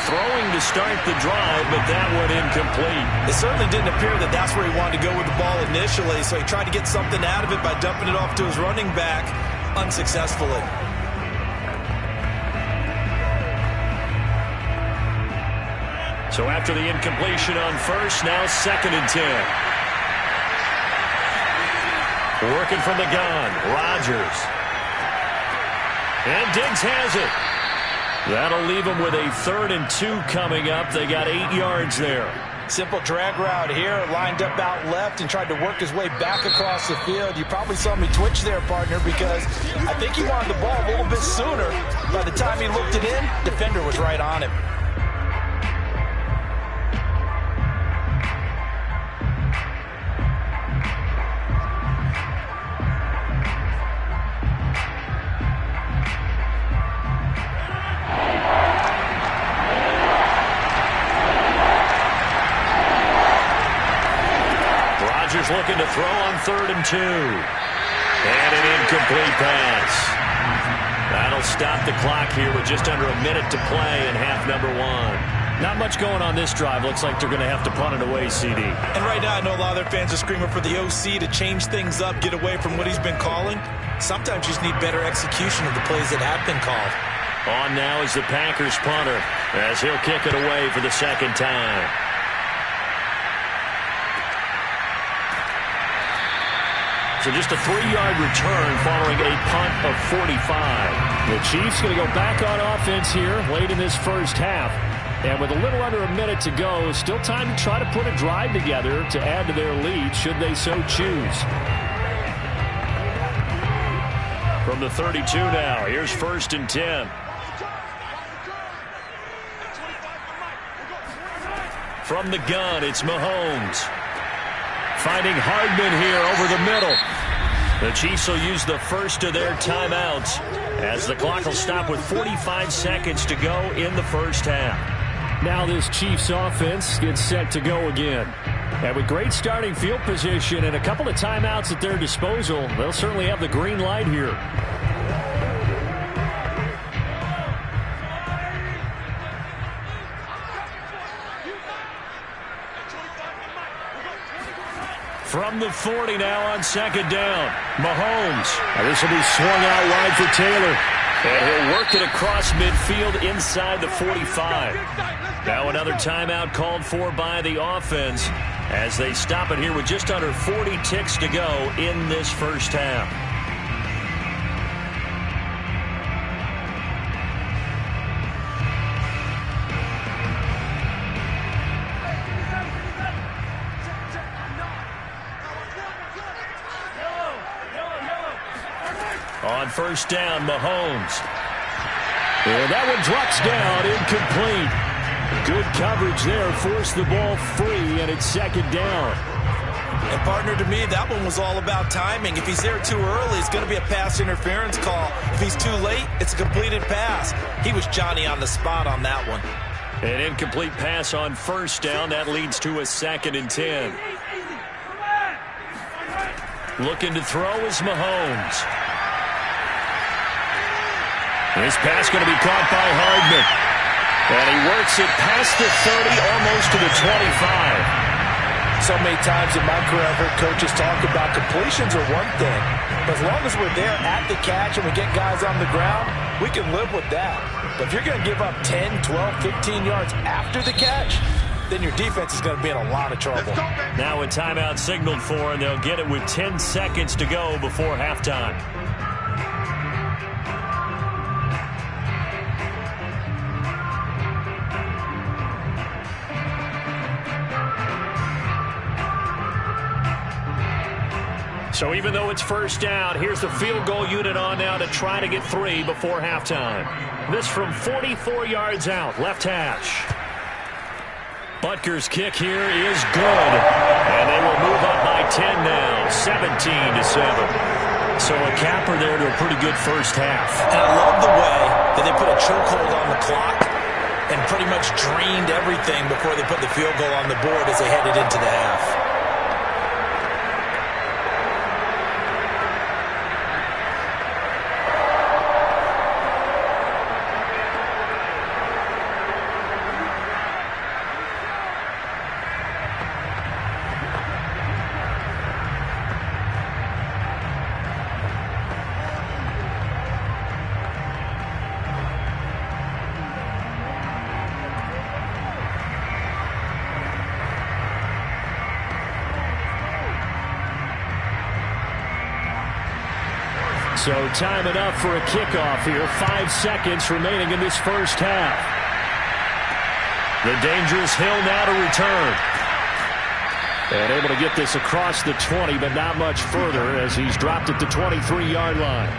Throwing to start the drive, but that one incomplete. It certainly didn't appear that that's where he wanted to go with the ball initially, so he tried to get something out of it by dumping it off to his running back unsuccessfully. So after the incompletion on first, now 2nd and 10. Working from the gun, Rodgers. And Diggs has it. That'll leave them with a 3rd and 2 coming up. They got 8 yards there. Simple drag route here, lined up out left and tried to work his way back across the field. You probably saw me twitch there, partner, because I think he wanted the ball a little bit sooner. By the time he looked it in, defender was right on him. Looking to throw on 3rd and 2. And an incomplete pass. That'll stop the clock here with just under a minute to play in half number 1. Not much going on this drive. Looks like they're going to have to punt it away, CD. And right now I know a lot of their fans are screaming for the OC to change things up, get away from what he's been calling. Sometimes you just need better execution of the plays that have been called. On now is the Packers punter as he'll kick it away for the 2nd time. So just a 3-yard return following a punt of 45. The Chiefs going to go back on offense here late in this first half. And with a little under a minute to go, still time to try to put a drive together to add to their lead should they so choose. From the 32 now, here's 1st and 10. From the gun, it's Mahomes. Finding Hardman here over the middle. The Chiefs will use the first of their timeouts as the clock will stop with 45 seconds to go in the first half. Now this Chiefs offense gets set to go again. And with great starting field position and a couple of timeouts at their disposal, they'll certainly have the green light here. From the 40 now on 2nd down. Mahomes. This will be swung out wide for Taylor. And he'll work it across midfield inside the 45. Now another timeout called for by the offense as they stop it here with just under 40 ticks to go in this first half. On 1st down, Mahomes. And that one drops down, incomplete. Good coverage there, forced the ball free, and it's 2nd down. And partner, to me, that one was all about timing. If he's there too early, it's going to be a pass interference call. If he's too late, it's a completed pass. He was Johnny on the spot on that one. An incomplete pass on 1st down. That leads to a 2nd and 10. Looking to throw is Mahomes. This pass going to be caught by Hardman. And he works it past the 30, almost to the 25. So many times in my career, I've heard coaches talk about completions are one thing. But as long as we're there at the catch and we get guys on the ground, we can live with that. But if you're going to give up 10, 12, 15 yards after the catch, then your defense is going to be in a lot of trouble. Now a timeout signaled for, and they'll get it with 10 seconds to go before halftime. So even though it's first down, here's the field goal unit on now to try to get 3 before halftime. This from 44 yards out, left hash. Butker's kick here is good. And they will move up by 10 now, 17-7. So a capper there to a pretty good first half. And I love the way that they put a chokehold on the clock and pretty much drained everything before they put the field goal on the board as they headed into the half. So time enough for a kickoff here. 5 seconds remaining in this first half. The dangerous Hill now to return. And able to get this across the 20, but not much further as he's dropped it to 23-yard line.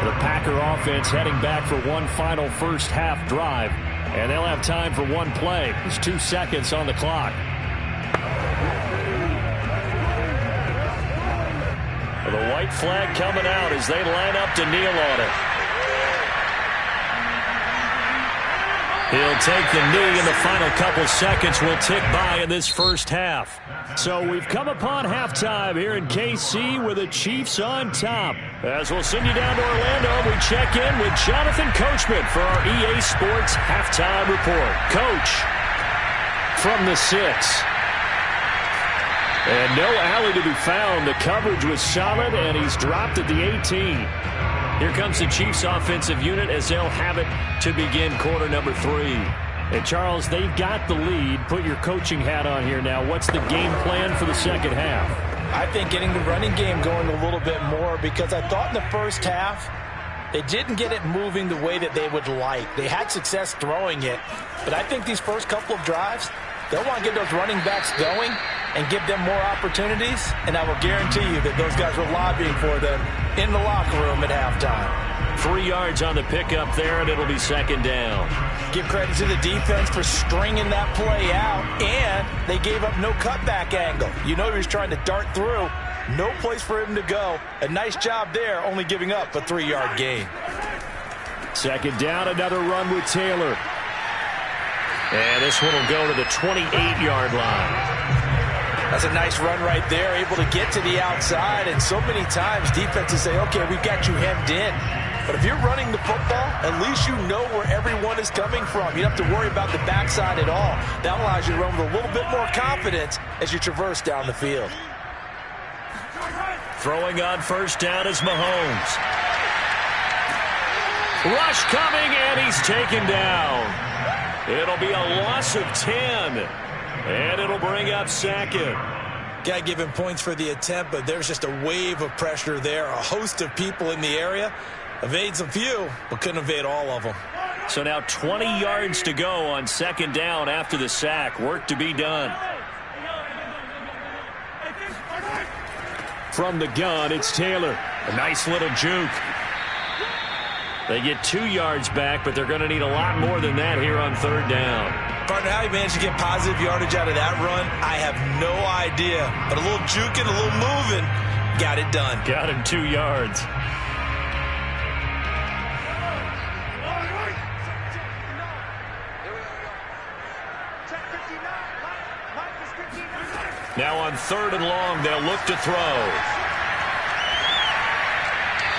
The Packer offense heading back for one final first half drive. And they'll have time for one play. There's 2 seconds on the clock. The white flag coming out as they line up to kneel on it. He'll take the knee, and the final couple seconds will tick by in this first half. So we've come upon halftime here in KC with the Chiefs on top. As we'll send you down to Orlando, we check in with Jonathan Coachman for our EA Sports Halftime Report. Coach, from the 6. And no alley to be found. The coverage was solid, and he's dropped at the 18. Here comes the Chiefs offensive unit as they'll have it to begin quarter number 3. And, Charles, they've got the lead. Put your coaching hat on here now. What's the game plan for the second half? I think getting the running game going a little bit more, because I thought in the first half they didn't get it moving the way that they would like. They had success throwing it, but I think these first couple of drives, they'll want to get those running backs going and give them more opportunities, and I will guarantee you that those guys were lobbying for them in the locker room at halftime. 3 yards on the pickup there, and it'll be second down. Give credit to the defense for stringing that play out, and they gave up no cutback angle. You know he was trying to dart through. No place for him to go. A nice job there, only giving up a 3-yard gain. Second down, another run with Taylor. And this one will go to the 28-yard line. That's a nice run right there, able to get to the outside. And so many times defenses say, okay, we've got you hemmed in. But if you're running the football, at least you know where everyone is coming from. You don't have to worry about the backside at all. That allows you to run with a little bit more confidence as you traverse down the field. Throwing on first down is Mahomes. Rush coming, and he's taken down. It'll be a loss of 10. And it'll bring up Sackett. Got to give him points for the attempt, but there's just a wave of pressure there. A host of people in the area. Evades a few, but couldn't evade all of them. So now 20 yards to go on second down after the sack. Work to be done. From the gun, it's Taylor. A nice little juke. They get 2 yards back, but they're going to need a lot more than that here on third down. Partner, how he managed to get positive yardage out of that run, I have no idea. But a little juking, a little moving, got it done. Got him 2 yards. Now on third and long, they'll look to throw.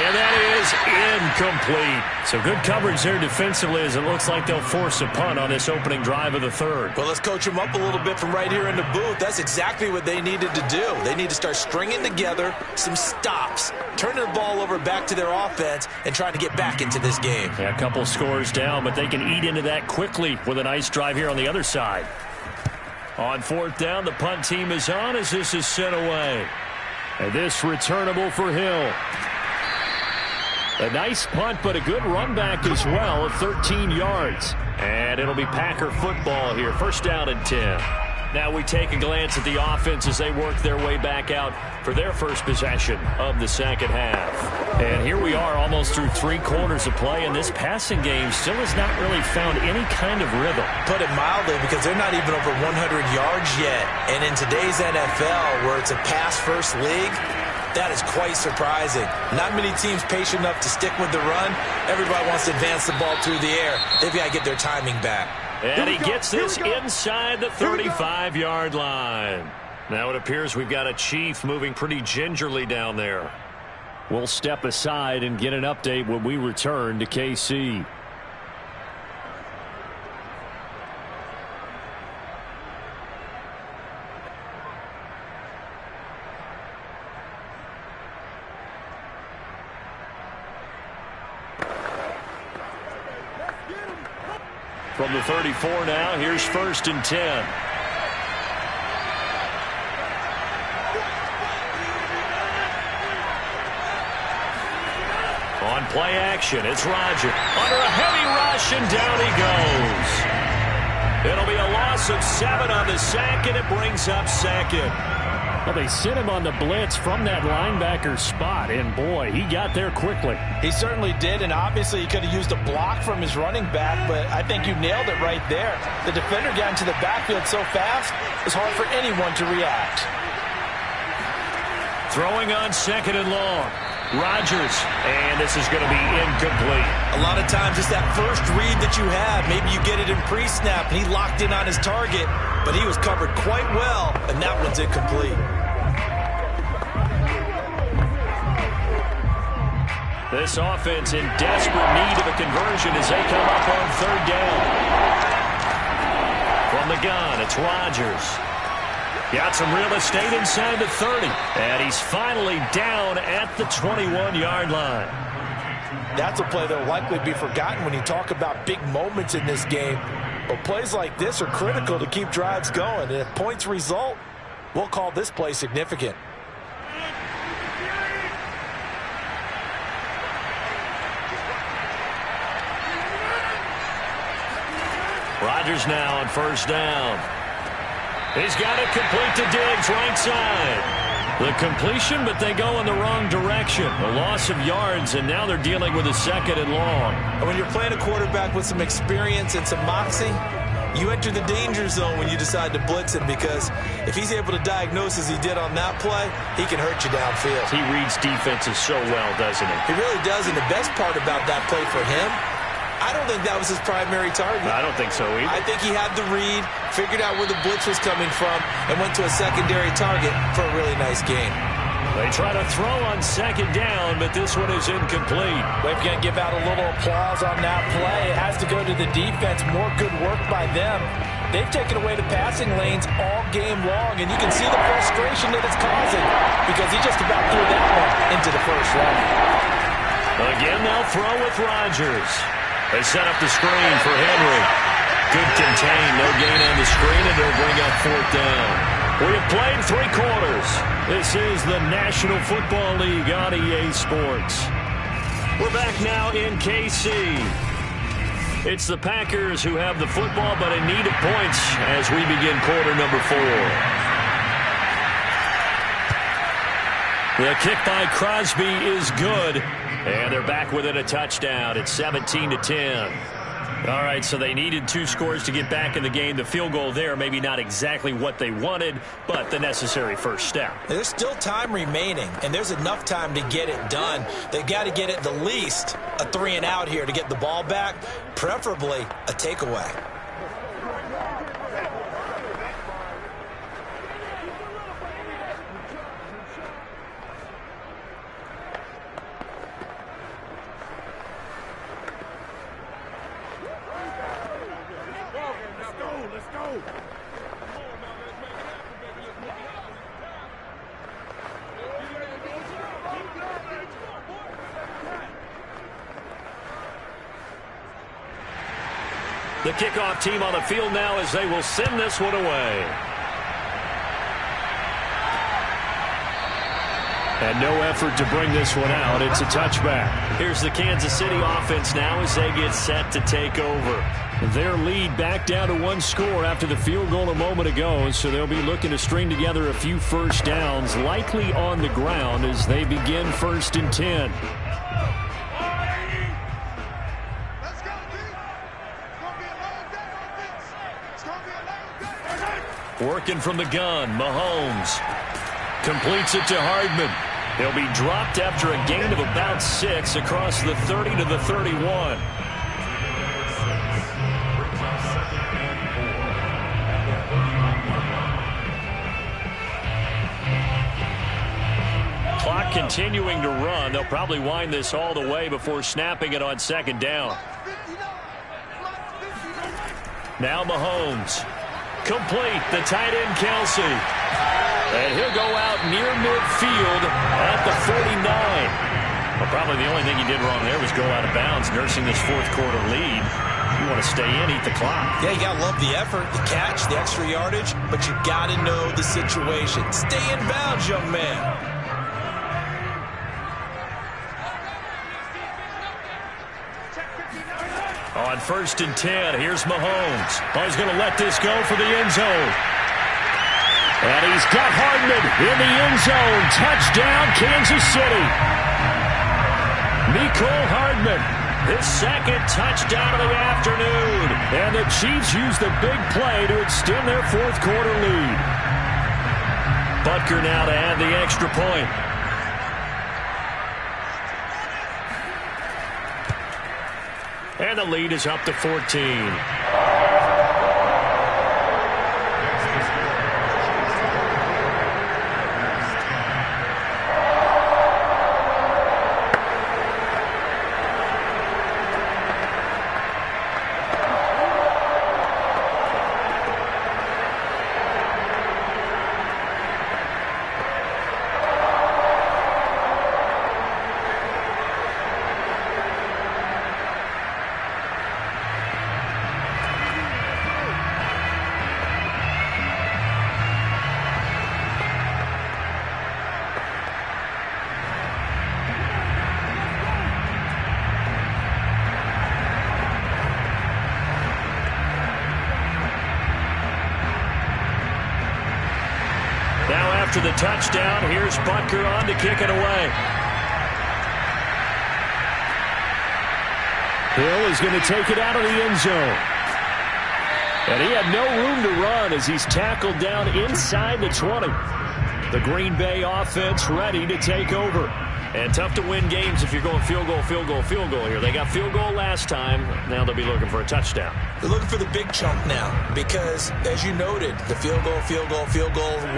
And that is incomplete. So good coverage there defensively as it looks like they'll force a punt on this opening drive of the third. Well, let's coach them up a little bit from right here in the booth. That's exactly what they needed to do. They need to start stringing together some stops, turning the ball over back to their offense, and trying to get back into this game. Yeah, a couple scores down, but they can eat into that quickly with a nice drive here on the other side. On fourth down, the punt team is on as this is sent away. And this returnable for Hill. A nice punt, but a good run back as well of 13 yards. And it'll be Packer football here. First down and 10. Now we take a glance at the offense as they work their way back out for their first possession of the second half. And here we are almost through 3 quarters of play, and this passing game still has not really found any kind of rhythm. Put it mildly, because they're not even over 100 yards yet. And in today's NFL, where it's a pass-first league, that is quite surprising. Not many teams patient enough to stick with the run. Everybody wants to advance the ball through the air. They've got to get their timing back. And he gets this inside the 35-yard line. Now it appears we've got a Chief moving pretty gingerly down there. We'll step aside and get an update when we return to KC. From the 34 now, here's first and 10. On play action, it's Roger. Under a heavy rush, and down he goes. It'll be a loss of 7 on the sack, and it brings up second. Well, they sent him on the blitz from that linebacker spot, and boy, he got there quickly. He certainly did, and obviously he could have used a block from his running back, but I think you nailed it right there. The defender got into the backfield so fast, it's hard for anyone to react. Throwing on second and long. Rodgers, and this is going to be incomplete. A lot of times it's that first read that you have. Maybe you get it in pre-snap, and he locked in on his target, but he was covered quite well, and that one's incomplete. This offense in desperate need of a conversion as they come up on third down. From the gun, it's Rodgers. Got some real estate inside the 30. And he's finally down at the 21-yard line. That's a play that will likely be forgotten when you talk about big moments in this game. But plays like this are critical to keep drives going. And if points result, we'll call this play significant. Rodgers now on first down. He's got it complete to Diggs, right side. The completion, but they go in the wrong direction. A loss of yards, and now they're dealing with a second and long. And when you're playing a quarterback with some experience and some moxie, you enter the danger zone when you decide to blitz him, because if he's able to diagnose as he did on that play, he can hurt you downfield. He reads defenses so well, doesn't he? He really does, and the best part about that play for him, I don't think that was his primary target. I don't think so either. I think he had the read, figured out where the blitz was coming from, and went to a secondary target for a really nice game. They try to throw on second down, but this one is incomplete. We're going to give out a little applause on that play. It has to go to the defense. More good work by them. They've taken away the passing lanes all game long, and you can see the frustration that it's causing because he just about threw that one into the first round. Again, they'll throw with Rodgers. They set up the screen for Henry. Good contain, no gain on the screen, and they'll bring up fourth down. We have played 3 quarters. This is the National Football League on EA Sports. We're back now in KC. It's the Packers who have the football, but in need of points as we begin quarter number 4. The kick by Crosby is good. And they're back within a touchdown. It's 17-10. All right, so they needed 2 scores to get back in the game. The field goal there, maybe not exactly what they wanted, but the necessary first step. There's still time remaining, and there's enough time to get it done. They've got to get at the least a 3-and-out here to get the ball back, preferably a takeaway. The kickoff team on the field now as they will send this one away. And no effort to bring this one out. It's a touchback. Here's the Kansas City offense now as they get set to take over. Their lead back down to one score after the field goal a moment ago, so they'll be looking to string together a few first downs, likely on the ground as they begin 1st and 10. Working from the gun, Mahomes completes it to Hardman. He'll be dropped after a gain of about 6 across the 30 to the 31. Clock continuing to run. They'll probably wind this all the way before snapping it on 2nd down. Now Mahomes. Complete, the tight end Kelsey. And he'll go out near midfield at the 49. Well, probably the only thing he did wrong there was go out of bounds, nursing this 4th quarter lead. You want to stay in, eat the clock. Yeah, you got to love the effort, the catch, the extra yardage, but you got to know the situation. Stay in bounds, young man. On 1st and 10, here's Mahomes. Oh, he's going to let this go for the end zone. And he's got Hardman in the end zone. Touchdown, Kansas City. Mecole Hardman, his 2nd touchdown of the afternoon. And the Chiefs use the big play to extend their 4th quarter lead. Butker now to add the extra point. And the lead is up to 14. After the touchdown, here's Butker on to kick it away. Hill is going to take it out of the end zone. And he had no room to run as he's tackled down inside the 20. The Green Bay offense ready to take over. And tough to win games if you're going field goal, field goal, field goal here. They got field goal last time. Now they'll be looking for a touchdown. They're looking for the big chunk now because, as you noted, the field goal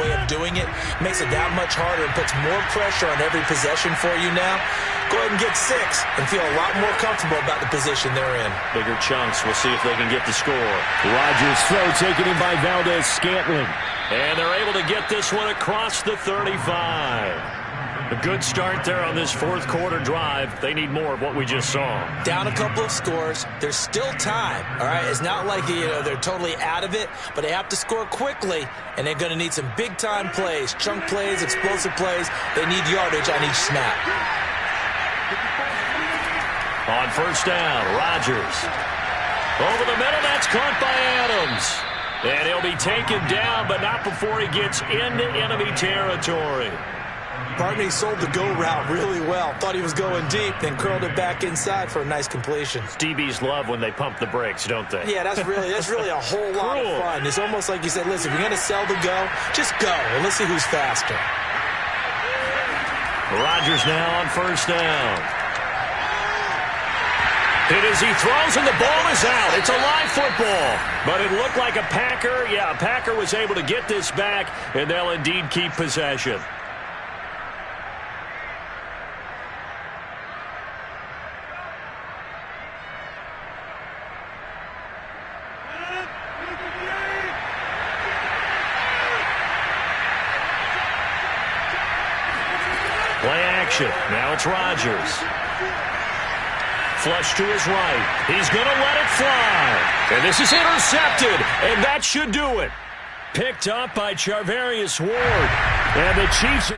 way of doing it makes it that much harder and puts more pressure on every possession for you now. Go ahead and get 6 and feel a lot more comfortable about the position they're in. Bigger chunks. We'll see if they can get the score. Rodgers throw taken in by Valdez-Scantling. And they're able to get this one across the 35. A good start there on this 4th quarter drive. They need more of what we just saw. Down a couple of scores. There's still time. All right, it's not like they're totally out of it, but they have to score quickly, and they're going to need some big-time plays, chunk plays, explosive plays. They need yardage on each snap. On 1st down, Rodgers. Over the middle, that's caught by Adams. And he'll be taken down, but not before he gets into enemy territory. Partner, he sold the go route really well. Thought he was going deep, then curled it back inside for a nice completion. DBs love when they pump the brakes, don't they? Yeah, that's really a whole lot of fun. It's almost like you said, listen, if you're going to sell the go, just go, and let's see who's faster. Rodgers now on 1st down. Hit as he throws, and the ball is out. It's a live football. But it looked like a Packer. Yeah, a Packer was able to get this back, and they'll indeed keep possession. Play action. Now it's Rodgers. Flush to his right. He's going to let it fly. And this is intercepted. And that should do it. Picked up by Charvarius Ward. And the Chiefs...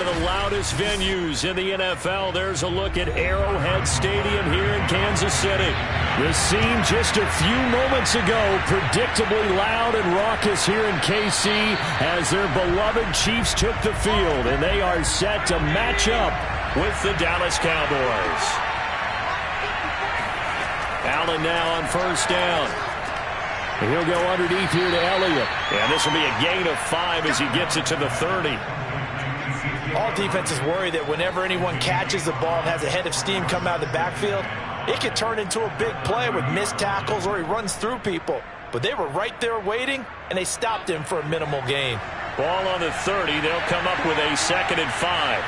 of the loudest venues in the NFL. There's a look at Arrowhead Stadium here in Kansas City. The scene just a few moments ago, predictably loud and raucous here in KC as their beloved Chiefs took the field, and they are set to match up with the Dallas Cowboys. Allen now on first down. He'll go underneath here to Elliott. And this will be a gain of 5 as he gets it to the 30. All defenses worry that whenever anyone catches the ball and has a head of steam come out of the backfield, it could turn into a big play with missed tackles or he runs through people. But they were right there waiting, and they stopped him for a minimal gain. Ball on the 30. They'll come up with a 2nd and 5.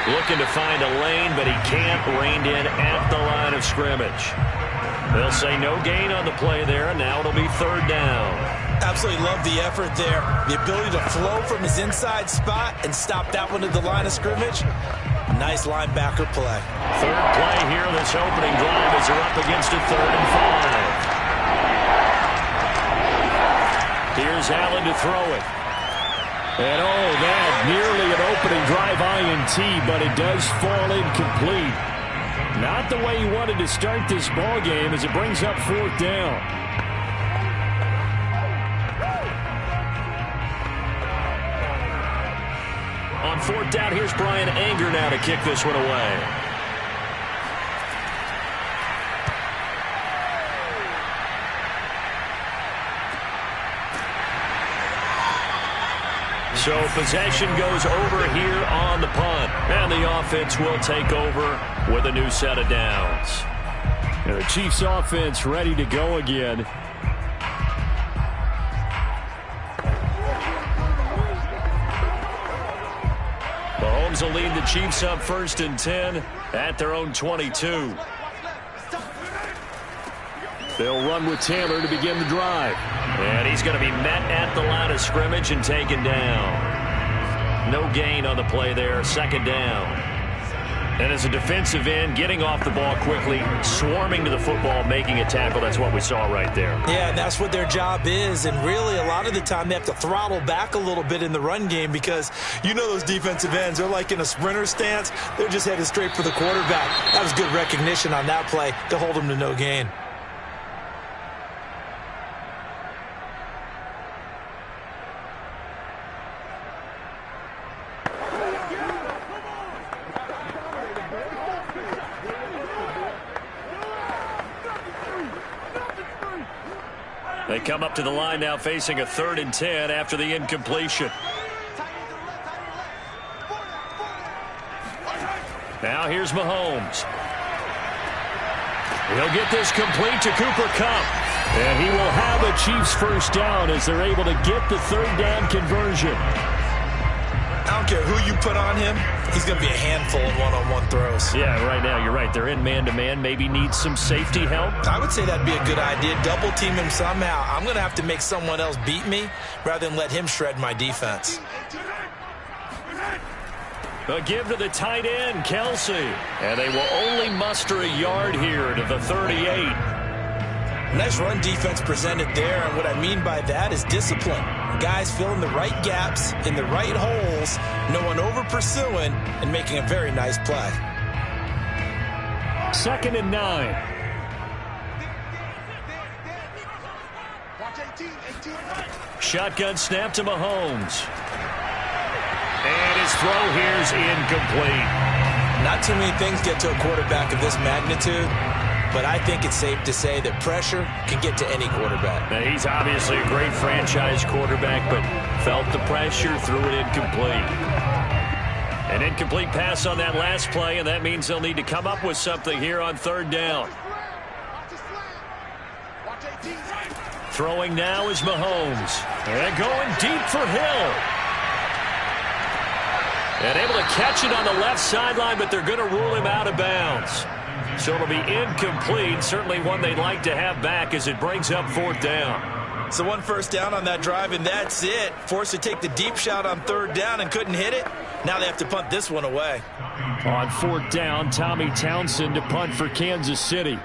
Looking to find a lane, but he can't. Reined in at the line of scrimmage. They'll say no gain on the play there, and now it'll be 3rd down. Absolutely love the effort there. The ability to flow from his inside spot and stop that one at the line of scrimmage. Nice linebacker play. 3rd play here this opening drive as they're up against a 3rd and 5. Here's Allen to throw it. And that nearly an opening drive INT, but it does fall incomplete. Not the way he wanted to start this ball game as it brings up 4th down. On 4th down, here's Brian Anger now to kick this one away. So possession goes over here on the punt. And the offense will take over with a new set of downs. And the Chiefs offense ready to go again. Mahomes will lead the Chiefs up 1st and 10 at their own 22. They'll run with Taylor to begin the drive. And he's going to be met at the line of scrimmage and taken down. No gain on the play there, 2nd down. And as a defensive end, getting off the ball quickly, swarming to the football, making a tackle, that's what we saw right there. Yeah, and that's what their job is. And really, a lot of the time, they have to throttle back a little bit in the run game because you know those defensive ends, they're like in a sprinter stance. They're just headed straight for the quarterback. That was good recognition on that play to hold them to no gain. They come up to the line now facing a 3rd and 10 after the incompletion. Now here's Mahomes. He'll get this complete to Cooper Kupp. And he will have a Chiefs 1st down as they're able to get the 3rd down conversion. I don't care who you put on him, he's going to be a handful in one-on-one throws. Yeah, right now you're right. They're in man-to-man. Maybe needs some safety help. I would say that'd be a good idea. Double team him somehow. I'm going to have to make someone else beat me rather than let him shred my defense. A give to the tight end, Kelsey. And they will only muster a yard here to the 38. Nice run defense presented there, and what I mean by that is discipline. Guys filling the right gaps in the right holes, no one over pursuing, and making a very nice play. 2nd and 9. Shotgun snap to Mahomes. And his throw here's incomplete. Not too many things get to a quarterback of this magnitude, but I think it's safe to say that pressure can get to any quarterback. Now, he's obviously a great franchise quarterback, but felt the pressure, threw it incomplete. An incomplete pass on that last play, and that means they'll need to come up with something here on 3rd down. Throwing now is Mahomes. And going deep for Hill. And able to catch it on the left sideline, but they're going to rule him out of bounds. So it'll be incomplete. Certainly one they'd like to have back as it brings up 4th down. So 1 first down on that drive, and that's it. Forced to take the deep shot on 3rd down and couldn't hit it. Now they have to punt this one away. On 4th down, Tommy Townsend to punt for Kansas City.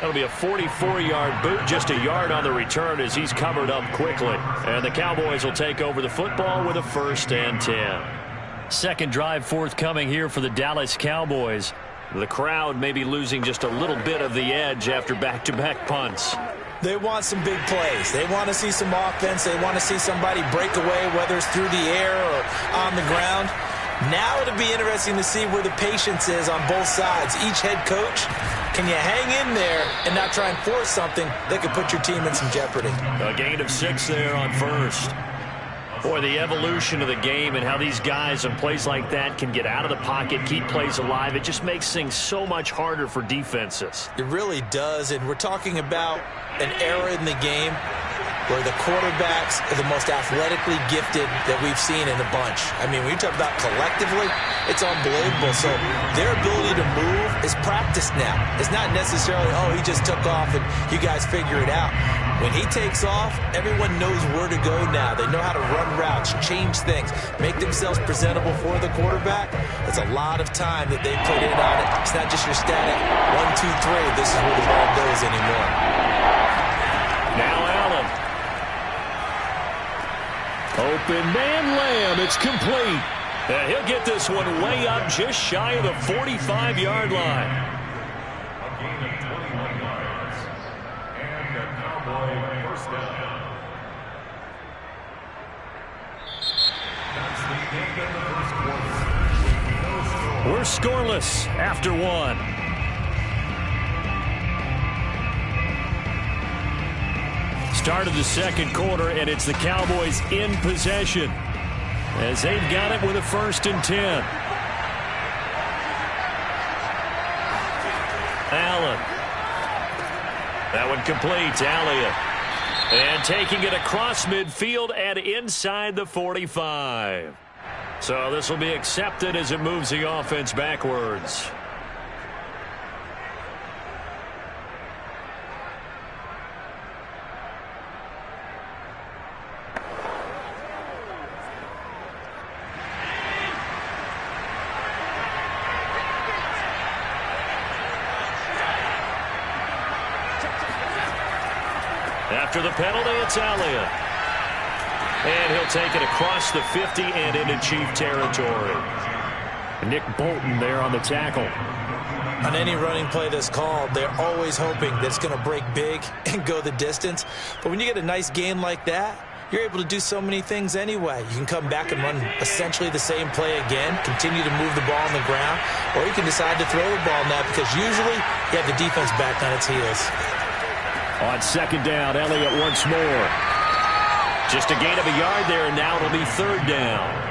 That'll be a 44-yard boot, just a yard on the return as he's covered up quickly. And the Cowboys will take over the football with a 1st and 10. Second drive forthcoming here for the Dallas Cowboys. The crowd may be losing just a little bit of the edge after back-to-back punts. They want some big plays. They want to see some offense. They want to see somebody break away, whether it's through the air or on the ground. Now it'll be interesting to see where the patience is on both sides. Each head coach, can you hang in there and not try and force something that could put your team in some jeopardy? A gain of 6 there on first. Boy, the evolution of the game and how these guys in plays like that can get out of the pocket, keep plays alive, it just makes things so much harder for defenses. It really does, and we're talking about an era in the game where the quarterbacks are the most athletically gifted that we've seen in a bunch. I mean, when you talk about collectively, it's unbelievable. So their ability to move is practiced now. It's not necessarily, oh, he just took off and you guys figure it out. When he takes off, everyone knows where to go now. They know how to run routes, change things, make themselves presentable for the quarterback. It's a lot of time that they put in on it. It's not just your static 1, 2, 3. This is where the ball goes anymore. Now Allen. Open man Lamb. It's complete. And he'll get this one way up just shy of the 45-yard line. A gain of 21 yards. And a Cowboy 1st down. That's the end of the first quarter. We're scoreless after 1. Start of the second quarter, and it's the Cowboys in possession as they've got it with a 1st and 10. Allen. That one complete. Elliott. And taking it across midfield and inside the 45. So this will be accepted as it moves the offense backwards. After the penalty, it's Elliott. And he'll take it across the 50 and into Chief territory. Nick Bolton there on the tackle. On any running play that's called, they're always hoping that it's going to break big and go the distance. But when you get a nice gain like that, you're able to do so many things anyway. You can come back and run essentially the same play again, continue to move the ball on the ground, or you can decide to throw the ball now because usually you have the defense back on its heels. On second down, Elliott once more. Just a gain of a yard there, and now it'll be 3rd down.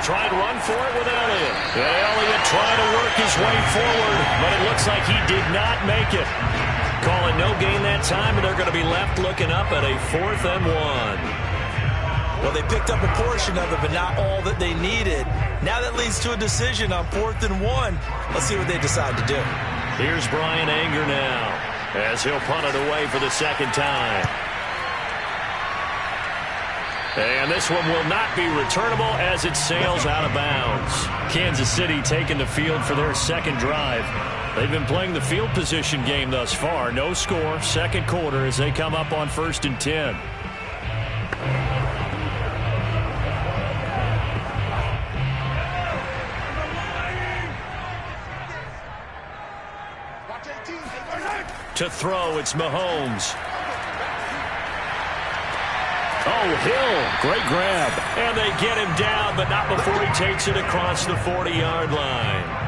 Try and run for it with Elliott. And Elliott trying to work his way forward, but it looks like he did not make it. Calling no gain that time, and they're going to be left looking up at a 4th and 1. Well, they picked up a portion of it, but not all that they needed. Now that leads to a decision on 4th and 1. Let's see what they decide to do. Here's Brian Anger now as he'll punt it away for the 2nd time. And this one will not be returnable as it sails out of bounds. Kansas City taking the field for their 2nd drive. They've been playing the field position game thus far. No score, 2nd quarter as they come up on 1st and 10. To throw, it's Mahomes. Oh, Hill, great grab. And they get him down, but not before he takes it across the 40-yard line.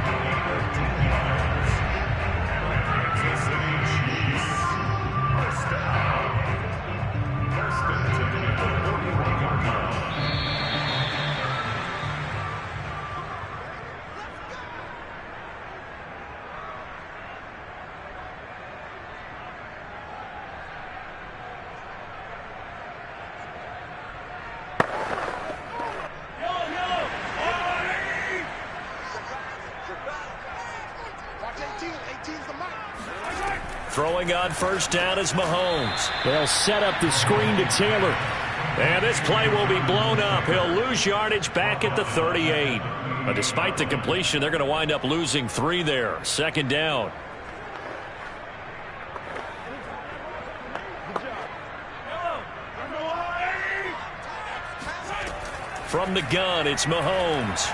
Throwing on first down is Mahomes. They'll set up the screen to Taylor. And this play will be blown up. He'll lose yardage back at the 38. But despite the completion, they're going to wind up losing 3 there. Second down. From the gun, it's Mahomes.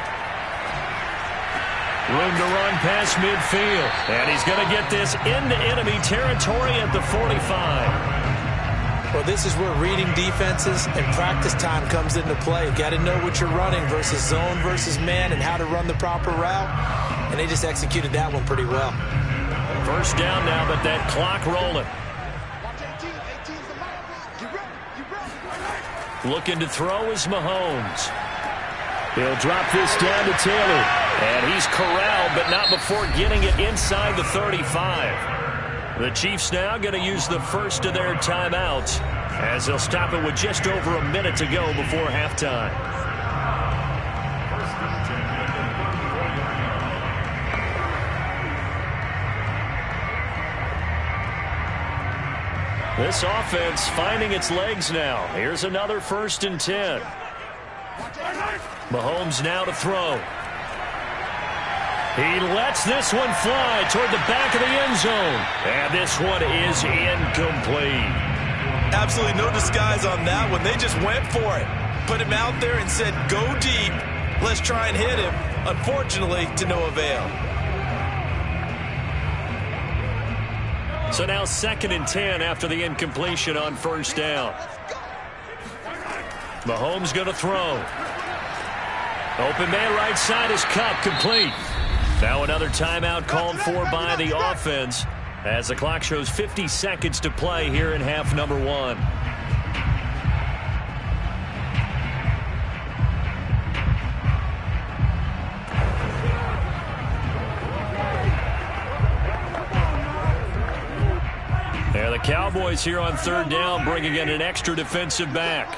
Room to run past midfield. And he's going to get this into enemy territory at the 45. Well, this is where reading defenses and practice time comes into play. You got to know what you're running versus zone versus man and how to run the proper route. And they just executed that one pretty well. First down now, but that clock rolling. Looking to throw is Mahomes. He'll drop this down to Taylor. And he's corralled, but not before getting it inside the 35. The Chiefs now going to use the first of their timeouts as they'll stop it with just over a minute to go before halftime. This offense finding its legs now. Here's another 1st and 10. Mahomes now to throw. He lets this one fly toward the back of the end zone. And this one is incomplete. Absolutely no disguise on that one. They just went for it. Put him out there and said, go deep. Let's try and hit him. Unfortunately, to no avail. So now 2nd and 10 after the incompletion on first down. Mahomes going to throw. Open man right side is Kupp, complete. Now another timeout called for by the offense as the clock shows 50 seconds to play here in half number 1. There the Cowboys here on 3rd down, bringing in an extra defensive back.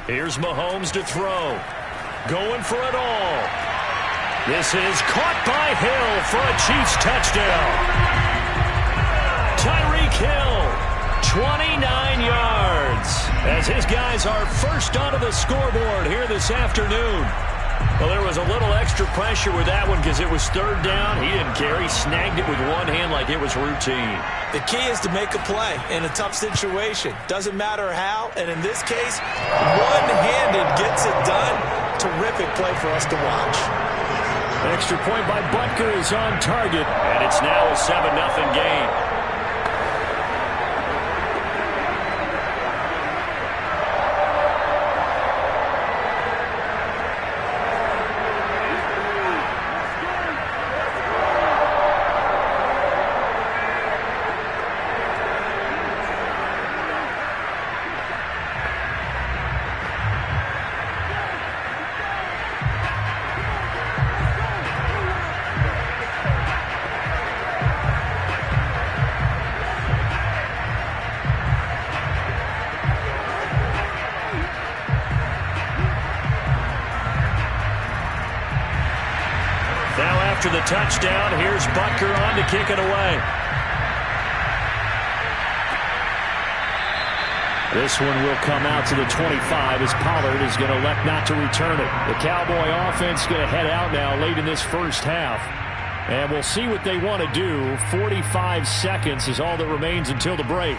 Here's Mahomes to throw. Going for it all. This is caught by Hill for a Chiefs touchdown. Tyreek Hill, 29 yards. As his guys are first onto the scoreboard here this afternoon. Well, there was a little extra pressure with that one because it was 3rd down. He didn't care. He snagged it with one hand like it was routine. The key is to make a play in a tough situation. Doesn't matter how, and in this case, one-handed gets it done. Terrific play for us to watch. Extra point by Butker is on target. And it's now a 7-0 game. After the touchdown, here's Butker on to kick it away. This one will come out to the 25 as Pollard is going to elect not to return it. The Cowboy offense going to head out now late in this first half. And we'll see what they want to do. 45 seconds is all that remains until the break.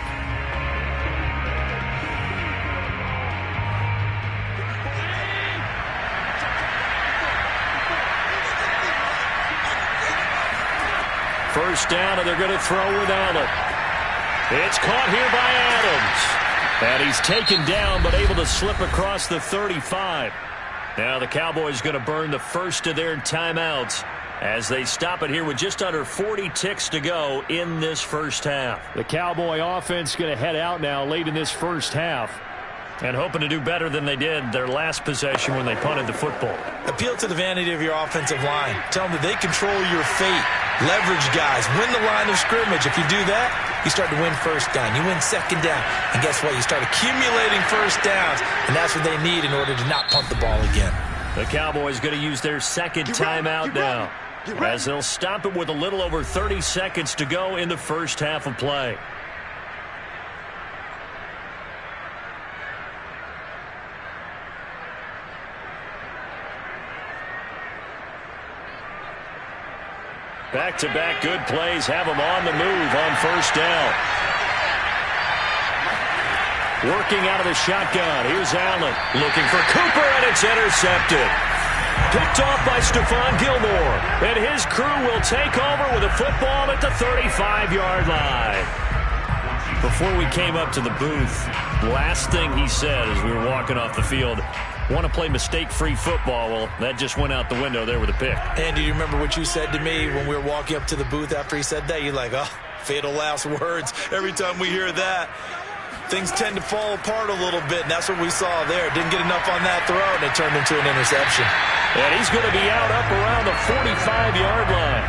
First down, and they're going to throw with Allen. It's caught here by Adams. And he's taken down, but able to slip across the 35. Now the Cowboys going to burn the first of their timeouts as they stop it here with just under 40 ticks to go in this first half. The Cowboy offense going to head out now late in this first half. And hoping to do better than they did their last possession when they punted the football. Appeal to the vanity of your offensive line. Tell them that they control your fate. Leverage guys. Win the line of scrimmage. If you do that, you start to win first down. You win second down. And guess what? You start accumulating first downs. And that's what they need in order to not punt the ball again. The Cowboys going to use their second timeout now. as they'll stop it with a little over 30 seconds to go in the first half of play. Back-to-back good plays have them on the move on first down. Working out of the shotgun. Here's Allen looking for Cooper, and it's intercepted. Picked off by Stephon Gilmore. And his crew will take over with a football at the 35-yard line. Before we came up to the booth, last thing he said as we were walking off the field, want to play mistake-free football. Well, that just went out the window there with a pick. Andy, do you remember what you said to me when we were walking up to the booth after he said that? You're like, oh, fatal last words. Every time we hear that, things tend to fall apart a little bit, and that's what we saw there. Didn't get enough on that throw, and it turned into an interception. And he's going to be out up around the 45-yard line.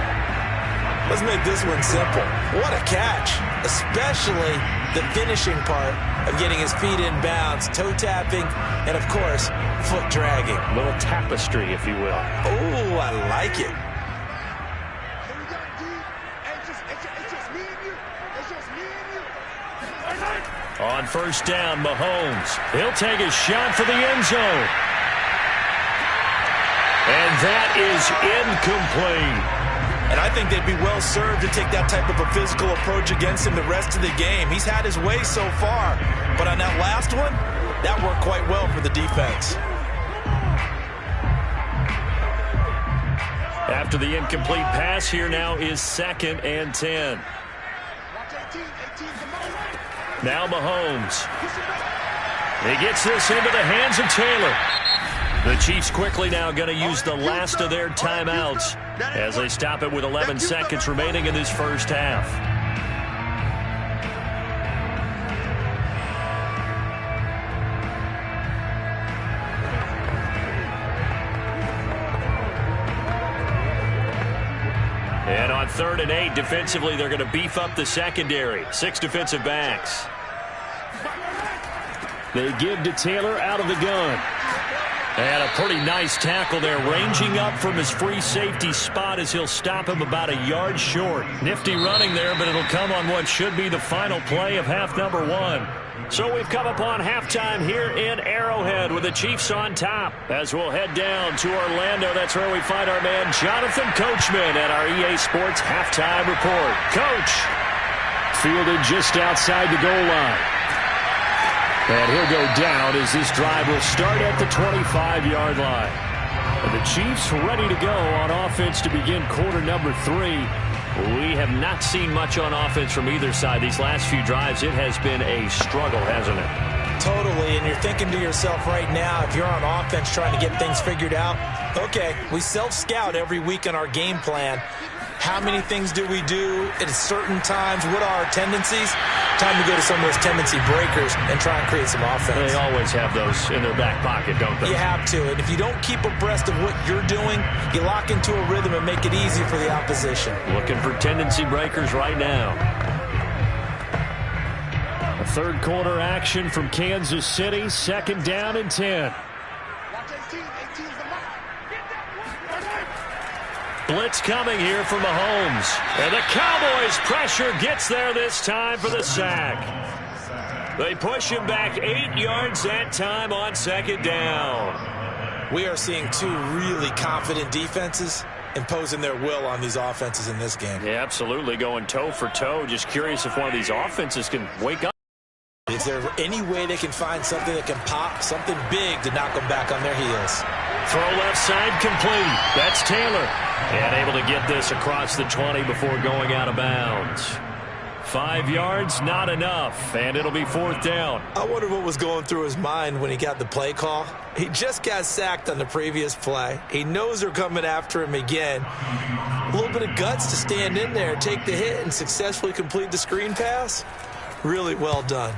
Let's make this one simple. What a catch, especially the finishing part of getting his feet in bounds, toe tapping, and, of course, foot dragging. A little tapestry, if you will. Oh, I like it. On first down, Mahomes. He'll take a shot for the end zone. And that is incomplete. And I think they'd be well served to take that type of a physical approach against him the rest of the game. He's had his way so far, but on that last one, that worked quite well for the defense. After the incomplete pass, here now is 2nd and 10. Now Mahomes. He gets this into the hands of Taylor. The Chiefs quickly now going to use the last of their timeouts as they stop it with 11 seconds remaining in this first half. And on 3rd and 8, defensively, they're going to beef up the secondary. 6 defensive backs. They give to Taylor out of the gun. And a pretty nice tackle there, ranging up from his free safety spot as he'll stop him about a yard short. Nifty running there, but it'll come on what should be the final play of half number 1. So we've come upon halftime here in Arrowhead with the Chiefs on top. As we'll head down to Orlando, that's where we find our man Jonathan Coachman at our EA Sports Halftime Report. Coach. Fielded just outside the goal line. And he'll go down as this drive will start at the 25-yard line. And the Chiefs ready to go on offense to begin quarter number 3. We have not seen much on offense from either side. These last few drives, it has been a struggle, hasn't it? Totally, and you're thinking to yourself right now, if you're on offense trying to get things figured out, okay, we self-scout every week in our game plan. How many things do we do at certain times? What are our tendencies? Time to go to some of those tendency breakers and try and create some offense. They always have those in their back pocket, don't they? You have to. And if you don't keep abreast of what you're doing, you lock into a rhythm and make it easy for the opposition. Looking for tendency breakers right now. A third quarter action from Kansas City. 2nd down and 10. Blitz coming here from Mahomes. And the Cowboys pressure gets there this time for the sack. They push him back 8 yards that time on 2nd down. We are seeing 2 really confident defenses imposing their will on these offenses in this game. Yeah, absolutely. Going toe for toe. Just curious if one of these offenses can wake up. Is there any way they can find something that can pop, something big to knock them back on their heels? Throw left side complete. That's Taylor. And able to get this across the 20 before going out of bounds. 5 yards, not enough. And it'll be 4th down. I wonder what was going through his mind when he got the play call. He just got sacked on the previous play. He knows they're coming after him again. A little bit of guts to stand in there, take the hit, and successfully complete the screen pass. Really well done.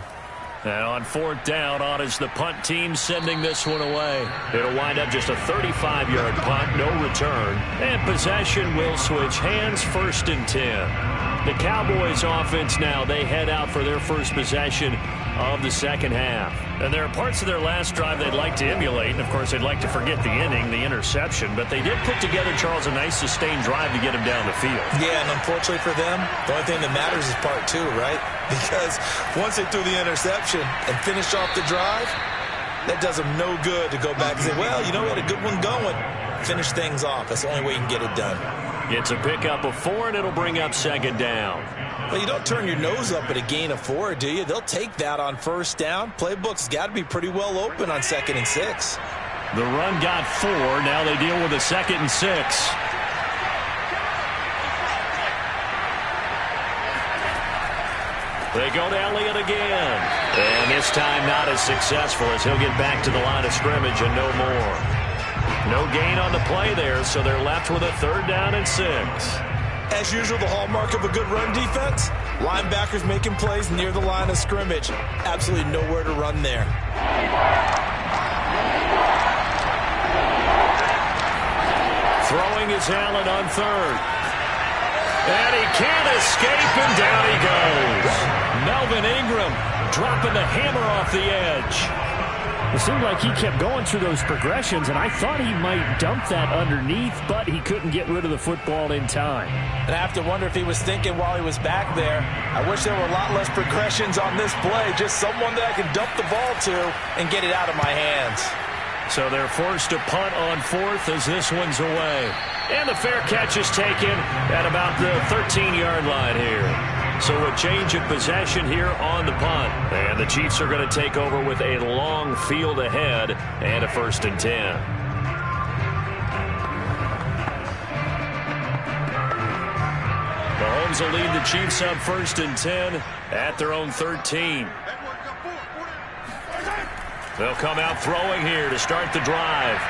And on 4th down, on is the punt team sending this one away. It'll wind up just a 35-yard punt, no return. And possession will switch hands, 1st and 10. The Cowboys offense now, they head out for their first possession of the second half. And there are parts of their last drive they'd like to emulate. And, of course, they'd like to forget the inning, the interception. But they did put together, Charles, a nice sustained drive to get him down the field. Yeah, and unfortunately for them, the only thing that matters is part two, right? Because once they threw the interception and finished off the drive, that does them no good to go back and say, well, you know, we had a good one going. Finish things off. That's the only way you can get it done. It's a pickup of 4, and it'll bring up second down. Well, you don't turn your nose up at a gain of 4, do you? They'll take that on first down. Playbook's got to be pretty well open on 2nd and 6. The run got 4. Now they deal with a 2nd and 6. They go to Elliott again. And this time not as successful as he'll get back to the line of scrimmage and no more. No gain on the play there, so they're left with a 3rd down and 6. As usual, the hallmark of a good run defense, linebackers making plays near the line of scrimmage. Absolutely nowhere to run there. Throwing is Allen on 3rd. And he can't escape, and down he goes. Melvin Ingram dropping the hammer off the edge. It seemed like he kept going through those progressions, and I thought he might dump that underneath, but he couldn't get rid of the football in time. And I have to wonder if he was thinking while he was back there, I wish there were a lot less progressions on this play, just someone that I can dump the ball to and get it out of my hands. So they're forced to punt on 4th as this one's away. And the fair catch is taken at about the 13-yard line here. So a change of possession here on the punt. And the Chiefs are going to take over with a long field ahead and a 1st and 10. Mahomes will lead the Chiefs on 1st and 10 at their own 13. They'll come out throwing here to start the drive.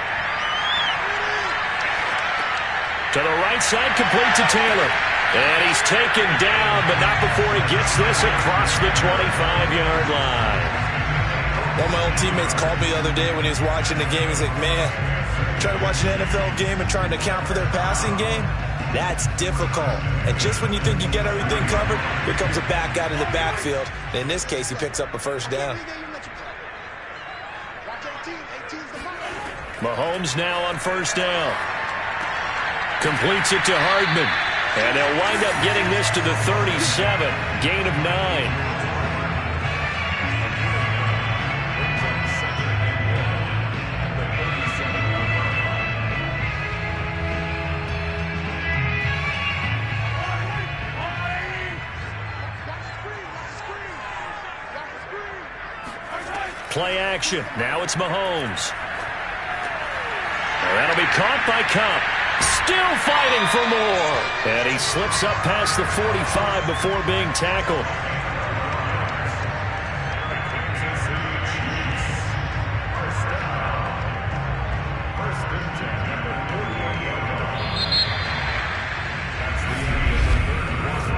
To the right side, complete to Taylor. And he's taken down, but not before he gets this across the 25-yard line. One of my old teammates called me the other day when he was watching the game. He's like, man, trying to watch an NFL game and trying to account for their passing game, that's difficult. And just when you think you get everything covered, here comes a back out of the backfield. And in this case, he picks up a 1st down. Mahomes now on 1st down. Completes it to Hardman. And they'll wind up getting this to the 37. Gain of 9. Play action. Now it's Mahomes. And that'll be caught by Kupp. Still fighting for more. And he slips up past the 45 before being tackled.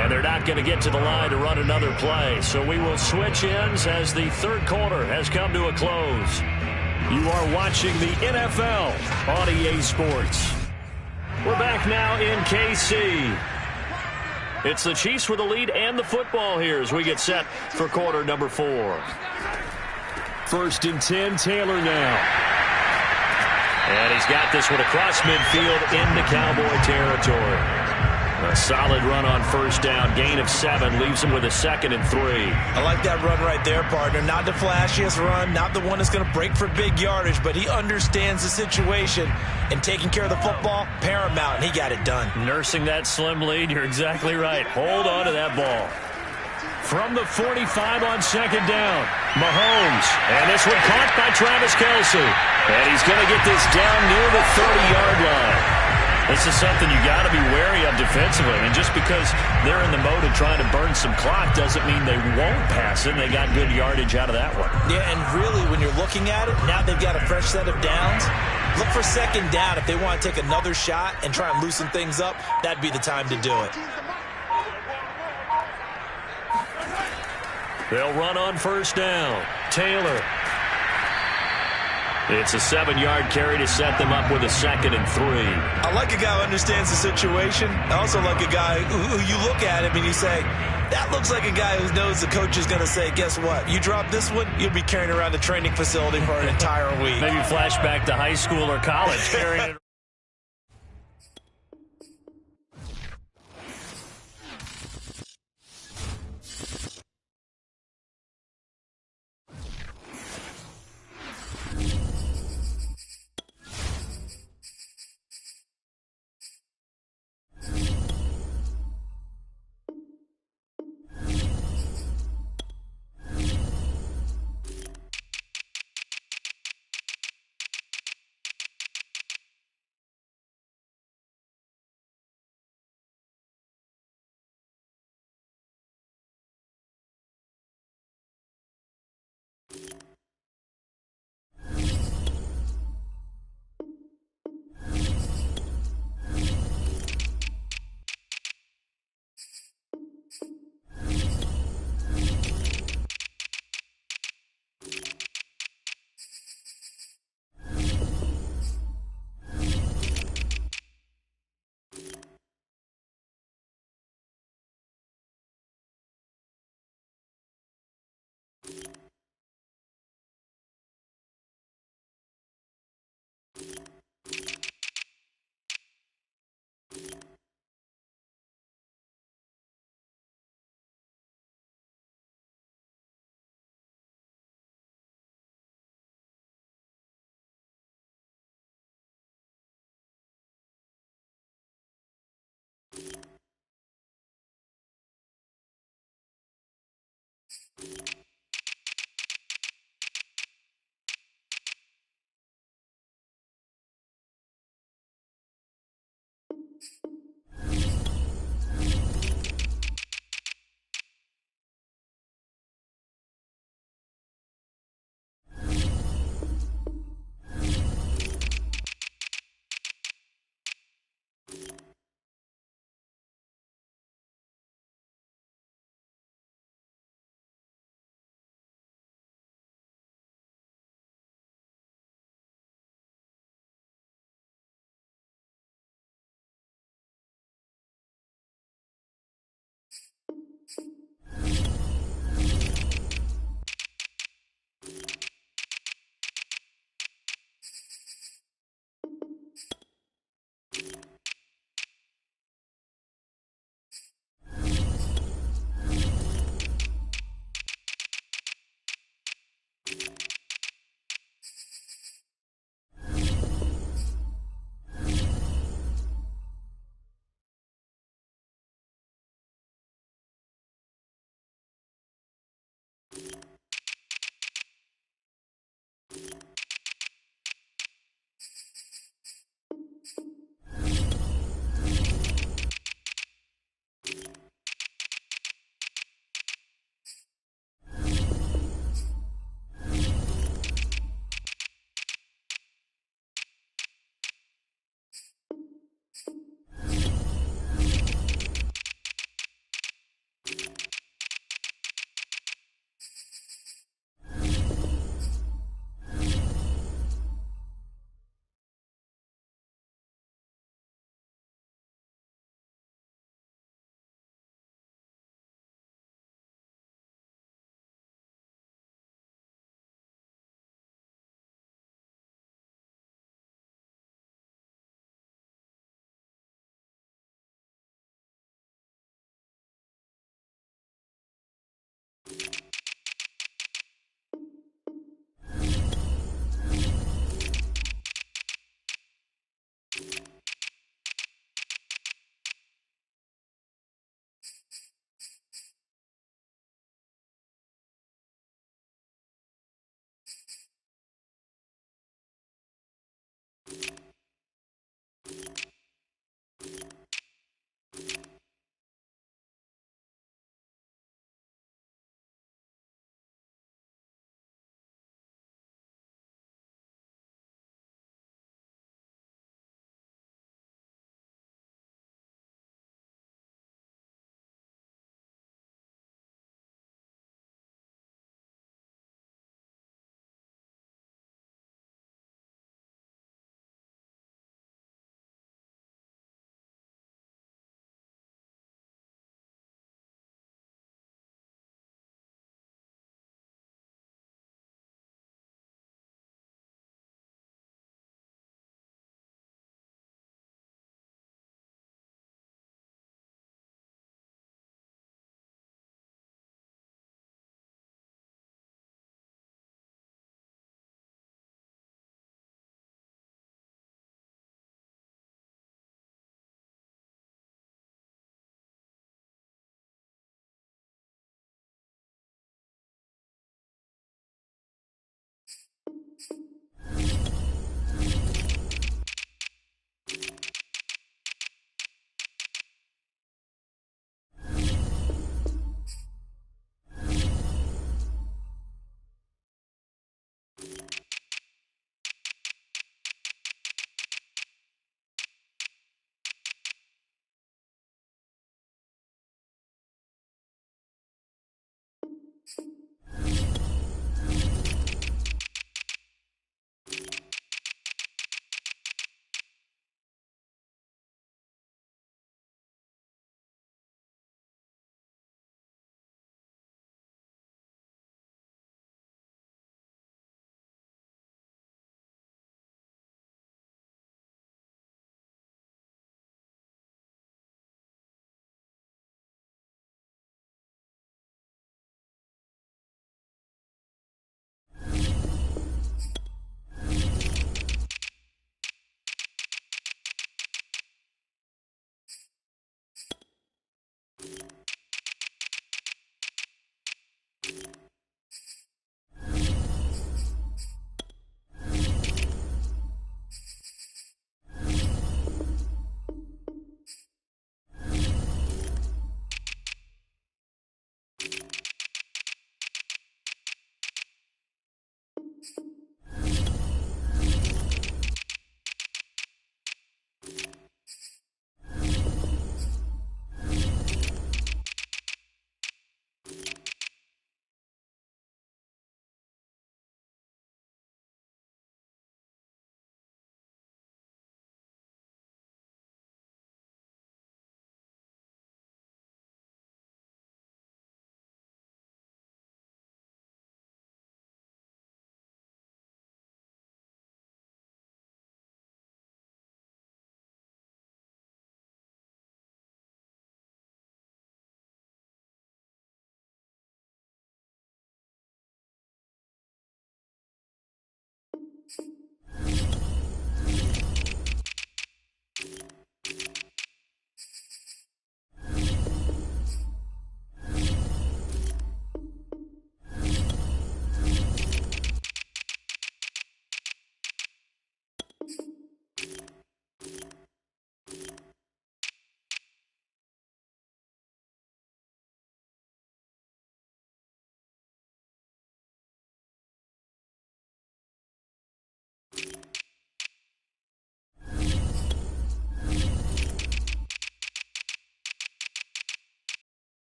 And they're not going to get to the line to run another play. So we will switch ends as the 3rd quarter has come to a close. You are watching the NFL on EA Sports. We're back now in KC. It's the Chiefs with the lead and the football here as we get set for quarter number 4. 1st and 10, Taylor now. And he's got this one across midfield into Cowboy territory. A solid run on 1st down. Gain of 7 leaves him with a 2nd and 3. I like that run right there, partner. Not the flashiest run, not the one that's going to break for big yardage, but he understands the situation, and taking care of the football, paramount, and he got it done. Nursing that slim lead, you're exactly right. Hold on to that ball. From the 45 on 2nd down, Mahomes. And this one caught by Travis Kelce. And he's going to get this down near the 30-yard line. This is something you got to be wary of defensively. And just because they're in the mode of trying to burn some clock doesn't mean they won't pass it. They got good yardage out of that one. Yeah, and really, when you're looking at it, now they've got a fresh set of downs. Look for 2nd down. If they want to take another shot and try and loosen things up, that'd be the time to do it. They'll run on 1st down. Taylor. It's a 7-yard carry to set them up with a 2nd and 3. I like a guy who understands the situation. I also like a guy who you look at him and you say, that looks like a guy who knows the coach is going to say, guess what? You drop this one, you'll be carrying around the training facility for an entire week. Maybe flashback to high school or college carrying it.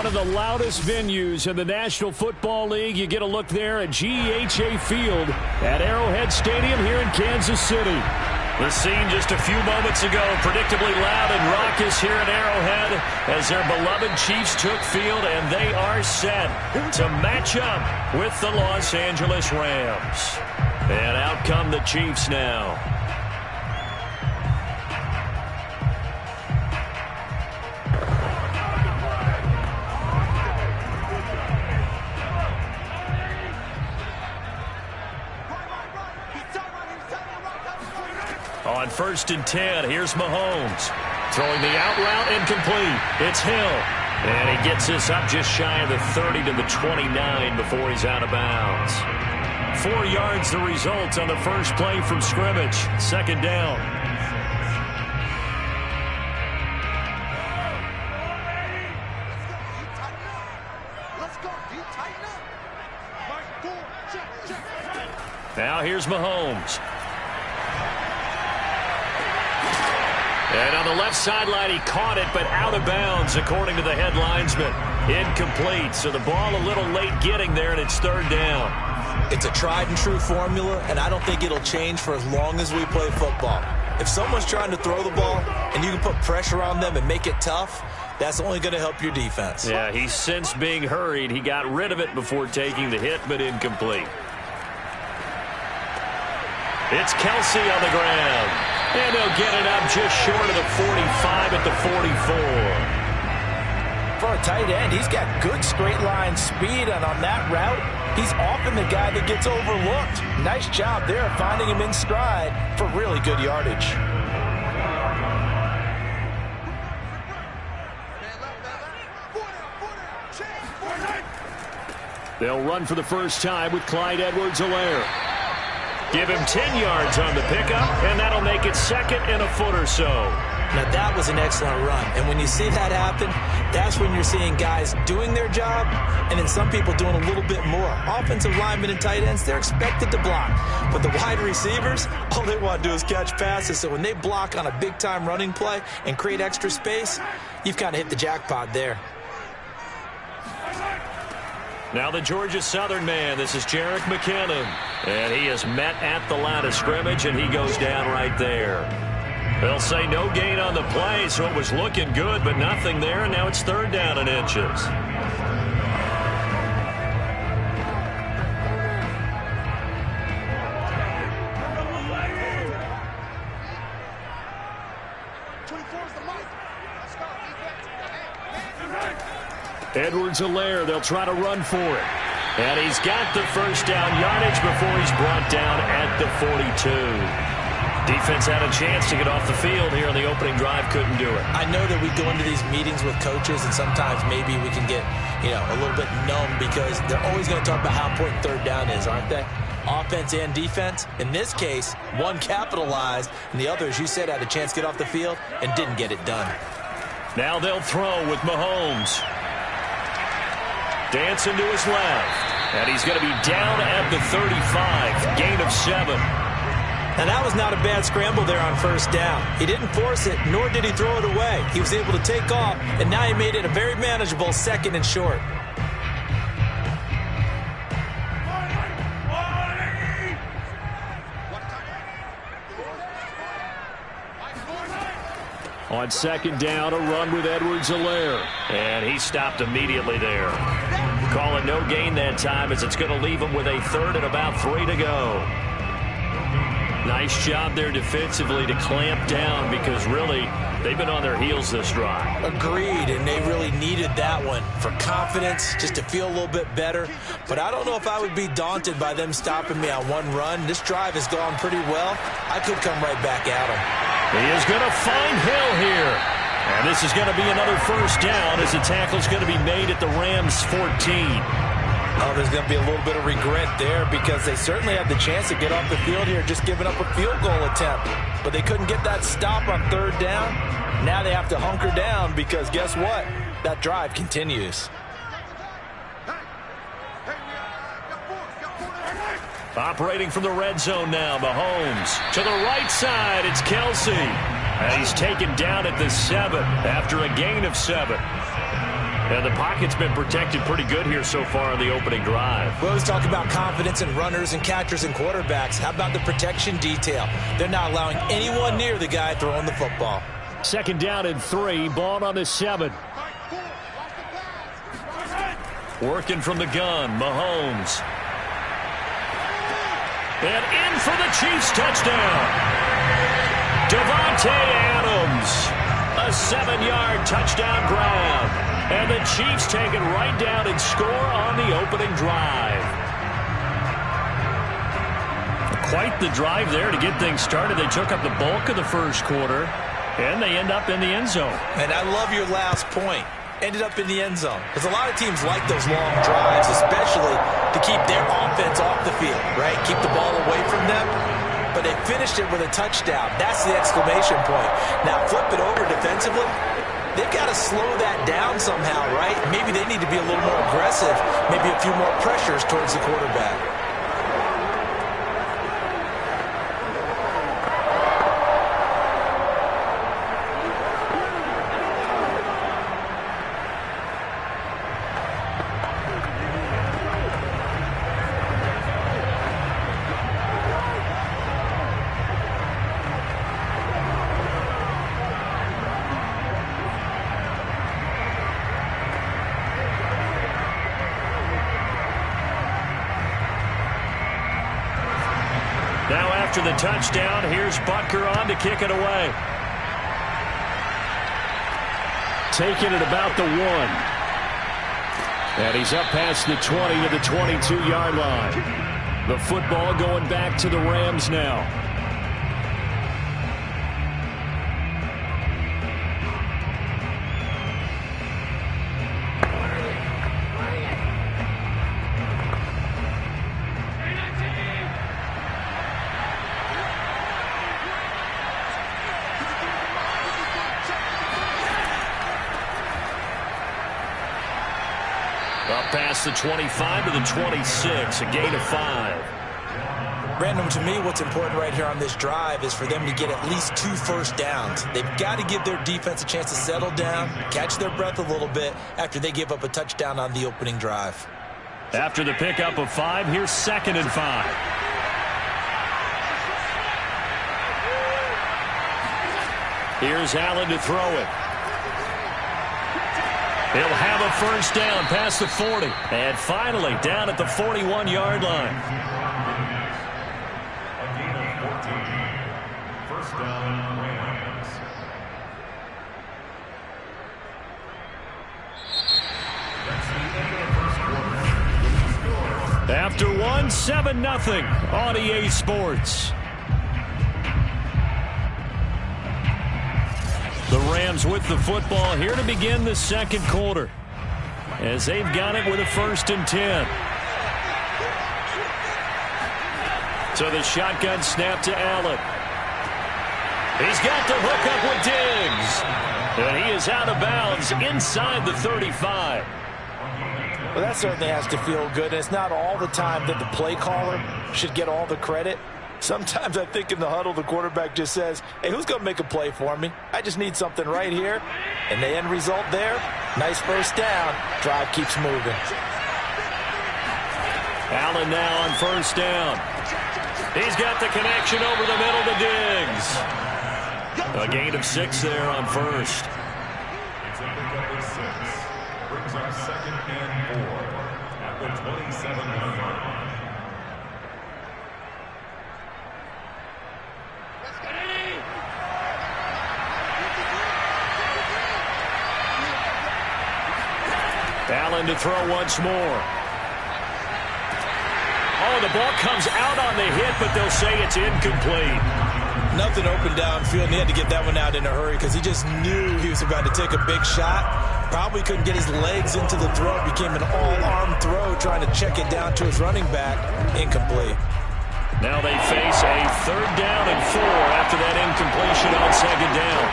One of the loudest venues in the National Football League. You get a look there at GEHA Field at Arrowhead Stadium here in Kansas City. The scene just a few moments ago, predictably loud and raucous here at Arrowhead as their beloved Chiefs took field, and they are set to match up with the Los Angeles Rams. And out come the Chiefs now. On 1st and 10, here's Mahomes. Throwing the out route incomplete. It's Hill. And he gets this up just shy of the 30 to the 29 before he's out of bounds. 4 yards the result on the first play from scrimmage. Second down. Now here's Mahomes. And on the left sideline, he caught it, but out of bounds, according to the head linesman. Incomplete, so the ball a little late getting there, and it's third down. It's a tried-and-true formula, and I don't think it'll change for as long as we play football. If someone's trying to throw the ball, and you can put pressure on them and make it tough, that's only going to help your defense. Yeah, he sensed being hurried. He got rid of it before taking the hit, but incomplete. It's Kelsey on the ground. And they'll get it up just short of the 45 at the 44. For a tight end, he's got good straight line speed, and on that route, he's often the guy that gets overlooked. Nice job there finding him in stride for really good yardage. They'll run for the first time with Clyde Edwards-Helaire. Give him 10 yards on the pickup, and that'll make it second and a foot or so. Now, that was an excellent run. And when you see that happen, that's when you're seeing guys doing their job and then some people doing a little bit more. Offensive linemen and tight ends, they're expected to block. But the wide receivers, all they want to do is catch passes. So when they block on a big-time running play and create extra space, you've kind of hit the jackpot there. Now the Georgia Southern man, this is Jerick McKinnon. And he is met at the line of scrimmage, and he goes down right there. They'll say no gain on the play, so it was looking good, but nothing there, and now it's third down and inches. Edwards-Helaire, they'll try to run for it. And he's got the first down yardage before he's brought down at the 42. Defense had a chance to get off the field here in the opening drive, couldn't do it. I know that we go into these meetings with coaches, and sometimes maybe we can get, a little bit numb because they're always going to talk about how important third down is, aren't they? Offense and defense. In this case, one capitalized, and the other, as you said, had a chance to get off the field and didn't get it done. Now they'll throw with Mahomes. Dancing to his left. And he's going to be down at the 35. Gain of 7. Now, that was not a bad scramble there on first down. He didn't force it, nor did he throw it away. He was able to take off, and now he made it a very manageable second and short. On second down, a run with Edwards-Helaire. And he stopped immediately there. Call it no gain that time as it's going to leave him with a third and about 3 to go. Nice job there defensively to clamp down because really they've been on their heels this drive. Agreed, and they really needed that one for confidence, just to feel a little bit better. But I don't know if I would be daunted by them stopping me on one run. This drive has gone pretty well. I could come right back at them. He is going to find Hill here. And this is going to be another first down as the tackle's going to be made at the Rams' 14. Oh, there's going to be a little bit of regret there because they certainly had the chance to get off the field here, just giving up a field goal attempt. But they couldn't get that stop on third down. Now they have to hunker down because guess what? That drive continues. Operating from the red zone now, Mahomes. To the right side, it's Kelsey. And he's taken down at the 7 after a gain of 7. And the pocket's been protected pretty good here so far in the opening drive. We always talk about confidence in runners and catchers and quarterbacks. How about the protection detail? They're not allowing anyone near the guy throwing the football. Second down and 3, ball on the 7. Working from the gun, Mahomes. And in for the Chiefs touchdown. Davante Adams. A 7-yard touchdown grab. And the Chiefs take it right down and score on the opening drive. Quite the drive there to get things started. They took up the bulk of the first quarter, and they end up in the end zone. And I love your last point. ended up in the end zone. Because a lot of teams like those long drives, especially to keep their offense off the field, right? Keep the ball away from them. But they finished it with a touchdown. That's the exclamation point. Now flip it over defensively. They've got to slow that down somehow, right? Maybe they need to be a little more aggressive, maybe a few more pressures towards the quarterback. Now after the touchdown, here's Butker on to kick it away. Taking it about the 1. And he's up past the 20 to the 22-yard line. The football going back to the Rams now. Up past the 25 to the 26, a gain of 5. Brandon, to me, what's important right here on this drive is for them to get at least 2 first downs. They've got to give their defense a chance to settle down, catch their breath a little bit after they give up a touchdown on the opening drive. After the pickup of 5, here's 2nd and 5. Here's Allen to throw it. He'll have a first down past the 40. And finally down at the 41-yard line. A gain of 14. First down, Rams. That's the end of the first quarter. After 1, 7-0 on EA Sports. The Rams with the football here to begin the second quarter, as they've got it with a 1st and 10. So the shotgun snap to Allen. He's got the hook up with Diggs. And he is out of bounds inside the 35. Well, that certainly has to feel good. And it's not all the time that the play caller should get all the credit. Sometimes I think in the huddle, the quarterback just says, hey, who's going to make a play for me? I just need something right here. And the end result there, nice first down. Drive keeps moving. Allen now on first down. He's got the connection over the middle to Diggs. A gain of 6 there on first. It's a pickup of 6. Brings up 2nd and 4 at the 27-yard line. Allen to throw once more. Oh, the ball comes out on the hit, but they'll say it's incomplete. Nothing open downfield, and he had to get that one out in a hurry because he just knew he was about to take a big shot. Probably couldn't get his legs into the throw. It became an all-arm throw trying to check it down to his running back. Incomplete. Now they face a 3rd down and 4 after that incompletion on 2nd down.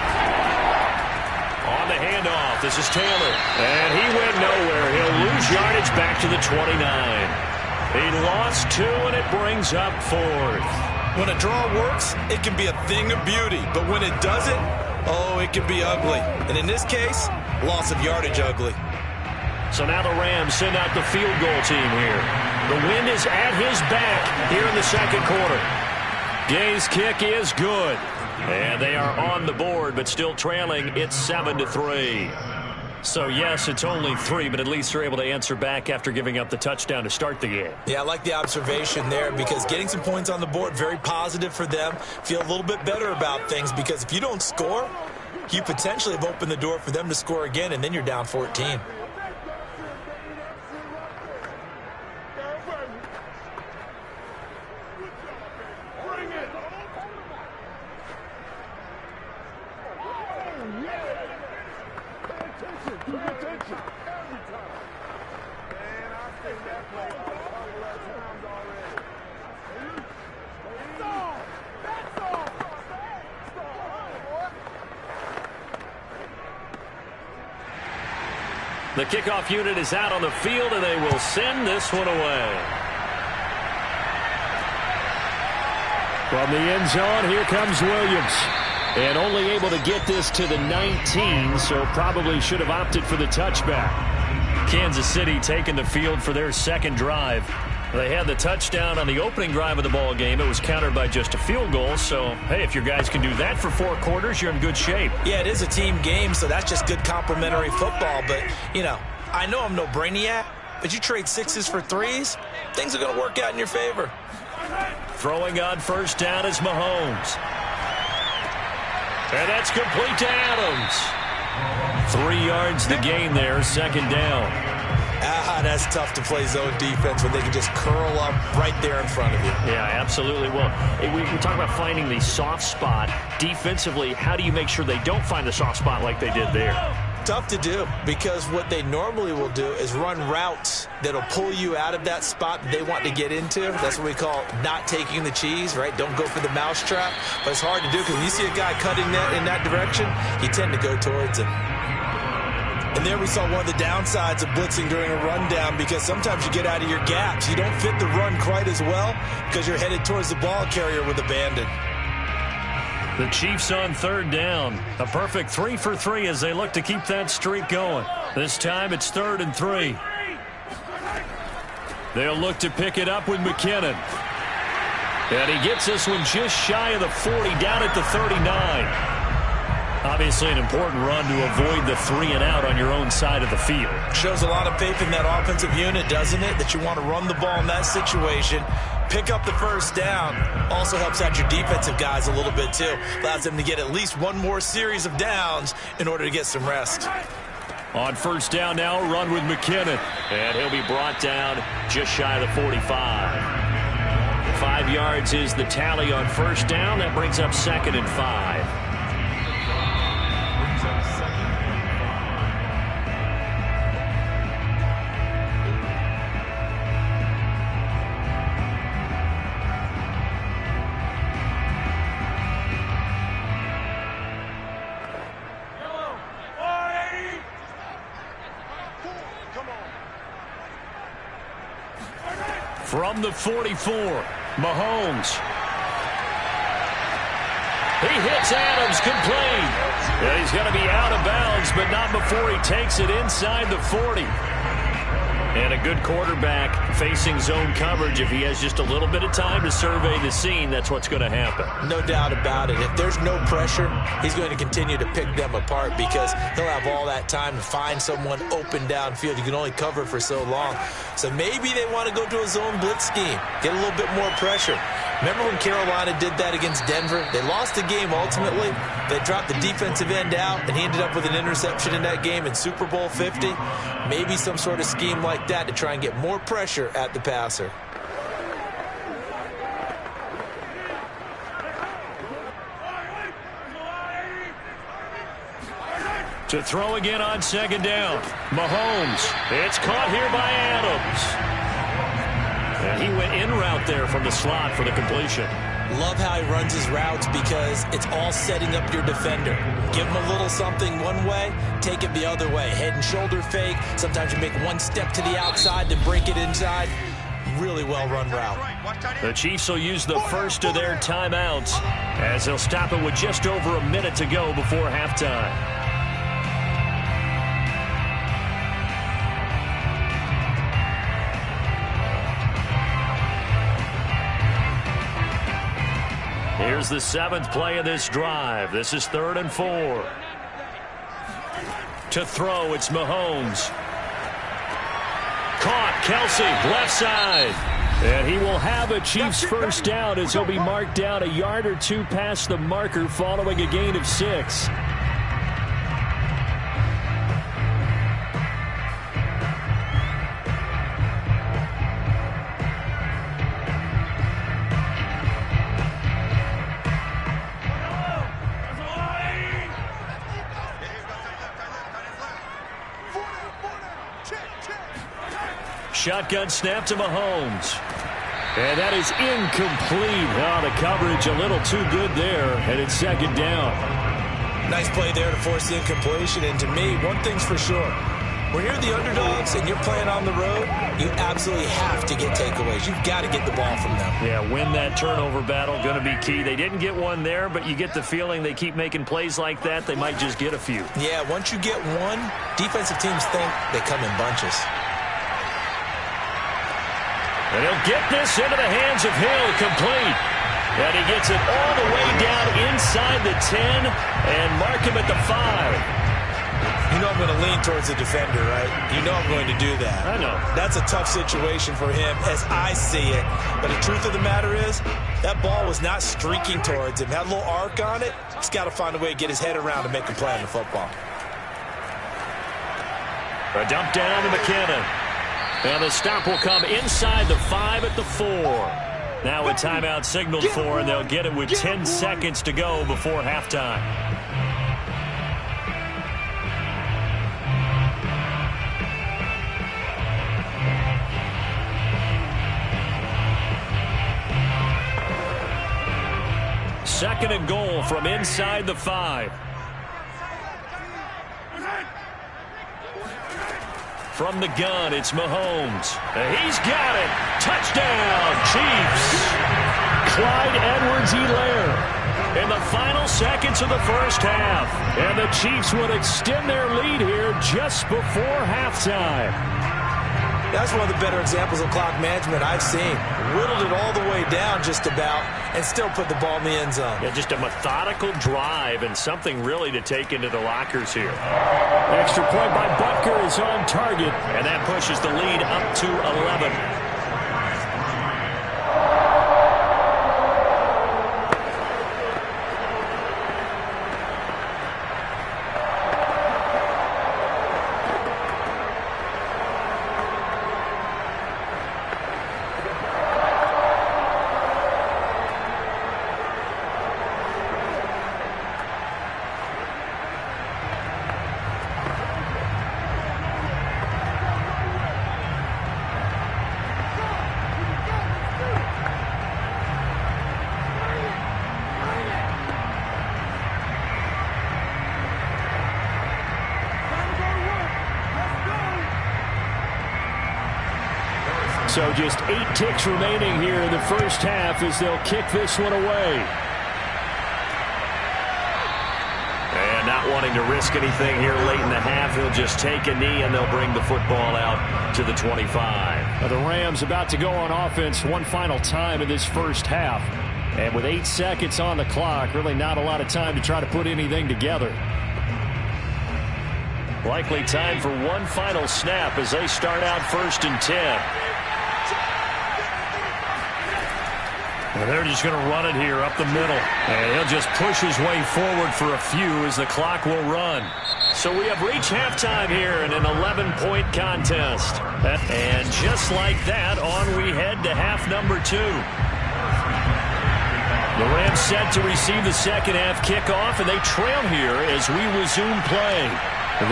On the handoff, this is Taylor. And he went nowhere. He'll lose yardage back to the 29. He lost 2, and it brings up 4th. When a draw works, it can be a thing of beauty. But when it doesn't, oh, it can be ugly. And in this case, loss of yardage ugly. So now the Rams send out the field goal team here. The wind is at his back here in the second quarter. Gay's kick is good. And they are on the board, but still trailing. It's 7-3. So, yes, it's only 3, but at least they're able to answer back after giving up the touchdown to start the game. Yeah, I like the observation there because getting some points on the board, very positive for them. Feel a little bit better about things because if you don't score, you potentially have opened the door for them to score again, and then you're down 14. The kickoff unit is out on the field, and they will send this one away. From the end zone, here comes Williams. And only able to get this to the 19, so probably should have opted for the touchback. Kansas City taking the field for their second drive. They had the touchdown on the opening drive of the ball game. It was countered by just a field goal. So, hey, if your guys can do that for 4 quarters, you're in good shape. Yeah, it is a team game, so that's just good complementary football. But, you know, I know I'm no brainiac, but you trade 6s for 3s, things are going to work out in your favor. Throwing on first down is Mahomes. And that's complete to Adams. 3 yards the gain there, second down. That's tough to play zone defense when they can just curl up right there in front of you. Yeah, absolutely. Well, we talk about finding the soft spot. Defensively, how do you make sure they don't find the soft spot like they did there? Tough to do, because what they normally will do is run routes that'll pull you out of that spot that they want to get into. That's what we call not taking the cheese, right? Don't go for the mousetrap. But it's hard to do because when you see a guy cutting that in that direction, you tend to go towards him. And there we saw one of the downsides of blitzing during a rundown, because sometimes you get out of your gaps. You don't fit the run quite as well because you're headed towards the ball carrier with abandon. The Chiefs on third down. A perfect 3 for 3 as they look to keep that streak going. This time it's 3rd and 3. They'll look to pick it up with McKinnon. And he gets this one just shy of the 40, down at the 39. Obviously an important run to avoid the 3 and out on your own side of the field. Shows a lot of faith in that offensive unit, doesn't it? That you want to run the ball in that situation. Pick up the first down. Also helps out your defensive guys a little bit too. Allows them to get at least one more series of downs in order to get some rest. On first down now, run with McKinnon. And he'll be brought down just shy of the 45. 5 yards is the tally on first down. That brings up 2nd and 5. From the 44, Mahomes. He hits Adams, complete. And he's going to be out of bounds, but not before he takes it inside the 40. And a good quarterback facing zone coverage. If he has just a little bit of time to survey the scene, that's what's going to happen. No doubt about it. If there's no pressure, he's going to continue to pick them apart because he'll have all that time to find someone open downfield. You can only cover for so long. So maybe they want to go to a zone blitz scheme, get a little bit more pressure. Remember when Carolina did that against Denver? They lost the game ultimately. They dropped the defensive end out, and he ended up with an interception in that game in Super Bowl 50. Maybe some sort of scheme like that to try and get more pressure at the passer. To throw again on second down. Mahomes. It's caught here by Adams. And he went in route there from the slot for the completion. Love how he runs his routes because it's all setting up your defender. Give him a little something one way, take it the other way. Head and shoulder fake. Sometimes you make one step to the outside, then break it inside. Really well-run route. The Chiefs will use the first of their timeouts as they'll stop it with just over a minute to go before halftime. Here's the 7th play of this drive. This is 3rd and 4. To throw, it's Mahomes. Caught, Kelsey, left side. And he will have a Chiefs first down as he'll be marked down a yard or two past the marker following a gain of 6. Shotgun snap to Mahomes. And that is incomplete. Oh, the coverage a little too good there, and it's second down. Nice play there to force the incompletion. And to me, one thing's for sure. When you're the underdogs and you're playing on the road, you absolutely have to get takeaways. You've got to get the ball from them. Yeah, win that turnover battle, going to be key. They didn't get one there, but you get the feeling they keep making plays like that, they might just get a few. Yeah, once you get one, defensive teams think they come in bunches. And he'll get this into the hands of Hill, complete. And he gets it all the way down inside the 10 and mark him at the 5. You know I'm going to lean towards the defender, right? You know I'm going to do that. I know. That's a tough situation for him as I see it. But the truth of the matter is, that ball was not streaking towards him. Had a little arc on it. He's got to find a way to get his head around and make a play on the football. A dump down to McKinnon. And the stop will come inside the 5 at the 4. Now a timeout signaled for, and they'll get it with 10 seconds to go before halftime. Second and goal from inside the 5. From the gun, it's Mahomes. He's got it. Touchdown, Chiefs. Clyde Edwards-Helaire in the final seconds of the first half. And the Chiefs would extend their lead here just before halftime. That's one of the better examples of clock management I've seen. Whittled it all the way down just about and still put the ball in the end zone. Yeah, just a methodical drive and something really to take into the lockers here. Extra point by Butker is on target, and that pushes the lead up to 11. So just 8 ticks remaining here in the first half as they'll kick this one away. And not wanting to risk anything here late in the half, he'll just take a knee and they'll bring the football out to the 25. Now the Rams about to go on offense one final time in this first half. And with 8 seconds on the clock, really not a lot of time to try to put anything together. Likely time for one final snap as they start out 1st and 10. And they're just going to run it here up the middle. And he'll just push his way forward for a few as the clock will run. So we have reached halftime here in an 11-point contest. And just like that, on we head to half number 2. The Rams set to receive the second half kickoff, and they trail here as we resume play.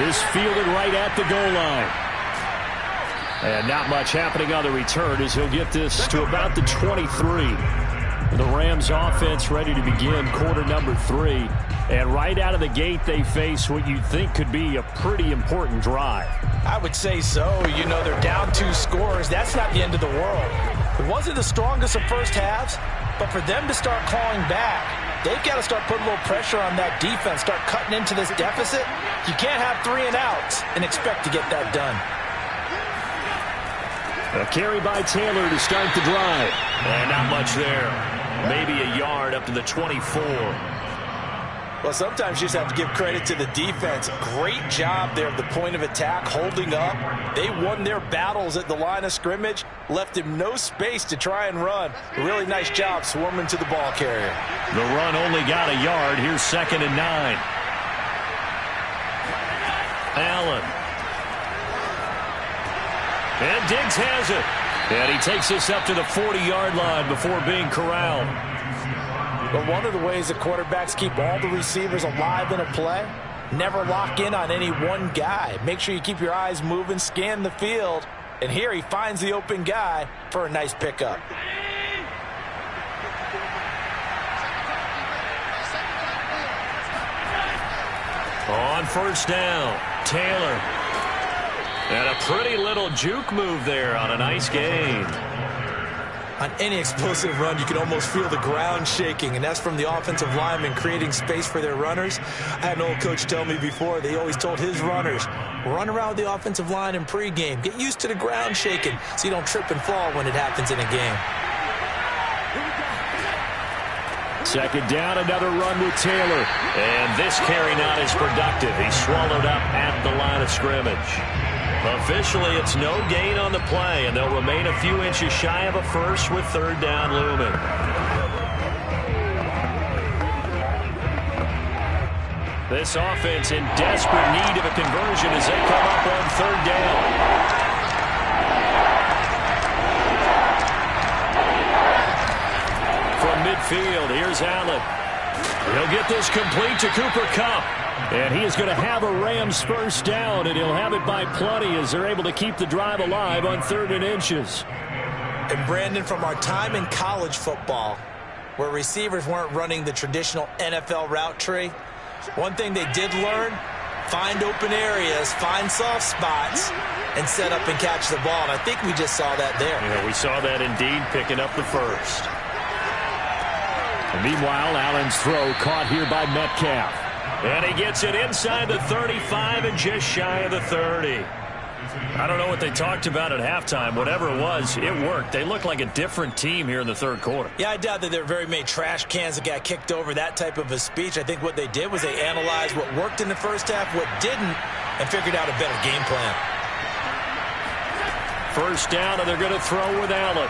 This fielded right at the goal line. And not much happening on the return as he'll get this to about the 23. The Rams offense ready to begin quarter number 3. And right out of the gate, they face what you think could be a pretty important drive. I would say so. You know, they're down 2 scores. That's not the end of the world. It wasn't the strongest of first halves, but for them to start clawing back, they've got to start putting a little pressure on that defense, start cutting into this deficit. You can't have 3 and outs and expect to get that done. A carry by Taylor to start the drive. And not much there. Maybe a yard up to the 24. Well, sometimes you just have to give credit to the defense. Great job there at the point of attack, holding up. They won their battles at the line of scrimmage, left him no space to try and run. A really nice job swarming to the ball carrier. The run only got a yard. Here's 2nd and 9. Allen. And Diggs has it. And he takes this up to the 40-yard line before being corralled. But one of the ways that quarterbacks keep all the receivers alive in a play, never lock in on any one guy. Make sure you keep your eyes moving, scan the field, And here he finds the open guy for a nice pickup. On first down, Taylor. And a pretty little juke move there on a nice gain. On any explosive run, you can almost feel the ground shaking, and that's from the offensive linemen creating space for their runners. I had an old coach tell me before, they always told his runners, run around with the offensive line in pregame. Get used to the ground shaking so you don't trip and fall when it happens in a game. Second down, another run with Taylor. And this carry not as productive. He's swallowed up at the line of scrimmage. Officially, it's no gain on the play, and they'll remain a few inches shy of a first with third down looming. This offense in desperate need of a conversion as they come up on third down. From midfield, here's Allen. He'll get this complete to Cooper Kupp. And he is going to have a Rams first down, and he'll have it by plenty as they're able to keep the drive alive on 3rd and inches. And Brandon, from our time in college football, where receivers weren't running the traditional NFL route tree, one thing they did learn, find open areas, find soft spots, and set up and catch the ball. And I think we just saw that there. Yeah, we saw that indeed, picking up the first. And meanwhile, Allen's throw caught here by Metcalf. And he gets it inside the 35 and just shy of the 30. I don't know what they talked about at halftime. Whatever it was, it worked. They look like a different team here in the third quarter. Yeah, I doubt that there are very many trash cans that got kicked over, that type of a speech. I think what they did was they analyzed what worked in the first half, what didn't, and figured out a better game plan. First down, and they're going to throw with Allen.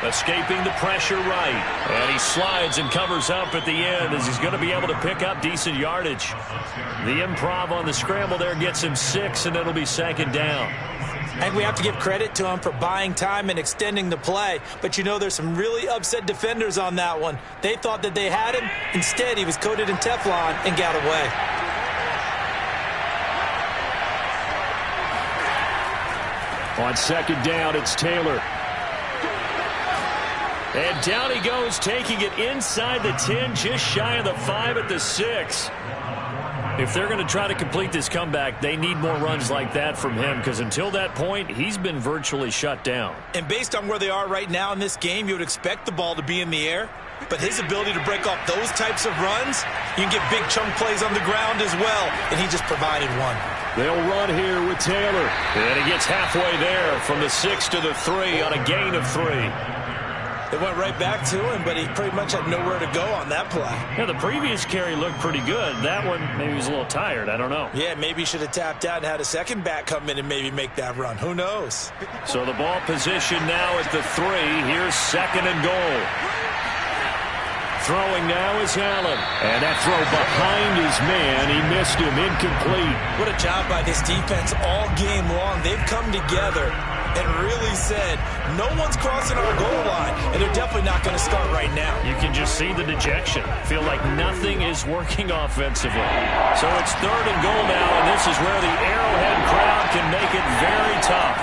Escaping the pressure right. And he slides and covers up at the end as he's going to be able to pick up decent yardage. The improv on the scramble there gets him 6, and it'll be second down. I think we have to give credit to him for buying time and extending the play. But, you know, there's some really upset defenders on that one. They thought that they had him. Instead, he was coated in Teflon and got away. On second down, it's Taylor. And down he goes, taking it inside the 10, just shy of the 5 at the 6. If they're going to try to complete this comeback, they need more runs like that from him, because until that point, he's been virtually shut down. And based on where they are right now in this game, you would expect the ball to be in the air. But his ability to break off those types of runs, you can get big chunk plays on the ground as well, and he just provided one. They'll run here with Taylor. And he gets halfway there from the 6 to the 3 on a gain of 3. It went right back to him, but he pretty much had nowhere to go on that play. Yeah, the previous carry looked pretty good. That one, maybe he was a little tired. I don't know. Yeah, maybe he should have tapped out and had a second back come in and maybe make that run. Who knows? So the ball position now at the 3. Here's second and goal. Throwing now is Allen. And that throw behind his man. He missed him. Incomplete. What a job by this defense all game long. They've come together and really said, no one's crossing our goal line, and they're definitely not going to start right now. You can just see the dejection. Feel like nothing is working offensively. So it's third and goal now, and this is where the Arrowhead crowd can make it very tough.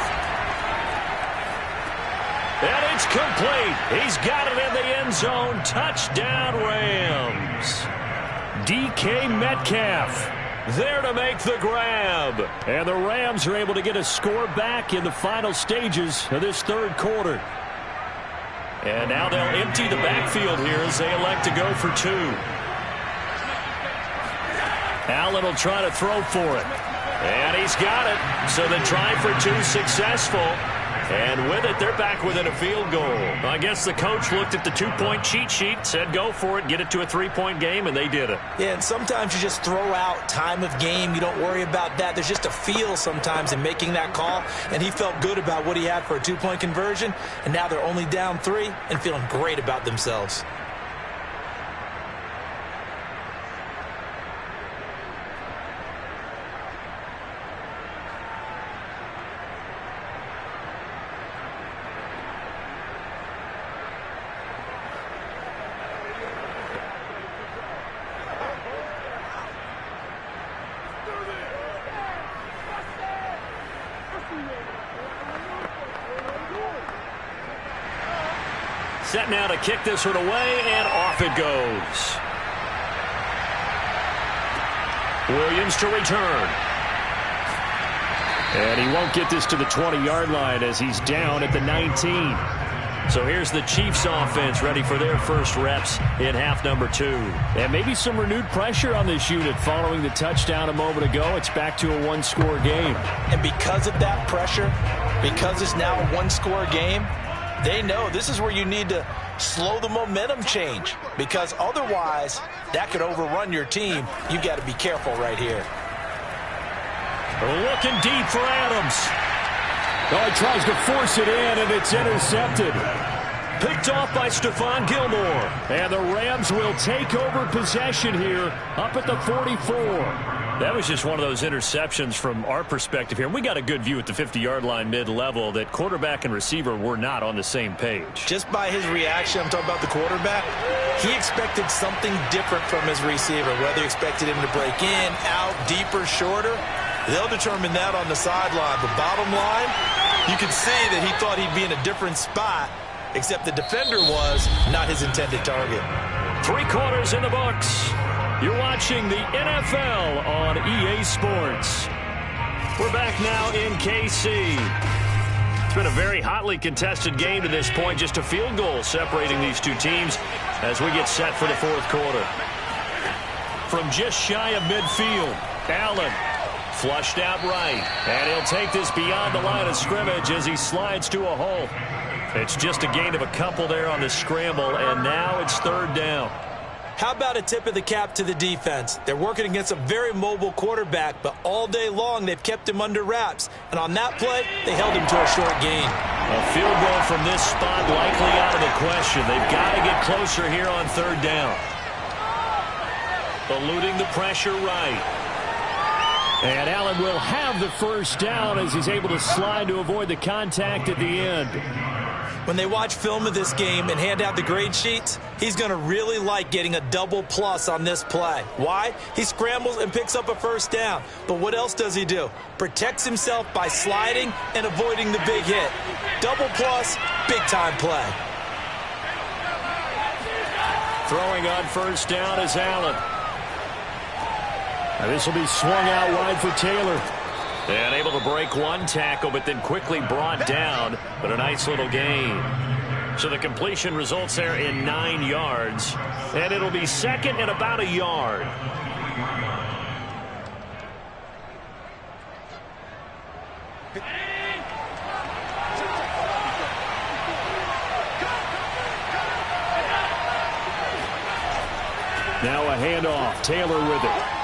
And it's complete. He's got it in the end zone. Touchdown, Rams. DK Metcalf there to make the grab. And the Rams are able to get a score back in the final stages of this third quarter. And now they'll empty the backfield here as they elect to go for 2. Allen will try to throw for it. And he's got it. So the try for 2 successful. And with it, they're back within a field goal. I guess the coach looked at the 2-point cheat sheet, said go for it, get it to a 3-point game, and they did it. Yeah, and sometimes you just throw out time of game. You don't worry about that. There's just a feel sometimes in making that call, and he felt good about what he had for a 2-point conversion, and now they're only down 3 and feeling great about themselves. Set now to kick this one away, and off it goes. Williams to return. And he won't get this to the 20-yard line as he's down at the 19. So here's the Chiefs offense ready for their first reps in half number 2. And maybe some renewed pressure on this unit following the touchdown a moment ago. It's back to a one-score game. And because of that pressure, because it's now a one-score game, they know this is where you need to slow the momentum change, because otherwise that could overrun your team. You've got to be careful right here. Looking deep for Adams. Oh, he tries to force it in, and it's intercepted. Picked off by Stephon Gilmore. And the Rams will take over possession here up at the 44. That was just one of those interceptions from our perspective here. We got a good view at the 50-yard line mid-level that quarterback and receiver were not on the same page. Just by his reaction, I'm talking about the quarterback, he expected something different from his receiver, whether he expected him to break in, out, deeper, shorter. They'll determine that on the sideline. But bottom line, you can see that he thought he'd be in a different spot, except the defender was not his intended target. 3 quarters in the books. You're watching the NFL on EA Sports. We're back now in KC. It's been a very hotly contested game to this point. Just a field goal separating these two teams as we get set for the fourth quarter. From just shy of midfield, Allen flushed out right. And he'll take this beyond the line of scrimmage as he slides to a hole. It's just a gain of a couple there on the scramble, and now it's third down. How about a tip of the cap to the defense? They're working against a very mobile quarterback, but all day long they've kept him under wraps. And on that play, they held him to a short gain. A field goal from this spot likely out of the question. They've got to get closer here on third down. Eluding the pressure right. And Allen will have the first down as he's able to slide to avoid the contact at the end. When they watch film of this game and hand out the grade sheets, he's going to really like getting a double plus on this play. Why? He scrambles and picks up a first down. But what else does he do? Protects himself by sliding and avoiding the big hit. Double plus, big-time play. Throwing on first down is Allen. Now this will be swung out wide for Taylor. And able to break one tackle, but then quickly brought down. But a nice little gain. So the completion results there in 9 yards. And it'll be second and about a yard. Now a handoff. Taylor with it.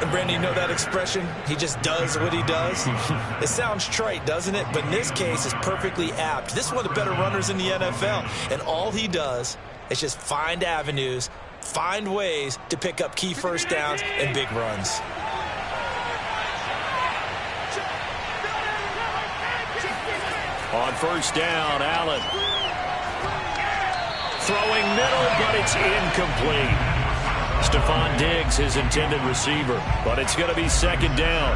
And Brandon, you know that expression? He just does what he does. It sounds trite, doesn't it? But in this case, it's perfectly apt. This is one of the better runners in the NFL. And all he does is just find avenues, find ways to pick up key first downs and big runs. On first down, Allen. Throwing middle, but it's incomplete. Stephon Diggs, his intended receiver, but it's going to be second down.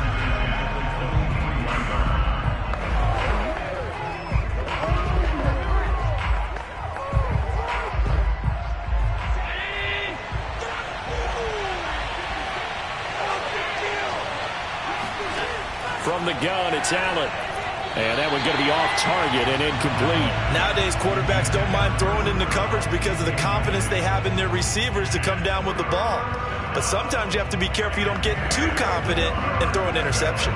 From the gun, it's Allen. And that one's going to be off target and incomplete. Nowadays, quarterbacks don't mind throwing into coverage because of the confidence they have in their receivers to come down with the ball. But sometimes you have to be careful you don't get too confident and throw an interception.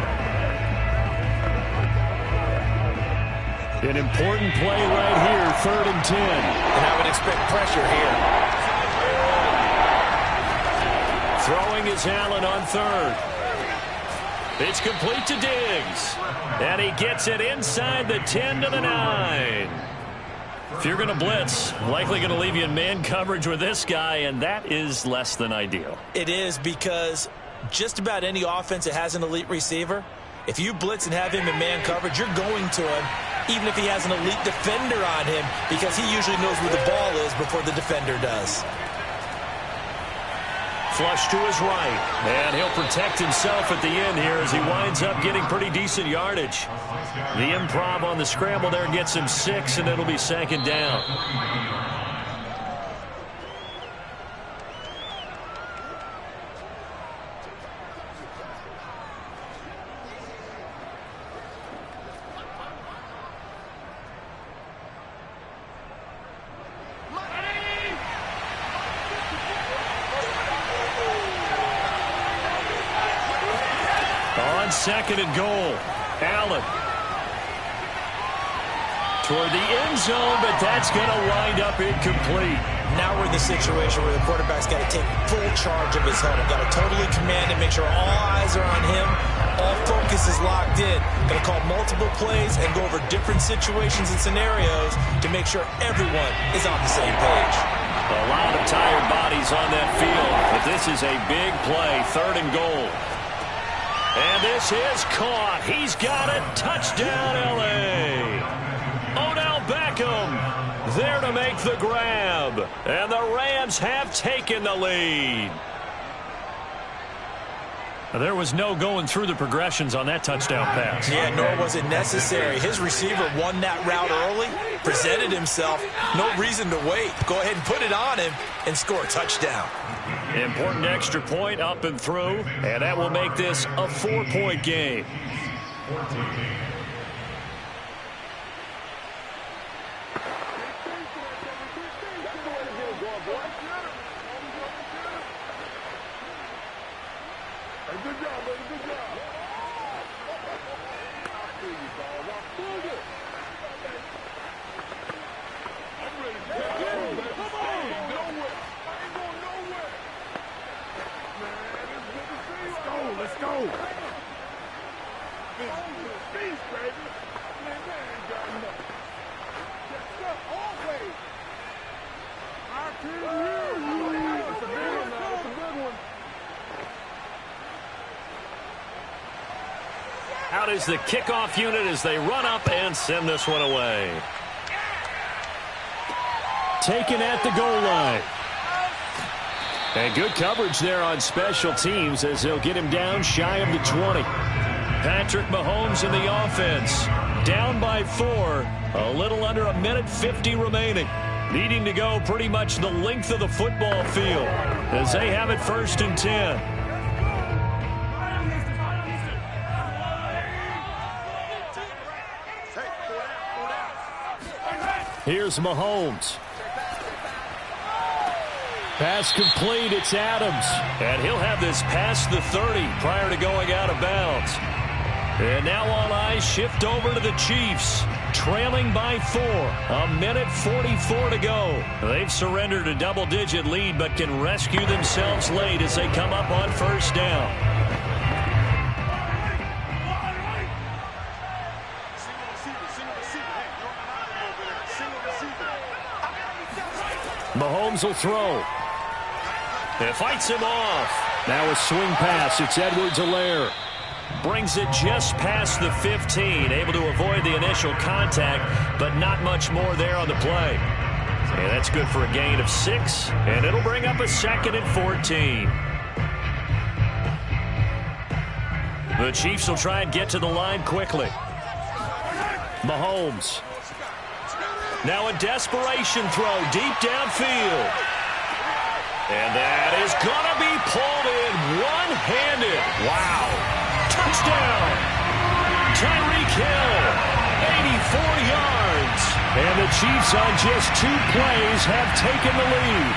An important play right here, 3rd and 10. And I would expect pressure here. Throwing is Allen on third. It's complete to Diggs. And he gets it inside the 10 to the 9. If you're going to blitz, likely going to leave you in man coverage with this guy, and that is less than ideal. It is, because just about any offense that has an elite receiver, if you blitz and have him in man coverage, you're going to him, even if he has an elite defender on him, because he usually knows where the ball is before the defender does. Flush to his right. And he'll protect himself at the end here as he winds up getting pretty decent yardage. The improv on the scramble there gets him 6, and it'll be 2nd down. On 2nd and goal, Allen. Toward the end zone, but that's going to wind up incomplete. Now we're in the situation where the quarterback's got to take full charge of his huddle. Got to totally command it, make sure all eyes are on him. All focus is locked in. Got to call multiple plays and go over different situations and scenarios to make sure everyone is on the same page. A lot of tired bodies on that field, but this is a big play, 3rd and goal. And this is caught. He's got it. Touchdown, L.A. Odell Beckham there to make the grab. And the Rams have taken the lead. There was no going through the progressions on that touchdown pass. Yeah, nor was it necessary. His receiver won that route early, presented himself. No reason to wait. Go ahead and put it on him and score a touchdown. Important extra point up and through, and that will make this a 4-point game. Out is the kickoff unit as they run up and send this one away. Taken at the goal line. And good coverage there on special teams as they'll get him down shy of the 20. Patrick Mahomes in the offense. Down by 4. A little under 1:50 remaining. Needing to go pretty much the length of the football field as they have it 1st and 10. Here's Mahomes. Pass complete. It's Adams. And he'll have this past the 30 prior to going out of bounds. And now all eyes shift over to the Chiefs. Trailing by 4. 1:44 to go. They've surrendered a double-digit lead but can rescue themselves late as they come up on 1st down. Mahomes will throw. It fights him off. Now a swing pass. It's Edwards-Helaire. Brings it just past the 15. Able to avoid the initial contact, but not much more there on the play. And that's good for a gain of 6. And it'll bring up a 2nd and 14. The Chiefs will try and get to the line quickly. Mahomes. Now a desperation throw deep downfield. And that is going to be pulled in one-handed. Wow. Touchdown. Tyreek Hill, 84 yards. And the Chiefs on just 2 plays have taken the lead.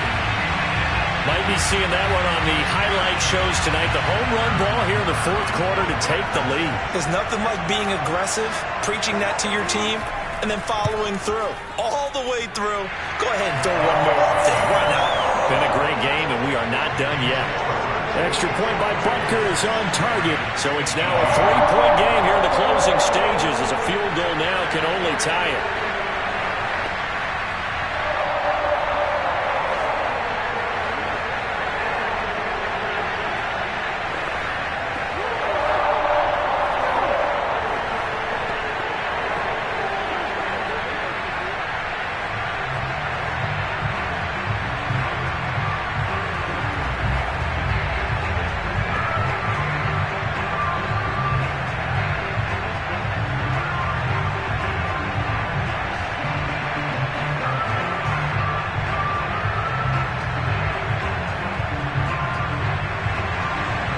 Might be seeing that one on the highlight shows tonight. The home run ball here in the 4th quarter to take the lead. There's nothing like being aggressive, preaching that to your team, and then following through. All the way through. Go ahead and throw one more up there. Why not? Been a great game, and we are not done yet. Extra point by Butker is on target. So it's now a 3-point game here in the closing stages as a field goal now can only tie it.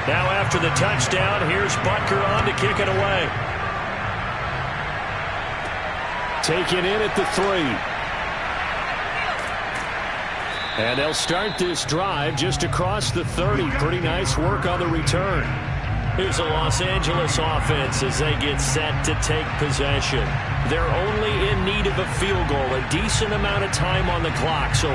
Now after the touchdown, here's Butker on to kick it away. Taken in at the 3. And they'll start this drive just across the 30. Pretty nice work on the return. Here's the Los Angeles offense as they get set to take possession. They're only in need of a field goal, a decent amount of time on the clock. So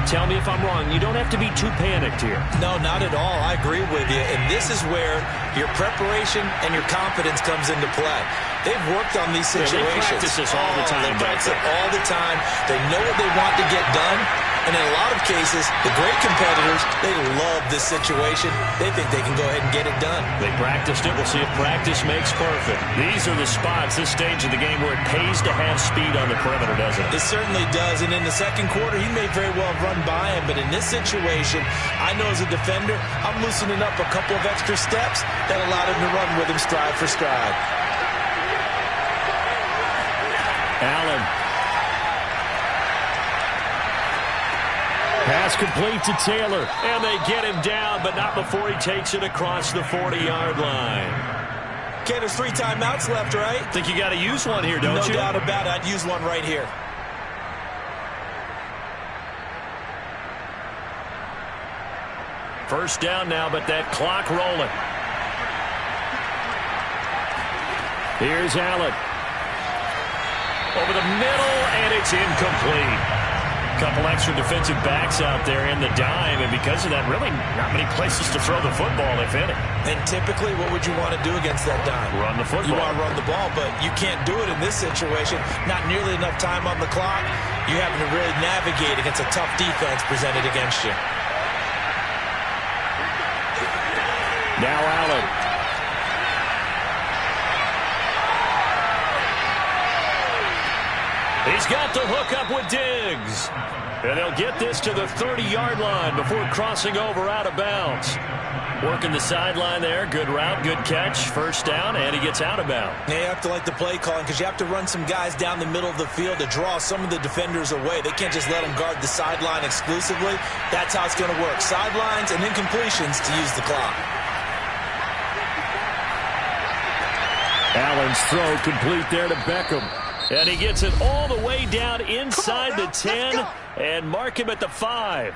tell me if I'm wrong. You don't have to be too panicked here. No, not at all. I agree with you. And this is where your preparation and your confidence comes into play. They've worked on these situations. Yeah, they practice this all the time. They practice it all the time. They know what they want to get done. And in a lot of cases, the great competitors, they love this situation. They think they can go ahead and get it done. They practiced it. We'll see if practice makes perfect. These are the spots, this stage of the game, where it pays to have speed on the perimeter, doesn't it? It certainly does. And in the second quarter, he may very well have run by him. But in this situation, I know as a defender, I'm loosening up a couple of extra steps that allowed him to run with him stride for stride. Allen. Pass complete to Taylor, and they get him down, but not before he takes it across the 40-yard line. Okay, there's 3 timeouts left, right? Think you got to use one here, don't you? No doubt about it. I'd use one right here. First down now, but that clock rolling. Here's Allen. Over the middle, and it's incomplete. Couple extra defensive backs out there in the dime, and because of that, really not many places to throw the football, if any. And typically, what would you want to do against that dime? Run the football. You want to run the ball, but you can't do it in this situation. Not nearly enough time on the clock. You're having to really navigate against a tough defense presented against you. Now Allen. He's got the hookup with Diggs. And they'll get this to the 30-yard line before crossing over out of bounds. Working the sideline there. Good route, good catch. First down, and he gets out of bounds. Yeah, you have to like the play calling because you have to run some guys down the middle of the field to draw some of the defenders away. They can't just let them guard the sideline exclusively. That's how it's going to work. Sidelines and incompletions to use the clock. Allen's throw complete there to Beckham. And he gets it all the way down inside the 10 and mark him at the 5.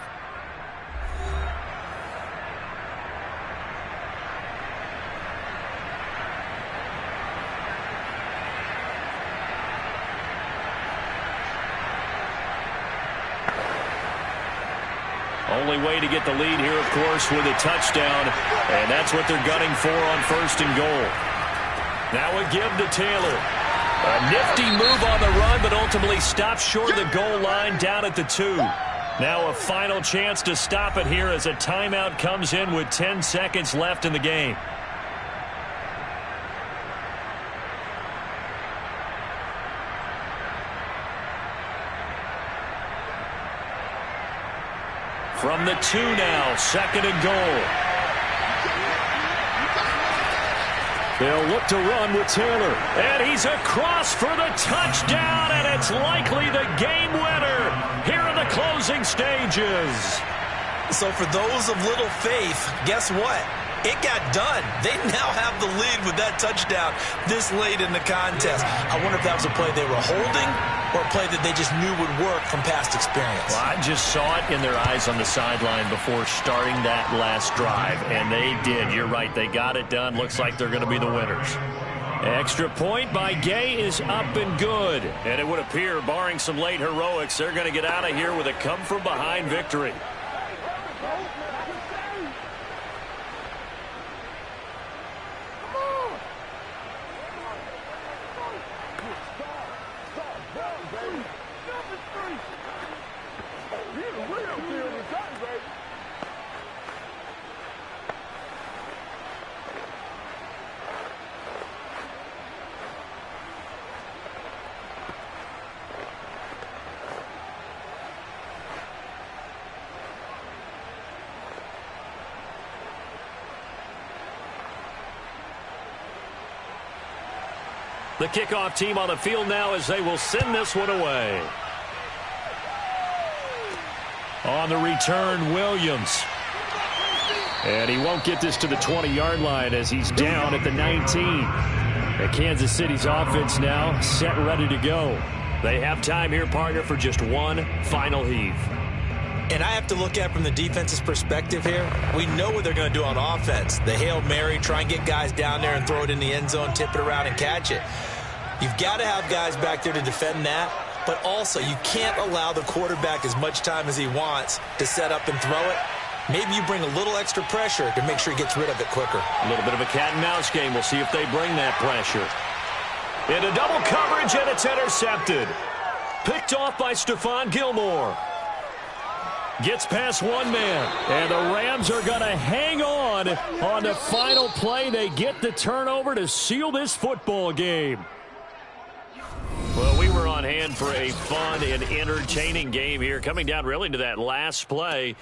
Only way to get the lead here, of course, with a touchdown. And that's what they're gunning for on first and goal. Now a give to Taylor. A nifty move on the run, but ultimately stops short of the goal line down at the 2. Now a final chance to stop it here as a timeout comes in with 10 seconds left in the game. From the 2 now, second and goal. They'll look to run with Taylor. And he's across for the touchdown, and it's likely the game winner here in the closing stages. So for those of little faith, guess what? It got done. They now have the lead with that touchdown this late in the contest. I wonder if that was a play they were holding or a play that they just knew would work from past experience. Well, I just saw it in their eyes on the sideline before starting that last drive, and they did. You're right. They got it done. Looks like they're going to be the winners. Extra point by Gay is up and good. And it would appear, barring some late heroics, they're going to get out of here with a come-from-behind victory. The kickoff team on the field now as they will send this one away. On the return, Williams. And he won't get this to the 20-yard line as he's down at the 19. And Kansas City's offense now set, ready to go. They have time here, partner, for just one final heave. And I have to look at it from the defense's perspective here. We know what they're going to do on offense. The Hail Mary, try and get guys down there and throw it in the end zone, tip it around and catch it. You've got to have guys back there to defend that. But also, you can't allow the quarterback as much time as he wants to set up and throw it. Maybe you bring a little extra pressure to make sure he gets rid of it quicker. A little bit of a cat and mouse game. We'll see if they bring that pressure. Into double coverage, and it's intercepted. Picked off by Stephon Gilmore. Gets past one man. And the Rams are going to hang on the final play. They get the turnover to seal this football game. Well, we were on hand for a fun and entertaining game here. Coming down really to that last play.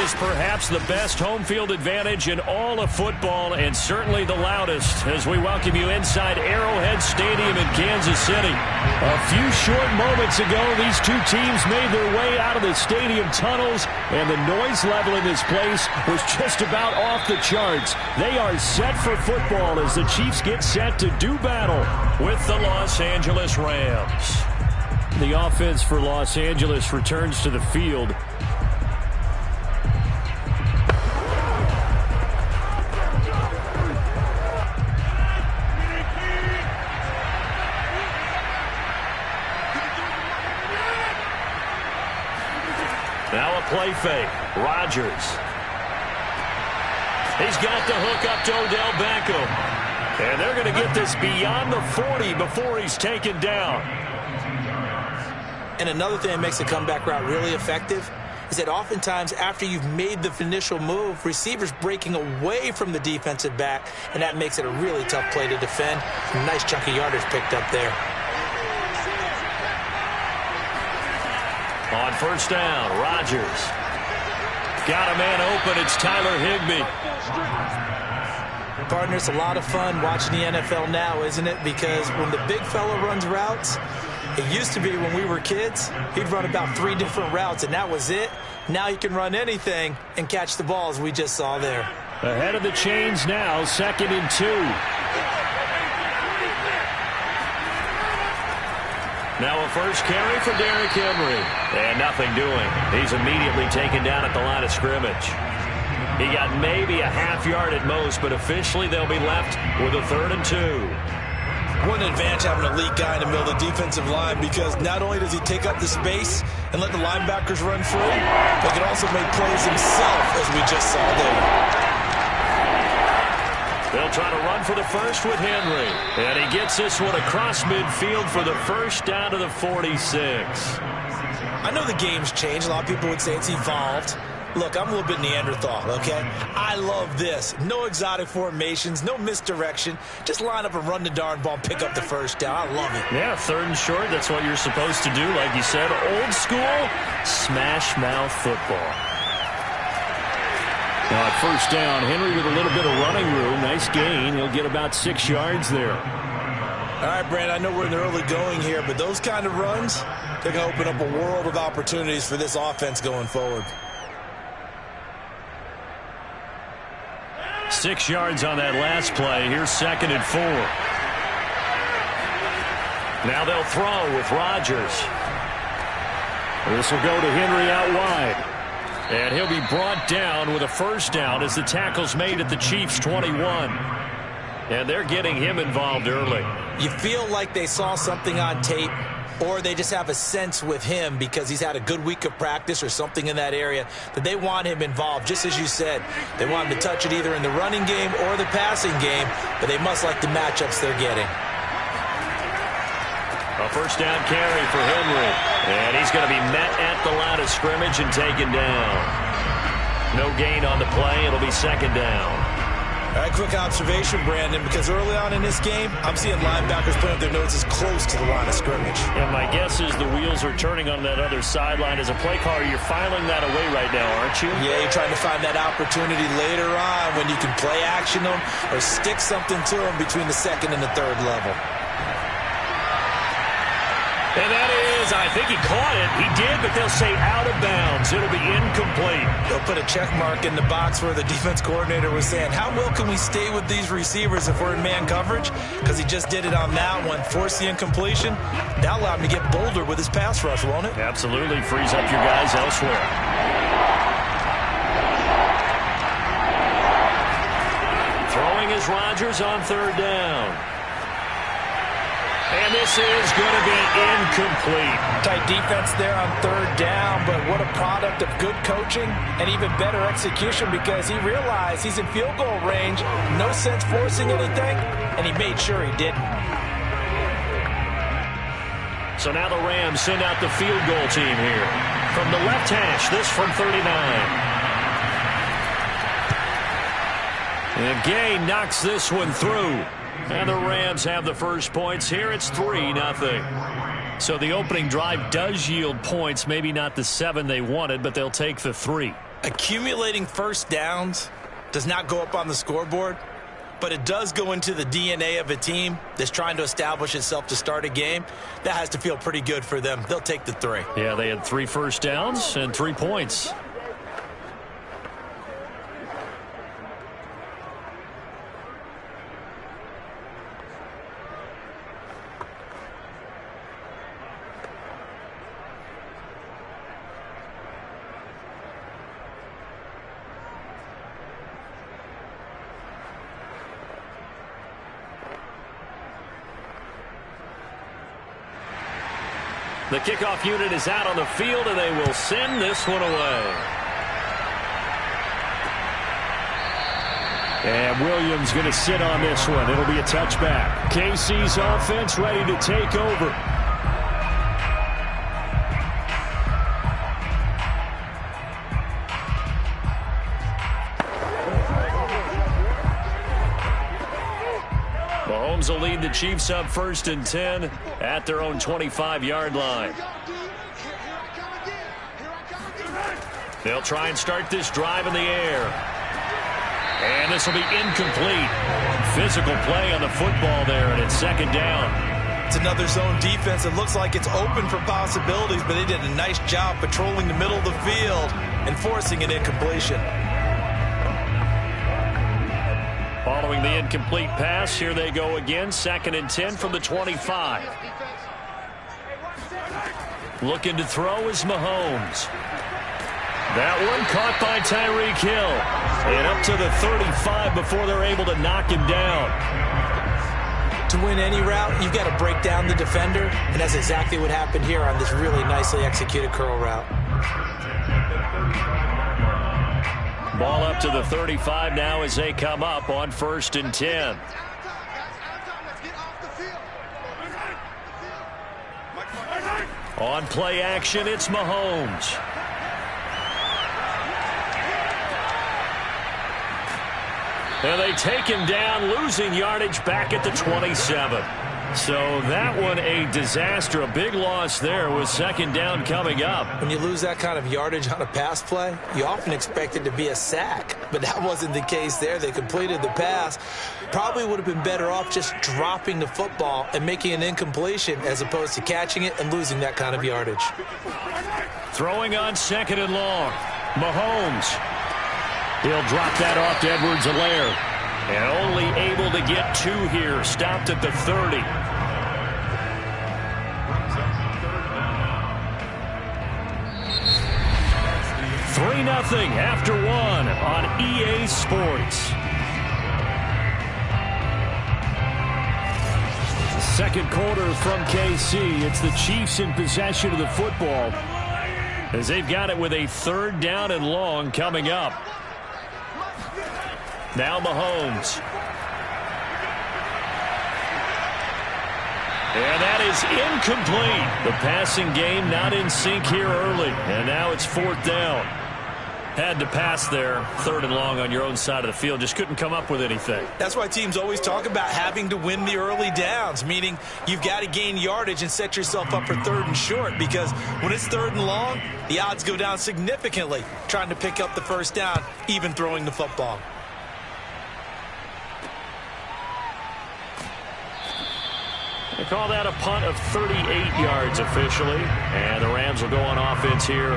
Is perhaps the best home field advantage in all of football, and certainly the loudest, as we welcome you inside Arrowhead Stadium in Kansas City. A few short moments ago, these two teams made their way out of the stadium tunnels, and the noise level in this place was just about off the charts. They are set for football as the Chiefs get set to do battle with the Los Angeles Rams. The offense for Los Angeles returns to the field. Now a play fake. Rodgers. He's got the hook up to Odell Beckham. And they're going to get this beyond the 40 before he's taken down. And another thing that makes the comeback route really effective is that oftentimes after you've made the initial move, receivers breaking away from the defensive back, and that makes it a really tough play to defend. A nice chunk of yardage picked up there. On first down, Rodgers. Got a man open. It's Tyler Higbee. Partner, it's a lot of fun watching the NFL now, isn't it? Because when the big fella runs routes, it used to be when we were kids, he'd run about 3 different routes, and that was it. Now he can run anything and catch the ball, as we just saw there. Ahead of the chains now, 2nd and 2. Now a first carry for Derrick Henry. And nothing doing. He's immediately taken down at the line of scrimmage. He got maybe a half yard at most, but officially they'll be left with a 3rd and 2. What an advantage having an elite guy in the middle of the defensive line, because not only does he take up the space and let the linebackers run free, but he can also make plays himself, as we just saw there. They'll try to run for the first with Henry. And he gets this one across midfield for the first down to the 46. I know the game's changed. A lot of people would say it's evolved. Look, I'm a little bit Neanderthal, okay? I love this. No exotic formations, no misdirection. Just line up and run the darn ball and pick up the first down. I love it. Yeah, 3rd and short. That's what you're supposed to do. Like you said, old school, smash mouth football. Now at first down, Henry with a little bit of running room. Nice gain. He'll get about 6 yards there. All right, Brandon, I know we're in the early going here, but those kind of runs, they're going to open up a world of opportunities for this offense going forward. 6 yards on that last play. Here's 2nd and 4. Now they'll throw with Rodgers. This will go to Henry out wide. And he'll be brought down with a first down as the tackle's made at the Chiefs' 21. And they're getting him involved early. You feel like they saw something on tape, or they just have a sense with him because he's had a good week of practice or something in that area that they want him involved. Just as you said, they want him to touch it either in the running game or the passing game, but they must like the matchups they're getting. A first down carry for Henry. And he's going to be met at the line of scrimmage and taken down. No gain on the play. It'll be 2nd down. All right, quick observation, Brandon, because early on in this game, I'm seeing linebackers putting up their noses close to the line of scrimmage. And my guess is the wheels are turning on that other sideline. As a play caller, you're filing that away right now, aren't you? Yeah, you're trying to find that opportunity later on when you can play action them or stick something to them between the 2nd and the 3rd level. And that is, I think he caught it. He did, but they'll say out of bounds. It'll be incomplete. They'll put a check mark in the box where the defense coordinator was saying, how well can we stay with these receivers if we're in man coverage? Because he just did it on that one, forced the incompletion. That'll allow him to get bolder with his pass rush, won't it? Absolutely. Frees up your guys elsewhere. Throwing is Rodgers on 3rd down. And this is going to be incomplete. Tight defense there on 3rd down, but what a product of good coaching and even better execution, because he realized he's in field goal range, no sense forcing anything, and he made sure he didn't. So now the Rams send out the field goal team here. From the left hash, this from 39. And Gay knocks this one through. And the Rams have the first points here. It's 3-0. So the opening drive does yield points. Maybe not the 7 they wanted, but they'll take the 3. Accumulating first downs does not go up on the scoreboard, but it does go into the DNA of a team that's trying to establish itself to start a game. That has to feel pretty good for them. They'll take the 3. Yeah, they had 3 first downs and 3 points. The kickoff unit is out on the field, and they will send this one away. And Williams going to sit on this one. It'll be a touchback. KC's offense ready to take over. Mahomes will lead the Chiefs up 1st and 10 at their own 25-yard line. They'll try and start this drive in the air. And this will be incomplete. Physical play on the football there, and it's 2nd down. It's another zone defense. It looks like it's open for possibilities, but they did a nice job patrolling the middle of the field and forcing an incompletion. Following the incomplete pass, here they go again. 2nd and 10 from the 25. Looking to throw is Mahomes. That one caught by Tyreek Hill. And up to the 35 before they're able to knock him down. To win any route, you've got to break down the defender, and that's exactly what happened here on this really nicely executed curl route. Ball up to the 35 now as they come up on 1st and 10. On play action, it's Mahomes. And they take him down, losing yardage back at the 27. So that one a disaster, a big loss there with 2nd down coming up. When you lose that kind of yardage on a pass play, you often expect it to be a sack. But that wasn't the case there. They completed the pass. Probably would have been better off just dropping the football and making an incompletion as opposed to catching it and losing that kind of yardage. Throwing on 2nd and long. Mahomes. He'll drop that off to Edwards-Helaire. And only able to get 2 here. Stopped at the 30. Three 3-0 after 1 on EA Sports. Second quarter from KC. It's the Chiefs in possession of the football as they've got it with a 3rd down and long coming up. Now Mahomes. And that is incomplete. The passing game not in sync here early. And now it's 4th down. Had to pass there, 3rd and long on your own side of the field. Just couldn't come up with anything. That's why teams always talk about having to win the early downs, meaning you've got to gain yardage and set yourself up for 3rd and short, because when it's 3rd and long, the odds go down significantly trying to pick up the 1st down, even throwing the football. They call that a punt of 38 yards officially. And the Rams will go on offense here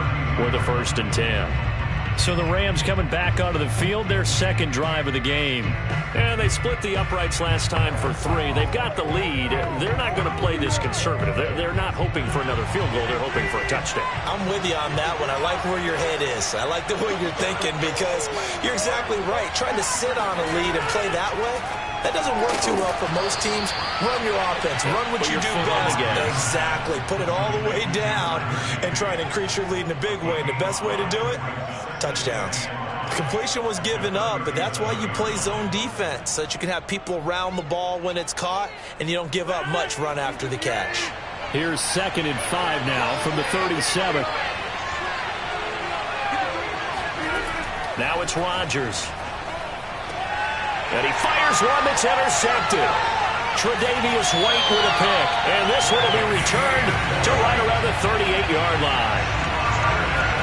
with a 1st and 10. So the Rams coming back onto the field, their 2nd drive of the game. And they split the uprights last time for 3. They've got the lead. They're not going to play this conservative. They're not hoping for another field goal. They're hoping for a touchdown. I'm with you on that one. I like where your head is. I like the way you're thinking, because you're exactly right. Trying to sit on a lead and play that way, that doesn't work too well for most teams. Run your offense. Run what you do best. Exactly. Put it all the way down and try and increase your lead in a big way. And the best way to do it, touchdowns. Completion was given up, but that's why you play zone defense, so that you can have people around the ball when it's caught, and you don't give up much run after the catch. Here's 2nd and 5 now from the 37. Now it's Rodgers. And he fires one that's intercepted. Tre'Davious White with a pick. And this one will be returned to right around the 38-yard line.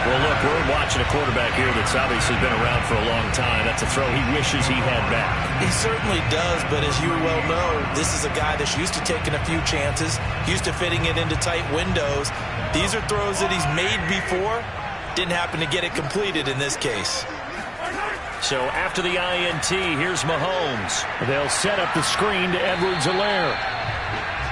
Well, look, we're watching a quarterback here that's obviously been around for a long time. That's a throw he wishes he had back. He certainly does, but as you well know, this is a guy that's used to taking a few chances, used to fitting it into tight windows. These are throws that he's made before. Didn't happen to get it completed in this case. So after the INT, here's Mahomes. They'll set up the screen to Edwards-Helaire.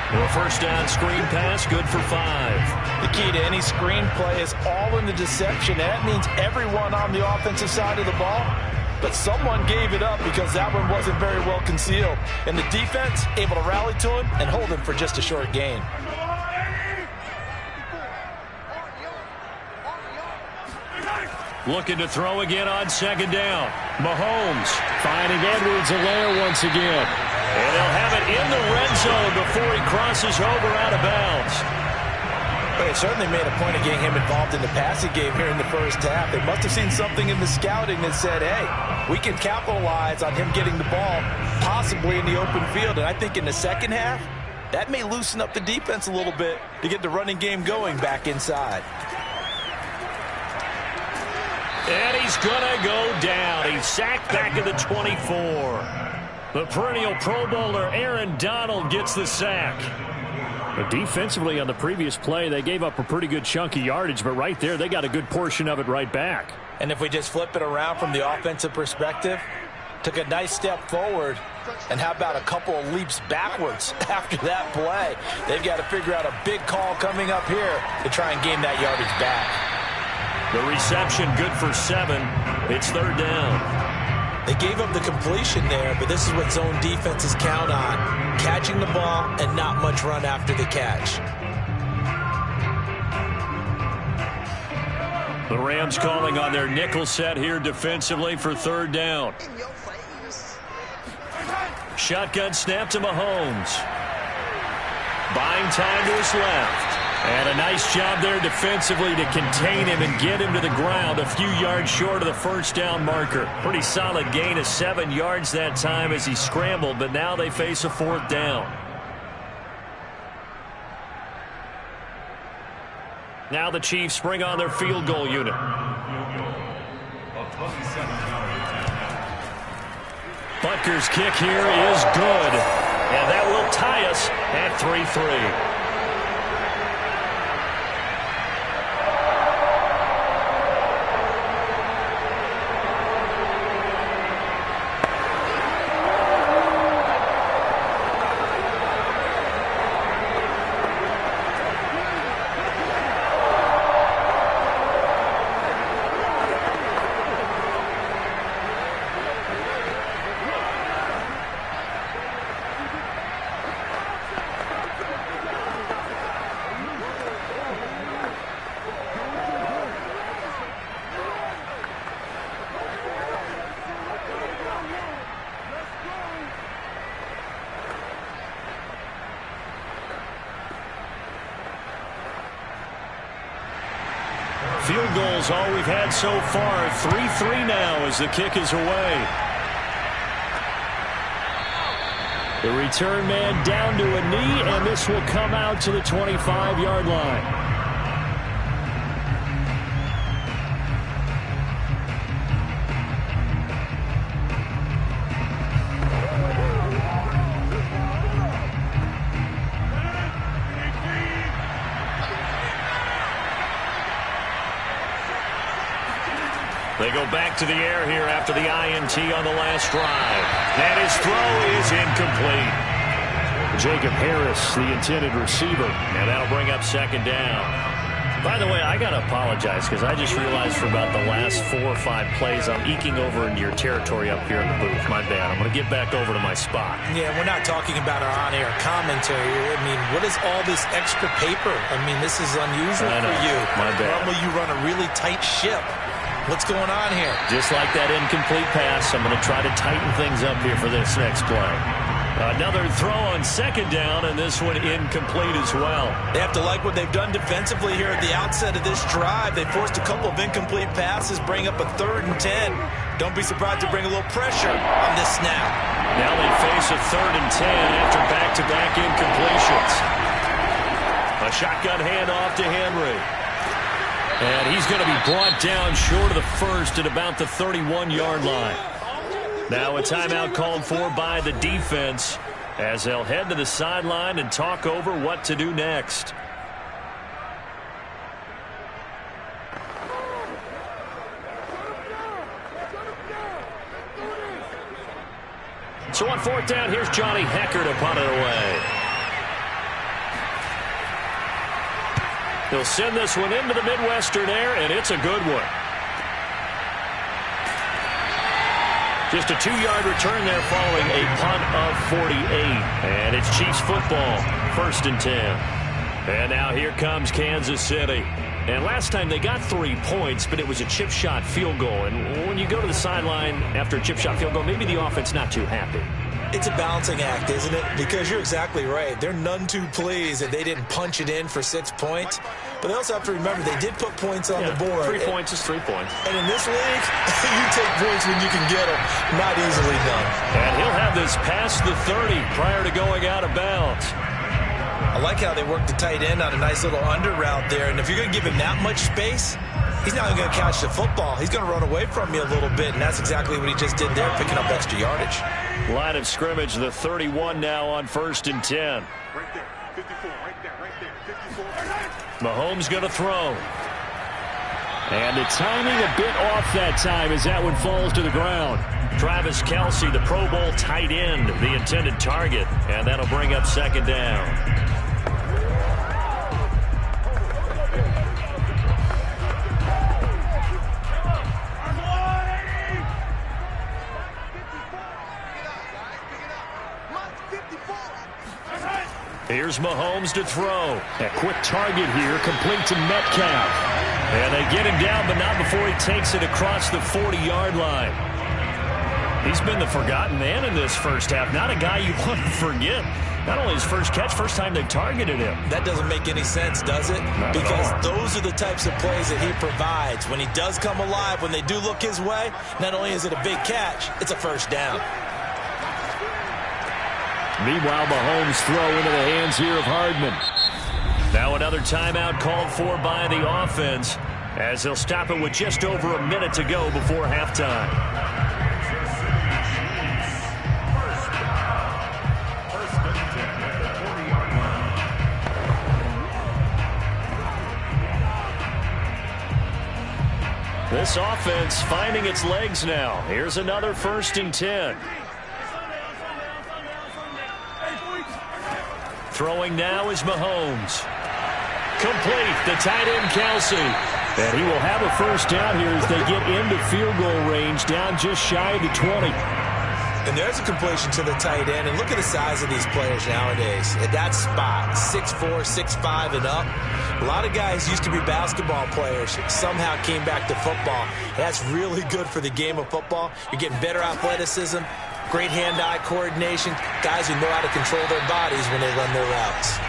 A 1st down screen pass, good for 5. The key to any screen play is all in the deception. And that means everyone on the offensive side of the ball. But someone gave it up because that one wasn't very well concealed. And the defense able to rally to him and hold him for just a short gain. Looking to throw again on 2nd down. Mahomes finding Edwards-Helaire once again. And they'll have it in the red zone before he crosses over out of bounds. But it certainly made a point of getting him involved in the passing game here in the 1st half. They must have seen something in the scouting that said, hey, we can capitalize on him getting the ball possibly in the open field. And I think in the 2nd half, that may loosen up the defense a little bit to get the running game going back inside. And he's going to go down. He's sacked back at the 24. The perennial Pro Bowler Aaron Donald gets the sack. But defensively on the previous play, they gave up a pretty good chunk of yardage, but right there, they got a good portion of it right back. And if we just flip it around from the offensive perspective, took a nice step forward. And how about a couple of leaps backwards after that play? They've got to figure out a big call coming up here to try and gain that yardage back. The reception good for 7. It's third down. They gave up the completion there, but this is what zone defenses count on. Catching the ball and not much run after the catch. The Rams calling on their nickel set here defensively for third down. Shotgun snap to Mahomes. Buying time to his left. And a nice job there defensively to contain him and get him to the ground a few yards short of the first down marker. Pretty solid gain of 7 yards that time as he scrambled, but now they face a fourth down. Now the Chiefs bring on their field goal unit. Butker's kick here is good. And that will tie us at 3-3. Field goals all we've had so far. 3-3 now as the kick is away. The return man down to a knee, and this will come out to the 25-yard line. They go back to the air here after the INT on the last drive. And his throw is incomplete. Jacob Harris, the intended receiver. And that'll bring up second down. By the way, I got to apologize because I just realized for about the last 4 or 5 plays I'm eking over into your territory up here in the booth. My bad. I'm going to get back over to my spot. Yeah, we're not talking about our on-air commentary. I mean, what is all this extra paper? I mean, this is unusual for you. My bad. Normally you run a really tight ship. What's going on here? Just like that incomplete pass, I'm going to try to tighten things up here for this next play. Another throw on second down, and this one incomplete as well. They have to like what they've done defensively here at the outset of this drive. They forced a couple of incomplete passes, bring up a 3rd and 10. Don't be surprised to bring a little pressure on this snap. Now they face a 3rd and 10 after back-to-back incompletions. A shotgun handoff to Henry. And he's going to be brought down short of the first at about the 31-yard line. Now a timeout called for by the defense as they'll head to the sideline and talk over what to do next. So on fourth down, here's Johnny Hekker to punt it away. He'll send this one into the Midwestern air, and it's a good one. Just a 2-yard return there following a punt of 48. And it's Chiefs football, 1st and 10. And now here comes Kansas City. And last time they got 3 points, but it was a chip shot field goal. And when you go to the sideline after a chip shot field goal, maybe the offense not too happy. It's a balancing act, isn't it? Because you're exactly right. They're none too pleased that they didn't punch it in for 6 points. But they also have to remember they did put points on the board. 3 points is 3 points. And in this league, you take points when you can get them. Not easily done. And he'll have this past the 30 prior to going out of bounds. I like how they work the tight end on a nice little under route there. And if you're going to give him that much space, he's not even going to catch the football. He's going to run away from you a little bit, and that's exactly what he just did there, picking up extra yardage. Line of scrimmage, the 31 now on 1st and 10. Right there, 54, right there, 54. Mahomes going to throw. And the timing a bit off that time as that one falls to the ground. Travis Kelce, the Pro Bowl tight end, the intended target, and that'll bring up second down. Here's Mahomes to throw. A quick target here, complete to Metcalf. And they get him down, but not before he takes it across the 40-yard line. He's been the forgotten man in this first half. Not a guy you want to forget. Not only his first catch, first time they've targeted him. That doesn't make any sense, does it? Because those are the types of plays that he provides. When he does come alive, when they do look his way, not only is it a big catch, it's a first down. Meanwhile, Mahomes throw into the hands here of Hardman. Now another timeout called for by the offense as they'll stop it with just over a minute to go before halftime. This offense finding its legs now. Here's another 1st and 10. Throwing now is Mahomes. Complete, the tight end Kelce. And he will have a first down here as they get into field goal range, down just shy of the 20. And there's a completion to the tight end. And look at the size of these players nowadays. At that spot, 6'4", 6'5", and up. A lot of guys used to be basketball players, somehow came back to football. That's really good for the game of football. You're getting better athleticism, great hand-eye coordination, guys who know how to control their bodies when they run their routes.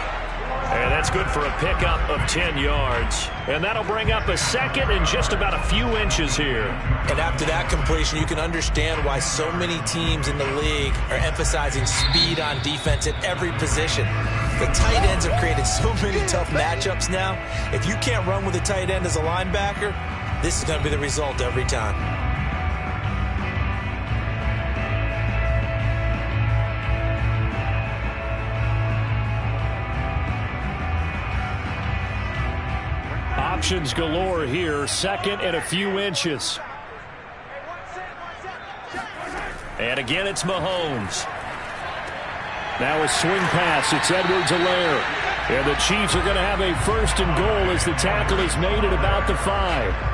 And that's good for a pickup of 10 yards. And that'll bring up a second and just about a few inches here. And after that completion, you can understand why so many teams in the league are emphasizing speed on defense at every position. The tight ends have created so many tough matchups now. If you can't run with a tight end as a linebacker, this is going to be the result every time. Options galore here, second and a few inches. And again, it's Mahomes. Now a swing pass, it's Edwards-Helaire. And the Chiefs are going to have a 1st and goal as the tackle is made at about the 5.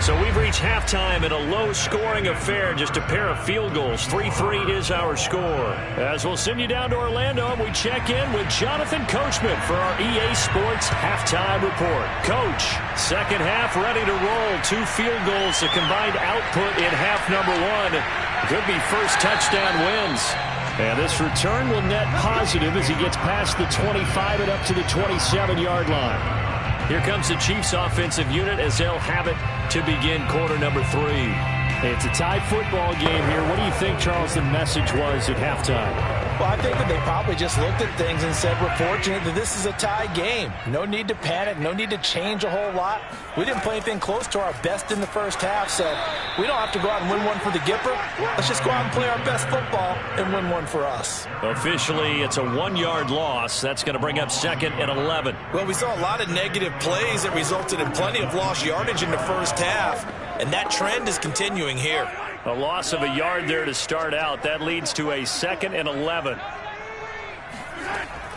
So we've reached halftime in a low-scoring affair, just a pair of field goals. 3-3 is our score. As we'll send you down to Orlando, and we check in with Jonathan Coachman for our EA Sports Halftime Report. Coach, second half ready to roll. 2 field goals, the combined output in half number 1. Could be first touchdown wins. And this return will net positive as he gets past the 25 and up to the 27-yard line. Here comes the Chiefs offensive unit as they'll have it to begin quarter number 3. It's a tied football game here. What do you think, Charles, the message was at halftime? Well, I think that they probably just looked at things and said, we're fortunate that this is a tie game. No need to panic. No need to change a whole lot. We didn't play anything close to our best in the first half, so we don't have to go out and win one for the Gipper. Let's just go out and play our best football and win one for us. Officially, it's a 1-yard loss. That's going to bring up 2nd and 11. Well, we saw a lot of negative plays that resulted in plenty of lost yardage in the first half, and that trend is continuing here. A loss of a yard there to start out. That leads to a 2nd and 11.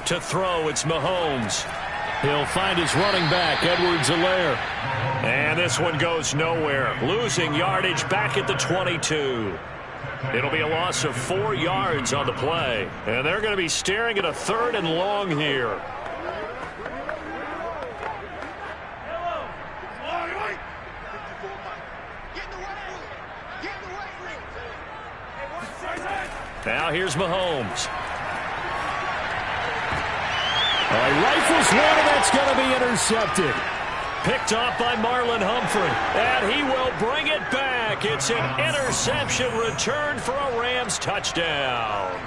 To throw, it's Mahomes. He'll find his running back, Edwards-Helaire. And this one goes nowhere. Losing yardage back at the 22. It'll be a loss of 4 yards on the play. And they're going to be staring at a 3rd and long here. Now here's Mahomes. Rifles one, and that's going to be intercepted. Picked off by Marlon Humphrey. And he will bring it back. It's an interception return for a Rams touchdown.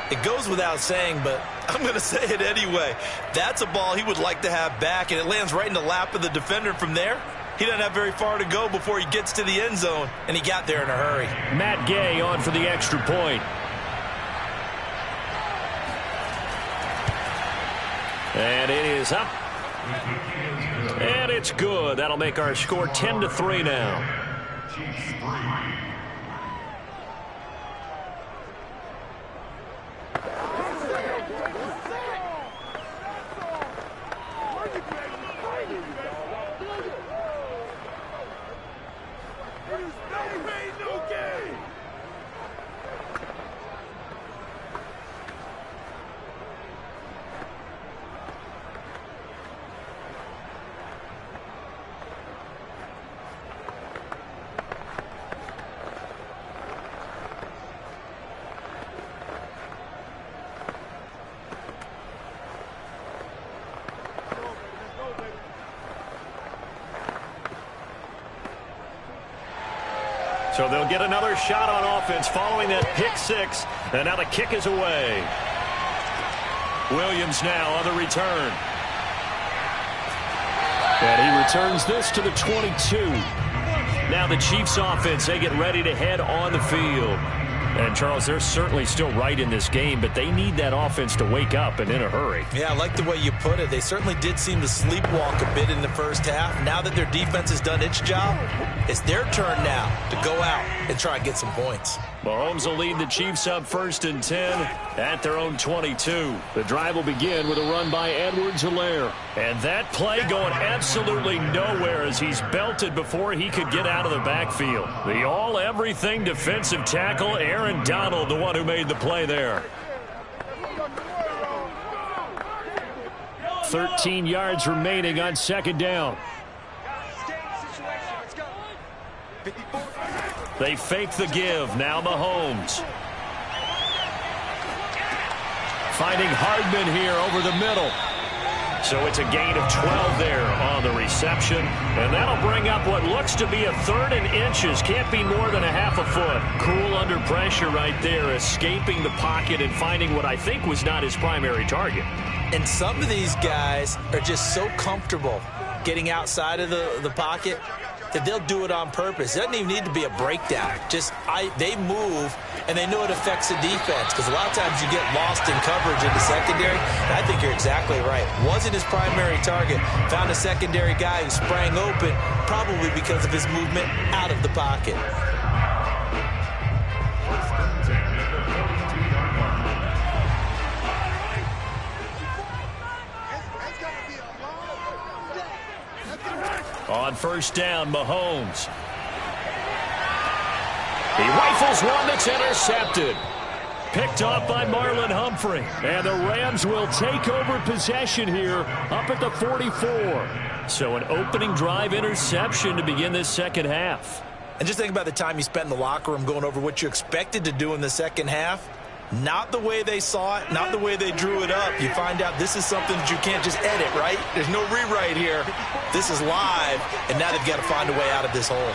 It goes without saying, but I'm going to say it anyway. That's a ball he would like to have back, and it lands right in the lap of the defender from there. He doesn't have very far to go before he gets to the end zone, and he got there in a hurry. Matt Gay on for the extra point. And it is up. And it's good. That'll make our score 10-3 now. Chiefs 3. So they'll get another shot on offense following that pick six. And now the kick is away. Williams now on the return. And he returns this to the 22. Now the Chiefs offense, they get ready to head on the field. And, Charles, they're certainly still right in this game, but they need that offense to wake up and in a hurry. Yeah, I like the way you put it. They certainly did seem to sleepwalk a bit in the first half. Now that their defense has done its job, it's their turn now to go out and try and get some points. Mahomes will lead the Chiefs up 1st and 10 at their own 22. The drive will begin with a run by Edwards-Helaire. And that play going absolutely nowhere as he's belted before he could get out of the backfield. The all-everything defensive tackle, Aaron Donald, the one who made the play there. 13 yards remaining on 2nd down. They fake the give. Now Mahomes. Finding Hardman here over the middle. So it's a gain of 12 there on the reception. And that'll bring up what looks to be a 3rd and inches. Can't be more than a half a foot. Cool under pressure right there, escaping the pocket and finding what I think was not his primary target. And some of these guys are just so comfortable getting outside of the pocket that they'll do it on purpose. It doesn't even need to be a breakdown. They move, and they know it affects the defense, because a lot of times you get lost in coverage in the secondary. And I think you're exactly right. Wasn't his primary target. Found a secondary guy who sprang open, probably because of his movement out of the pocket. On 1st down, Mahomes. He rifles one that's intercepted. Picked off by Marlon Humphrey. And the Rams will take over possession here up at the 44. So an opening drive interception to begin this 2nd half. And just think about the time you spent in the locker room going over what you expected to do in the 2nd half. Not the way they saw it, not the way they drew it up. You find out this is something that you can't just edit, right? There's no rewrite here. This is live, and now they've got to find a way out of this hole.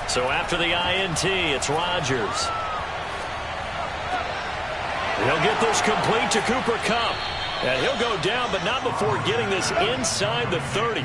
So after the INT, it's Rodgers. He'll get this complete to Cooper Kupp. And he'll go down, but not before getting this inside the 30.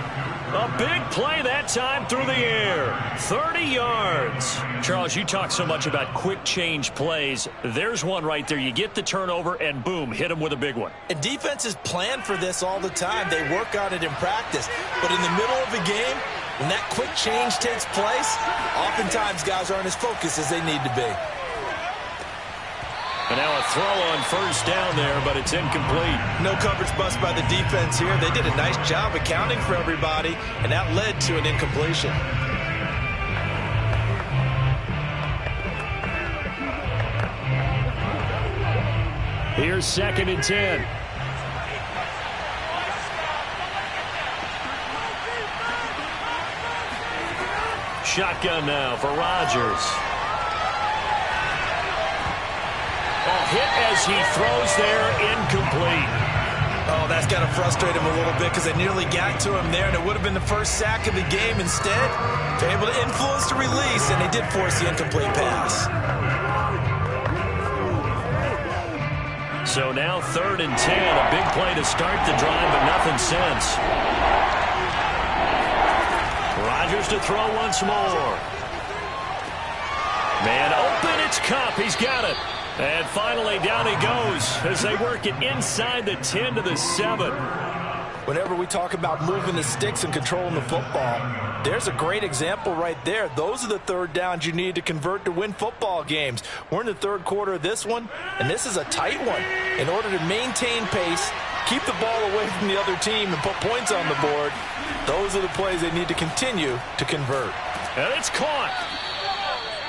A big play that time through the air. 30 yards. Charles, you talk so much about quick change plays. There's one right there. You get the turnover, and boom, hit him with a big one. And defenses plan for this all the time. They work on it in practice. But in the middle of the game, when that quick change takes place, oftentimes guys aren't as focused as they need to be. And now a throw on 1st down there, but it's incomplete. No coverage bust by the defense here. They did a nice job accounting for everybody, and that led to an incompletion. Here's 2nd and 10. Shotgun now for Rodgers. Hit as he throws there, incomplete. Oh, that's got to frustrate him a little bit, because they nearly got to him there, and it would have been the first sack of the game. Instead, they're able to influence the release, and they did force the incomplete pass. So now 3rd and 10, a big play to start the drive, but nothing since. Rodgers to throw once more. Man open, it's Kupp. He's got it. And finally, down he goes as they work it inside the 10 to the 7. whenever we talk about moving the sticks and controlling the football, there's a great example right there. Those are the third downs you need to convert to win football games. We're in the third quarter of this one, and this is a tight one. In order to maintain pace, keep the ball away from the other team, and put points on the board, those are the plays they need to continue to convert. And it's caught.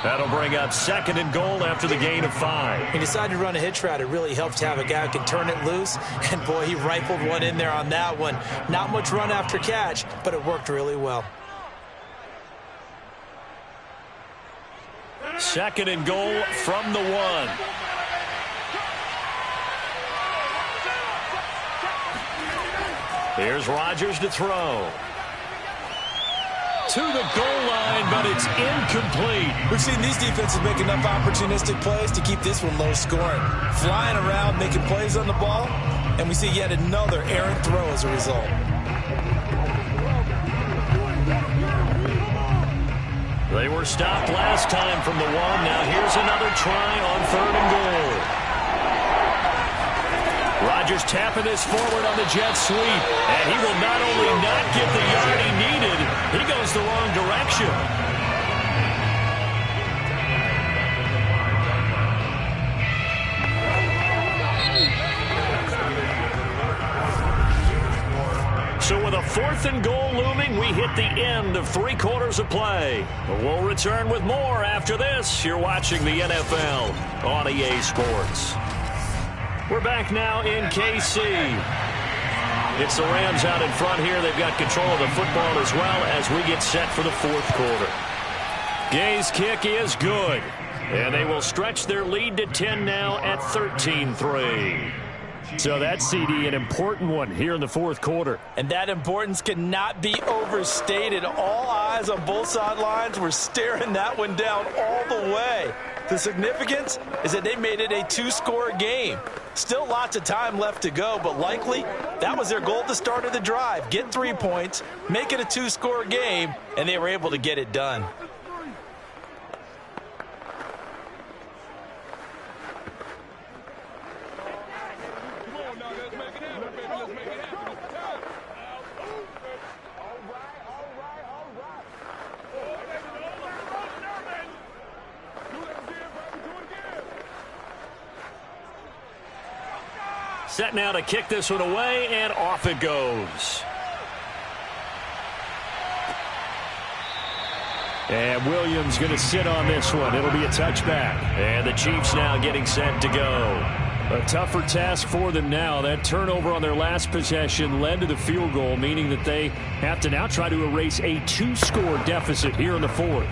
That'll bring up 2nd and goal after the gain of 5. He decided to run a hitch route. It really helps to have a guy who can turn it loose. And, boy, he rifled one in there on that one. Not much run after catch, but it worked really well. 2nd and goal from the 1. Here's Rodgers to throw. To the goal line, but it's incomplete. We've seen these defenses make enough opportunistic plays to keep this one low scoring. Flying around, making plays on the ball, and we see yet another errant throw as a result. They were stopped last time from the 1. Now here's another try on 3rd and goal. Rodgers tapping this forward on the jet sweep, and he will not only not get the yard he needed, he goes the wrong direction. So with a 4th and goal looming, we hit the end of 3 quarters of play. But we'll return with more after this. You're watching the NFL on EA Sports. We're back now in KC. It's the Rams out in front here. They've got control of the football as well as we get set for the 4th quarter. Gay's kick is good. And they will stretch their lead to 10 now at 13-3. So that's, CD, an important one here in the 4th quarter. And that importance cannot be overstated. All eyes on both sidelines were staring that one down all the way. The significance is that they made it a 2-score game. Still lots of time left to go, but likely that was their goal at the start of the drive. Get 3 points, make it a 2-score game, and they were able to get it done. Set now to kick this one away, and off it goes. And Williams going to sit on this one. It'll be a touchback. And the Chiefs now getting set to go. A tougher task for them now. That turnover on their last possession led to the field goal, meaning that they have to now try to erase a 2-score deficit here in the 4th.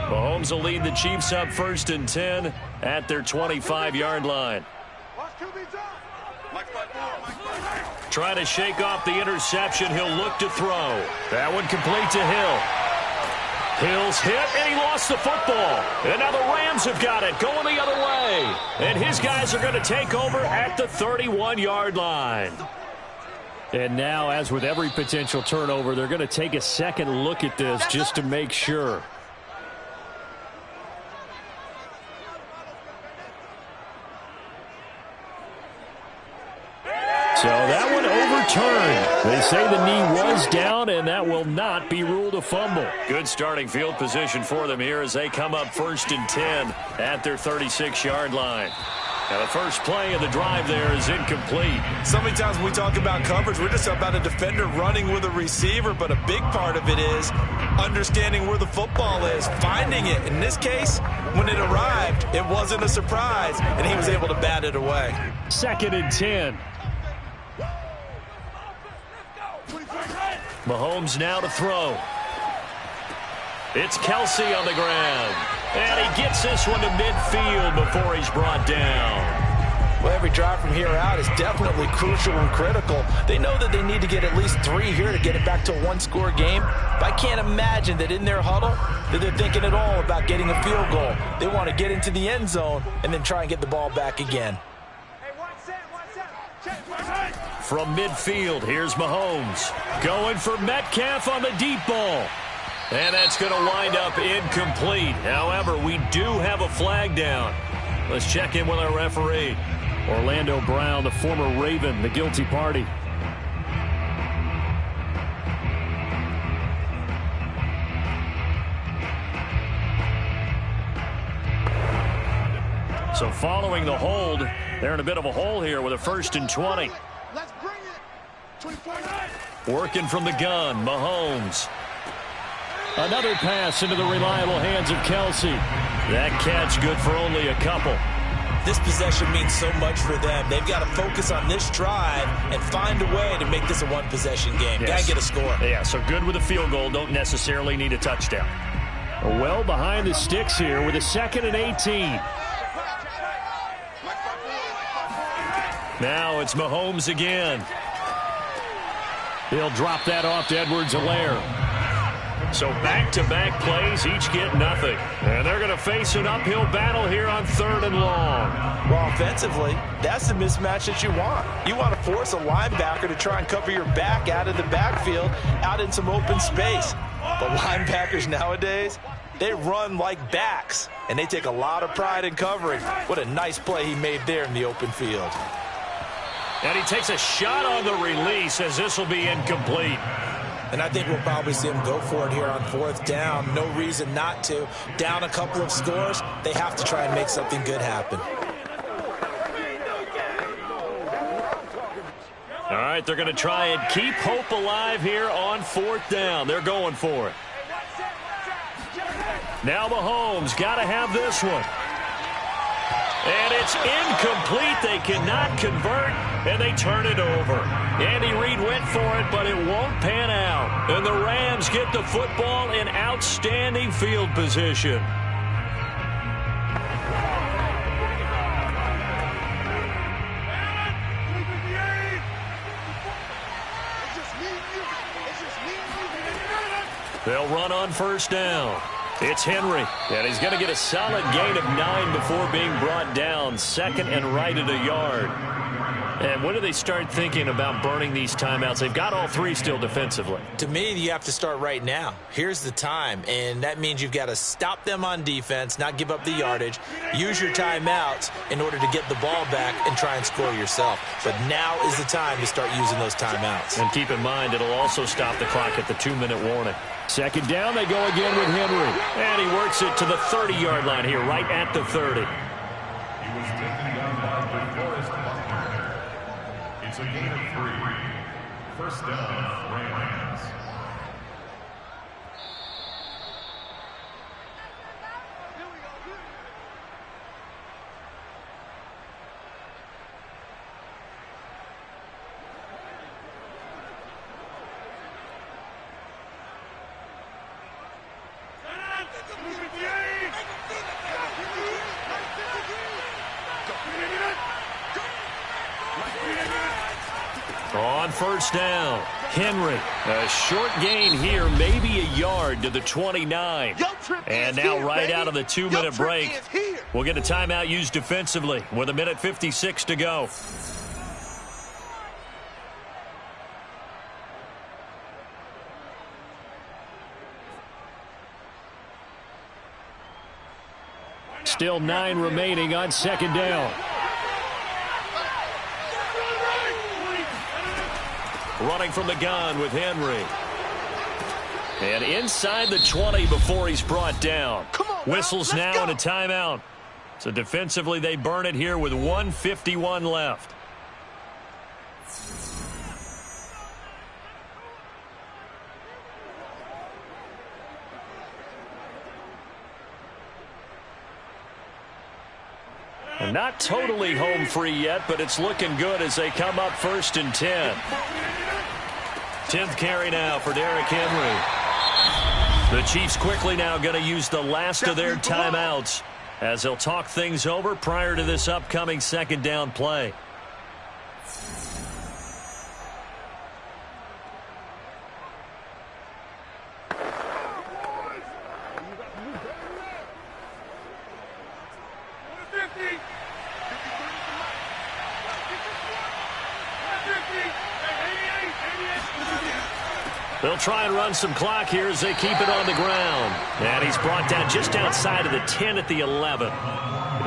Mahomes will lead the Chiefs up 1st and 10 at their 25-yard line. Trying to shake off the interception. He'll look to throw. That one complete to Hill. Hill's hit, and he lost the football. And now the Rams have got it, going the other way. And his guys are going to take over at the 31-yard line. And now, as with every potential turnover, they're going to take a second look at this just to make sure. So that one overturned. They say the knee was down, and that will not be ruled a fumble. Good starting field position for them here as they come up 1st and 10 at their 36-yard line. Now the first play of the drive there is incomplete. So many times when we talk about coverage, we're just about a defender running with a receiver, but a big part of it is understanding where the football is, finding it. In this case, when it arrived, it wasn't a surprise, and he was able to bat it away. 2nd and 10. Mahomes now to throw. It's Kelce on the ground. And he gets this one to midfield before he's brought down. Well, every drive from here out is definitely crucial and critical. They know that they need to get at least 3 here to get it back to a 1-score game. But I can't imagine that in their huddle that they're thinking at all about getting a field goal. They want to get into the end zone and then try and get the ball back again. From midfield, here's Mahomes. Going for Metcalf on the deep ball. And that's going to wind up incomplete. However, we do have a flag down. Let's check in with our referee. Orlando Brown, the former Raven, the guilty party. So following the hold, they're in a bit of a hole here with a 1st and 20. Let's bring it. Working from the gun, Mahomes. Another pass into the reliable hands of Kelsey. That catch good for only a couple. This possession means so much for them. They've got to focus on this drive and find a way to make this a one-possession game. Yes. Got to get a score. Yeah, so good with a field goal. Don't necessarily need a touchdown. Well behind the sticks here with a 2nd and 18. Now it's Mahomes again. He'll drop that off to Edwards-Helaire. So back-to-back plays, each get nothing. And they're going to face an uphill battle here on 3rd and long. Well, offensively, that's the mismatch that you want. You want to force a linebacker to try and cover your back out of the backfield, out in some open space. But linebackers nowadays, they run like backs, and they take a lot of pride in covering. What a nice play he made there in the open field. And he takes a shot on the release as this will be incomplete. And I think we'll probably see him go for it here on 4th down. No reason not to. Down a couple of scores, they have to try and make something good happen. All right, they're going to try and keep hope alive here on 4th down. They're going for it. Now Mahomes got to have this one. And it's incomplete. They cannot convert, and they turn it over. Andy Reid went for it, but it won't pan out. And the Rams get the football in outstanding field position. They'll run on 1st down. It's Henry, and he's going to get a solid gain of 9 before being brought down. 2nd and right at a yard. And when do they start thinking about burning these timeouts? They've got all 3 still defensively. To me, you have to start right now. Here's the time, and that means you've got to stop them on defense, not give up the yardage, use your timeouts in order to get the ball back and try and score yourself. But now is the time to start using those timeouts. And keep in mind, it'll also stop the clock at the 2-minute warning. 2nd down, they go again with Henry. And he works it to the 30-yard line here, right at the 30. He was taken down by DeForest Buckner. It's a gain of 3. 1st down, Rams. On 1st down, Henry. A short gain here, maybe a yard to the 29. And now right out of the 2-minute break, we'll get a timeout used defensively with 1:56 to go. Still 9 remaining on 2nd down. Running from the gun with Henry. And inside the 20 before he's brought down. Whistles now and a timeout. So defensively they burn it here with 1:51 left. And not totally home free yet, but it's looking good as they come up 1st and 10. 10th carry now for Derrick Henry. The Chiefs quickly now going to use the last of their timeouts as they'll talk things over prior to this upcoming 2nd down play. They'll try and run some clock here as they keep it on the ground. And he's He's brought down just outside of the 10 at the 11.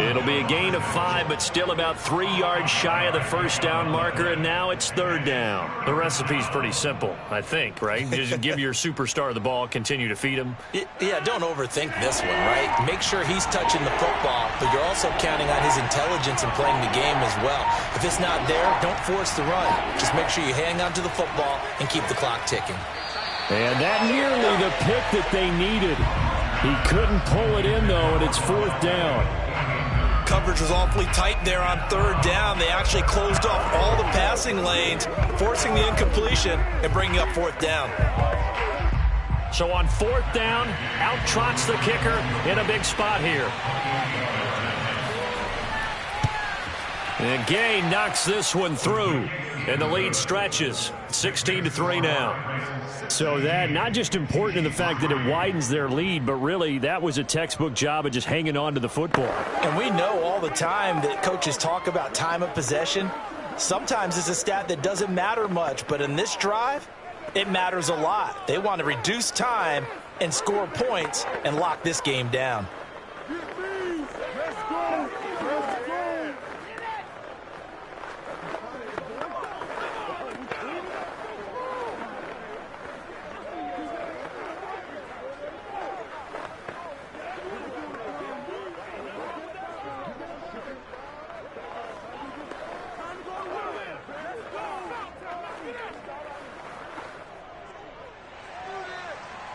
It'll be a gain of 5, but still about 3 yards shy of the first down marker, and now it's third down. The recipe's pretty simple, I think, right? Just give your superstar the ball, continue to feed him. Yeah, don't overthink this one, right? Make sure he's touching the football, but you're also counting on his intelligence in playing the game as well. If it's not there, don't force the run. Just make sure you hang on to the football and keep the clock ticking. And that nearly the pick that they needed. He couldn't pull it in, though, and it's fourth down. Coverage was awfully tight there on third down. They actually closed off all the passing lanes, forcing the incompletion and bringing up fourth down. So on fourth down, out trots the kicker in a big spot here. And Gay knocks this one through, and the lead stretches. 16-3 now. So that, not just important in the fact that it widens their lead, but really that was a textbook job of just hanging on to the football. And we know all the time that coaches talk about time of possession. Sometimes it's a stat that doesn't matter much, but in this drive, it matters a lot. They want to reduce time and score points and lock this game down. Let's go. Let's go.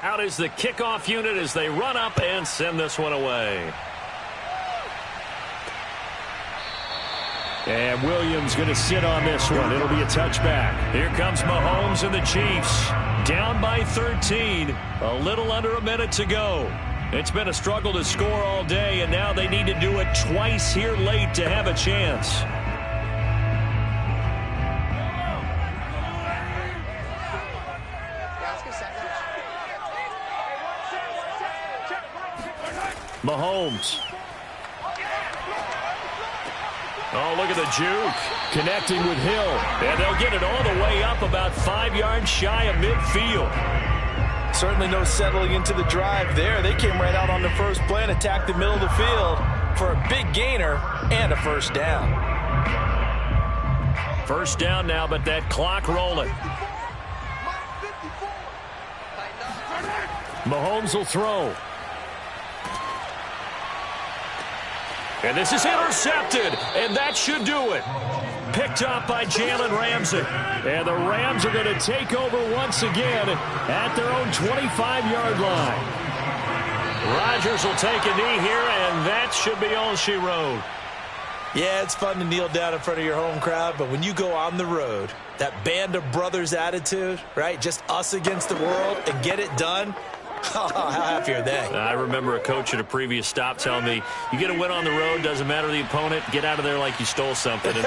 Out is the kickoff unit as they run up and send this one away. And Williams going to sit on this one. It'll be a touchback. Here comes Mahomes and the Chiefs. Down by 13. A little under a minute to go. It's been a struggle to score all day, and now they need to do it twice here late to have a chance. Mahomes. Oh, look at the juke. Connecting with Hill. And they'll get it all the way up about 5 yards shy of midfield. Certainly no settling into the drive there. They came right out on the first play and attacked the middle of the field for a big gainer and a first down. First down now, but that clock rolling. Mahomes will throw. And this is intercepted, and that should do it. Picked up by Jalen Ramsey. And the Rams are going to take over once again at their own 25-yard line. Rodgers will take a knee here, and that should be all she wrote. Yeah, it's fun to kneel down in front of your home crowd, but when you go on the road, that band of brothers attitude, right, just us against the world and get it done, how happy are they? I remember a coach at a previous stop telling me, you get a win on the road, doesn't matter the opponent, get out of there like you stole something. And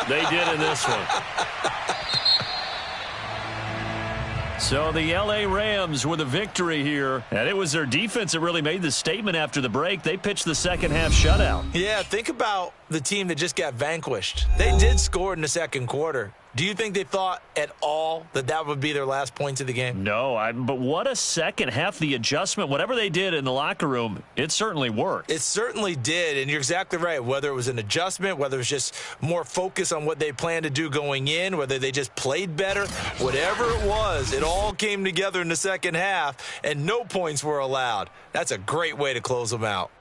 they did in this one. So the L.A. Rams with a victory here. And it was their defense that really made the statement after the break. They pitched the second half shutout. Yeah, think about the team that just got vanquished. They did score in the second quarter. Do you think they thought at all that that would be their last points of the game? No, but what a second half. The adjustment, whatever they did in the locker room, it certainly worked. It certainly did, and you're exactly right. Whether it was an adjustment, whether it was just more focus on what they planned to do going in, whether they just played better, whatever it was, it all came together in the second half, and no points were allowed. That's a great way to close them out.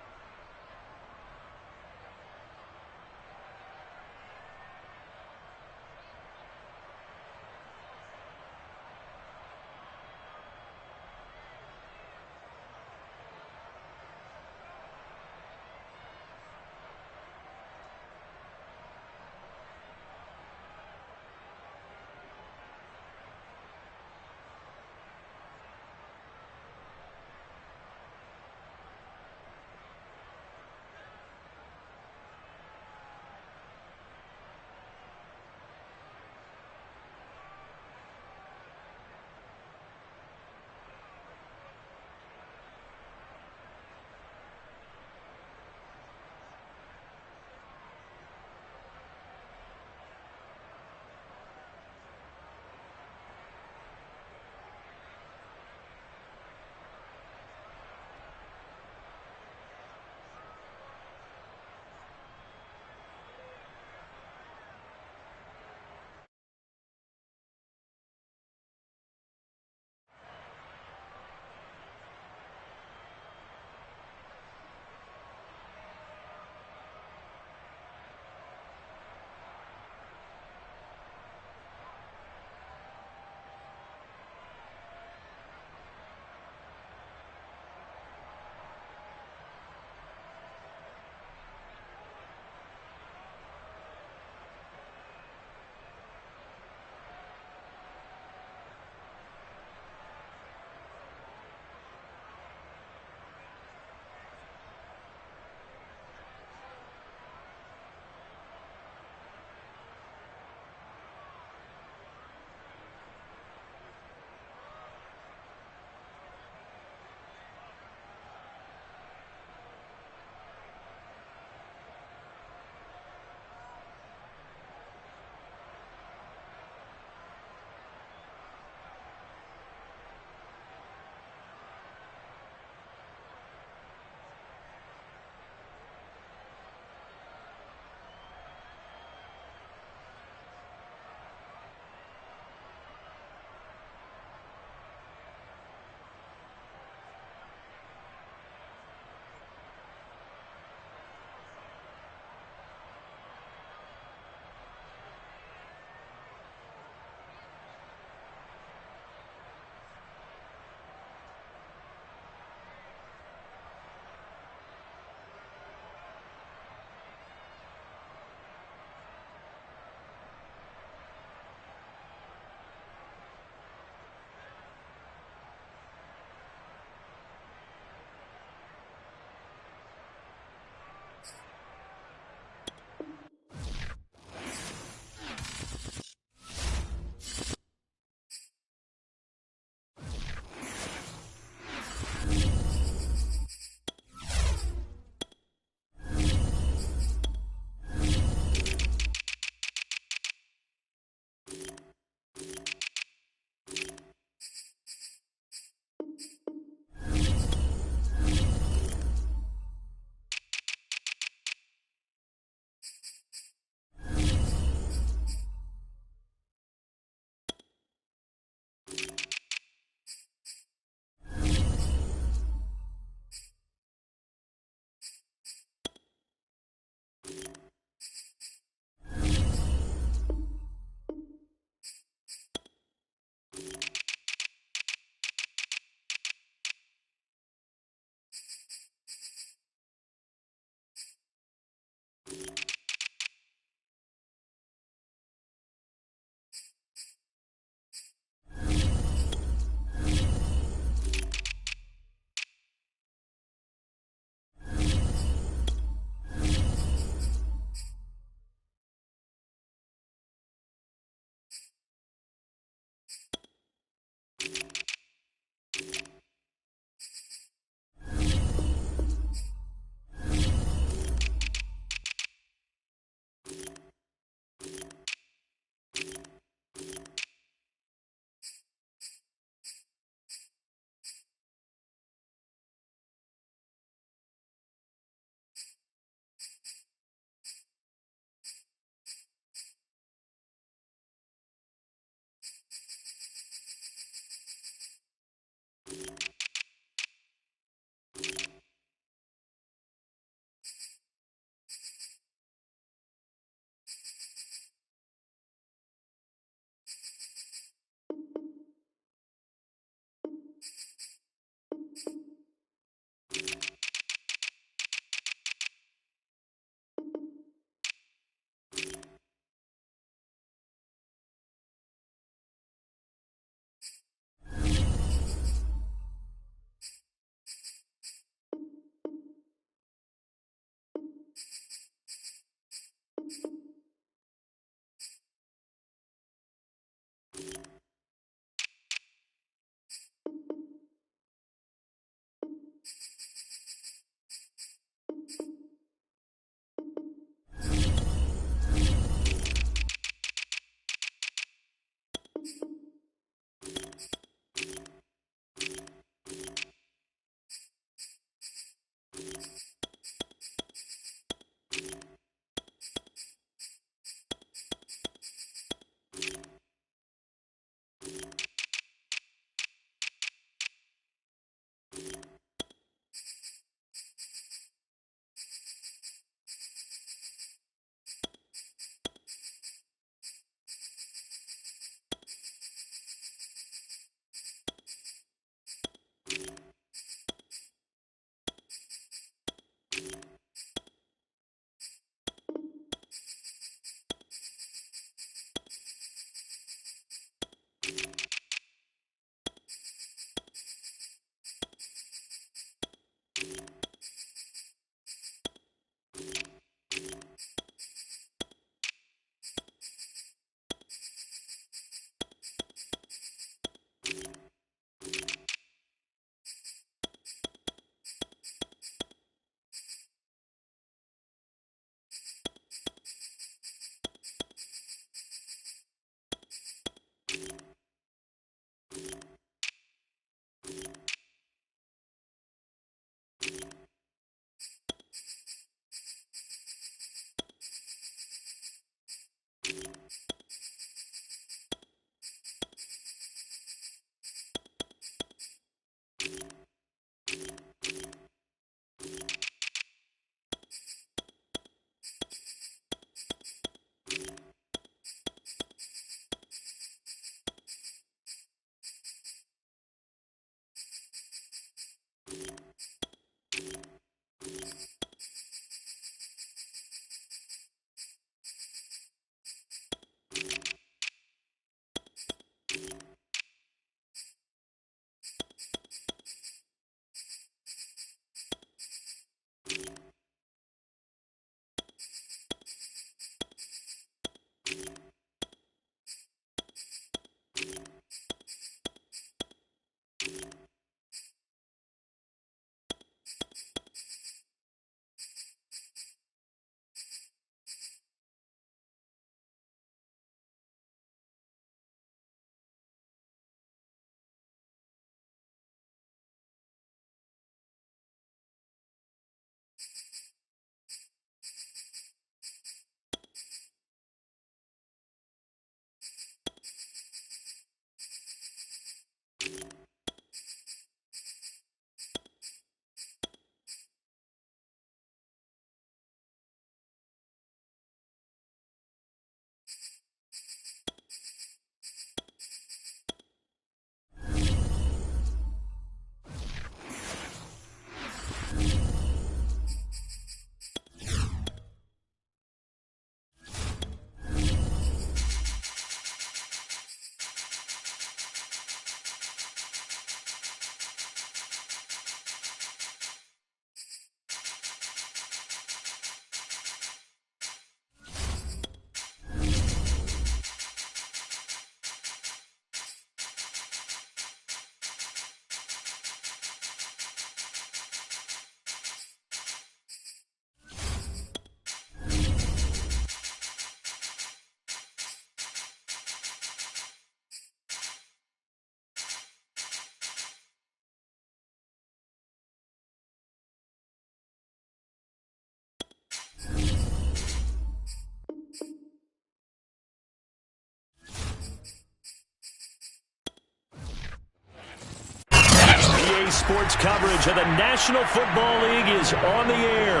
Sports coverage of the National Football League is on the air.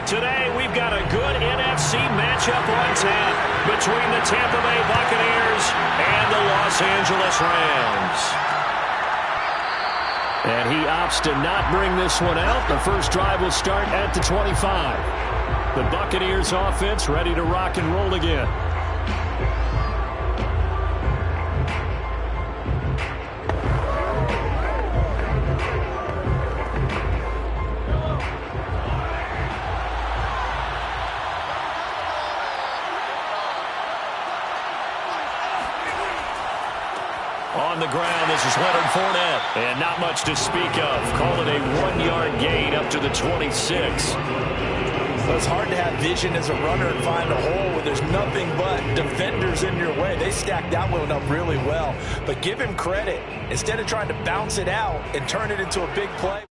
Today, we've got a good NFC matchup on tap between the Tampa Bay Buccaneers and the Los Angeles Rams. And he opts to not bring this one out. The first drive will start at the 25. The Buccaneers offense ready to rock and roll again. On the ground, this is Leonard Fournette. And not much to speak of. Call it a 1-yard gain up to the 26. So it's hard to have vision as a runner and find a hole when there's nothing but defenders in your way. They stacked that one up really well. But give him credit. Instead of trying to bounce it out and turn it into a big play.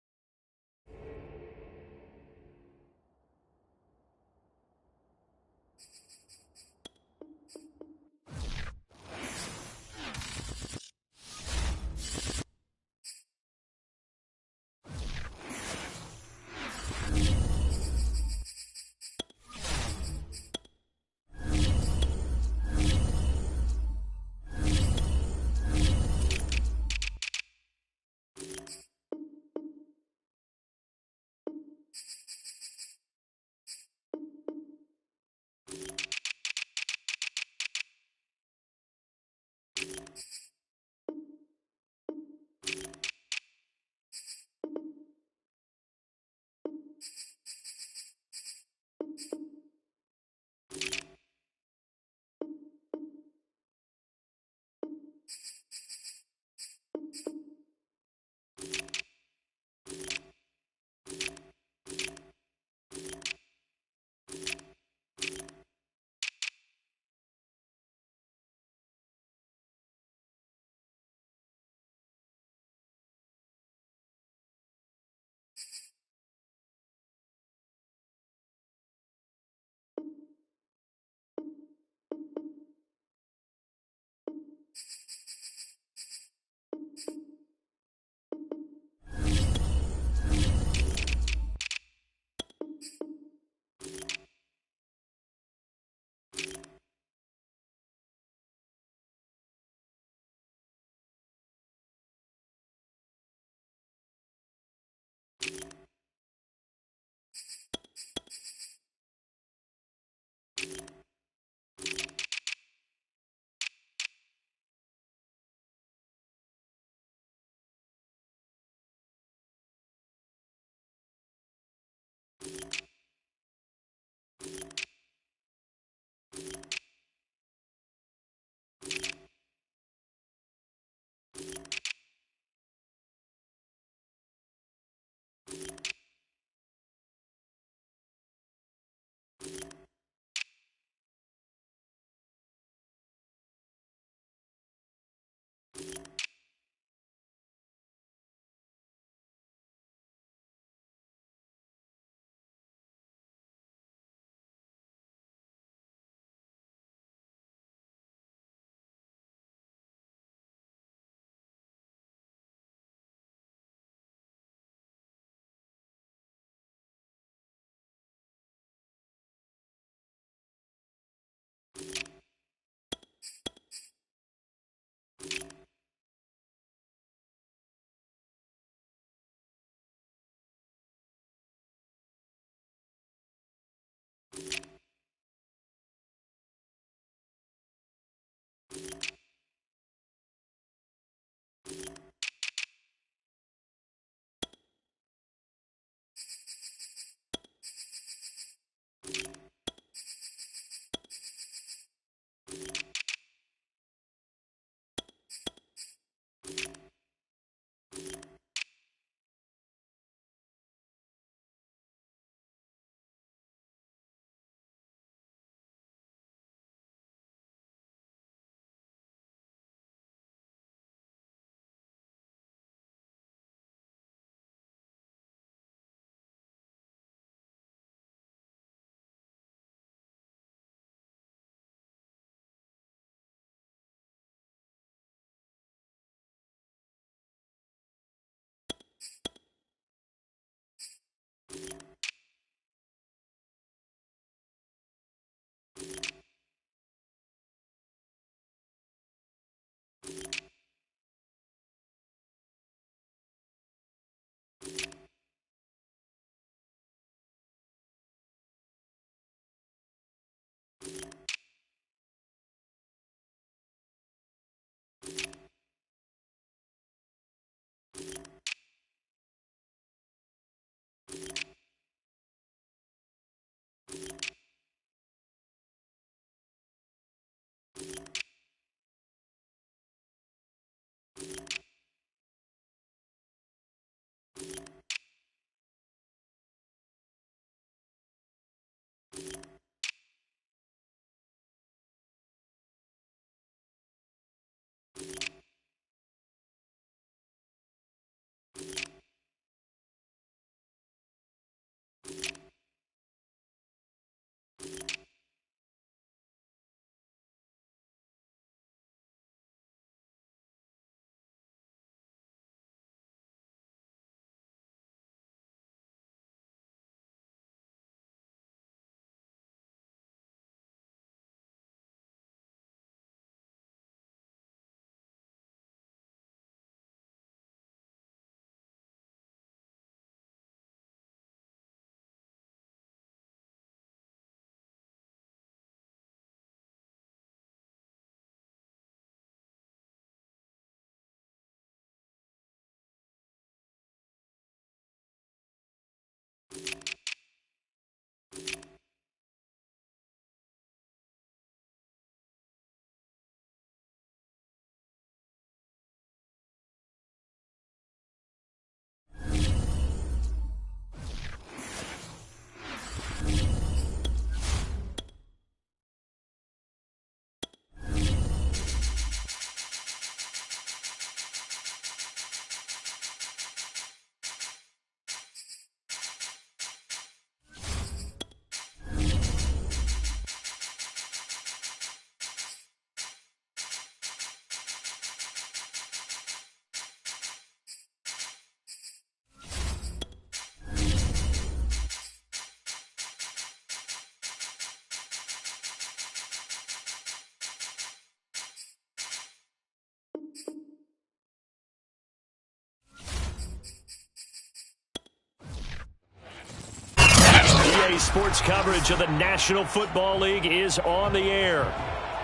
Sports coverage of the National Football League is on the air.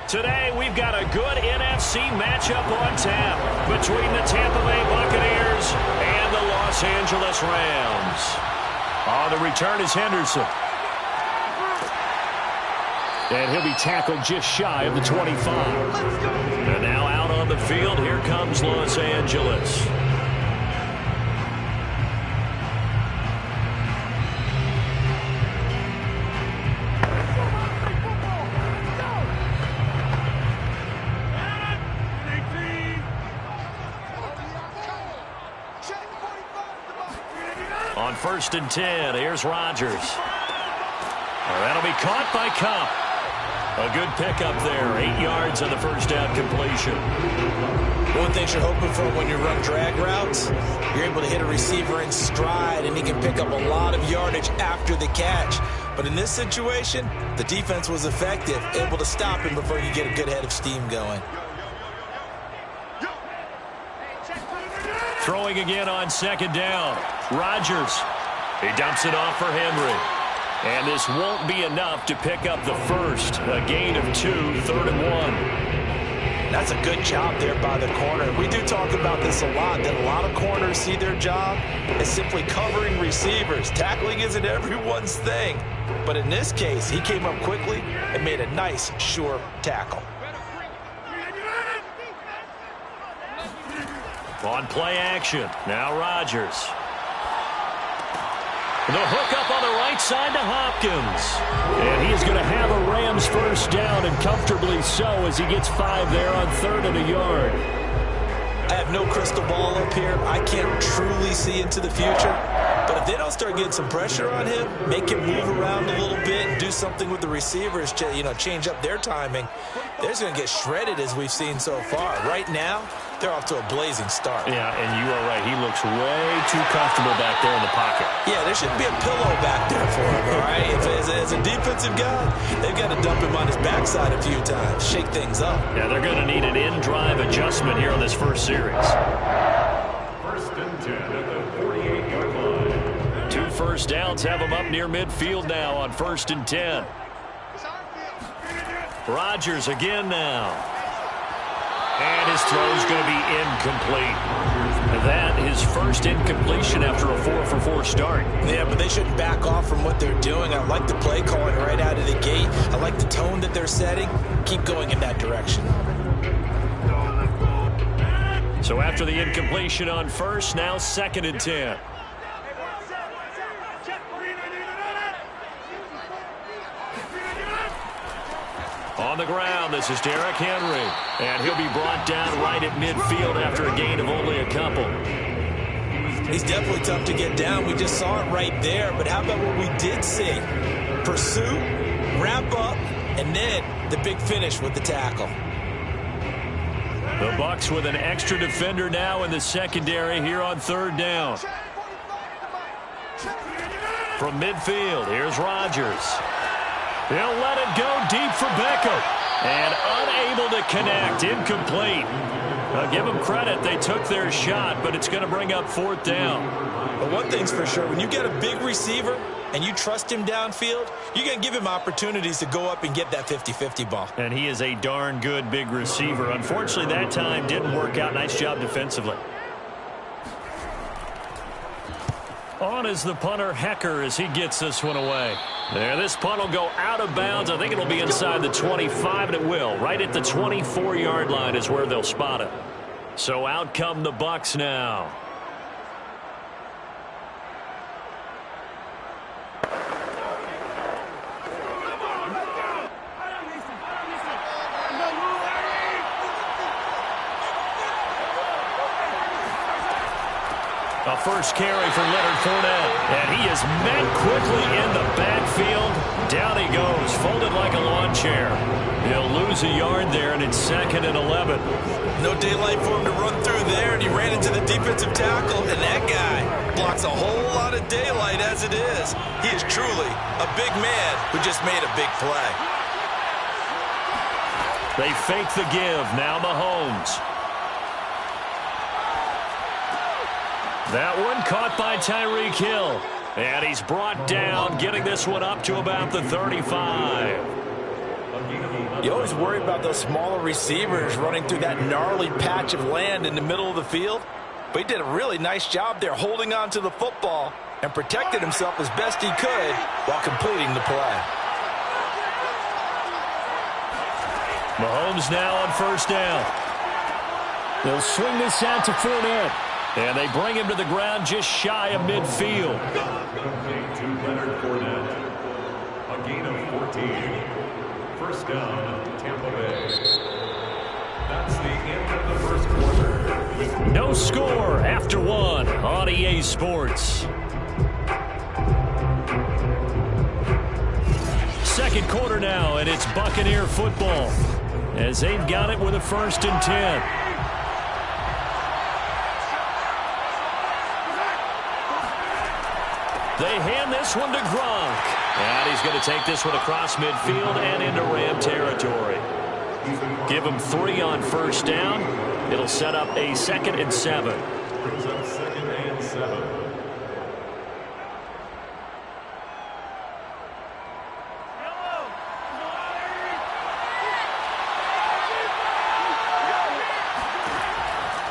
Today, we've got a good NFC matchup on tap between the Tampa Bay Buccaneers and the Los Angeles Rams. On the return is Henderson. And he'll be tackled just shy of the 25. And now out on the field, here comes Los Angeles. On 1st and 10, here's Rodgers. That'll be caught by Kupp. A good pickup there. 8 yards on the first down completion. One thing you're hoping for when you run drag routes, you're able to hit a receiver in stride, and he can pick up a lot of yardage after the catch. But in this situation, the defense was effective, able to stop him before you get a good head of steam going. Throwing again on 2nd down. Rodgers. He dumps it off for Henry. And this won't be enough to pick up the first. A gain of 2, 3rd and 1. That's a good job there by the corner. We do talk about this a lot, that a lot of corners see their job as simply covering receivers. Tackling isn't everyone's thing. But in this case, he came up quickly and made a nice, sure tackle. On play action, now Rodgers. The hook up on the right side to Hopkins. And he is going to have a Rams first down, and comfortably so, as he gets 5 there on 3rd and a yard. I have no crystal ball up here. I can't truly see into the future. But if they don't start getting some pressure on him, make him move around a little bit and do something with the receivers, change up their timing, they're just going to get shredded as we've seen so far. Right now, they're off to a blazing start. Yeah, and you are right. He looks way too comfortable back there in the pocket. Yeah, there shouldn't be a pillow back there for him, all right? As a defensive guy, they've got to dump him on his backside a few times, shake things up. Yeah, they're going to need an in-drive adjustment here on this first series. First and 10 at the 48-yard line. 2 first downs have them up near midfield now on 1st and 10. Rodgers again now. And his throw's going to be incomplete. That his first incompletion after a 4-for-4 start. Yeah, but they shouldn't back off from what they're doing. I like the play calling right out of the gate. I like the tone that they're setting. Keep going in that direction. So after the incompletion on first, now 2nd and 10. On the ground, this is Derrick Henry. And he'll be brought down right at midfield after a gain of only a couple. He's definitely tough to get down. We just saw it right there. But how about what we did see? Pursuit, wrap up, and then the big finish with the tackle. The Bucs with an extra defender now in the secondary here on 3rd down. From midfield, here's Rodgers. He'll let it go deep for Beckham. And unable to connect. Incomplete. I'll give them credit. They took their shot, but it's going to bring up 4th down. But one thing's for sure. When you get a big receiver and you trust him downfield, you're going to give him opportunities to go up and get that 50-50 ball. And he is a darn good big receiver. Unfortunately, that time didn't work out. Nice job defensively. On is the punter, Hecker, as he gets this one away. There, this punt will go out of bounds. I think it'll be inside the 25, and it will. Right at the 24-yard line is where they'll spot it. So out come the Bucs now. A first carry for Leonard Fournette. And he is met quickly in the backfield. Down he goes, folded like a lawn chair. He'll lose a yard there, and it's 2nd and 11. No daylight for him to run through there, and he ran into the defensive tackle, and that guy blocks a whole lot of daylight as it is. He is truly a big man who just made a big play. They fake the give. Now Mahomes. That one caught by Tyreek Hill. And he's brought down, getting this one up to about the 35. You always worry about those smaller receivers running through that gnarly patch of land in the middle of the field. But he did a really nice job there holding on to the football and protected himself as best he could while completing the play. Mahomes now on first down. They'll swing this out to Fournette. And they bring him to the ground just shy of midfield. Complete to Leonard Fournette. A gain of 14. First down, Tampa Bay. That's the end of the first quarter. No score after 1 on EA Sports. Second quarter now, and it's Buccaneer football as they've got it with a 1st and 10. They hand this one to Gronk. And he's going to take this one across midfield and into Ram territory. Give him 3 on first down. It'll set up a 2nd and 7. Brings up 2nd and 7.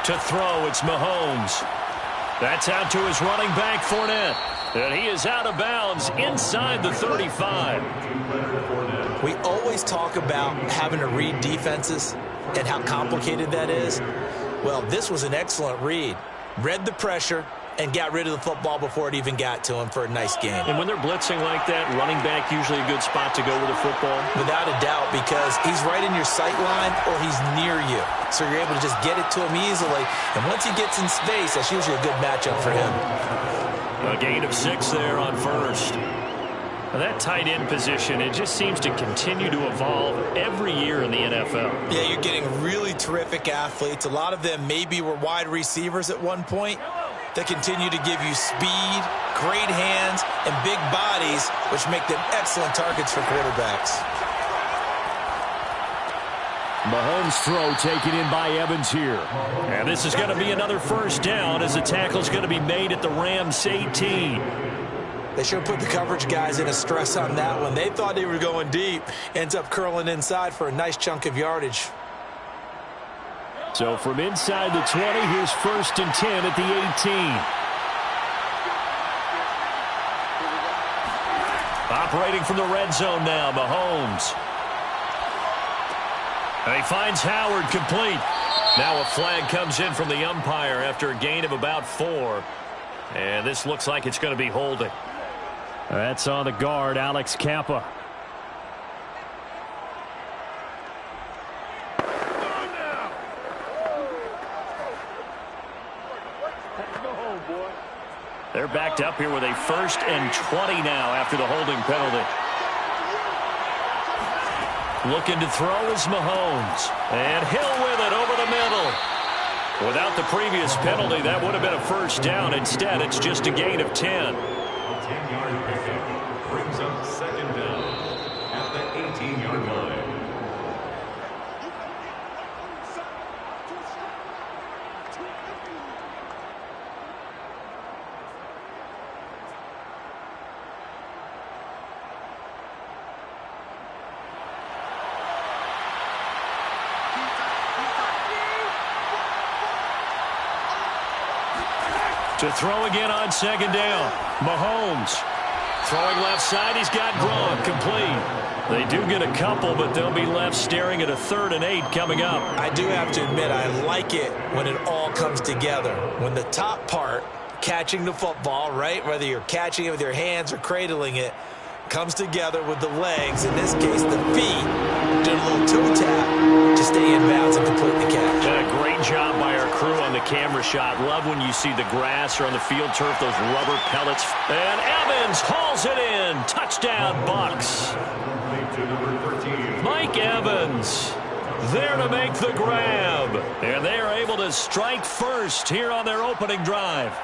To throw, it's Mahomes. That's out to his running back, Fournette. And he is out of bounds inside the 35. We always talk about having to read defenses and how complicated that is. Well, this was an excellent read. Read the pressure and got rid of the football before it even got to him for a nice game. And when they're blitzing like that, running back usually a good spot to go with the football? Without a doubt, because he's right in your sight line or he's near you. So you're able to just get it to him easily. And once he gets in space, that's usually a good matchup for him. A gain of 6 there on first. Now that tight end position, it just seems to continue to evolve every year in the NFL. Yeah, you're getting really terrific athletes. A lot of them maybe were wide receivers at one point. They continue to give you speed, great hands, and big bodies, which make them excellent targets for quarterbacks. Mahomes' throw taken in by Evans here. And this is going to be another first down as the tackle's going to be made at the Rams 18. They sure put the coverage guys in a stress on that one. They thought they were going deep. Ends up curling inside for a nice chunk of yardage. So from inside the 20, here's 1st and 10 at the 18. Operating from the red zone now, Mahomes. And he finds Howard complete. Now a flag comes in from the umpire after a gain of about 4. And this looks like it's going to be holding. That's on the guard, Alex Kappa. They're backed up here with a 1st and 20 now after the holding penalty. Looking to throw is Mahomes. And Hill with it over the middle. Without the previous penalty, that would have been a first down. Instead, it's just a gain of 10. 10-yard pickup brings up 2nd down at the 18-yard line. To throw again on 2nd down. Mahomes throwing left side. He's got Gronk complete. They do get a couple, but they'll be left staring at a 3rd and 8 coming up. I do have to admit, I like it when it all comes together. When the top part, catching the football, right, whether you're catching it with your hands or cradling it, comes together with the legs, in this case the feet, doing a little toe tap to stay in bounds and complete the catch. And a great job by our crew on the camera shot. Love when you see the grass or on the field turf, those rubber pellets. And Evans hauls it in. Touchdown, Bucks. Mike Evans there to make the grab. And they are able to strike first here on their opening drive.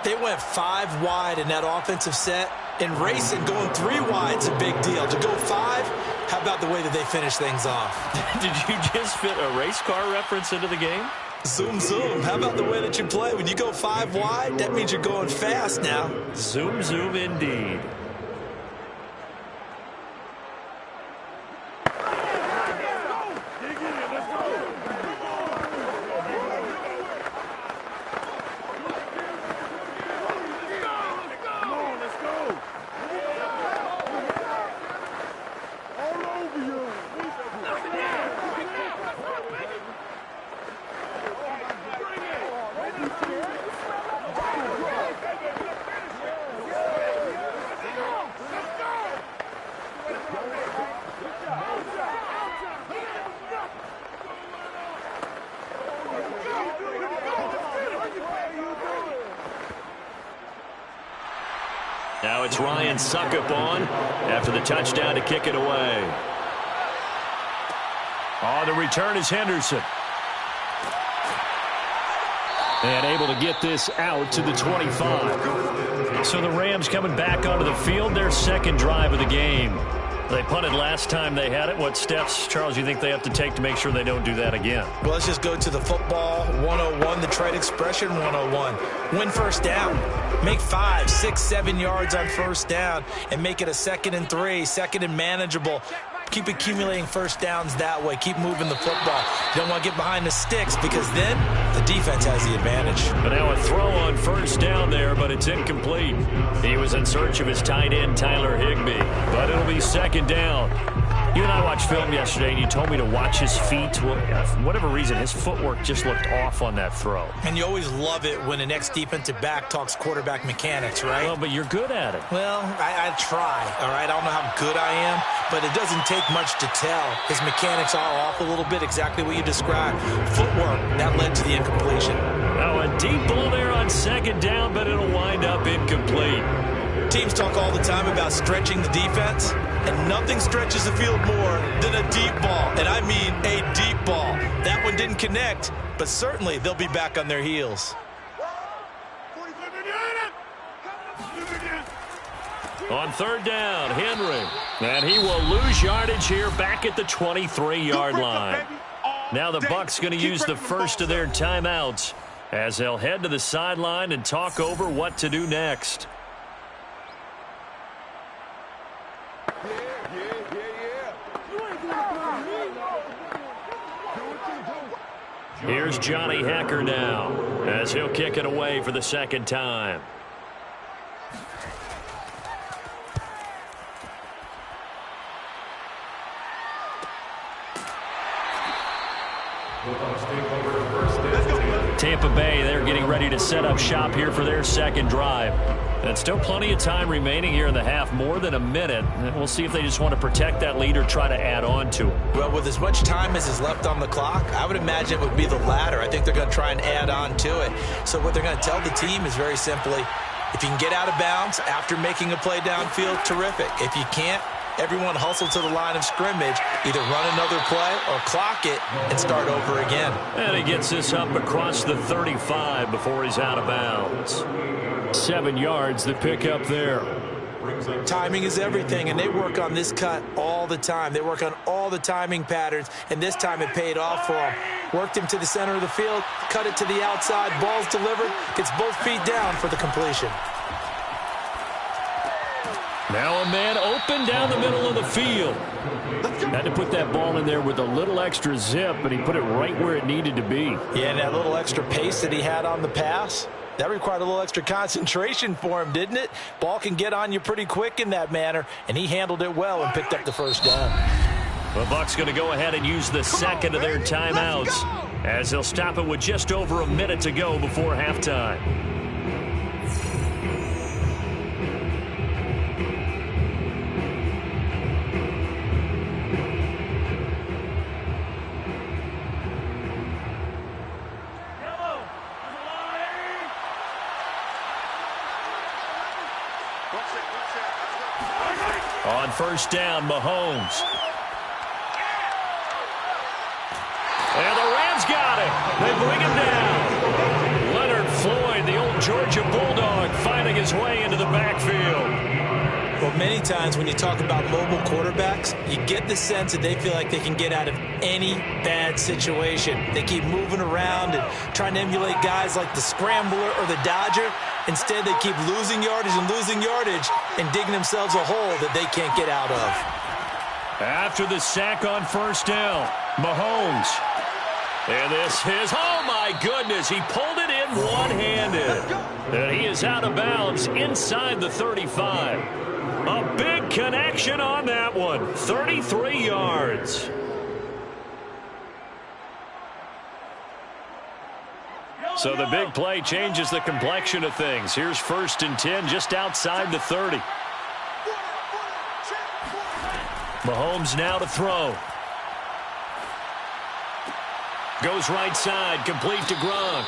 They went 5 wide in that offensive set. And racing, going 3 wide's a big deal. To go 5, how about the way that they finish things off? Did you just fit a race car reference into the game? Zoom, zoom. How about the way that you play? When you go 5 wide, that means you're going fast now. Zoom, zoom indeed. Now it's Ryan Suckup on after the touchdown to kick it away. On the return is Henderson. And able to get this out to the 25. So the Rams coming back onto the field, their 2nd drive of the game. They punted last time they had it. What steps, Charles, you think they have to take to make sure they don't do that again? Well, let's just go to the football 101, the trade expression 101. Win first down. Make 5, 6, 7 yards on first down and make it a 2nd and 3, 2nd and manageable. Keep accumulating first downs that way. Keep moving the football. You don't want to get behind the sticks because then the defense has the advantage. But now a throw on first down there, but it's incomplete. He was in search of his tight end, Tyler Higbee. But it'll be 2nd down. You and I watched film yesterday, and you told me to watch his feet. Well, for whatever reason, his footwork just looked off on that throw. And you always love it when an ex-defensive back talks quarterback mechanics, right? Well, but you're good at it. Well, I try, all right? I don't know how good I am, but it doesn't take much to tell. His mechanics are off a little bit, exactly what you described. Footwork, that led to the incompletion. Oh, a deep ball there on second down, but it'll wind up incomplete. Teams talk all the time about stretching the defense, and nothing stretches the field more than a deep ball. And I mean a deep ball. That one didn't connect, but certainly they'll be back on their heels. On third down, Henry. And he will lose yardage here back at the 23-yard line. Now the Bucs going to use the first of their timeouts as they'll head to the sideline and talk over what to do next. Here's Johnny Hekker now as he'll kick it away for the second time. Tampa Bay, they're getting ready to set up shop here for their second drive. And still plenty of time remaining here in the half, more than a minute. And we'll see if they just want to protect that lead or try to add on to it. Well, with as much time as is left on the clock, I would imagine it would be the latter. I think they're going to try and add on to it. So what they're going to tell the team is very simply, if you can get out of bounds after making a play downfield, terrific. If you can't, everyone hustle to the line of scrimmage, either run another play or clock it and start over again. And he gets this up across the 35 before he's out of bounds. 7 yards, the pickup there. Timing is everything, and they work on this cut all the time. They work on all the timing patterns, and this time it paid off for them. Worked him to the center of the field, cut it to the outside, ball's delivered, gets both feet down for the completion. Now a man open down the middle of the field. Had to put that ball in there with a little extra zip, but he put it right where it needed to be. Yeah, and that little extra pace that he had on the pass, that required a little extra concentration for him, didn't it? Ball can get on you pretty quick in that manner, and he handled it well and picked up the first down. The Bucs going to go ahead and use the second of their timeouts as they'll stop it with just over a minute to go before halftime. On first down, Mahomes. And the Rams got it. They bring him down. Leonard Floyd, the old Georgia Bulldog, finding his way into the backfield. Well, many times when you talk about mobile quarterbacks, you get the sense that they feel like they can get out of any bad situation. They keep moving around and trying to emulate guys like the Scrambler or the Dodger. Instead, they keep losing yardage and digging themselves a hole that they can't get out of. After the sack on first down, Mahomes. And this is, oh my goodness, he pulled it in one-handed. And he is out of bounds inside the 35. A big connection on that one, 33 yards. So the big play changes the complexion of things. Here's 1st and 10 just outside the 30. Mahomes now to throw. Goes right side, complete to Gronk.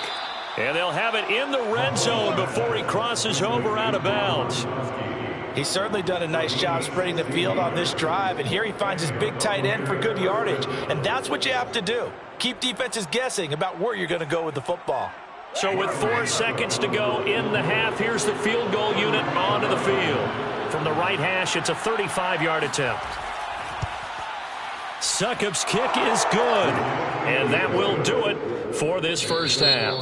And they'll have it in the red zone before he crosses over out of bounds. He's certainly done a nice job spreading the field on this drive, and here he finds his big tight end for good yardage. And that's what you have to do. Keep defenses guessing about where you're going to go with the football. So with 4 seconds to go in the half, here's the field goal unit onto the field. From the right hash, it's a 35-yard attempt. Succop's kick is good, and that will do it for this first half.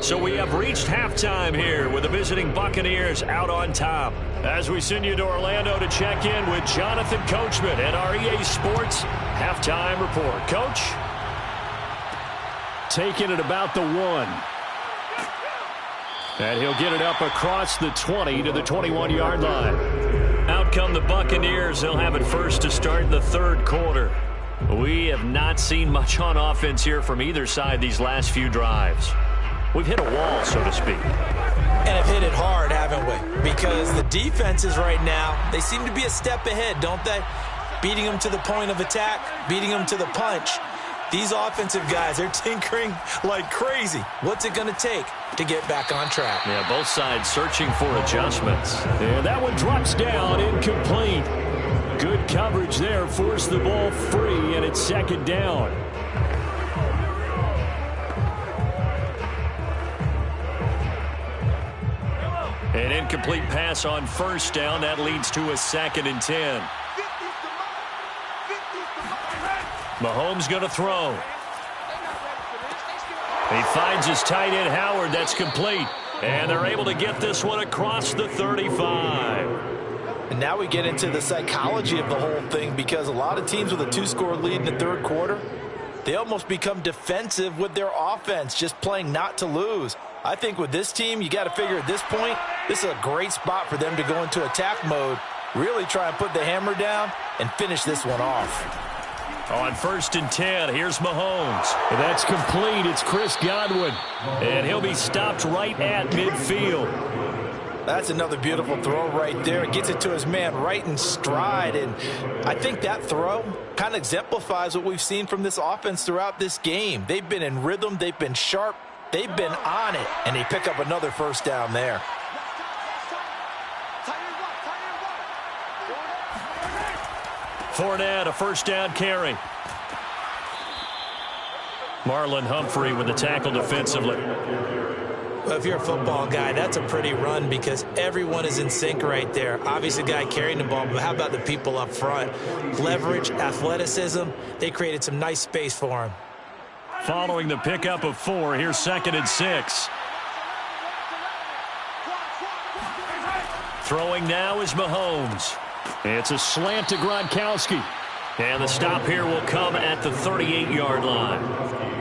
So we have reached halftime here with the visiting Buccaneers out on top. As we send you to Orlando to check in with Jonathan Coachman at our EA Sports Halftime Report. Coach? Taking it about the 1. And he'll get it up across the 20 to the 21-yard line. Out Out come the Buccaneers. They'll have it first to start in the third quarter. We have not seen much on offense here from either side these last few drives. We've hit a wall, so to speak. And have hit it hard, haven't we? Because the defenses right now, they seem to be a step ahead, don't they? Beating them to the point of attack, beating them to the punch. These offensive guys, they're tinkering like crazy. What's it going to take to get back on track? Yeah, both sides searching for adjustments. And that one drops down, incomplete. Good coverage there, forced the ball free, and it's second down. An incomplete pass on first down. That leads to a 2nd and 10. Mahomes going to throw. He finds his tight end, Howard. That's complete. And they're able to get this one across the 35. And now we get into the psychology of the whole thing, because a lot of teams with a 2-score lead in the third quarter, they almost become defensive with their offense, just playing not to lose. I think with this team, you got to figure at this point, this is a great spot for them to go into attack mode, really try and put the hammer down and finish this one off. On 1st and 10, here's Mahomes. That's complete. It's Chris Godwin. And he'll be stopped right at midfield. That's another beautiful throw right there. It gets it to his man right in stride. And I think that throw kind of exemplifies what we've seen from this offense throughout this game. They've been in rhythm. They've been sharp. They've been on it. And they pick up another first down there. Fournette, a first down carry. Marlon Humphrey with the tackle defensively. Well, if you're a football guy, that's a pretty run because everyone is in sync right there. Obviously, the guy carrying the ball, but how about the people up front? Leverage, athleticism, they created some nice space for him. Following the pickup of 4, here's 2nd and 6. Throwing now is Mahomes. It's a slant to Gronkowski. And the stop here will come at the 38-yard line.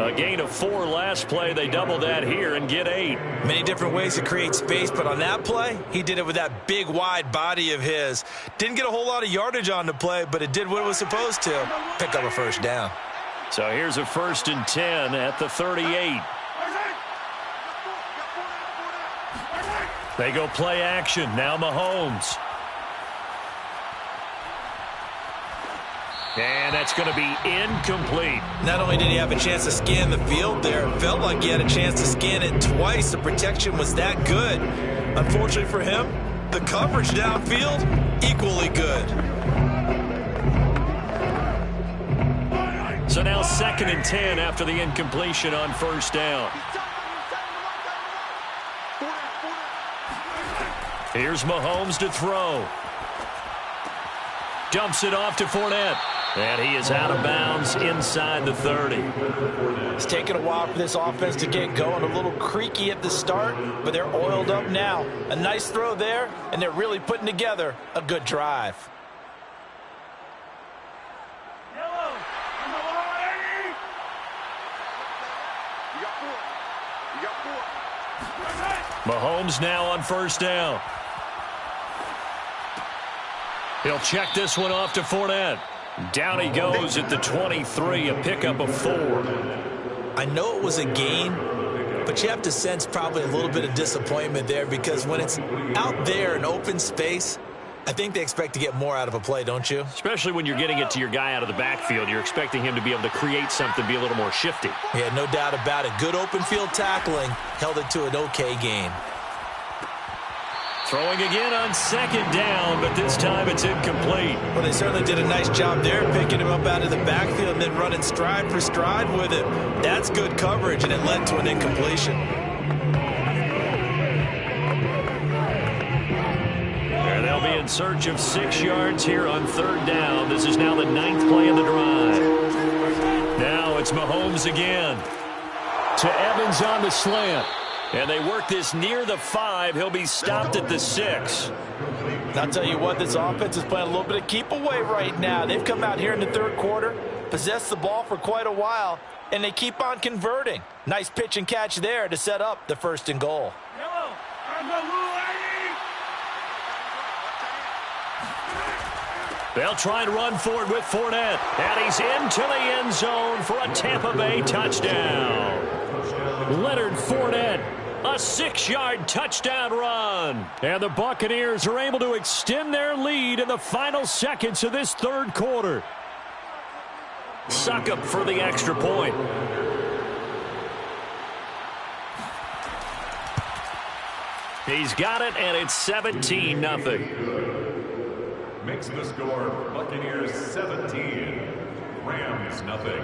A gain of 4 last play. They double that here and get 8. Many different ways to create space, but on that play, he did it with that big, wide body of his. Didn't get a whole lot of yardage on the play, but it did what it was supposed to. Pick up a first down. So here's a 1st and 10 at the 38. They go play action. Now Mahomes. And that's going to be incomplete. Not only did he have a chance to scan the field there, it felt like he had a chance to scan it twice. The protection was that good. Unfortunately for him, the coverage downfield, equally good. So now 2nd and 10 after the incompletion on first down. Here's Mahomes to throw. Dumps it off to Fournette. And he is out of bounds inside the 30. It's taken a while for this offense to get going. A little creaky at the start, but they're oiled up now. A nice throw there, and they're really putting together a good drive. Mahomes now on first down. He'll check this one off to Fournette. Down he goes at the 23, a pickup of 4. I know it was a gain, but you have to sense probably a little bit of disappointment there because when it's out there in open space, I think they expect to get more out of a play, don't you? Especially when you're getting it to your guy out of the backfield. You're expecting him to be able to create something, be a little more shifty. Yeah, no doubt about it. Good open field tackling held it to an okay gain. Throwing again on 2nd down, but this time it's incomplete. Well, they certainly did a nice job there, picking him up out of the backfield and then running stride for stride with it. That's good coverage, and it led to an incompletion. And they'll be in search of 6 yards here on 3rd down. This is now the 9th play of the drive. Now it's Mahomes again. To Evans on the slant. And they work this near the 5. He'll be stopped at the 6. I'll tell you what, this offense is playing a little bit of keep away right now. They've come out here in the third quarter, possessed the ball for quite a while, and they keep on converting. Nice pitch and catch there to set up the 1st and goal. They'll try and run forward with Fournette. And he's into the end zone for a Tampa Bay touchdown. Leonard Fournette, a 6-yard touchdown run. And the Buccaneers are able to extend their lead in the final seconds of this third quarter. Succop for the extra point. He's got it, and it's 17-0. Makes the score Buccaneers 17, Rams nothing.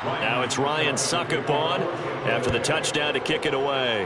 Now it's Ryan Succop on after the touchdown to kick it away.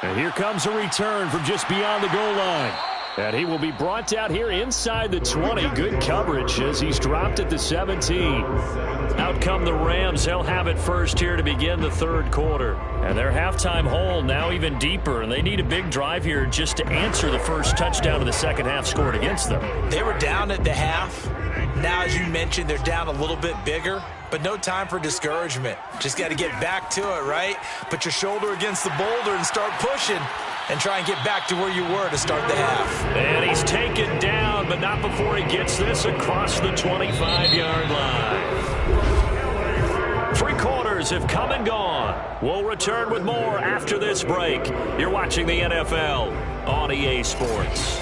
And here comes a return from just beyond the goal line. And he will be brought down here inside the 20. Good coverage as he's dropped at the 17. Out come the Rams. They'll have it first here to begin the third quarter. And their halftime hole now even deeper. And they need a big drive here just to answer the first touchdown of the second half scored against them. They were down at the half. Now, as you mentioned, they're down a little bit bigger, but no time for discouragement. Just got to get back to it, right? Put your shoulder against the boulder and start pushing and try and get back to where you were to start the half. And he's taken down, but not before he gets this across the 25-yard line. 3 quarters have come and gone. We'll return with more after this break. You're watching the NFL on EA Sports.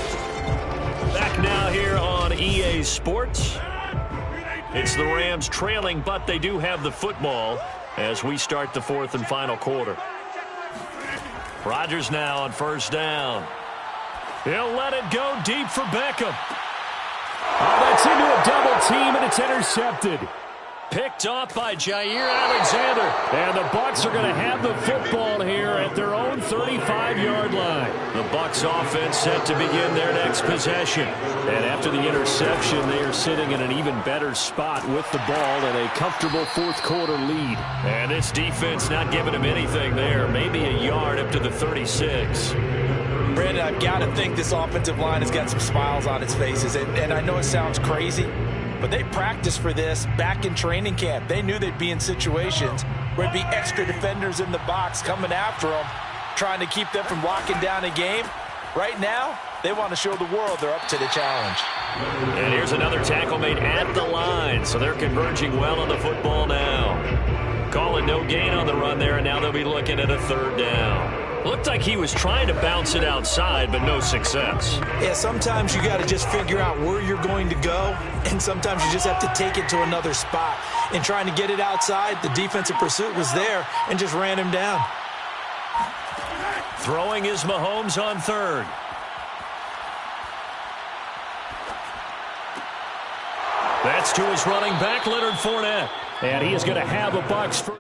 Back now here on EA Sports. It's the Rams trailing, but they do have the football as we start the fourth and final quarter. Rodgers now on first down. He'll let it go deep for Beckham. Oh, that's into a double team, and it's intercepted. Picked off by Jair Alexander. And the Bucs are going to have the football here at their own 35-yard line. The Bucs offense set to begin their next possession. And after the interception, they are sitting in an even better spot with the ball and a comfortable fourth quarter lead. And this defense not giving them anything there. Maybe a yard up to the 36. Brandon, I've got to think this offensive line has got some smiles on its faces. And I know it sounds crazy, but they practiced for this back in training camp. They knew they'd be in situations where there'd be extra defenders in the box coming after them, trying to keep them from locking down a game. Right now, they want to show the world they're up to the challenge. And here's another tackle made at the line, so they're converging well on the football now. Calling no gain on the run there, and now they'll be looking at a third down. Looked like he was trying to bounce it outside, but no success. Yeah, sometimes you got to just figure out where you're going to go, and sometimes you just have to take it to another spot. In trying to get it outside, the defensive pursuit was there and just ran him down. Throwing is Mahomes on third. That's to his running back, Leonard Fournette. And he is going to have a Bucs for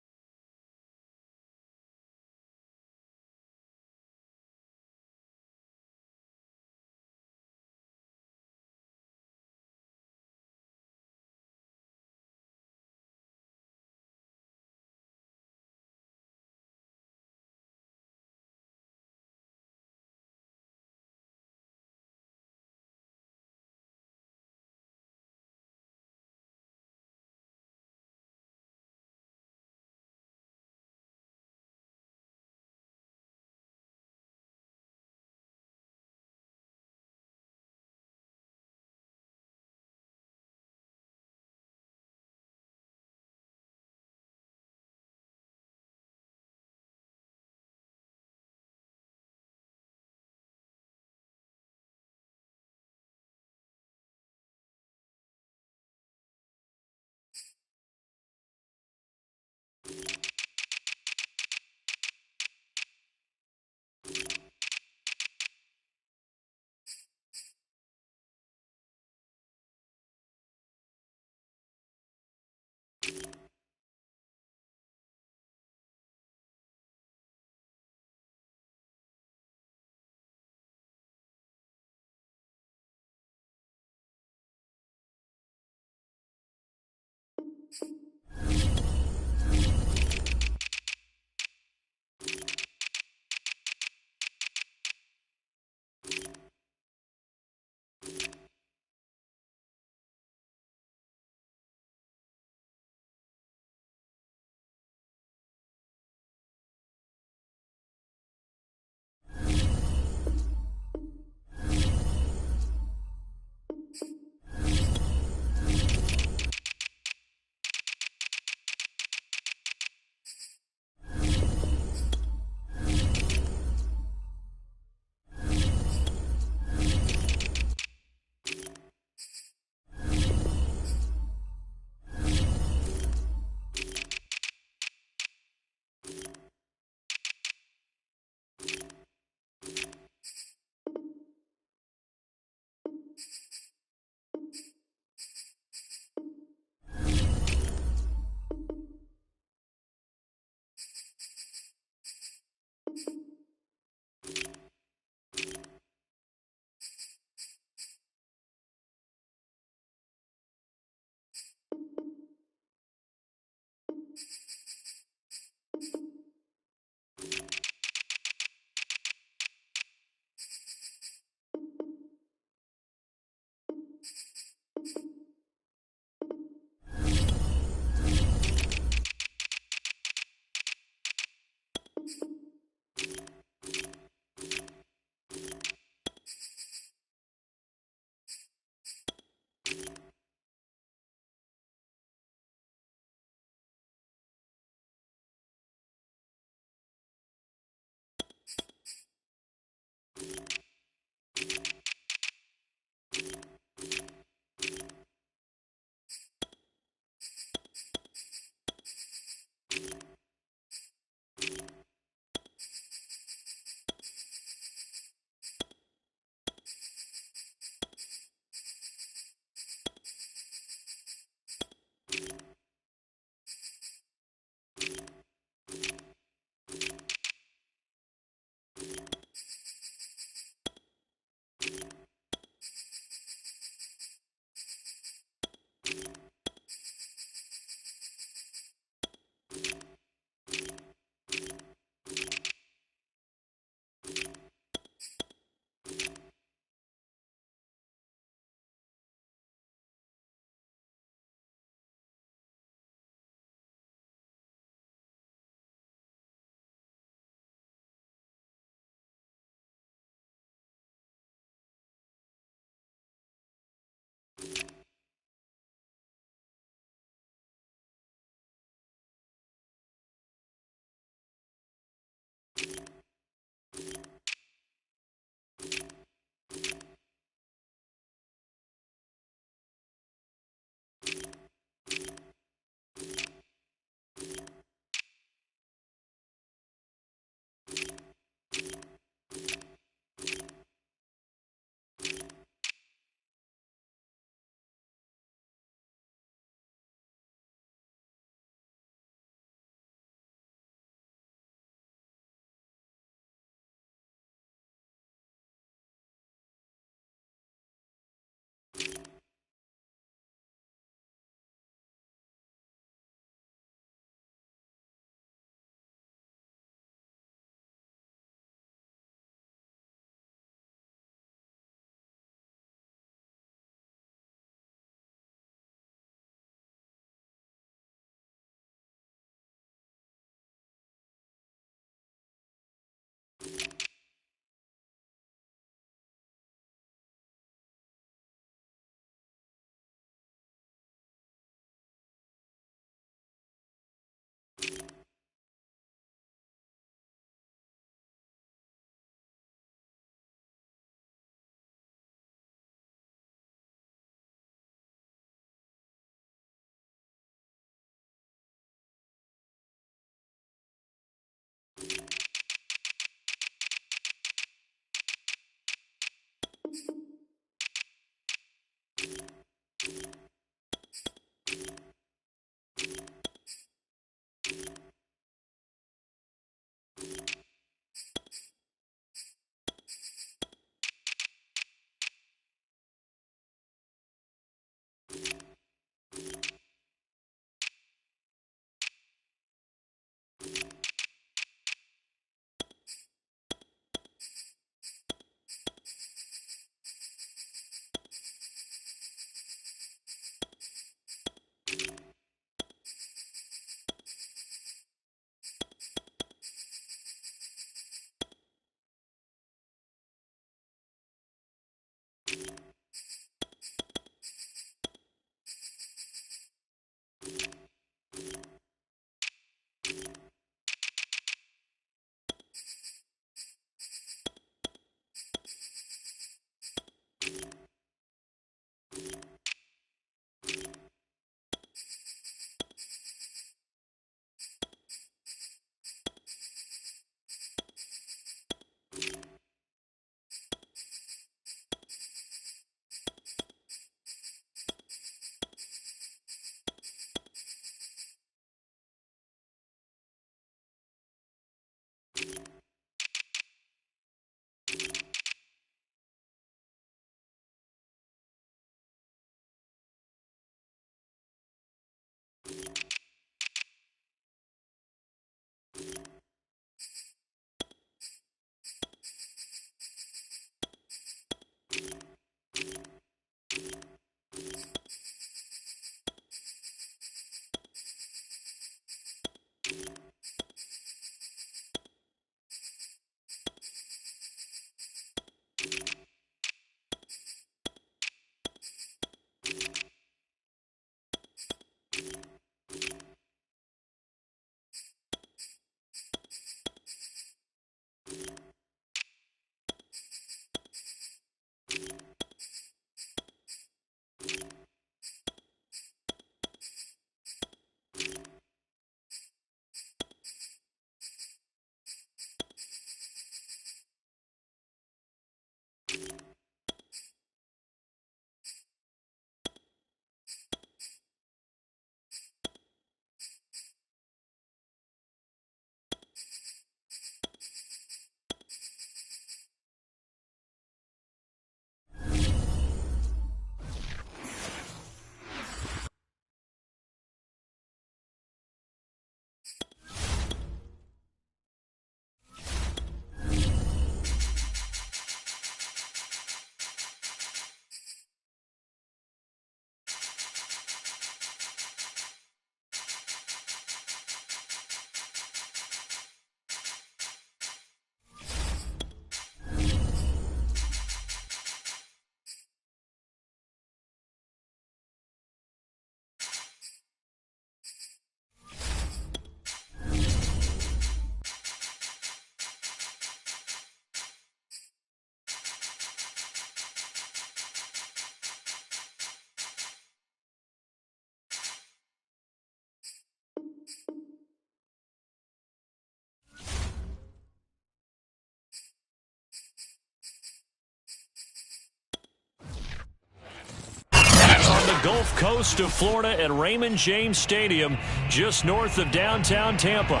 Gulf Coast of Florida at Raymond James Stadium, just north of downtown Tampa.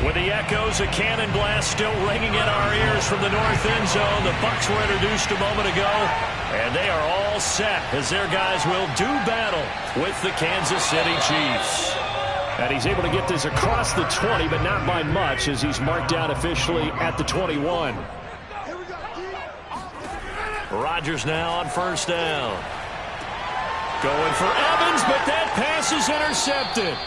With the echoes of cannon blast still ringing in our ears from the north end zone, the Bucs were introduced a moment ago, and they are all set as their guys will do battle with the Kansas City Chiefs. And he's able to get this across the 20, but not by much, as he's marked down officially at the 21. Rodgers now on first down. Going for Evans, but that pass is intercepted.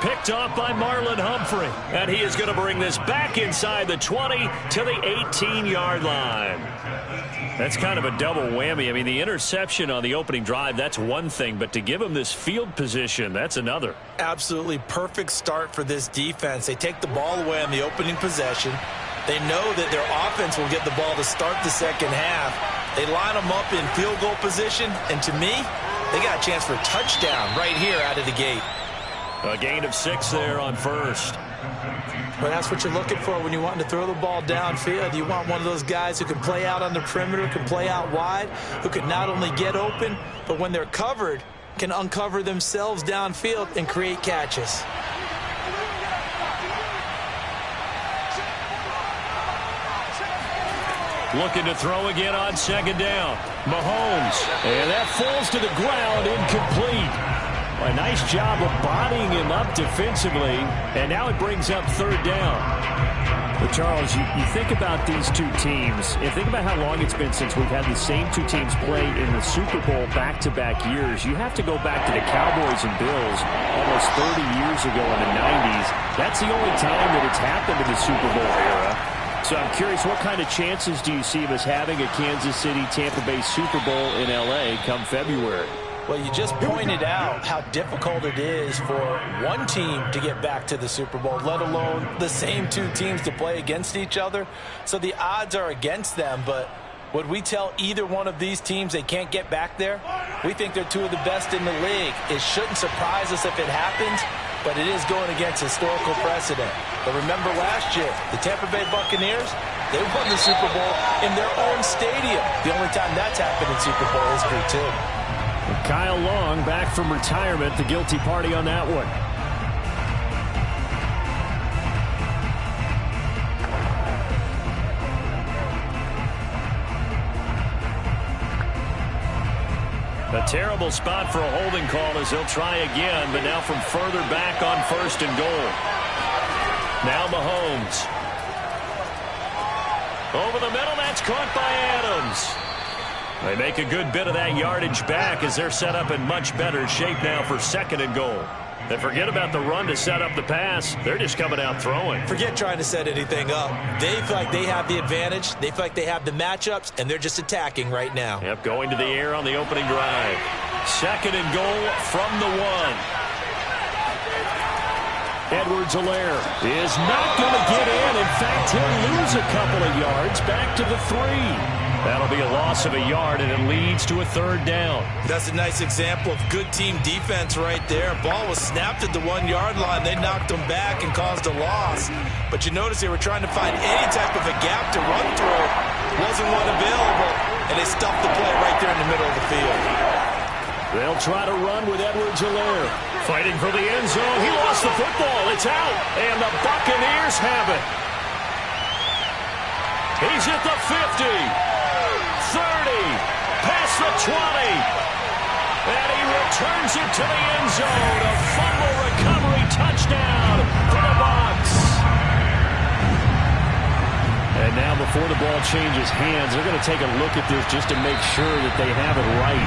Picked off by Marlon Humphrey. And he is going to bring this back inside the 20 to the 18-yard line. That's kind of a double whammy. I mean, the interception on the opening drive, that's one thing. But to give him this field position, that's another. Absolutely perfect start for this defense. They take the ball away on the opening possession. They know that their offense will get the ball to start the second half. They line them up in field goal position. And to me, they got a chance for a touchdown right here out of the gate. A gain of 6 there on first. Well, that's what you're looking for when you want to throw the ball downfield. You want one of those guys who can play out on the perimeter, can play out wide, who can not only get open, but when they're covered, can uncover themselves downfield and create catches. Looking to throw again on second down. Mahomes. And that falls to the ground, incomplete. A nice job of bodying him up defensively, and now it brings up third down. But Charles, you think about these two teams, and think about how long it's been since we've had the same two teams play in the Super Bowl back-to-back years. You have to go back to the Cowboys and Bills almost 30 years ago in the 90s. That's the only time that it's happened in the Super Bowl era. So I'm curious, what kind of chances do you see of us having a Kansas City-Tampa Bay Super Bowl in L.A. come February? Well, you just pointed out how difficult it is for one team to get back to the Super Bowl, let alone the same two teams to play against each other. So the odds are against them, but would we tell either one of these teams they can't get back there? We think they're two of the best in the league. It shouldn't surprise us if it happens, but it is going against historical precedent. But remember last year, the Tampa Bay Buccaneers, they won the Super Bowl in their own stadium. The only time that's happened in Super Bowl history, too. Kyle Long back from retirement, the guilty party on that one. A terrible spot for a holding call as he'll try again, but now from further back on first and goal. Now Mahomes. Over the middle, that's caught by Adams. They make a good bit of that yardage back as they're set up in much better shape now for second and goal. They forget about the run to set up the pass. They're just coming out throwing. Forget trying to set anything up. They feel like they have the advantage. They feel like they have the matchups, and they're just attacking right now. Yep, going to the air on the opening drive. Second and goal from the 1. Edwards-Helaire is not going to get in. In fact, he'll lose a couple of yards back to the 3. That'll be a loss of a yard, and it leads to a third down. That's a nice example of good team defense right there. Ball was snapped at the 1-yard line. They knocked them back and caused a loss. But you notice they were trying to find any type of a gap to run through. Wasn't one available, and they stuffed the play right there in the middle of the field. They'll try to run with Edwards-Helaire. Fighting for the end zone. He lost the football. It's out, and the Buccaneers have it. He's at the 50. 30, past the 20, and he returns it to the end zone. A fumble recovery touchdown for the Bucs. And now before the ball changes hands, they're going to take a look at this just to make sure that they have it right.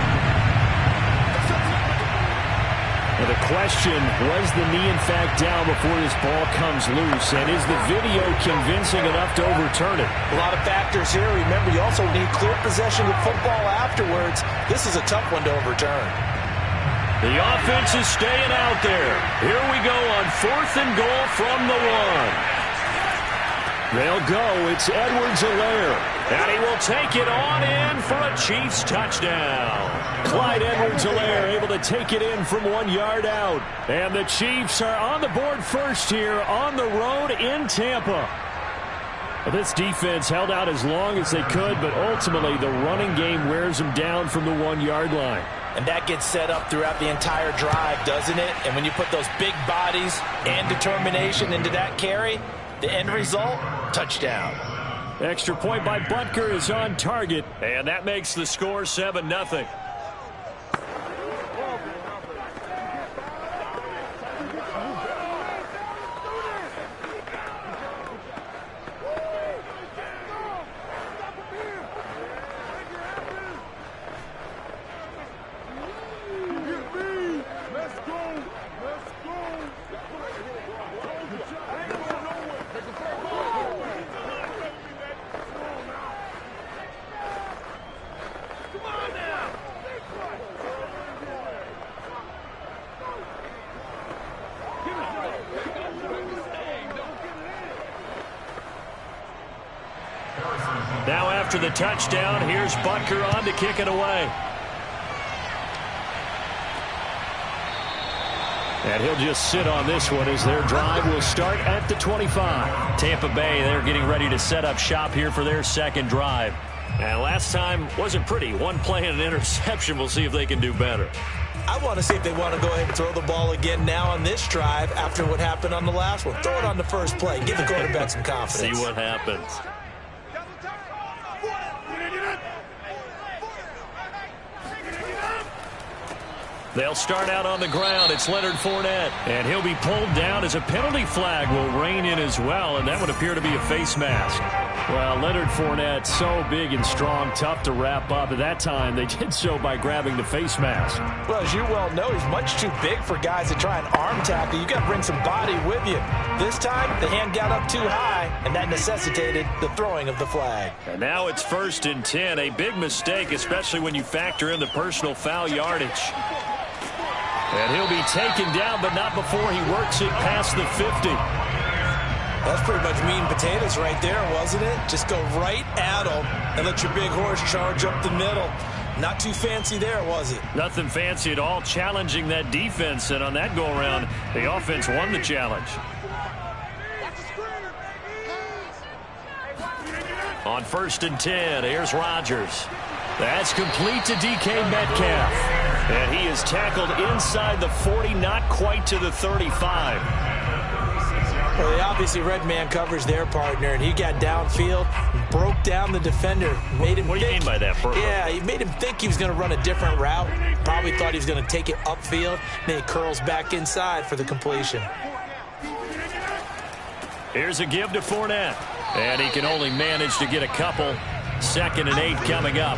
And the question, was the knee in fact down before this ball comes loose? And is the video convincing enough to overturn it? A lot of factors here. Remember, you also need clear possession of football afterwards. This is a tough one to overturn. The offense is staying out there. Here we go on fourth and goal from the 1. They'll go. It's Edwards-Helaire. And he will take it on in for a Chiefs touchdown. Clyde Edwards-Helaire able to take it in from 1 yard out. And the Chiefs are on the board first here on the road in Tampa. Well, this defense held out as long as they could, but ultimately the running game wears them down from the 1-yard line. And that gets set up throughout the entire drive, doesn't it? And when you put those big bodies and determination into that carry, the end result, touchdown. Extra point by Butker is on target, and that makes the score 7-0. Now after the touchdown, here's Butker on to kick it away. And he'll just sit on this one as their drive will start at the 25. Tampa Bay, they're getting ready to set up shop here for their second drive. And last time wasn't pretty. One play and an interception. We'll see if they can do better. I want to see if they want to go ahead and throw the ball again now on this drive after what happened on the last one. Throw it on the first play. Give the quarterback some confidence. See what happens. They'll start out on the ground. It's Leonard Fournette. And he'll be pulled down as a penalty flag will rein in as well. And that would appear to be a face mask. Well, Leonard Fournette, so big and strong, tough to wrap up. At that time, they did so by grabbing the face mask. Well, as you well know, he's much too big for guys to try and arm tackle. You got to bring some body with you. This time, the hand got up too high, and that necessitated the throwing of the flag. And now it's 1st and 10. A big mistake, especially when you factor in the personal foul yardage. And he'll be taken down, but not before he works it past the 50. That's pretty much meat and potatoes right there, wasn't it? Just go right at him and let your big horse charge up the middle. Not too fancy there, was it? Nothing fancy at all, challenging that defense. And on that go-around, the offense won the challenge. On 1st and 10, here's Rodgers. That's complete to DK Metcalf. And he is tackled inside the 40, not quite to the 35. Well, they obviously read man coverage their partner, and he got downfield, broke down the defender, made him What do you mean by that, Burrow? Yeah, he made him think he was going to run a different route. Probably thought he was going to take it upfield. Then he curls back inside for the completion. Here's a give to Fournette. And he can only manage to get a couple. 2nd and 8 coming up.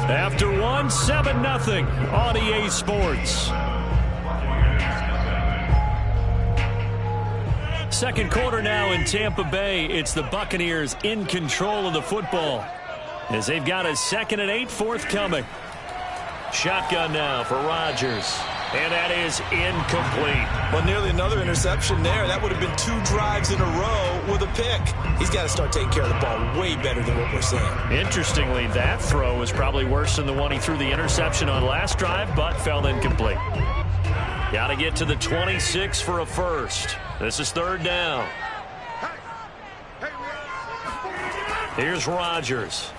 After one, 7-0 on EA Sports. Second quarter now in Tampa Bay. It's the Buccaneers in control of the football as they've got a 2nd and 8 forthcoming. Shotgun now for Rodgers. And that is incomplete. Well, nearly another interception there. That would have been 2 drives in a row with a pick. He's got to start taking care of the ball way better than what we're seeing. Interestingly, that throw was probably worse than the one he threw the interception on last drive, but fell incomplete. Got to get to the 26 for a first. This is 3rd down. Here's Rodgers.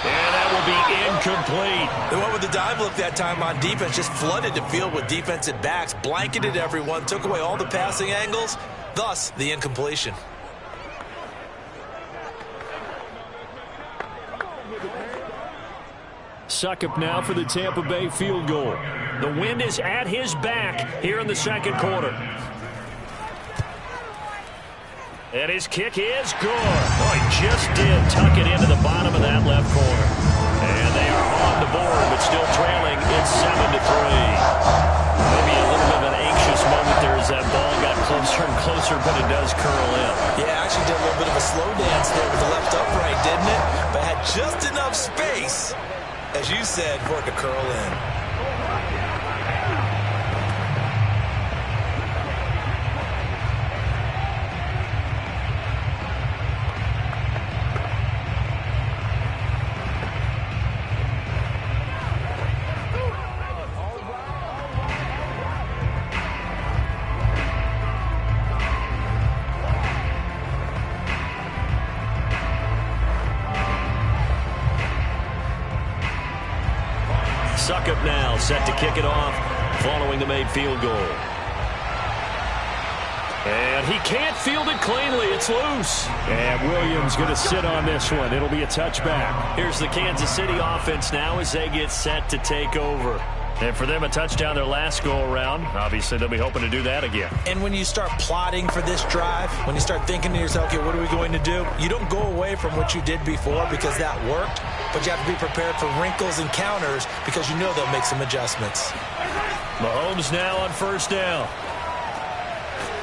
And that will be incomplete. They went with the dive look that time on defense, just flooded the field with defensive backs, blanketed everyone, took away all the passing angles, thus the incompletion. Succop now for the Tampa Bay field goal. The wind is at his back here in the second quarter. And his kick is good. Oh, he just did tuck it into the bottom of that left corner. And they are on the board, but still trailing. It's 7-3. Maybe a little bit of an anxious moment there as that ball got closer and closer, but it does curl in. Yeah, actually did a little bit of a slow dance there with the left upright, didn't it? But had just enough space, as you said, for it to curl in. set to kick it off following the made field goal. And he can't field it cleanly. It's loose. And Williams going to sit on this one. It'll be a touchback. Here's the Kansas City offense now as they get set to take over. And for them, a touchdown their last go-around. Obviously, they'll be hoping to do that again. And when you start plotting for this drive, when you start thinking to yourself, okay, what are we going to do? You don't go away from what you did before because that worked, but you have to be prepared for wrinkles and counters because you know they'll make some adjustments. Mahomes now on first down.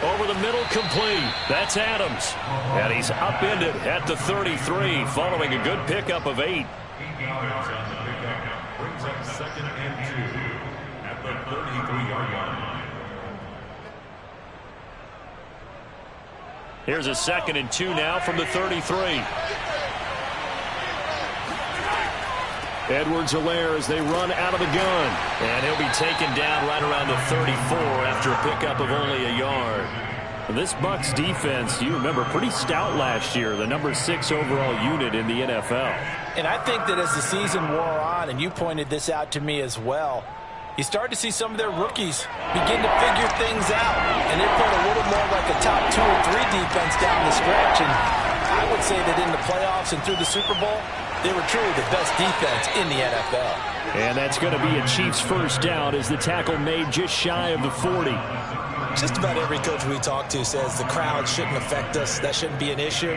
Over the middle, complete. That's Adams. And he's upended at the 33 following a good pickup of 8. Brings up 2nd and 2 at the 33-yard line. Here's a 2nd and 2 now from the 33. Edwards-Helaire as they run out of the gun. And he'll be taken down right around the 34 after a pickup of only a yard. This Bucs defense, you remember, pretty stout last year, the number 6 overall unit in the NFL. And I think that as the season wore on, and you pointed this out to me as well, you start to see some of their rookies begin to figure things out. And they played a little more like a top 2 or 3 defense down the stretch. And I would say that in the playoffs and through the Super Bowl, they were truly the best defense in the NFL. And that's going to be a Chiefs first down as the tackle made just shy of the 40. Just about every coach we talk to says the crowd shouldn't affect us. That shouldn't be an issue.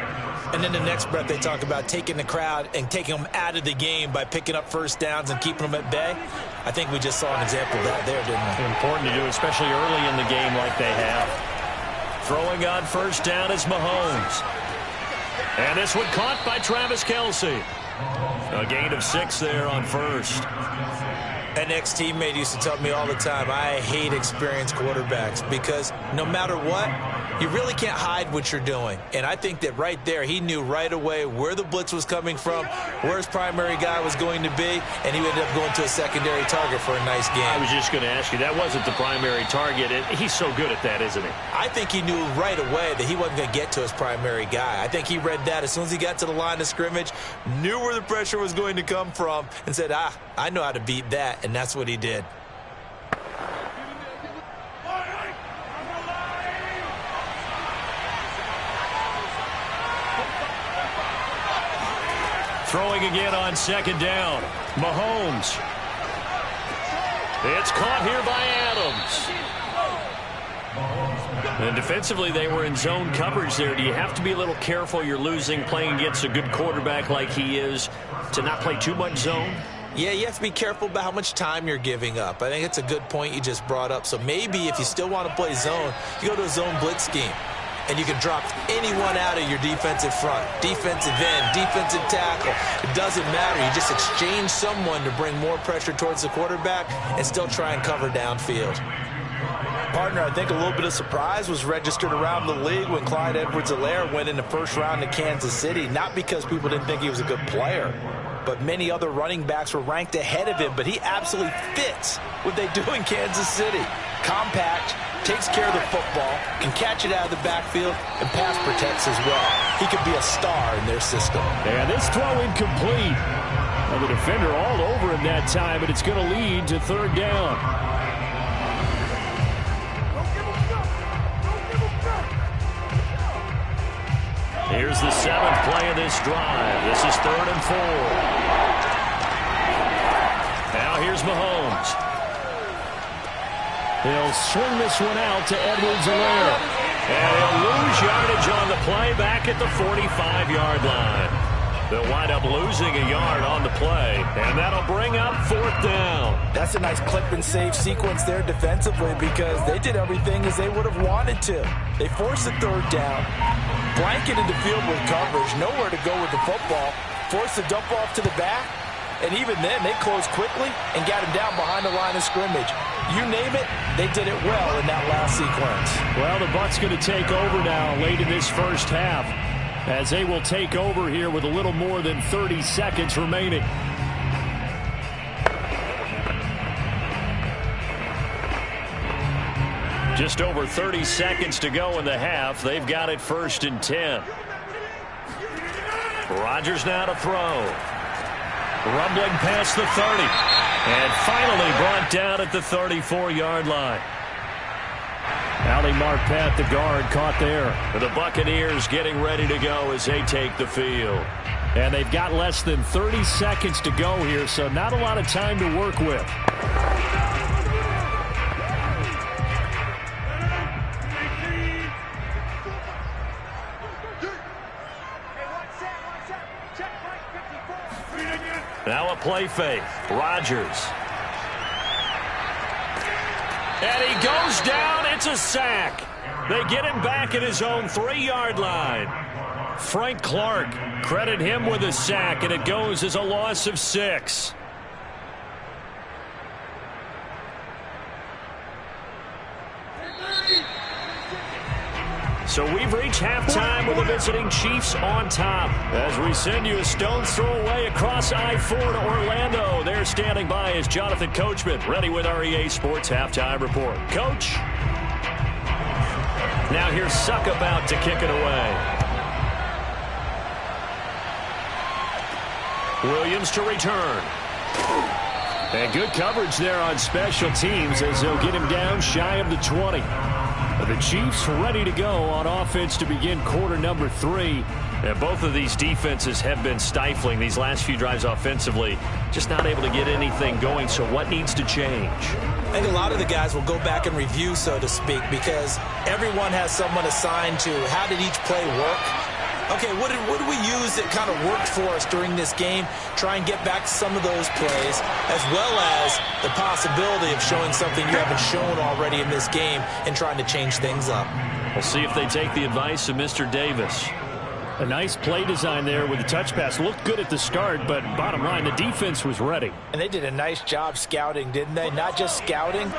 And then the next breath they talk about taking the crowd and taking them out of the game by picking up first downs and keeping them at bay. I think we just saw an example of that there, didn't we? Important to do, especially early in the game like they have. Throwing on first down is Mahomes. And this one caught by Travis Kelce. A gain of 6 there on first. An ex-teammate used to tell me all the time, I hate experienced quarterbacks because no matter what, you really can't hide what you're doing. And I think that right there, he knew right away where the blitz was coming from, where his primary guy was going to be, and he ended up going to a secondary target for a nice game. I was just going to ask you, that wasn't the primary target. He's so good at that, isn't he? I think he knew right away that he wasn't going to get to his primary guy. I think he read that as soon as he got to the line of scrimmage, knew where the pressure was going to come from, and said, I know how to beat that, and that's what he did. Throwing again on second down. Mahomes. It's caught here by Adams. And defensively, they were in zone coverage there. Do you have to be a little careful? You're losing, playing against a good quarterback like he is, to not play too much zone? Yeah, you have to be careful about how much time you're giving up. I think it's a good point you just brought up. So maybe if you still want to play zone, you go to a zone blitz scheme. And you can drop anyone out of your defensive front, defensive end, defensive tackle. It doesn't matter. You just exchange someone to bring more pressure towards the quarterback and still try and cover downfield. Partner, I think a little bit of surprise was registered around the league when Clyde Edwards-Helaire went in the first round to Kansas City. Not because people didn't think he was a good player, but many other running backs were ranked ahead of him. But he absolutely fits what they do in Kansas City. Compact, takes care of the football, can catch it out of the backfield, and pass protects as well. He could be a star in their system. And this throw incomplete. And the defender all over him that time, and it's going to lead to third down. Here's the 7th play of this drive. This is 3rd and 4. Now here's Mahomes. He'll swing this one out to Edwards-Helaire. And he'll lose yardage on the play back at the 45-yard line. They'll wind up losing a yard on the play, and that'll bring up 4th down. That's a nice clip and save sequence there defensively because they did everything as they would have wanted to. They forced the 3rd down, blanketed the field with coverage, nowhere to go with the football, forced the dump off to the back, and even then they closed quickly and got him down behind the line of scrimmage. You name it, they did it well in that last sequence. Well, the Bucs going to take over now late in this first half as they will take over here with a little more than 30 seconds remaining. Just over 30 seconds to go in the half. They've got it 1st and 10. Rodgers now to throw. Rumbling past the 30. And finally brought down at the 34-yard line. Ali Marpet, the guard, caught there. The Buccaneers getting ready to go as they take the field. And they've got less than 30 seconds to go here, so not a lot of time to work with. Now a play fake. Rodgers. And he goes down. It's a sack. They get him back at his own 3-yard line. Frank Clark, credit him with a sack, and it goes as a loss of 6. So we've reached halftime with the visiting Chiefs on top. As we send you a stone's throw away across I-4 to Orlando. They're standing by as Jonathan Coachman, ready with our EA Sports Halftime Report. Coach. Now here's Suck about to kick it away. Williams to return. And good coverage there on special teams as they'll get him down shy of the 20. The Chiefs ready to go on offense to begin quarter number 3. And both of these defenses have been stifling these last few drives offensively. Just not able to get anything going. So what needs to change? I think a lot of the guys will go back and review, so to speak, because everyone has someone assigned to how did each play work. Okay, what did we use that kind of worked for us during this game? Try and get back to some of those plays, as well as the possibility of showing something you haven't shown already in this game and trying to change things up. We'll see if they take the advice of Mr. Davis. A nice play design there with the touch pass. Looked good at the start, but bottom line, the defense was ready. And they did a nice job scouting, didn't they? Not just scouting,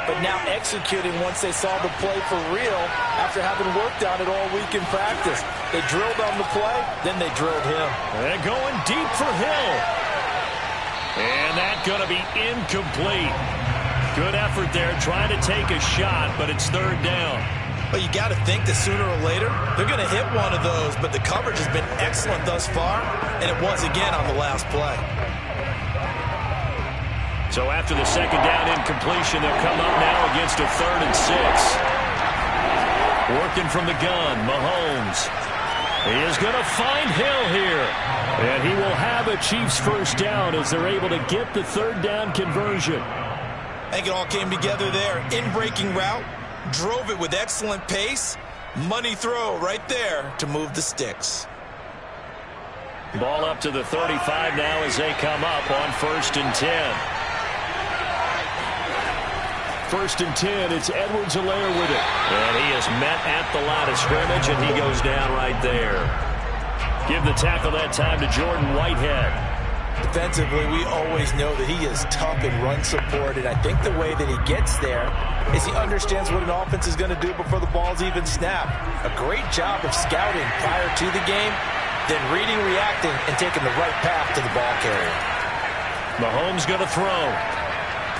but now executing once they saw the play for real after having worked on it all week in practice. They drilled on the play, then they drilled him. They're going deep for Hill. And that's going to be incomplete. Good effort there trying to take a shot, but it's 3rd down. Well, you got to think that sooner or later they're going to hit one of those, but the coverage has been excellent thus far, and it was again on the last play. So after the 2nd down incompletion, they'll come up now against a 3rd and 6. Working from the gun, Mahomes. He is going to find Hill here. And he will have a Chiefs first down as they're able to get the 3rd down conversion. I think it all came together there. In-breaking route. Drove it with excellent pace. Money throw right there to move the sticks. Ball up to the 35 now as they come up on 1st and 10. 1st and 10, it's Edwards-Helaire with it. And he is met at the line of scrimmage, and he goes down right there. Give the tackle that time to Jordan Whitehead. Defensively, we always know that he is tough in run support, and I think the way that he gets there is he understands what an offense is going to do before the ball's even snapped. A great job of scouting prior to the game, then reading, reacting, and taking the right path to the ball carrier. Mahomes going to throw.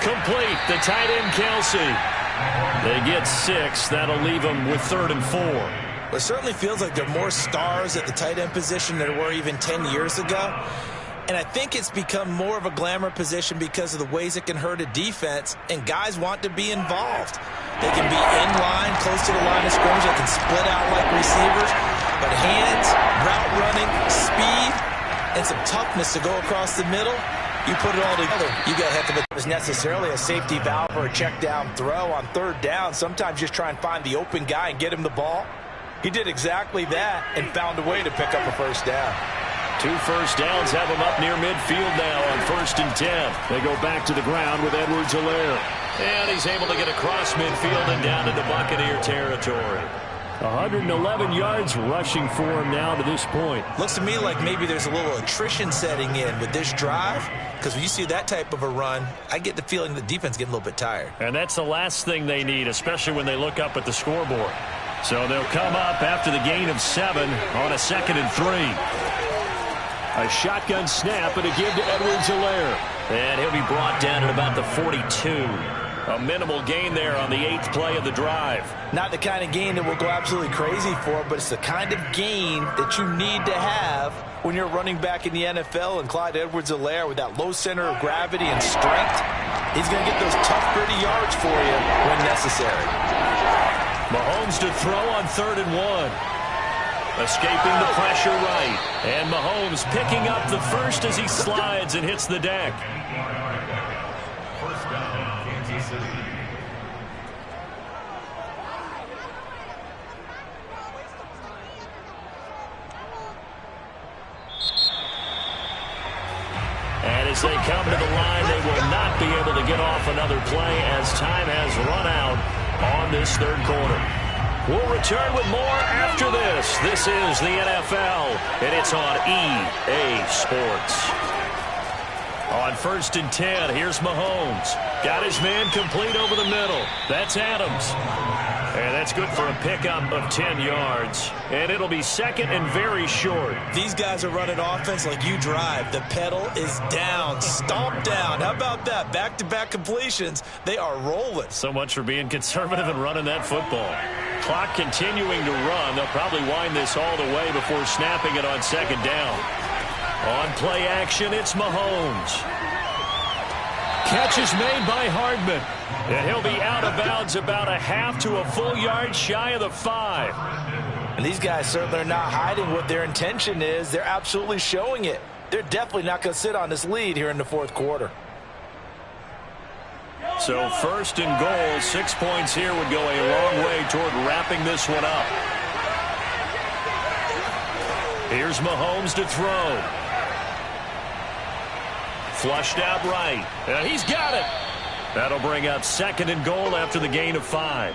Complete. The tight end, Kelsey. They get 6. That'll leave them with 3rd and 4. It certainly feels like there are more stars at the tight end position than there were even 10 years ago. And I think it's become more of a glamour position because of the ways it can hurt a defense, and guys want to be involved. They can be in line, close to the line of scrimmage. They can split out like receivers. But hands, route running, speed, and some toughness to go across the middle, you put it all together, you got a heck of a... It was necessarily a safety valve or a check down throw on 3rd down. Sometimes just try and find the open guy and get him the ball. He did exactly that and found a way to pick up a 1st down. 2 first downs have them up near midfield now on 1st and 10. They go back to the ground with Edwards-Helaire. And he's able to get across midfield and down into Buccaneer territory. 111 yards rushing for him now to this point. Looks to me like maybe there's a little attrition setting in with this drive, because when you see that type of a run, I get the feeling the defense getting a little bit tired. And that's the last thing they need, especially when they look up at the scoreboard. So they'll come up after the gain of 7 on a 2nd and 3. A shotgun snap and a give to Edwards-Helaire. And he'll be brought down at about the 42. A minimal gain there on the 8th play of the drive. Not the kind of gain that we'll go absolutely crazy for, but it's the kind of gain that you need to have when you're running back in the NFL. And Clyde Edwards-Helaire, with that low center of gravity and strength, he's going to get those tough, gritty yards for you when necessary. Mahomes to throw on 3rd and 1. Escaping the pressure right. And Mahomes picking up the first as he slides and hits the deck. First down, Kansas City. And as they come to the line, they will not be able to get off another play as time has run out on this 3rd quarter. We'll return with more after this. This is the NFL, and it's on EA Sports. On 1st and 10, here's Mahomes. Got his man complete over the middle. That's Adams. And that's good for a pickup of 10 yards. And it'll be 2nd and very short. These guys are running offense like you drive. The pedal is down, stomp down. How about that? Back-to-back completions. They are rolling. So much for being conservative and running that football. Clock continuing to run. They'll probably wind this all the way before snapping it on 2nd down. On play action, it's Mahomes. Catch is made by Hardman. And he'll be out of bounds about a half to a full yard shy of the 5. And these guys certainly are not hiding what their intention is. They're absolutely showing it. They're definitely not going to sit on this lead here in the 4th quarter. So 1st and goal, 6 points here would go a long way toward wrapping this one up. Here's Mahomes to throw. Flushed out right. And he's got it. That'll bring up 2nd and goal after the gain of 5.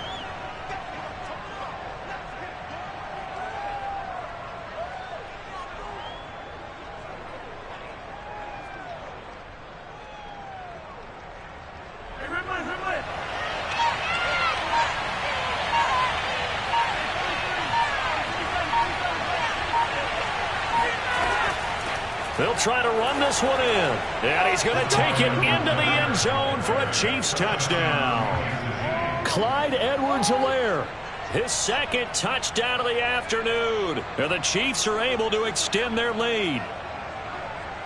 They'll try to run this one in. And he's going to take it into the end zone for a Chiefs touchdown. Clyde Edwards-Helaire, his 2nd touchdown of the afternoon. And the Chiefs are able to extend their lead.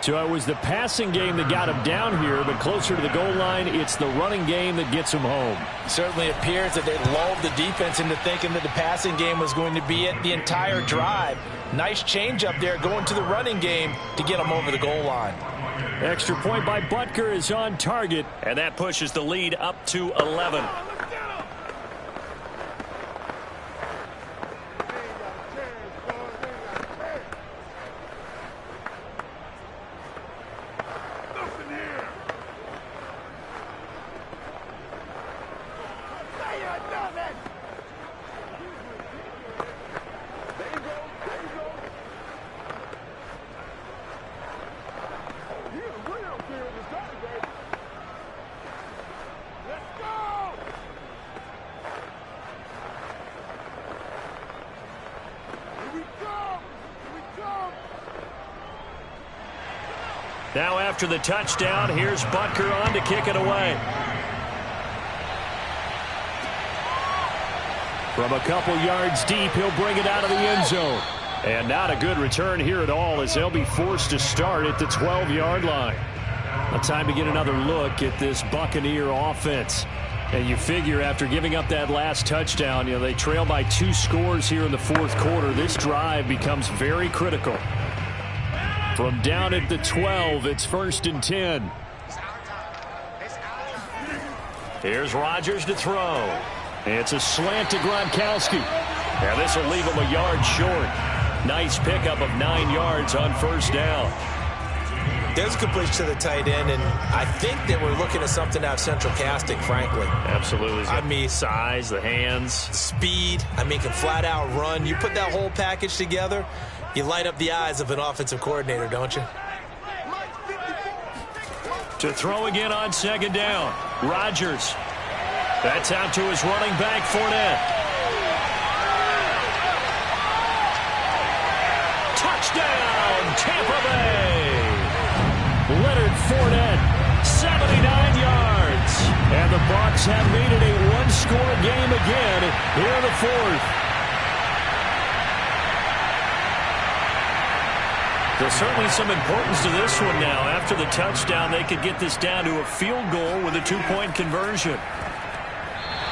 So it was the passing game that got him down here, but closer to the goal line, it's the running game that gets him home. It certainly appears that they lulled the defense into thinking that the passing game was going to be it the entire drive. Nice change up there going to the running game to get them over the goal line. Extra point by Butker is on target. And that pushes the lead up to 11. Now after the touchdown, here's Butker on to kick it away. From a couple yards deep, he'll bring it out of the end zone. And not a good return here at all, as they'll be forced to start at the 12-yard line. A time to get another look at this Buccaneer offense. And you figure after giving up that last touchdown, they trail by 2 scores here in the 4th quarter. This drive becomes very critical. From down at the 12, it's 1st and 10. Here's Rodgers to throw. It's a slant to Gronkowski. And this will leave him a yard short. Nice pickup of 9 yards on 1st down. There's a completion to the tight end, and I think that we're looking at something out of central casting, frankly. Absolutely. I mean, size, the hands. Speed. I mean, can flat out run. You put that whole package together, you light up the eyes of an offensive coordinator, don't you? To throw again on 2nd down. Rodgers. That's out to his running back, Fournette. Touchdown, Tampa Bay. Leonard Fournette, 79 yards. And the Bucs have made it a one-score game again here in the fourth. There's certainly some importance to this one now. After the touchdown, they could get this down to a field goal with a two-point conversion.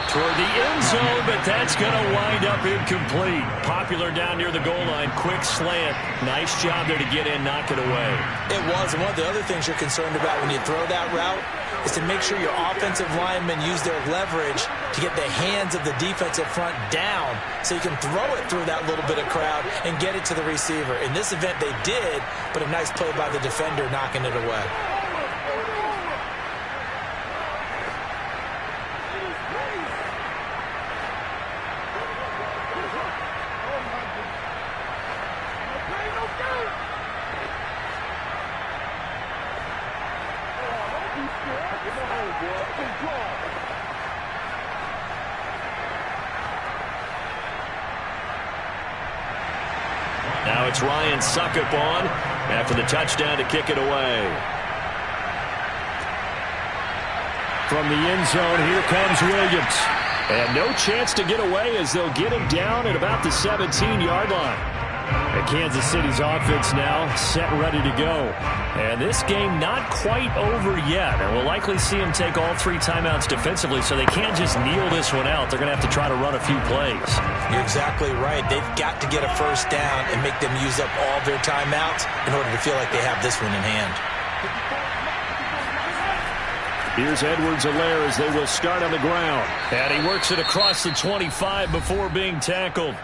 Toward the end zone, but that's going to wind up incomplete. Popular down near the goal line. Quick slant. Nice job there to get in, knock it away. It was, and one of the other things you're concerned about when you throw that route is to make sure your offensive linemen use their leverage to get the hands of the defensive front down so you can throw it through that little bit of crowd and get it to the receiver. In this event, they did, but a nice play by the defender knocking it away. Now it's Ryan Succop on after the touchdown to kick it away. From the end zone, here comes Williams. And no chance to get away as they'll get him down at about the 17-yard line. And Kansas City's offense now set ready to go. And this game not quite over yet. And we'll likely see them take all three timeouts defensively, so they can't just kneel this one out. They're going to have to try to run a few plays. You're exactly right. They've got to get a first down and make them use up all their timeouts in order to feel like they have this one in hand. Here's Edwards-Helaire as they will start on the ground. And he works it across the 25 before being tackled.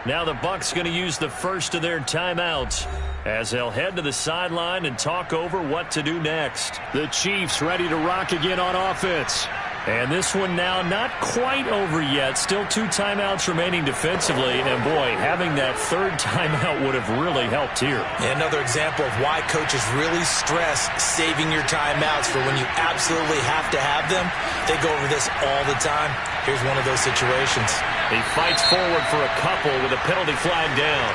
Now the Bucs going to use the first of their timeouts as they'll head to the sideline and talk over what to do next. The Chiefs ready to rock again on offense. And this one now not quite over yet. Still two timeouts remaining defensively. And, boy, having that third timeout would have really helped here. Another example of why coaches really stress saving your timeouts for when you absolutely have to have them. They go over this all the time. Here's one of those situations. He fights forward for a couple with a penalty flag down.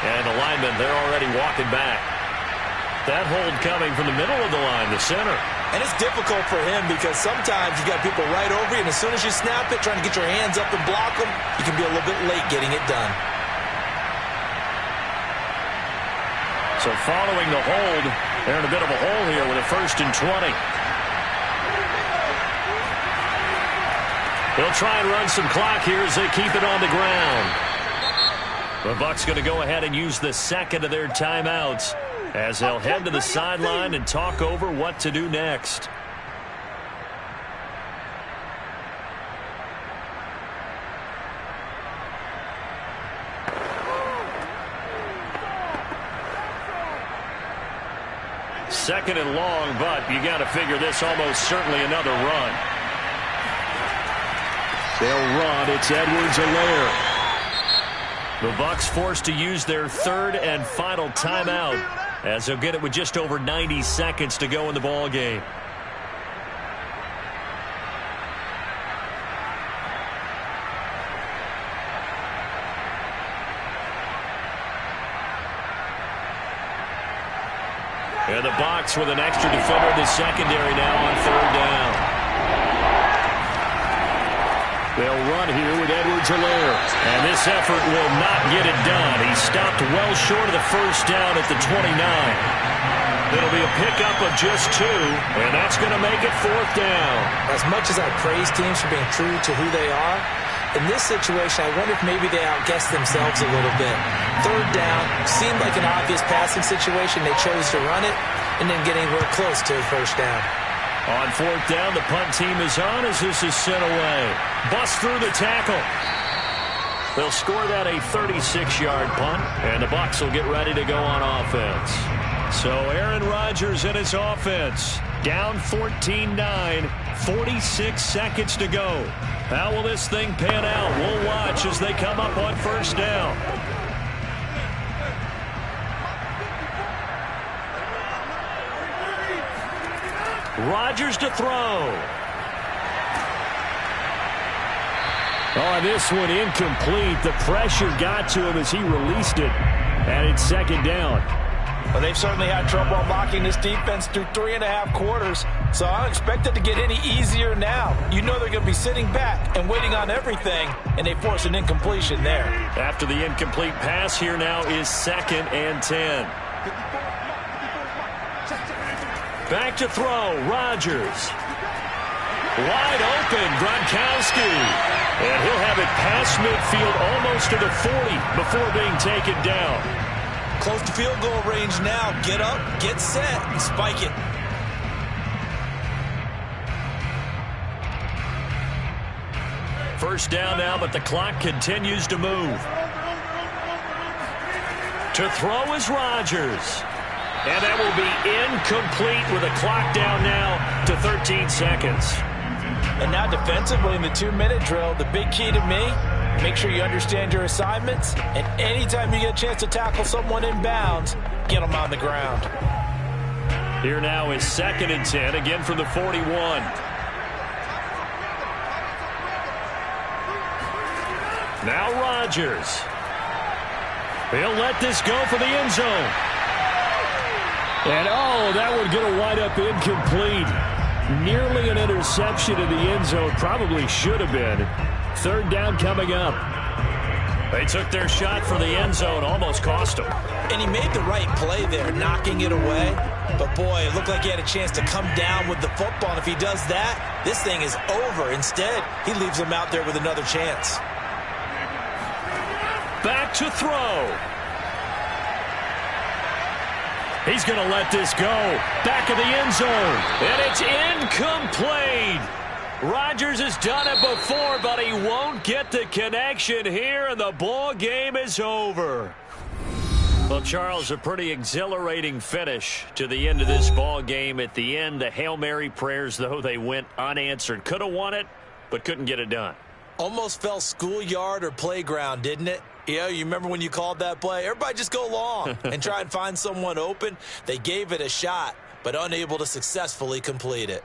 And the linemen, they're already walking back. That hold coming from the middle of the line, the center. And it's difficult for him because sometimes you got people right over you, and as soon as you snap it, trying to get your hands up and block them, you can be a little bit late getting it done. So following the hold, they're in a bit of a hole here with a 1st and 20. They'll try and run some clock here as they keep it on the ground. The Bucs going to go ahead and use the second of their timeouts as they'll head to the sideline and talk over what to do next. Second and long, but you got to figure this almost certainly another run. They'll run. It's Edwards-Helaire. The Bucs forced to use their third and final timeout as they'll get it with just over 90 seconds to go in the ball game. And the Bucs with an extra defender in the secondary now on third down. They'll run here with Edwards-Helaire. And this effort will not get it done. He stopped well short of the first down at the 29. It'll be a pickup of just 2, and that's going to make it fourth down. As much as I praise teams for being true to who they are, in this situation, I wonder if maybe they outguessed themselves a little bit. Third down seemed like an obvious passing situation. They chose to run it and then get anywhere close to a first down. On fourth down, the punt team is on as this is sent away. Bust through the tackle. They'll score that a 36-yard punt, and the Bucs will get ready to go on offense. So Aaron Rodgers and his offense down 14-9, 46 seconds to go. How will this thing pan out? We'll watch as they come up on first down. Rodgers to throw. On this one, incomplete. The pressure got to him as he released it. And it's second down. Well, they've certainly had trouble unlocking this defense through 3.5 quarters. So I don't expect it to get any easier now. You know they're going to be sitting back and waiting on everything, and they force an incompletion there. After the incomplete pass, here now is 2nd and 10. Back to throw, Rodgers. Wide open, Gronkowski. And he'll have it past midfield almost to the 40 before being taken down. Close to field goal range now. Get up, get set, and spike it. First down now, but the clock continues to move. To throw is Rodgers. And that will be incomplete with a clock down now to 13 seconds. And now defensively in the 2-minute drill, the big key to me, make sure you understand your assignments, and anytime you get a chance to tackle someone in bounds, get them on the ground. Here now is 2nd and 10, again from the 41. Now Rodgers. He'll let this go for the end zone. And, oh, that one going to wind up incomplete. Nearly an interception in the end zone. Probably should have been. 3rd down coming up. They took their shot for the end zone. Almost cost them. And he made the right play there, knocking it away. But, boy, it looked like he had a chance to come down with the football. And if he does that, this thing is over. Instead, he leaves him out there with another chance. Back to throw. He's going to let this go. Back of the end zone. And it's incomplete. Rodgers has done it before, but he won't get the connection here, and the ball game is over. Well, Charles, a pretty exhilarating finish to the end of this ball game. At the end, the Hail Mary prayers, though, they went unanswered. Could have won it, but couldn't get it done. Almost fell schoolyard or playground, didn't it? You remember when you called that play? Everybody just go long and try and find someone open. They gave it a shot, but unable to successfully complete it.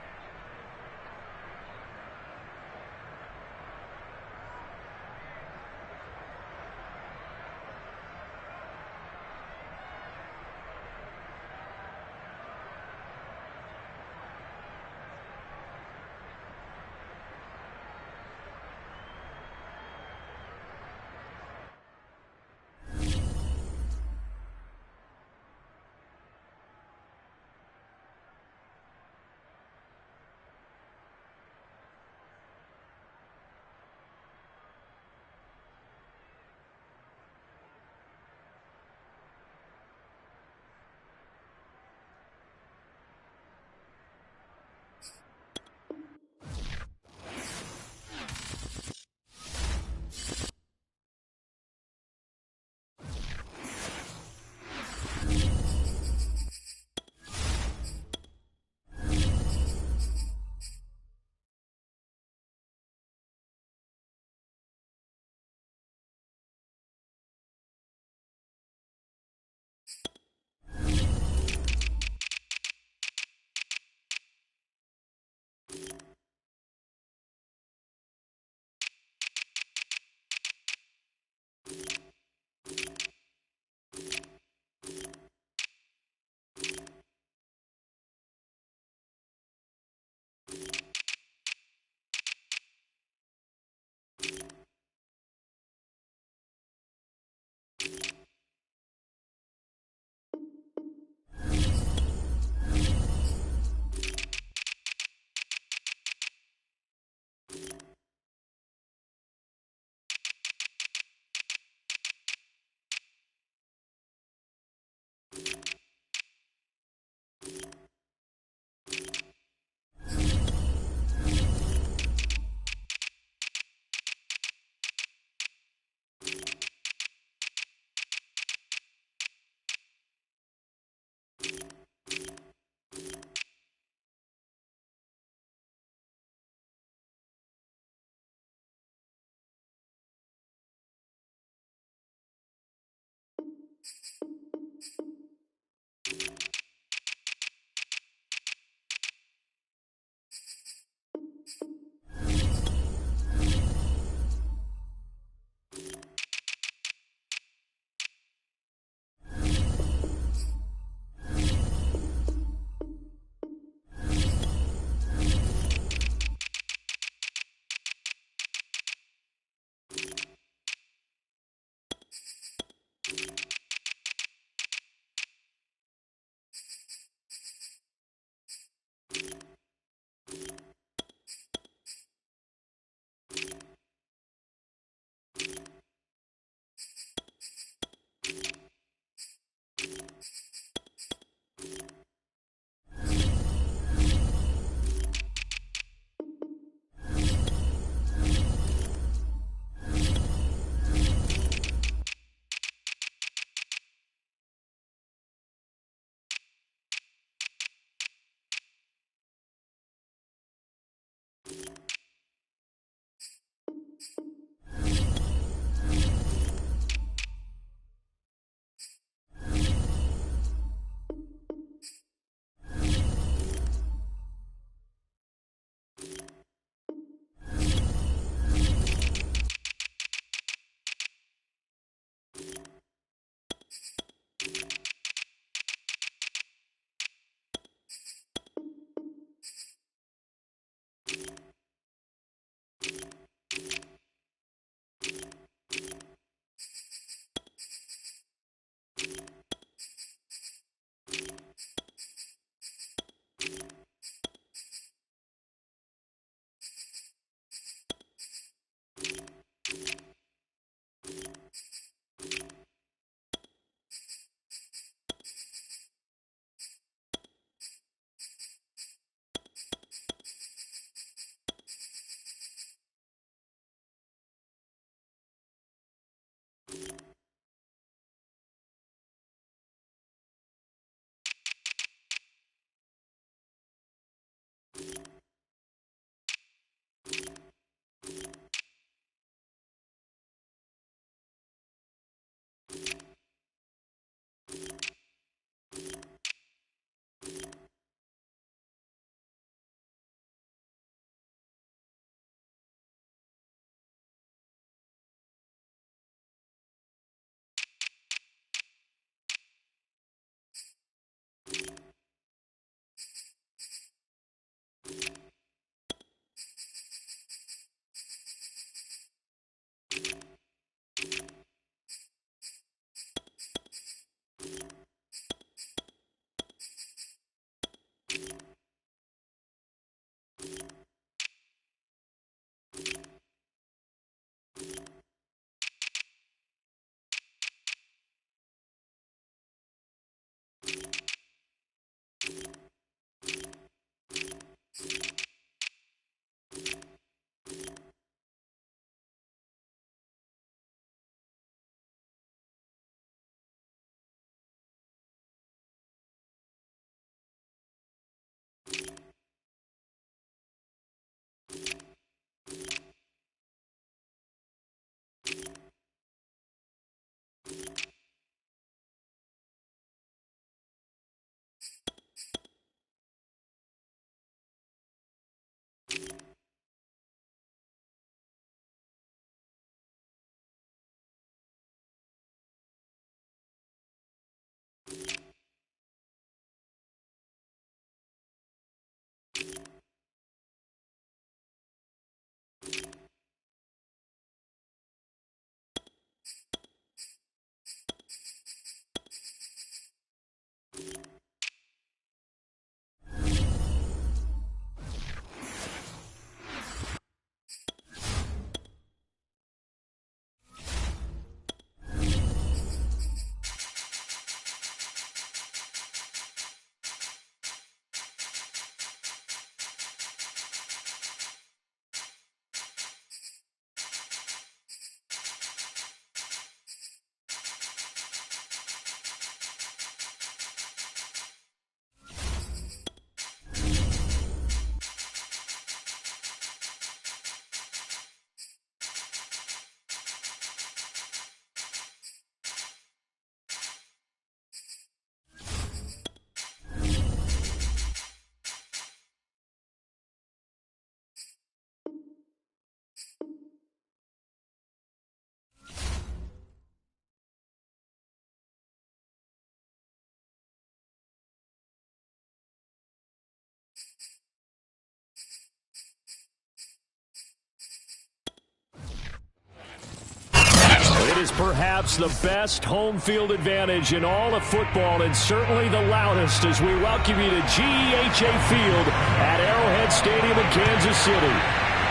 It is perhaps the best home field advantage in all of football, and certainly the loudest, as we welcome you to GEHA Field at Arrowhead Stadium in Kansas City.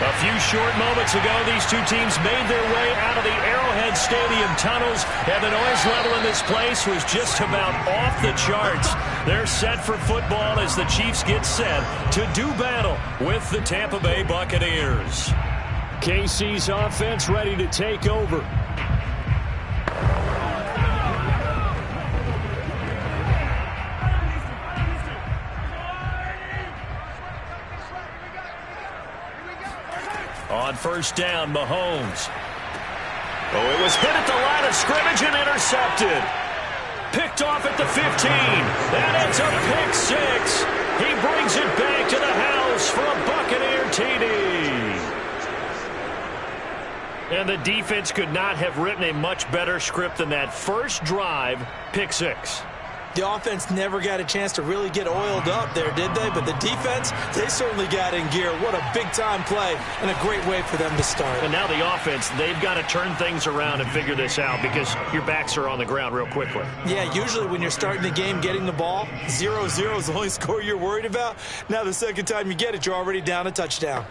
A few short moments ago, these two teams made their way out of the Arrowhead Stadium tunnels, and the noise level in this place was just about off the charts. They're set for football as the Chiefs get set to do battle with the Tampa Bay Buccaneers. KC's offense ready to take over. On first down, Mahomes. Oh, it was hit at the line of scrimmage and intercepted. Picked off at the 15. That ends up pick 6. He brings it back to the house for a Buccaneer TD. And the defense could not have written a much better script than that first drive, pick 6. The offense never got a chance to really get oiled up there, did they? But the defense, they certainly got in gear. What a big-time play and a great way for them to start. And now the offense, they've got to turn things around and figure this out because your backs are on the ground real quickly. Yeah, usually when you're starting the game getting the ball, 0-0 is the only score you're worried about. Now the second time you get it, you're already down a touchdown.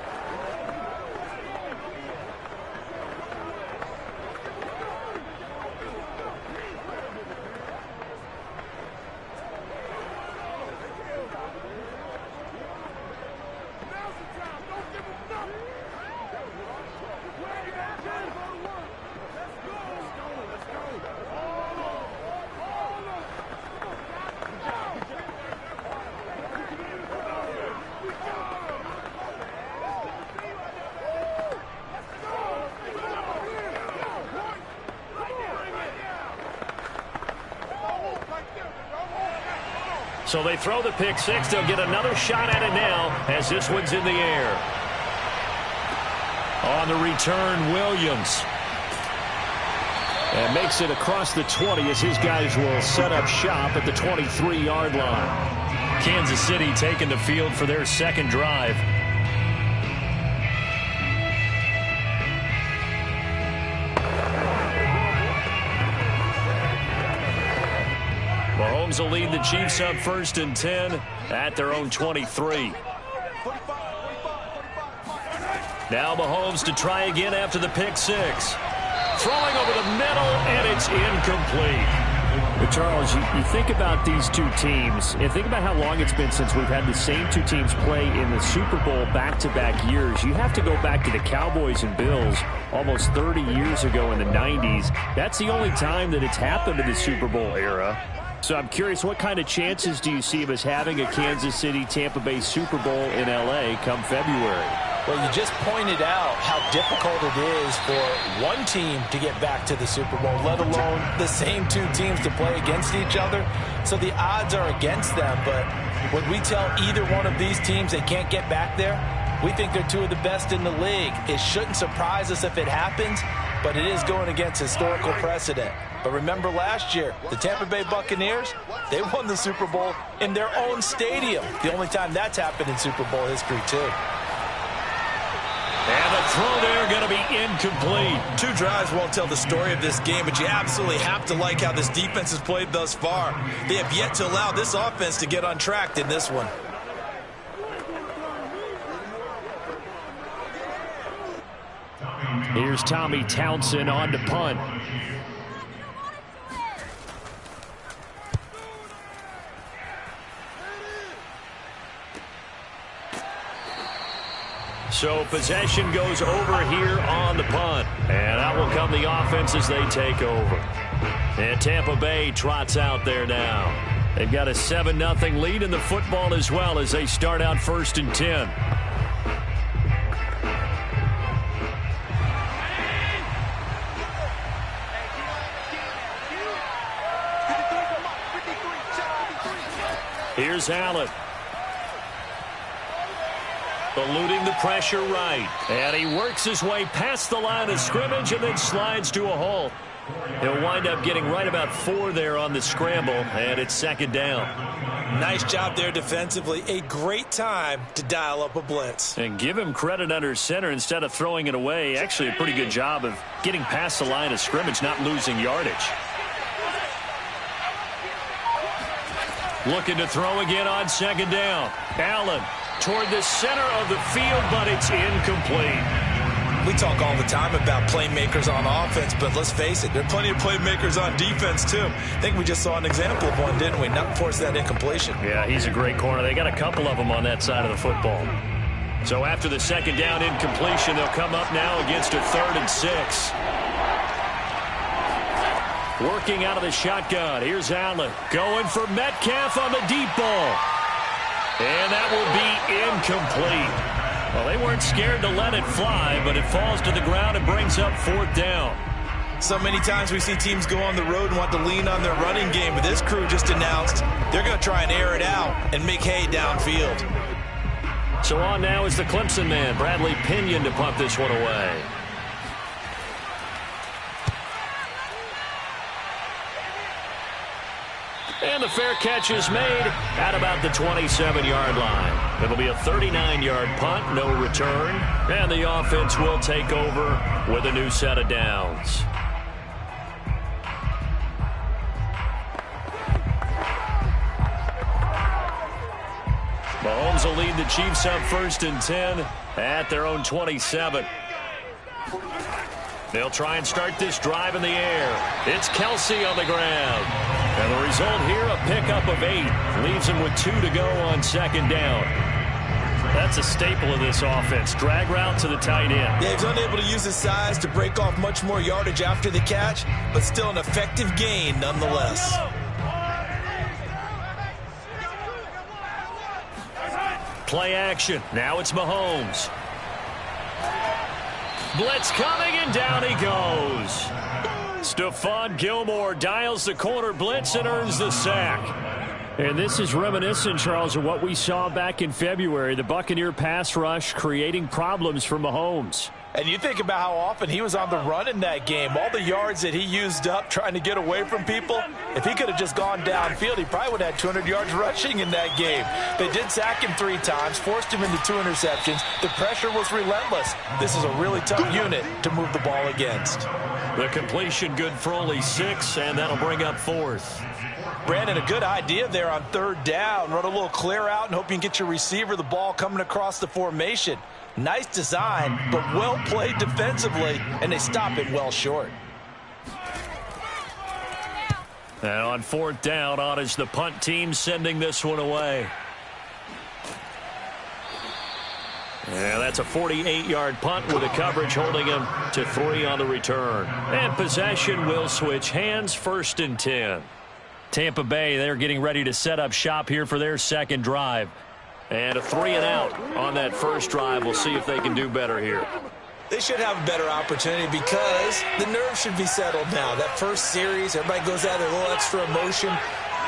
So they throw the pick 6. They'll get another shot at it now as this one's in the air. On the return, Williams. And makes it across the 20 as his guys will set up shop at the 23-yard line. Kansas City taking the field for their second drive. Mahomes will lead the Chiefs up 1st and 10 at their own 23. Now Mahomes to try again after the pick 6. Throwing over the middle, and it's incomplete. But Charles, you think about these two teams, and think about how long it's been since we've had the same two teams play in the Super Bowl back-to-back years. You have to go back to the Cowboys and Bills almost 30 years ago in the 90s. That's the only time that it's happened in the Super Bowl era. So I'm curious, what kind of chances do you see of us having a Kansas City-Tampa Bay Super Bowl in L.A. come February? Well, you just pointed out how difficult it is for one team to get back to the Super Bowl, let alone the same two teams to play against each other. So the odds are against them. But when we tell either one of these teams they can't get back there, we think they're two of the best in the league. It shouldn't surprise us if it happens, but it is going against historical precedent. But remember last year, the Tampa Bay Buccaneers, they won the Super Bowl in their own stadium. The only time that's happened in Super Bowl history, too. And the throw there going to be incomplete. 2 drives won't tell the story of this game, but you absolutely have to like how this defense has played thus far. They have yet to allow this offense to get on track in this one. Here's Tommy Townsend on to punt. So possession goes over here on the punt. And out will come the offense as they take over. And Tampa Bay trots out there now. They've got a 7-0 lead in the football as well as they start out 1st and 10. Here's Allen. Eluding the pressure right. And he works his way past the line of scrimmage and then slides to a halt. He'll wind up getting right about 4 there on the scramble, and it's 2nd down. Nice job there defensively. A great time to dial up a blitz. And give him credit under center instead of throwing it away. Actually a pretty good job of getting past the line of scrimmage, not losing yardage. Looking to throw again on 2nd down. Allen toward the center of the field, but it's incomplete. We talk all the time about playmakers on offense, but let's face it, there are plenty of playmakers on defense, too. I think we just saw an example of one, didn't we? Not force that incompletion. Yeah, he's a great corner. They got a couple of them on that side of the football. So after the 2nd down incompletion, they'll come up now against a 3rd and 6. Working out of the shotgun. Here's Allen going for Metcalf on the deep ball. And that will be incomplete. Well, they weren't scared to let it fly, but it falls to the ground and brings up 4th down. So many times we see teams go on the road and want to lean on their running game, but this crew just announced they're going to try and air it out and make hay downfield. So on now is the Clemson man, Bradley Pinion, to punt this one away. And the fair catch is made at about the 27-yard line. It'll be a 39-yard punt, no return. And the offense will take over with a new set of downs. Mahomes will lead the Chiefs up 1st and 10 at their own 27. They'll try and start this drive in the air. It's Kelsey on the ground. And the result here, a pickup of 8. Leaves him with 2 to go on 2nd down. That's a staple of this offense. Drag route to the tight end. Yeah, he's unable to use his size to break off much more yardage after the catch, but still an effective gain nonetheless. Play action. Now it's Mahomes. Blitz coming, and down he goes. Stephon Gilmore dials the corner blitz and earns the sack. And this is reminiscent, Charles, of what we saw back in February. The Buccaneer pass rush creating problems for Mahomes. And you think about how often he was on the run in that game. All the yards that he used up trying to get away from people. If he could have just gone downfield, he probably would have had 200 yards rushing in that game. They did sack him 3 times, forced him into 2 interceptions. The pressure was relentless. This is a really tough unit to move the ball against. The completion good for only 6, and that'll bring up 4th. Brandon, a good idea there on 3rd down. Run a little clear out and hope you can get your receiver the ball coming across the formation. Nice design, but well played defensively, and they stop him well short. And on 4th down, on is the punt team sending this one away. Yeah, that's a 48-yard punt with the coverage holding him to 3 on the return. And possession will switch hands, 1st and 10. Tampa Bay, they're getting ready to set up shop here for their second drive. And a 3-and-out on that first drive. We'll see if they can do better here. They should have a better opportunity because the nerves should be settled now. That first series, everybody goes out with a little extra emotion.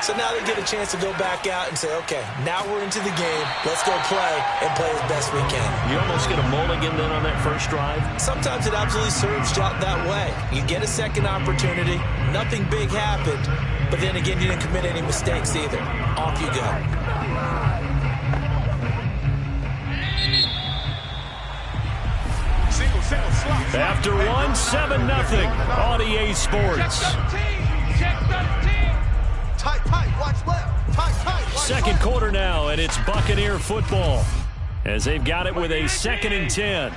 So now they get a chance to go back out and say, okay, now we're into the game. Let's go play and play as best we can. You almost get a mulligan then on that first drive? Sometimes it absolutely serves out that way. You get a second opportunity. Nothing big happened. But then again, you didn't commit any mistakes either. Off you go. After 1-7-0 on EA Sports. Second quarter now, and it's Buccaneer football as they've got it with a 2nd and 10.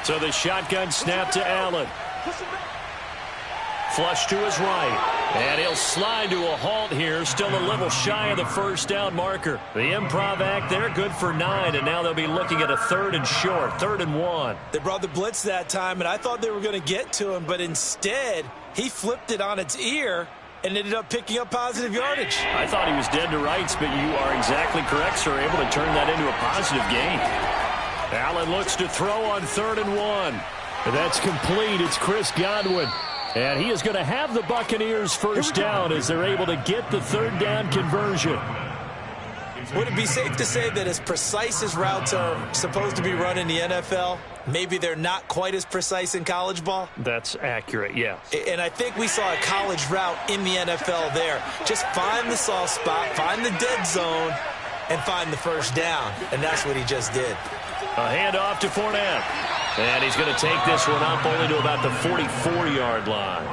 So the shotgun snap to Allen. Flush to his right. And he'll slide to a halt here. Still a little shy of the first down marker. The improv act there, good for 9. And now they'll be looking at a 3rd and short, 3rd and 1. They brought the blitz that time, and I thought they were going to get to him. But instead, he flipped it on its ear and ended up picking up positive yardage. I thought he was dead to rights, but you are exactly correct, sir. Able to turn that into a positive gain. Allen looks to throw on 3rd and 1. And that's complete. It's Chris Godwin. And he is going to have the Buccaneers first down as they're able to get the 3rd down conversion. Would it be safe to say that as precise as routes are supposed to be run in the NFL, maybe they're not quite as precise in college ball? That's accurate, yeah. And I think we saw a college route in the NFL there. Just find the soft spot, find the dead zone, and find the first down. And that's what he just did. A handoff to Fournette. And he's going to take this one up only to about the 44-yard line.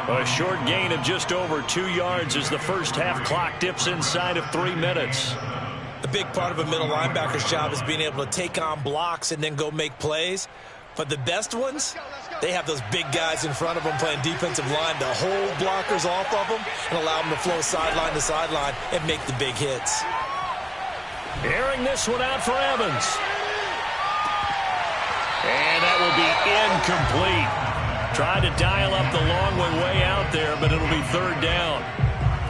A short gain of just over 2 yards as the first half clock dips inside of 3 minutes. A big part of a middle linebacker's job is being able to take on blocks and then go make plays. But the best ones, they have those big guys in front of them playing defensive line to hold blockers off of them and allow them to flow sideline to sideline and make the big hits. Airing this one out for Evans. And that will be incomplete. Tried to dial up the long way out there, but it'll be 3rd down.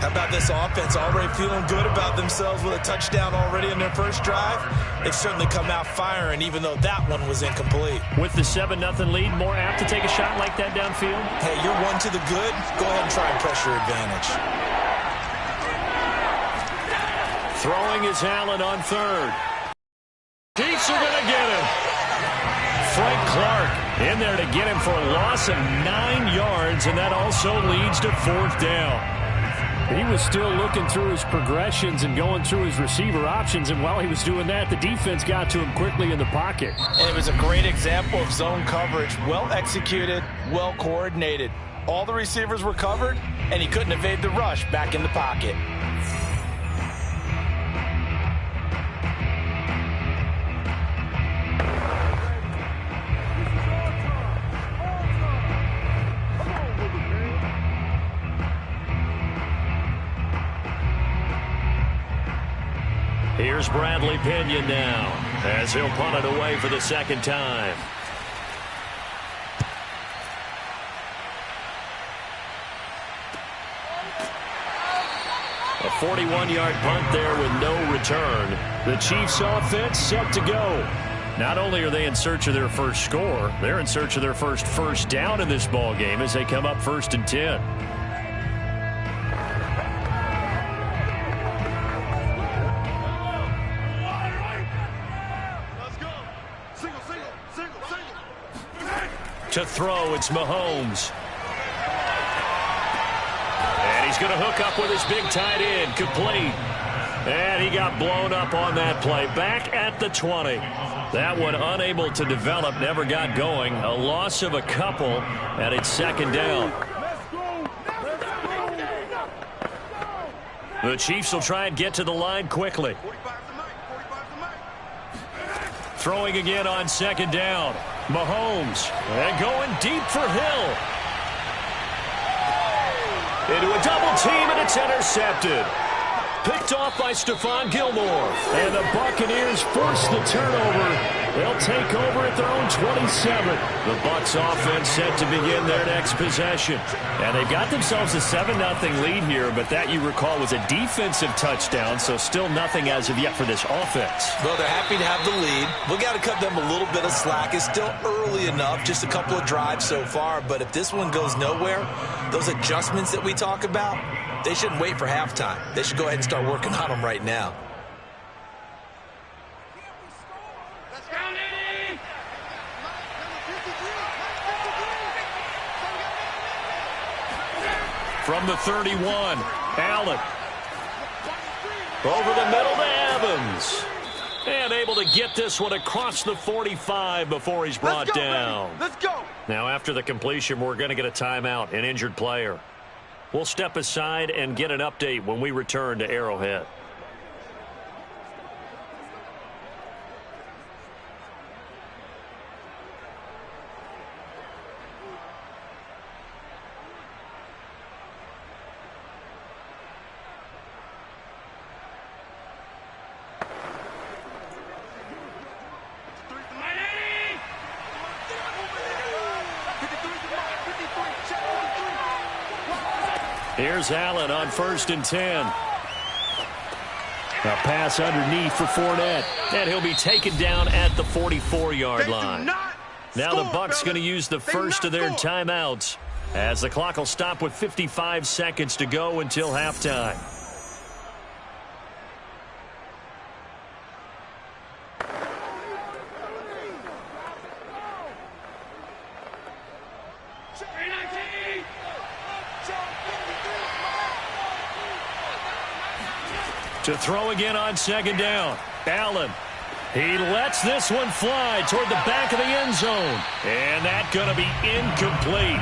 How about this offense already feeling good about themselves with a touchdown already in their first drive? They've certainly come out firing, even though that one was incomplete. With the 7-0 lead, more apt to take a shot like that downfield? Hey, you're one to the good. Go ahead and try and press your advantage. Throwing is Allen on 3rd. Chiefs are going to get him. Frank Clark in there to get him for a loss of 9 yards, and that also leads to 4th down. He was still looking through his progressions and going through his receiver options, and while he was doing that, the defense got to him quickly in the pocket. And it was a great example of zone coverage. Well executed, well coordinated. All the receivers were covered, and he couldn't evade the rush back in the pocket. Here's Bradley Pinion now as he'll punt it away for the 2nd time. A 41-yard punt there with no return. The Chiefs offense set to go. Not only are they in search of their first score, they're in search of their first down in this ball game as they come up 1st and 10. To throw, it's Mahomes. And he's going to hook up with his big tight end, complete. And he got blown up on that play. Back at the 20. That one unable to develop, never got going. A loss of a couple, and it's 2nd down. The Chiefs will try and get to the line quickly. Throwing again on 2nd down. Mahomes, and going deep for Hill. Into a double team, and it's intercepted. Picked off by Stephon Gilmore. And the Buccaneers force the turnover. They'll take over at their own 27. The Bucs offense set to begin their next possession. And they've got themselves a 7-0 lead here, but that, you recall, was a defensive touchdown, so still nothing as of yet for this offense. Well, they're happy to have the lead. We've got to cut them a little bit of slack. It's still early enough, just a couple of drives so far, but if this one goes nowhere, those adjustments that we talk about, they shouldn't wait for halftime. They should go ahead and start working on them right now. From the 31, Allen. Over the middle to Evans. And able to get this one across the 45 before he's brought down. Let's go. Now, after the completion, we're going to get a timeout, an injured player. We'll step aside and get an update when we return to Arrowhead. Here's Allen on 1st and 10. A pass underneath for Fournette. And he'll be taken down at the 44-yard line. Now the Bucs going to use the first of their timeouts as the clock will stop with 55 seconds to go until halftime. To throw again on 2nd down. Allen. He lets this one fly toward the back of the end zone. And that's going to be incomplete.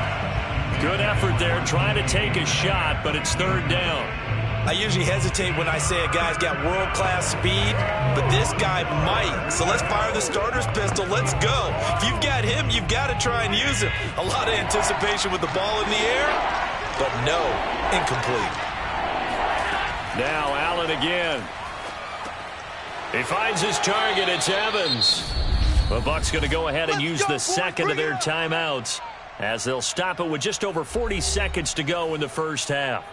Good effort there trying to take a shot, but it's 3rd down. I usually hesitate when I say a guy's got world-class speed, but this guy might. So let's fire the starter's pistol. Let's go. If you've got him, you've got to try and use him. A lot of anticipation with the ball in the air, but no, incomplete. Now Allen again. He finds his target. It's Evans. The Bucs going to go ahead and use the second of their timeouts as they'll stop it with just over 40 seconds to go in the first half.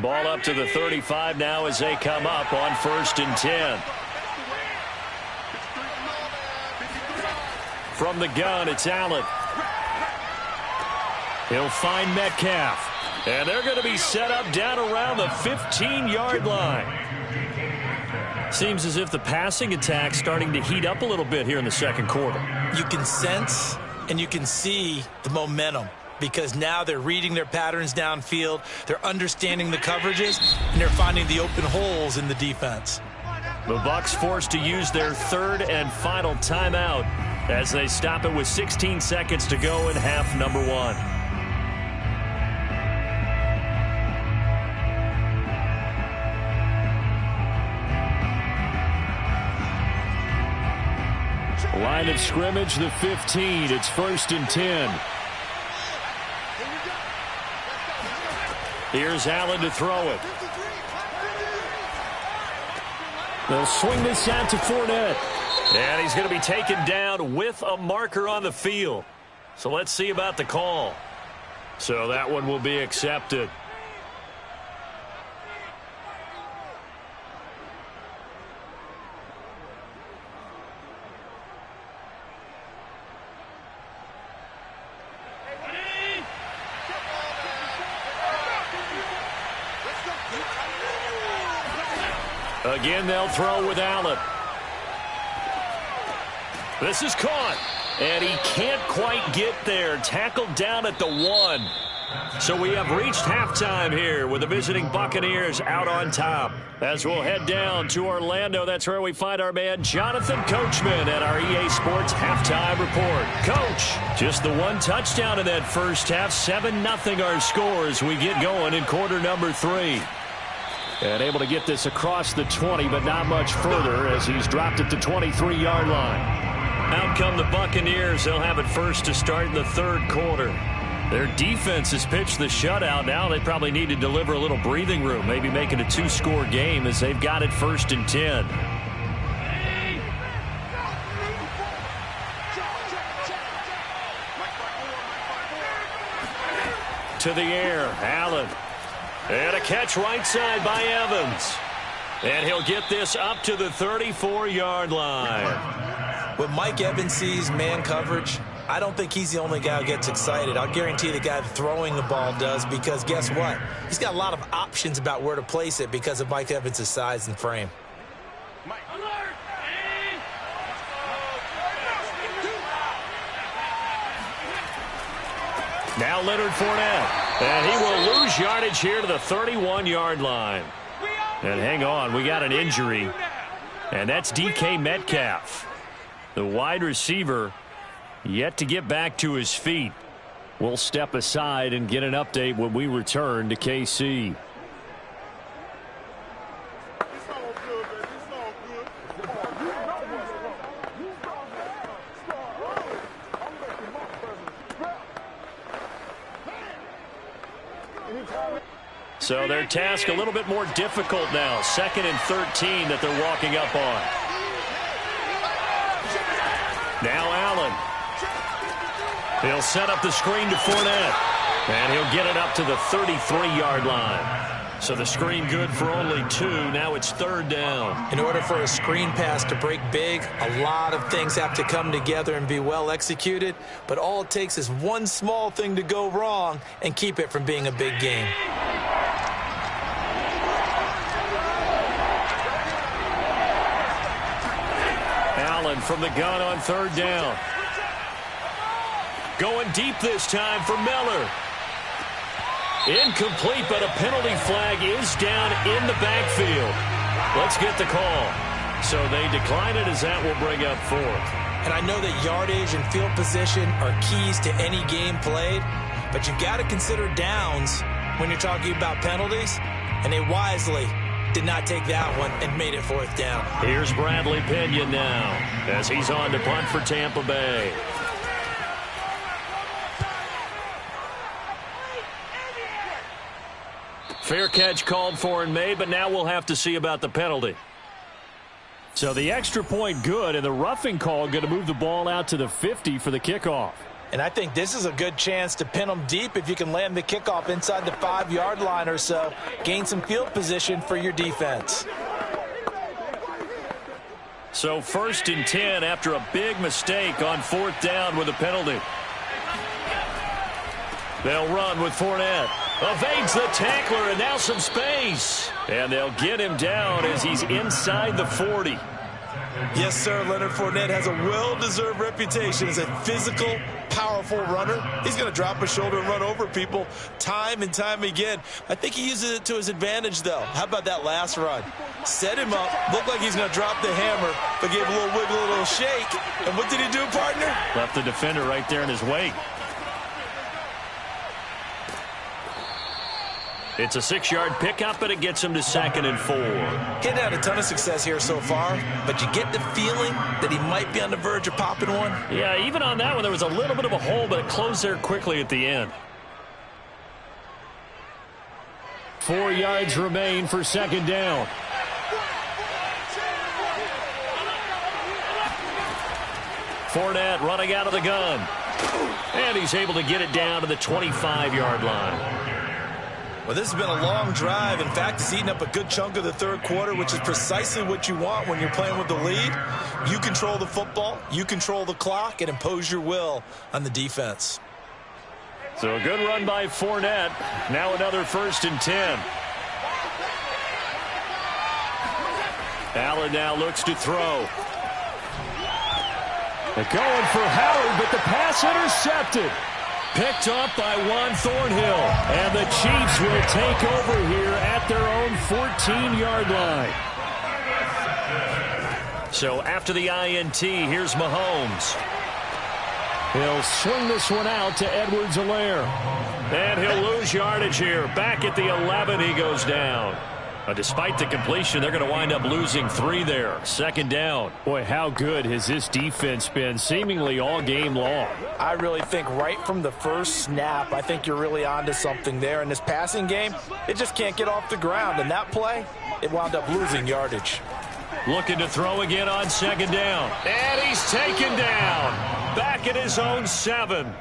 Ball up to the 35 now as they come up on 1st and 10. From the gun, it's Allen. He'll find Metcalf. And they're going to be set up down around the 15-yard line. Seems as if the passing attack's starting to heat up a little bit here in the second quarter. You can sense and you can see the momentum because now they're reading their patterns downfield, they're understanding the coverages, and they're finding the open holes in the defense. The Bucs forced to use their 3rd and final timeout as they stop it with 16 seconds to go in half number 1. Line of scrimmage, the 15. It's 1st and 10. Here's Allen to throw it. They'll swing this out to Fournette. And he's going to be taken down with a marker on the field. So let's see about the call. So that one will be accepted. Again, they'll throw with Allen. This is caught. And he can't quite get there. Tackled down at the 1. So we have reached halftime here with the visiting Buccaneers out on top. As we'll head down to Orlando, that's where we find our man Jonathan Coachman at our EA Sports Halftime Report. Coach, just the one touchdown in that first half. 7-0 our score as we get going in quarter number 3. And able to get this across the 20, but not much further as he's dropped it to 23-yard line. Out come the Buccaneers. They'll have it first to start in the third quarter. Their defense has pitched the shutout. Now they probably need to deliver a little breathing room, maybe make it a 2-score game as they've got it 1st and 10. To the air, Allen. And a catch right side by Evans. And he'll get this up to the 34-yard line. When Mike Evans sees man coverage, I don't think he's the only guy who gets excited. I'll guarantee the guy throwing the ball does, because guess what? He's got a lot of options about where to place it because of Mike Evans' size and frame. Now Leonard Fournette. And he will lose yardage here to the 31-yard line. And hang on, we got an injury. And that's DK Metcalf. The wide receiver yet to get back to his feet. We'll step aside and get an update when we return to KC. So their task a little bit more difficult now. 2nd and 13 that they're walking up on. Now Allen. He'll set up the screen to Fournette. And he'll get it up to the 33-yard line. So the screen good for only 2. Now it's 3rd down. In order for a screen pass to break big, a lot of things have to come together and be well executed. But all it takes is one small thing to go wrong and keep it from being a big game. Allen from the gun on 3rd down. Going deep this time for Miller. Incomplete, but a penalty flag is down in the backfield. Let's get the call. So they decline it as that will bring up 4th. And I know that yardage and field position are keys to any game played, but you've got to consider downs when you're talking about penalties, and they wisely did not take that one and made it 4th down. Here's Bradley Pinion now as he's on to punt for Tampa Bay. Fair catch called for and made, but now we'll have to see about the penalty. So the extra point good, and the roughing call going to move the ball out to the 50 for the kickoff. And I think this is a good chance to pin them deep if you can land the kickoff inside the 5-yard line or so. Gain some field position for your defense. So 1st and 10 after a big mistake on 4th down with a penalty. They'll run with Fournette. Evades the tackler, and now some space. And they'll get him down as he's inside the 40. Yes, sir. Leonard Fournette has a well-deserved reputation as a physical, powerful runner. He's going to drop a shoulder and run over people time and time again. I think he uses it to his advantage, though. How about that last run? Set him up, looked like he's going to drop the hammer, but gave a little wiggle, a little shake. And what did he do, partner? Left the defender right there in his wake. It's a 6-yard pickup, but it gets him to 2nd and 4. Getting had a ton of success here so far, but you get the feeling that he might be on the verge of popping one. Yeah, even on that one, there was a little bit of a hole, but it closed there quickly at the end. 4 yards remain for 2nd down. Fournette running out of the gun. And he's able to get it down to the 25-yard line. Well, this has been a long drive. In fact, it's eaten up a good chunk of the 3rd quarter, which is precisely what you want when you're playing with the lead. You control the football, you control the clock, and impose your will on the defense. So a good run by Fournette. Now another 1st and 10. Allen now looks to throw. They're going for Howard, but the pass intercepted. Picked up by Juan Thornhill. And the Chiefs will take over here at their own 14-yard line. So after the INT, here's Mahomes. He'll swing this one out to Edwards-Helaire. And he'll lose yardage here. Back at the 11, he goes down. Despite the completion, they're going to wind up losing 3 there. 2nd down. Boy, how good has this defense been seemingly all game long? I really think right from the first snap, I think you're really onto something there. In this passing game, it just can't get off the ground. And that play, it wound up losing yardage. Looking to throw again on 2nd down. And he's taken down. Back at his own 7.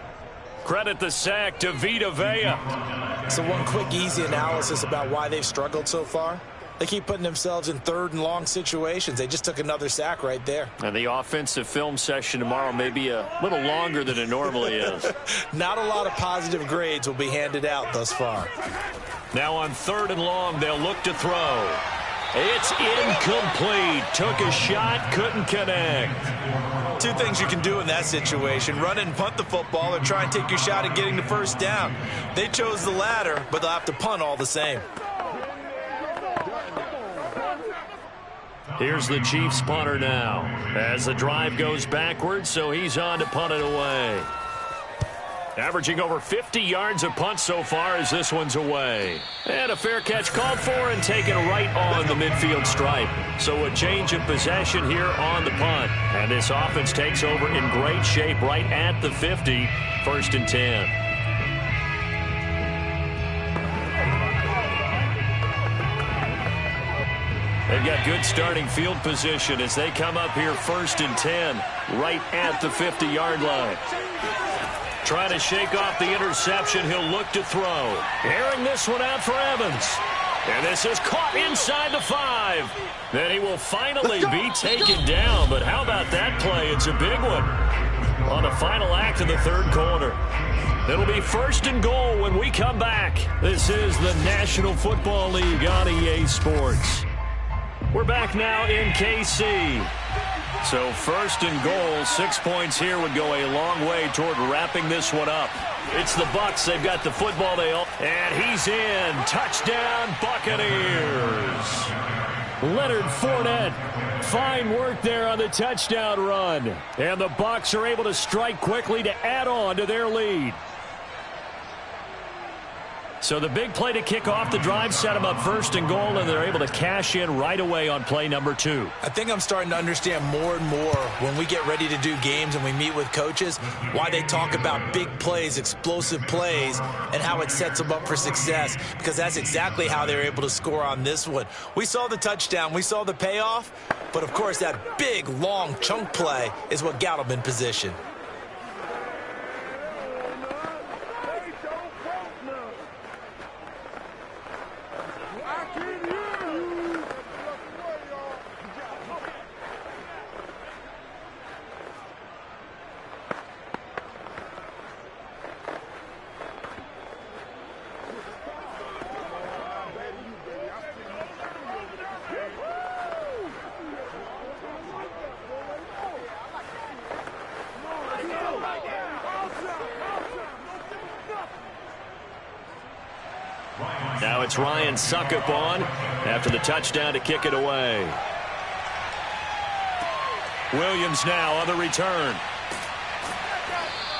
Credit the sack to Vita Vea. So one quick, easy analysis about why they've struggled so far. They keep putting themselves in 3rd and long situations. They just took another sack right there. And the offensive film session tomorrow may be a little longer than it normally is. Not a lot of positive grades will be handed out thus far. Now on 3rd and long, they'll look to throw. It's incomplete. Took a shot, couldn't connect. 2 things you can do in that situation: run it and punt the football, or try and take your shot at getting the 1st down. They chose the latter, but they'll have to punt all the same. Here's the Chiefs punter now as the drive goes backwards, so he's on to punt it away. Averaging over 50 yards a punt so far as this one's away. And a fair catch called for and taken right on the midfield stripe. So a change of possession here on the punt. And this offense takes over in great shape right at the 50. 1st and 10. They've got good starting field position as they come up here 1st and 10 right at the 50-yard line. Trying to shake off the interception. He'll look to throw. Airing this one out for Evans. And this is caught inside the 5. Then he will finally be taken down. But how about that play? It's a big one on the final act of the 3rd quarter. It'll be 1st and goal when we come back. This is the National Football League on EA Sports. We're back now in KC. So 1st and goal, 6 points here would go a long way toward wrapping this one up. It's the Bucs. They've got the football. And he's in. Touchdown, Buccaneers. Leonard Fournette. Fine work there on the touchdown run. And the Bucs are able to strike quickly to add on to their lead. So the big play to kick off the drive set them up 1st and goal, and they're able to cash in right away on play number 2. I think I'm starting to understand more and more when we get ready to do games and we meet with coaches why they talk about big plays, explosive plays, and how it sets them up for success, because that's exactly how they're able to score on this one. We saw the touchdown. We saw the payoff. But, of course, that big, long chunk play is what got them in position. Now it's Ryan Succop on after the touchdown to kick it away. Williams now on the return.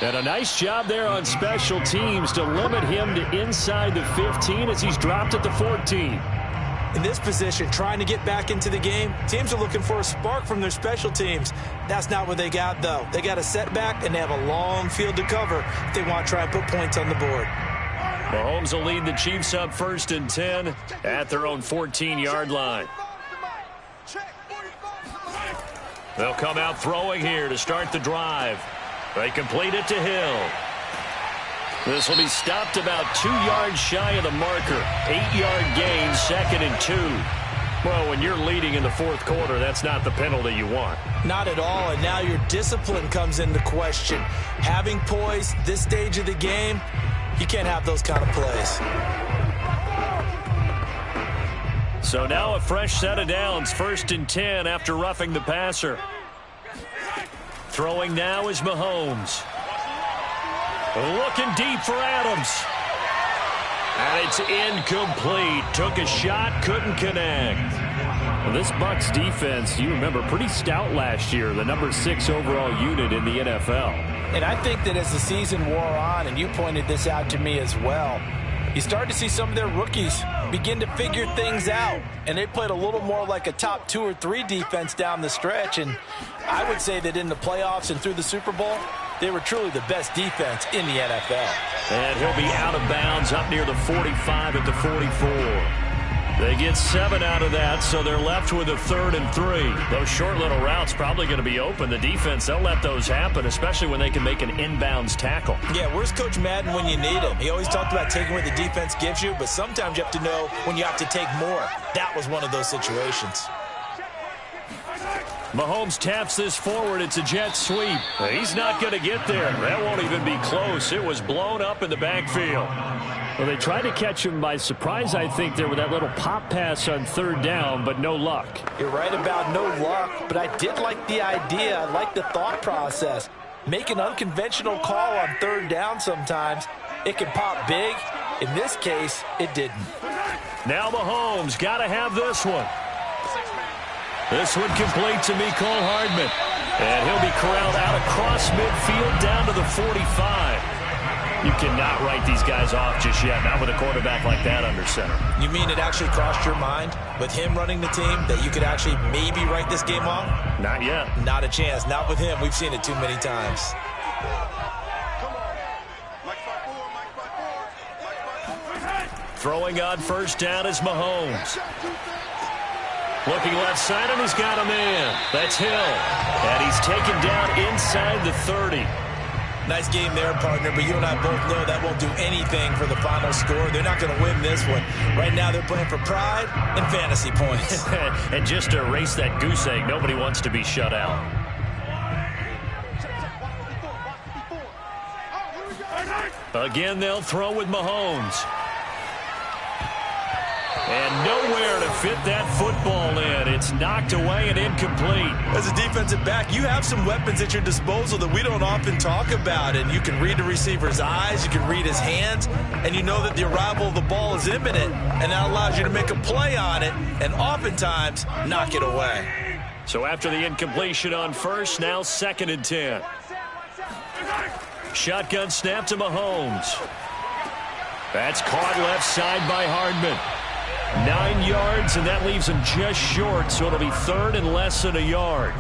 And a nice job there on special teams to limit him to inside the 15 as he's dropped at the 14. In this position, trying to get back into the game, teams are looking for a spark from their special teams. That's not what they got, though. They got a setback, and they have a long field to cover if they want to try and put points on the board. Mahomes will lead the Chiefs up 1st and 10 at their own 14-yard line. They'll come out throwing here to start the drive. They complete it to Hill. This will be stopped about 2 yards shy of the marker. 8-yard gain, 2nd and 2. Well, when you're leading in the 4th quarter, that's not the penalty you want. Not at all, and now your discipline comes into question. Having poise this stage of the game, you can't have those kind of plays. So now a fresh set of downs, 1st and 10 after roughing the passer. Throwing now is Mahomes. Looking deep for Adams. And it's incomplete. Took a shot, couldn't connect. Well, this Bucs defense, you remember, pretty stout last year, the number 6 overall unit in the NFL. And I think that as the season wore on, and you pointed this out to me as well, You start to see some of their rookies begin to figure things out, and they played a little more like a top 2 or 3 defense down the stretch, and I would say that in the playoffs and through the Super Bowl, they were truly the best defense in the NFL. And he'll be out of bounds up near the 45 at the 44. They get 7 out of that, so they're left with a 3rd and 3. Those short little routes probably going to be open. The defense, they'll let those happen, especially when they can make an inbounds tackle. Yeah, where's Coach Madden when you need him? He always talked about taking what the defense gives you, but sometimes you have to know when you have to take more. That was one of those situations. Mahomes taps this forward. It's a jet sweep. He's not going to get there. That won't even be close. It was blown up in the backfield. Well, they tried to catch him by surprise, I think, there with that little pop pass on 3rd down, but no luck. You're right about no luck, but I did like the idea. I like the thought process. Make an unconventional call on 3rd down sometimes. It can pop big. In this case, it didn't. Now Mahomes got to have this one. This one complete to Mecole Hardman. And he'll be corralled out across midfield down to the 45. You cannot write these guys off just yet, not with a quarterback like that under center. You mean it actually crossed your mind with him running the team that you could actually maybe write this game off? Not yet. Not a chance. Not with him. We've seen it too many times. Throwing on 1st down is Mahomes. Looking left side, and he's got a man. That's Hill. And he's taken down inside the 30. Nice game there, partner, but you and I both know that won't do anything for the final score. They're not going to win this one. Right now they're playing for pride and fantasy points. And just to erase that goose egg, nobody wants to be shut out. Again, they'll throw with Mahomes. And nowhere to fit that football in. It's knocked away and incomplete. As a defensive back, you have some weapons at your disposal that we don't often talk about. And you can read the receiver's eyes, you can read his hands, and you know that the arrival of the ball is imminent. And that allows you to make a play on it and oftentimes knock it away. So after the incompletion on 1st, now 2nd and 10. Shotgun snap to Mahomes. That's caught left side by Hardman. 9 yards, and that leaves him just short, so it'll be 3rd and less than a yard.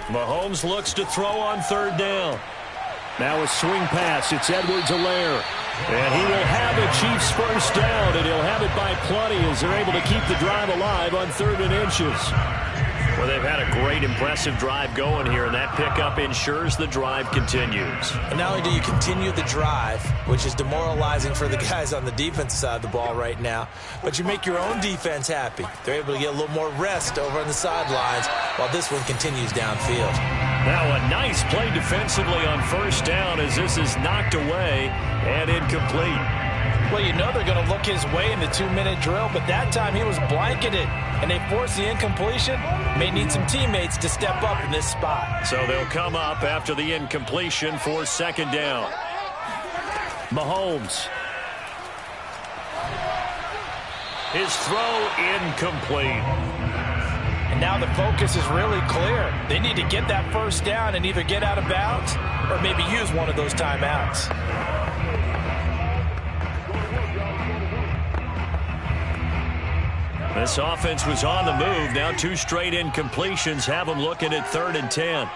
Mahomes looks to throw on 3rd down. Now a swing pass. It's Edwards-Helaire. And he will have the Chiefs 1st down, and he'll have it by plenty as they're able to keep the drive alive on 3rd and inches. Well, they've had a great, impressive drive going here, and that pickup ensures the drive continues. And not only do you continue the drive, which is demoralizing for the guys on the defensive side of the ball right now, but you make your own defense happy. They're able to get a little more rest over on the sidelines while this one continues downfield. Now a nice play defensively on 1st down as this is knocked away and incomplete. Well, you know they're going to look his way in the 2-minute drill, but that time he was blanketed, and they forced the incompletion. May need some teammates to step up in this spot. So they'll come up after the incompletion for 2nd down. Mahomes. His throw incomplete. And now the focus is really clear. They need to get that 1st down and either get out of bounds or maybe use one of those timeouts. This offense was on the move. Now 2 straight incompletions have them looking at 3rd and 10.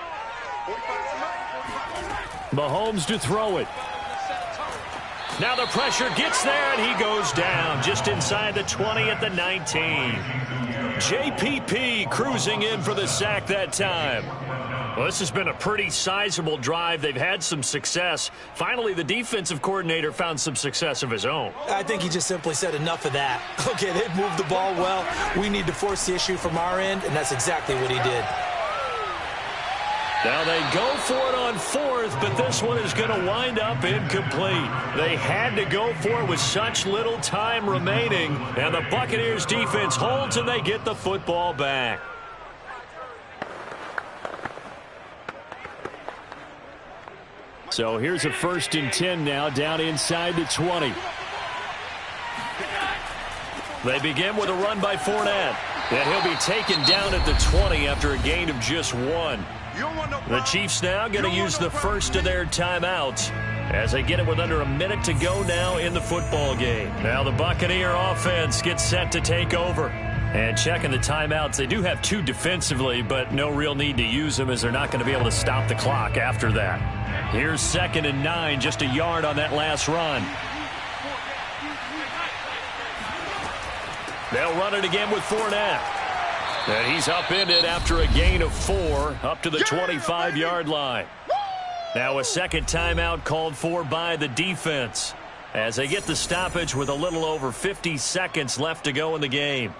Mahomes to throw it. Now the pressure gets there, and he goes down just inside the 20 at the 19. JPP cruising in for the sack that time. Well, this has been a pretty sizable drive. They've had some success. Finally, the defensive coordinator found some success of his own. I think he just simply said enough of that. Okay, they've moved the ball well. We need to force the issue from our end, and that's exactly what he did. Now they go for it on 4th, but this one is going to wind up incomplete. They had to go for it with such little time remaining, and the Buccaneers defense holds and they get the football back. So here's a 1st and 10 now down inside the 20. They begin with a run by Fournette. And he'll be taken down at the 20 after a gain of just 1. The Chiefs now going to use the first of their timeouts as they get it with under a minute to go now in the football game. Now the Buccaneer offense gets set to take over. And checking the timeouts, they do have 2 defensively, but no real need to use them as they're not going to be able to stop the clock after that. Here's 2nd and 9, just a yard on that last run. They'll run it again with Fournette. And he's upended after a gain of 4 up to the 25-yard line. Now a second timeout called for by the defense as they get the stoppage with a little over 50 seconds left to go in the game.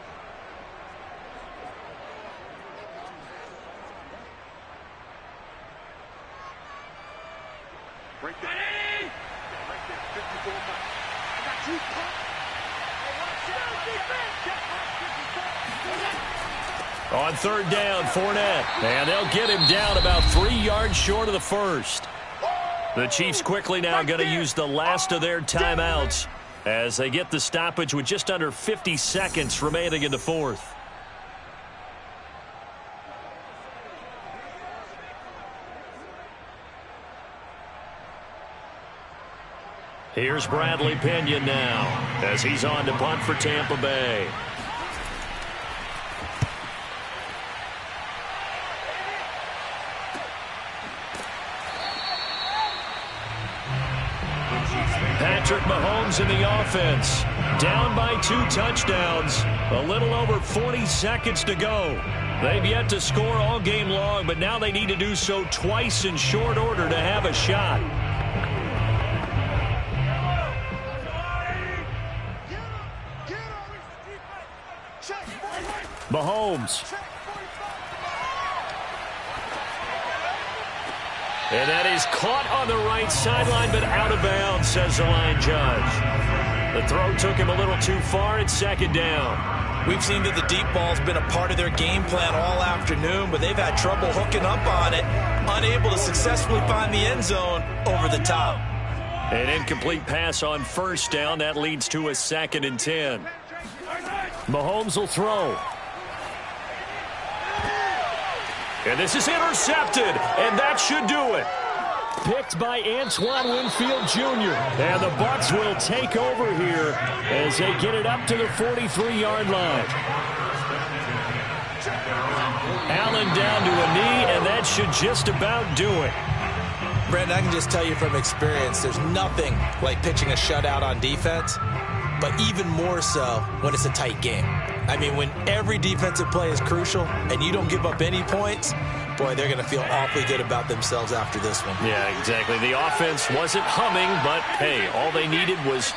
On 3rd down, Fournette. And they'll get him down about 3 yards short of the first. The Chiefs quickly now going to use the last of their timeouts as they get the stoppage with just under 50 seconds remaining in the 4th. Here's Bradley Pinion now as he's on to punt for Tampa Bay. Patrick Mahomes in the offense. Down by 2 touchdowns. A little over 40 seconds to go. They've yet to score all game long, but now they need to do so twice in short order to have a shot. Mahomes. And that is caught on the right sideline, but out of bounds, says the line judge. The throw took him a little too far. It's 2nd down. We've seen that the deep ball's been a part of their game plan all afternoon, but they've had trouble hooking up on it, unable to successfully find the end zone over the top. An incomplete pass on 1st down. That leads to a 2nd and 10. Mahomes will throw. And this is intercepted, and that should do it. Picked by Antoine Winfield Jr. And the Bucs will take over here as they get it up to the 43-yard line. Allen down to a knee, and that should just about do it. Brandon, I can just tell you from experience, there's nothing like pitching a shutout on defense, but even more so when it's a tight game. I mean, when every defensive play is crucial and you don't give up any points, boy, they're going to feel awfully good about themselves after this one. Yeah, exactly. The offense wasn't humming, but, hey, all they needed was,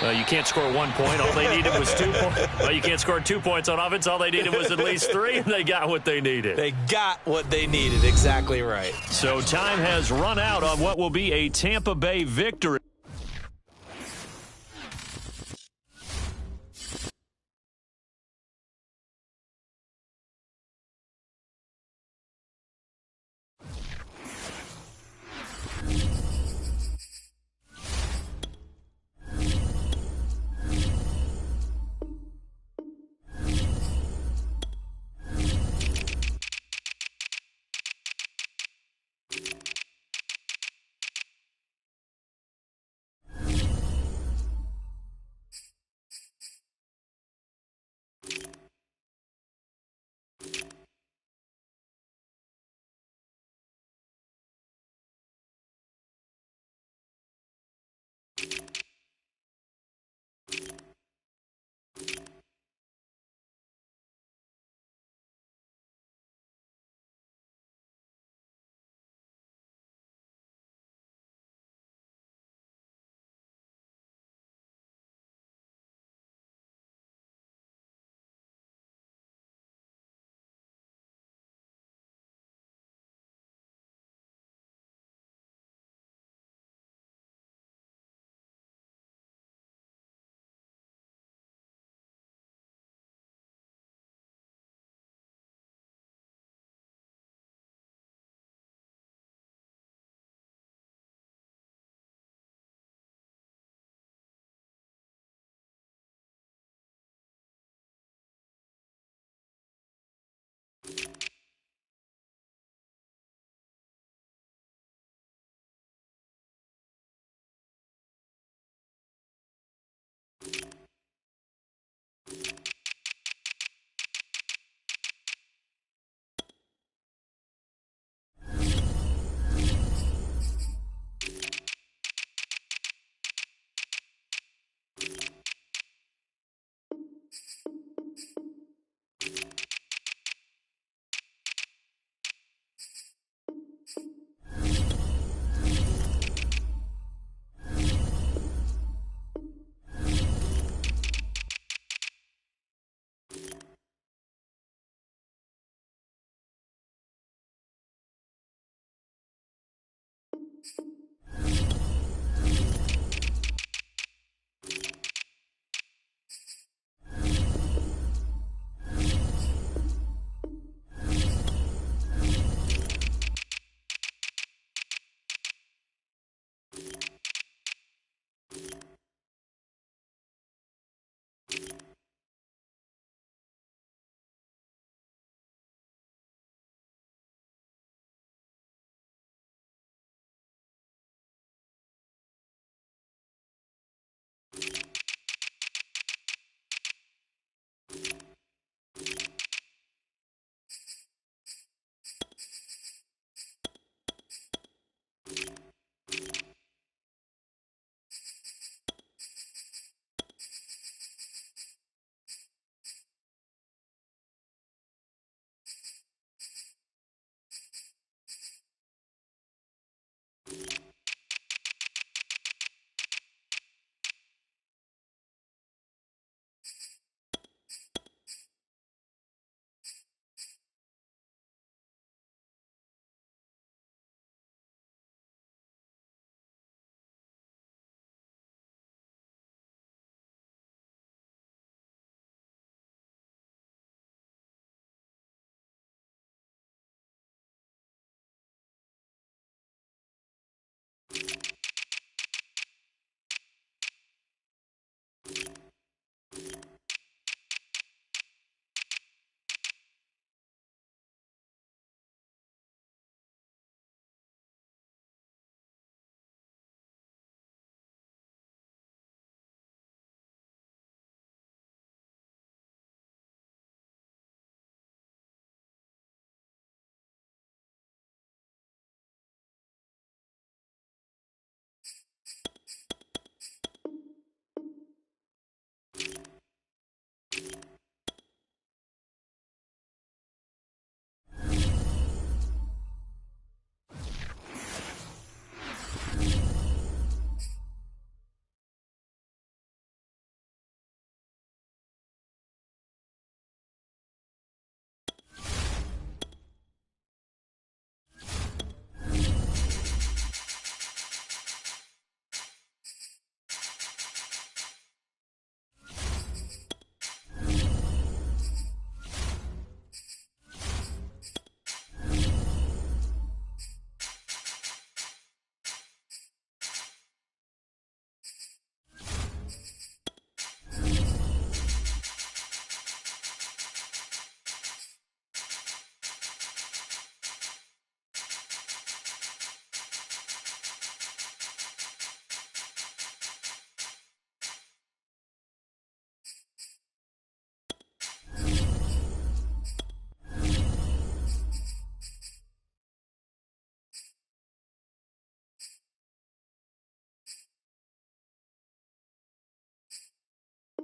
you can't score 1 point. All they needed was 2 points. Well, you can't score 2 points on offense. All they needed was at least 3, and they got what they needed. They got what they needed. Exactly right. So time has run out on what will be a Tampa Bay victory.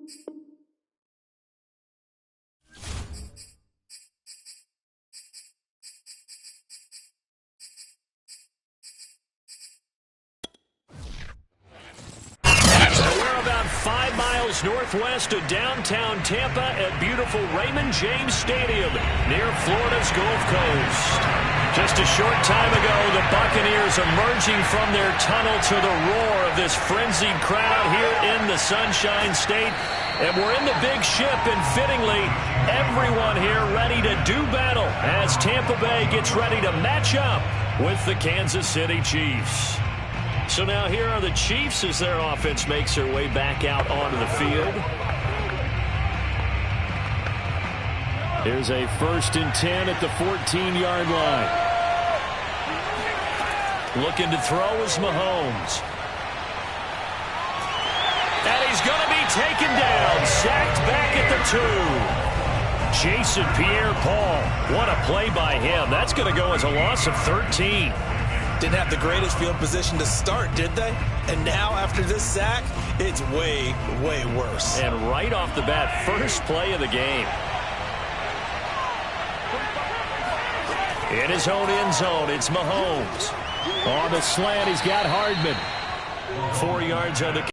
We're about 5 miles northwest of downtown Tampa at beautiful Raymond James Stadium near Florida's Gulf Coast. Just a short time ago, the Buccaneers emerging from their tunnel to the roar of this frenzied crowd here in the Sunshine State. And we're in the big ship, and fittingly, everyone here ready to do battle as Tampa Bay gets ready to match up with the Kansas City Chiefs. So now here are the Chiefs as their offense makes their way back out onto the field. Here's a 1st and 10 at the 14-yard line. Looking to throw is Mahomes. And he's going to be taken down, sacked back at the 2. Jason Pierre-Paul. What a play by him. That's going to go as a loss of 13. Didn't have the greatest field position to start, did they? And now, after this sack, it's way, way worse. And right off the bat, first play of the game. In his own end zone, it's Mahomes. On the slant, he's got Hardman. 4 yards on the...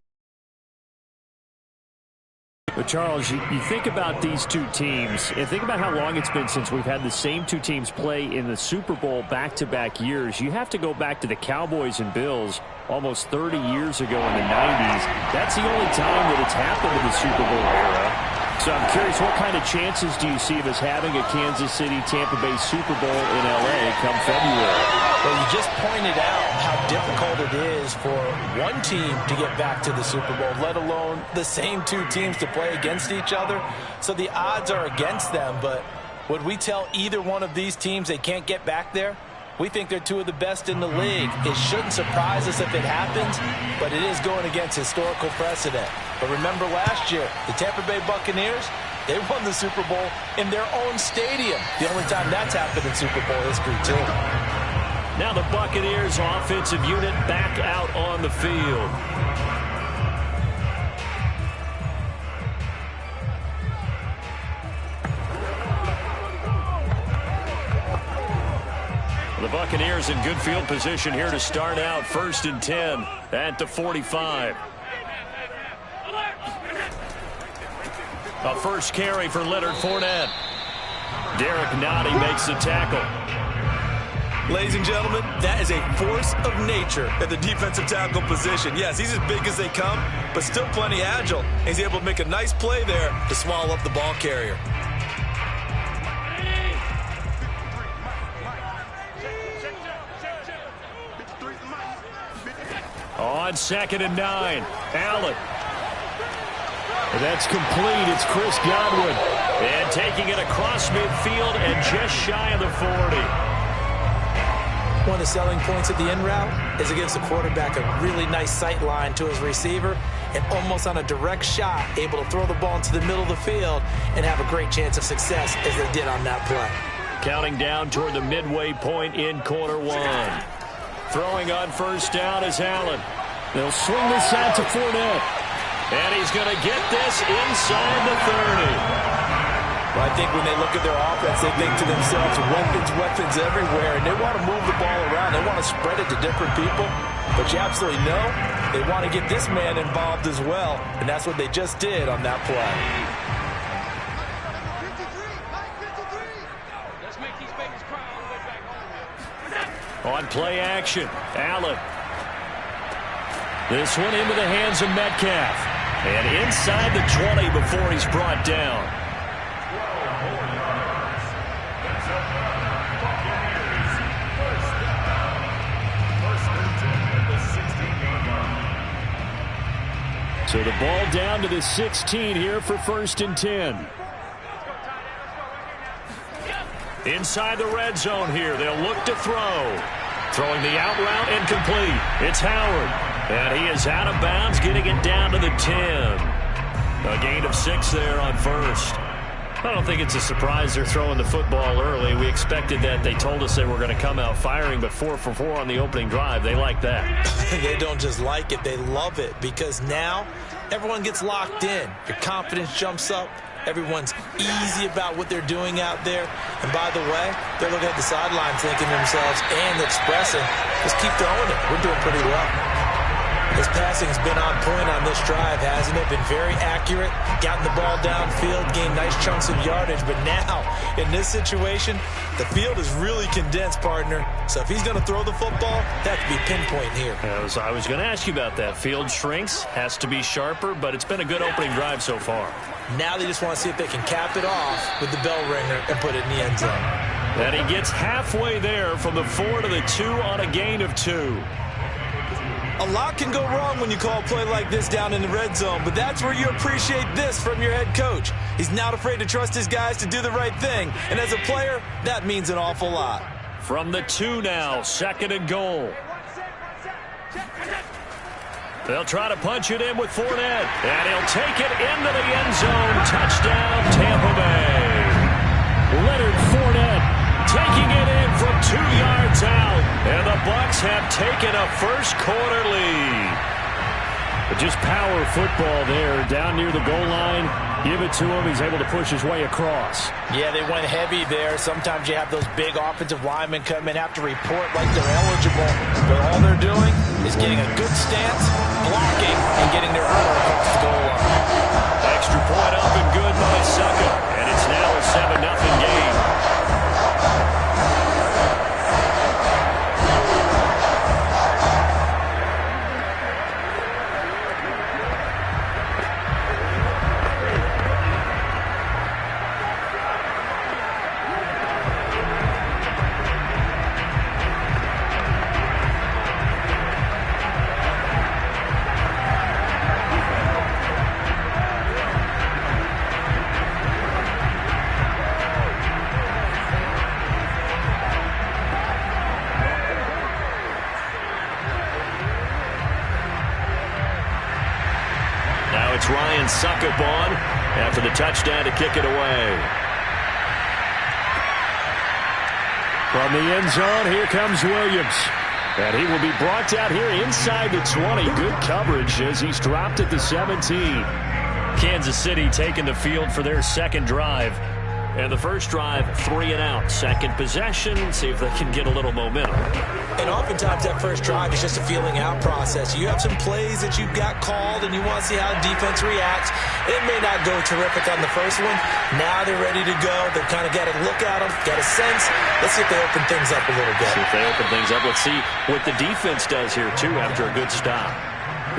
But, Charles, you think about these two teams, and think about how long it's been since we've had the same two teams play in the Super Bowl back-to-back years. You have to go back to the Cowboys and Bills almost 30 years ago in the 90s. That's the only time that it's happened in the Super Bowl era. So I'm curious, what kind of chances do you see of us having a Kansas City-Tampa Bay Super Bowl in L.A. come February? Well, you just pointed out how difficult it is for one team to get back to the Super Bowl, let alone the same two teams to play against each other. So the odds are against them, but would we tell either one of these teams they can't get back there? We think they're two of the best in the league. It shouldn't surprise us if it happens, but it is going against historical precedent. But remember last year, the Tampa Bay Buccaneers, they won the Super Bowl in their own stadium. The only time that's happened in Super Bowl history, too. Now the Buccaneers offensive unit back out on the field. The Buccaneers in good field position here to start out. 1st and 10 at the 45. A first carry for Leonard Fournette. Derek Nottie makes the tackle. Ladies and gentlemen, that is a force of nature at the defensive tackle position. Yes, he's as big as they come, but still plenty agile. He's able to make a nice play there to swallow up the ball carrier. On 2nd and 9, Allen. That's complete. It's Chris Godwin. And taking it across midfield and just shy of the 40. One of the selling points of the in route is it gives the quarterback a really nice sight line to his receiver and almost on a direct shot able to throw the ball into the middle of the field and have a great chance of success as they did on that play. Counting down toward the midway point in quarter 1. Throwing on 1st down is Allen. They'll swing this out to Fournette. And he's going to get this inside the 30. Well, I think when they look at their offense, they think to themselves, weapons everywhere, and they want to move the ball around. They want to spread it to different people. But you absolutely know they want to get this man involved as well, and that's what they just did on that play. Let's make these babies cry all the way back home. On play action, Allen. This one into the hands of Metcalf. And inside the 20 before he's brought down. So the ball down to the 16 here for 1st and 10. Inside the red zone here. They'll look to throw. Throwing the out route incomplete. It's Howard. And he is out of bounds, getting it down to the 10. A gain of 6 there on 1st. I don't think it's a surprise they're throwing the football early. We expected that. They told us they were going to come out firing, but 4 for 4 on the opening drive. They like that. They don't just like it, they love it, because now everyone gets locked in. Your confidence jumps up. Everyone's easy about what they're doing out there. And by the way, they're looking at the sideline thinking to themselves and expressing, just keep throwing it. We're doing pretty well. His passing's been on point on this drive, hasn't it? Been very accurate, gotten the ball downfield, gained nice chunks of yardage. But now, in this situation, the field is really condensed, partner. So if he's going to throw the football, that could be pinpoint here. I was going to ask you about that. Field shrinks, has to be sharper, but it's been a good opening drive so far. Now they just want to see if they can cap it off with the bell ringer and put it in the end zone. And he gets halfway there from the 4 to the 2 on a gain of 2. A lot can go wrong when you call a play like this down in the red zone, but that's where you appreciate this from your head coach. He's not afraid to trust his guys to do the right thing, and as a player, that means an awful lot. From the 2 now, 2nd and goal. They'll try to punch it in with Fournette, and he'll take it into the end zone. Touchdown, Tampa Bay. Leonard Fournette taking it in from 2 yards out, and the Bucs have taken a first-quarter lead. But just power football there, down near the goal line. Give it to him. He's able to push his way across. Yeah, they went heavy there. Sometimes you have those big offensive linemen come in, have to report like they're eligible, but all they're doing is getting a good stance, blocking, and getting their runner across the goal line. Extra point up and good by Succop, and it's now a 7-0 game. It's Ryan Succop on after the touchdown to kick it away. From the end zone, here comes Williams. And he will be brought down here inside the 20. Good coverage as he's dropped at the 17. Kansas City taking the field for their second drive. And the first drive, 3 and out. Second possession, see if they can get a little momentum. And oftentimes that first drive is just a feeling out process. You have some plays that you've got called and you want to see how the defense reacts. It may not go terrific on the first one. Now they're ready to go. They've kind of got to look at them, got a sense. Let's see if they open things up a little bit. See if they open things up. Let's see what the defense does here, too, after a good stop.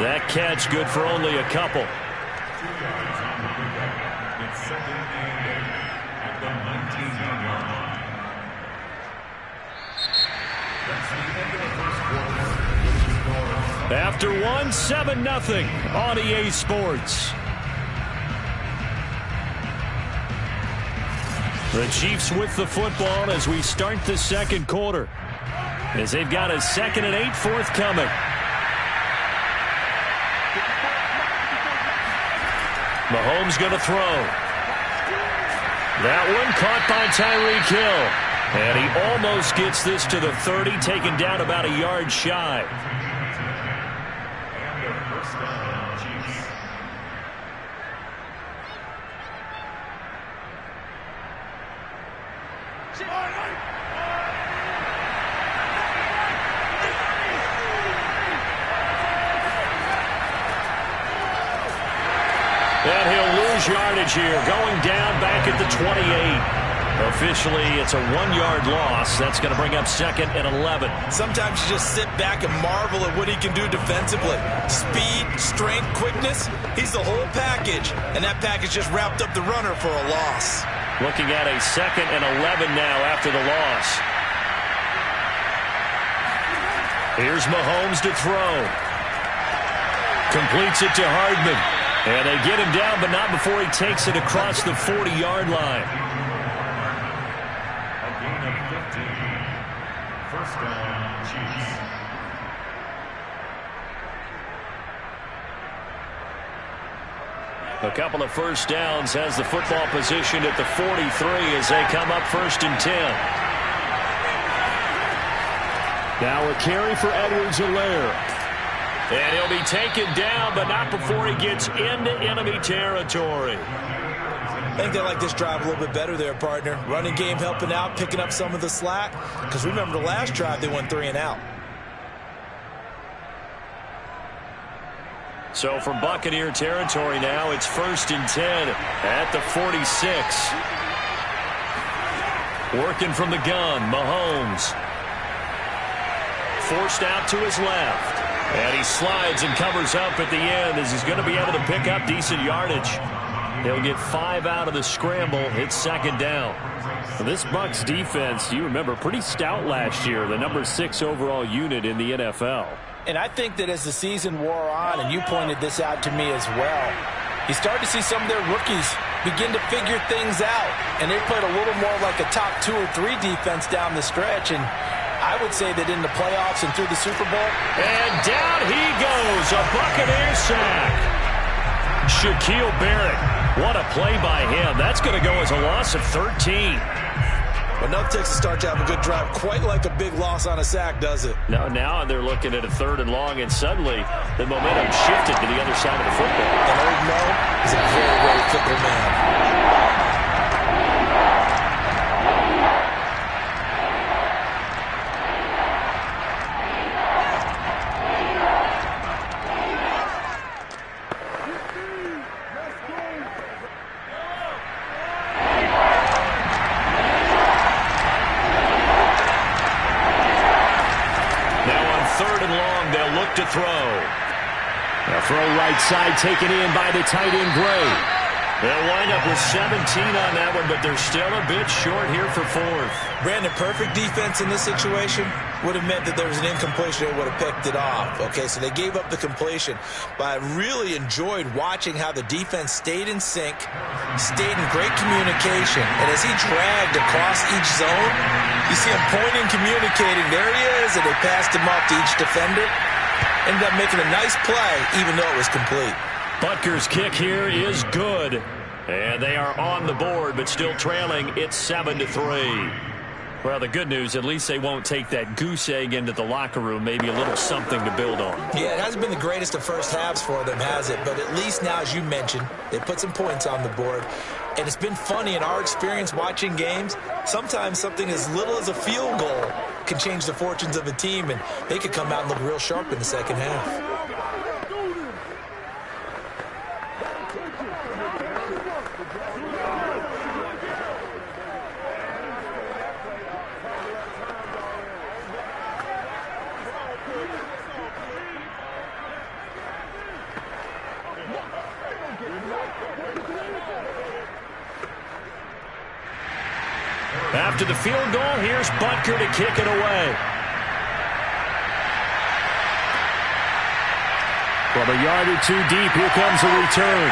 That catch good for only a couple. After one, 7-0 on EA Sports. The Chiefs with the football as we start the second quarter. As they've got a 2nd and 8 forthcoming. Mahomes going to throw. That one caught by Tyreek Hill. And he almost gets this to the 30, taken down about a yard shy. And he'll lose yardage here, going down back at the 28. Officially, it's a 1-yard loss. That's going to bring up 2nd and 11. Sometimes you just sit back and marvel at what he can do defensively. Speed, strength, quickness, he's the whole package. And that package just wrapped up the runner for a loss. Looking at a 2nd and 11 now after the loss. Here's Mahomes to throw. Completes it to Hardman. And they get him down, but not before he takes it across the 40-yard line. A gain of 15. First down, Chiefs. A couple of first downs has the football position at the 43 as they come up 1st and 10. Now a carry for Edwards-Helaire. And he'll be taken down, but not before he gets into enemy territory. I think they like this drive a little bit better there, partner. Running game helping out, picking up some of the slack. Because remember the last drive, they went 3 and out. So from Buccaneer territory now, it's 1st and 10 at the 46. Working from the gun, Mahomes. Forced out to his left. And he slides and covers up at the end as he's going to be able to pick up decent yardage. He'll get 5 out of the scramble. It's 2nd down. This Bucs defense, you remember, pretty stout last year. The number 6 overall unit in the NFL. And I think that as the season wore on, and you pointed this out to me as well, you start to see some of their rookies begin to figure things out. And they played a little more like a top 2 or 3 defense down the stretch. And I would say that in the playoffs and through the Super Bowl. And down he goes, a Buccaneer sack. Shaquille Barrett, what a play by him. That's going to go as a loss of 13. Enough takes to start to have a good drive, quite like a big loss on a sack, does it? No, now they're looking at a 3rd and long, and suddenly the momentum shifted to the other side of the football. And Old Mo is a very, very fickle man. To throw. A throw right side taken in by the tight end Gray. They'll wind up with 17 on that one, but they're still a bit short here for 4th. Brandon, perfect defense in this situation would have meant that there was an incompletion. They would have picked it off. Okay, so they gave up the completion. But I really enjoyed watching how the defense stayed in sync, stayed in great communication. And as he dragged across each zone, you see him pointing, communicating. There he is, and they passed him off to each defender. Ended up making a nice play, even though it was complete. Butker's kick here is good. And they are on the board, but still trailing. It's 7-3. Well, the good news, at least they won't take that goose egg into the locker room. Maybe a little something to build on. Yeah, it hasn't been the greatest of first halves for them, has it? But at least now, as you mentioned, they put some points on the board. And it's been funny in our experience watching games. Sometimes something as little as a field goal can change the fortunes of a team, and they could come out and look real sharp in the second half. After the field goal, here's Butker to kick it away. From a yard or 2 deep, here comes a return.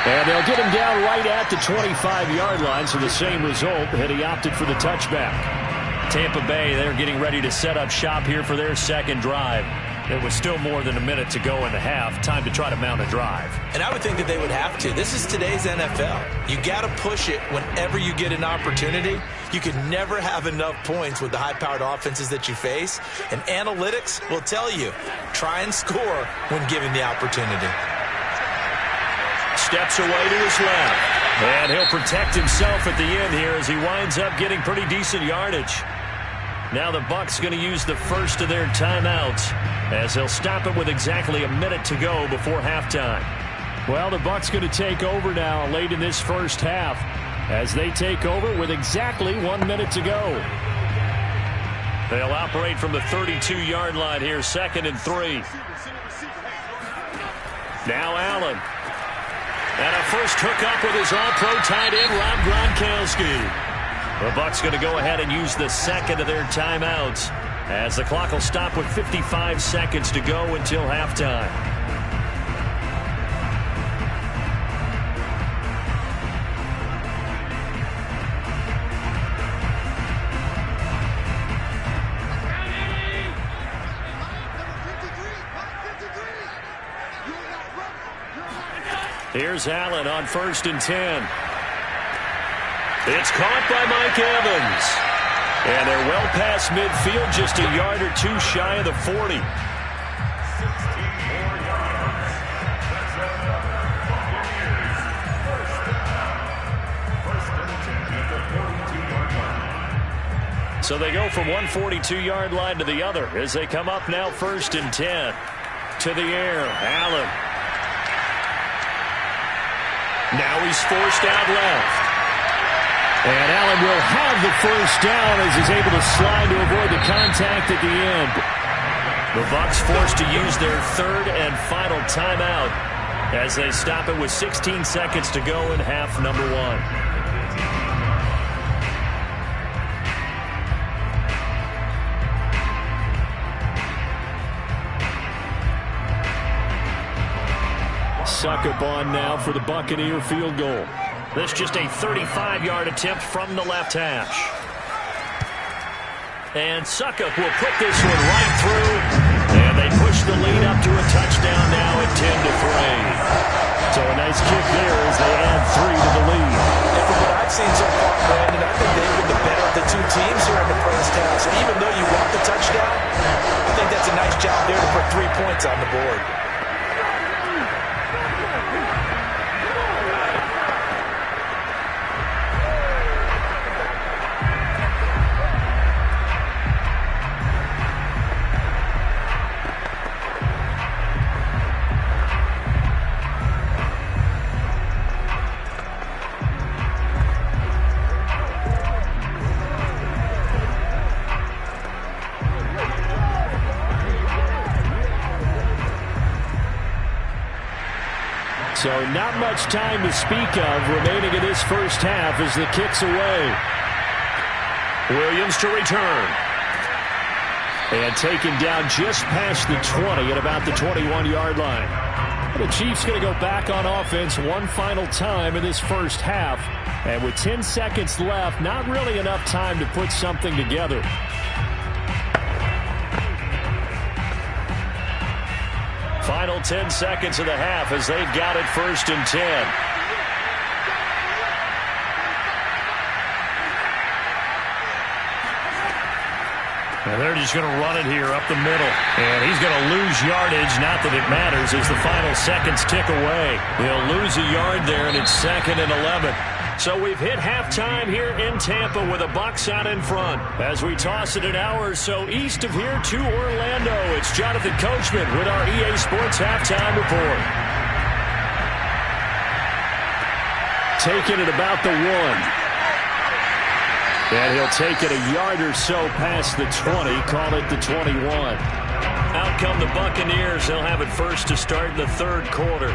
And they'll get him down right at the 25-yard line, so the same result, had he opted for the touchback. Tampa Bay, they're getting ready to set up shop here for their 2nd drive. There was still more than a minute to go in the half. Time to try to mount a drive. And I would think that they would have to. This is today's NFL. You got to push it whenever you get an opportunity. You can never have enough points with the high-powered offenses that you face. And analytics will tell you, try and score when given the opportunity. Steps away to his left. And he'll protect himself at the end here as he winds up getting pretty decent yardage. Now the Bucs going to use the first of their timeouts as they'll stop it with exactly a minute to go before halftime. Well, the Bucs going to take over now late in this first half as they take over with exactly 1 minute to go. They'll operate from the 32-yard line here, 2nd and 3. Now Allen. And a first hookup with his all-pro tight end, Rob Gronkowski. The Bucs going to go ahead and use the 2nd of their timeouts as the clock will stop with 55 seconds to go until halftime. Here's Allen on 1st and 10. It's caught by Mike Evans. And they're well past midfield, just a yard or 2 shy of the 40. So they go from one 42-yard line to the other as they come up now 1st and 10. To the air, Allen. Now he's forced out left. And Allen will have the first down as he's able to slide to avoid the contact at the end. The Bucs forced to use their 3rd and final timeout as they stop it with 16 seconds to go in half number 1. Succop on now for the Buccaneer field goal. This just a 35-yard attempt from the left hash. And Succop will put this one right through. And they push the lead up to a touchdown now at 10-3. So a nice kick there as they add 3 to the lead. And from what I've seen so far, Brandon, I think they've been the better of the two teams here in the first half. So even though you want the touchdown, I think that's a nice job there to put 3 points on the board. So not much time to speak of remaining in this first half as the kick's away. Williams to return. And taken down just past the 20 at about the 21-yard line. The Chiefs going to go back on offense one final time in this first half. And with 10 seconds left, not really enough time to put something together. Final 10 seconds of the half as they've got it 1st and 10. And they're just going to run it here up the middle. And he's going to lose yardage. Not that it matters as the final seconds tick away. He'll lose a yard there, and it's 2nd and 11. So we've hit halftime here in Tampa with the Bucs out in front. As we toss it an hour or so east of here to Orlando, it's Jonathan Coachman with our EA Sports Halftime Report. Taking it about the 1. And he'll take it a yard or so past the 20, call it the 21. Out come the Buccaneers. They'll have it first to start the 3rd quarter.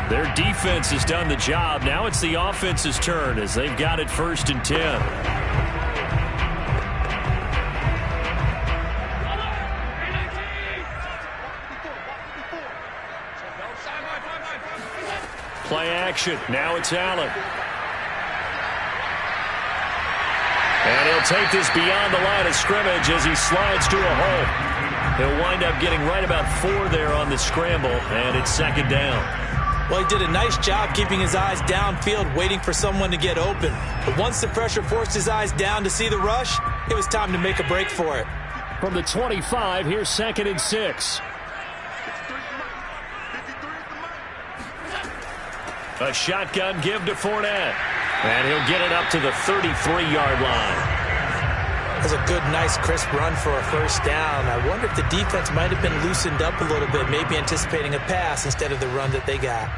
Their defense has done the job. Now it's the offense's turn as they've got it 1st and 10. Play action. Now it's Allen. And he'll take this beyond the line of scrimmage as he slides to a hole. He'll wind up getting right about 4 there on the scramble, and it's 2nd down. Well, he did a nice job keeping his eyes downfield, waiting for someone to get open. But once the pressure forced his eyes down to see the rush, it was time to make a break for it. From the 25, here's 2nd and 6. A shotgun give to Fournette. And he'll get it up to the 33-yard line. That's a good, nice, crisp run for a first down. I wonder if the defense might have been loosened up a little bit, maybe anticipating a pass instead of the run that they got.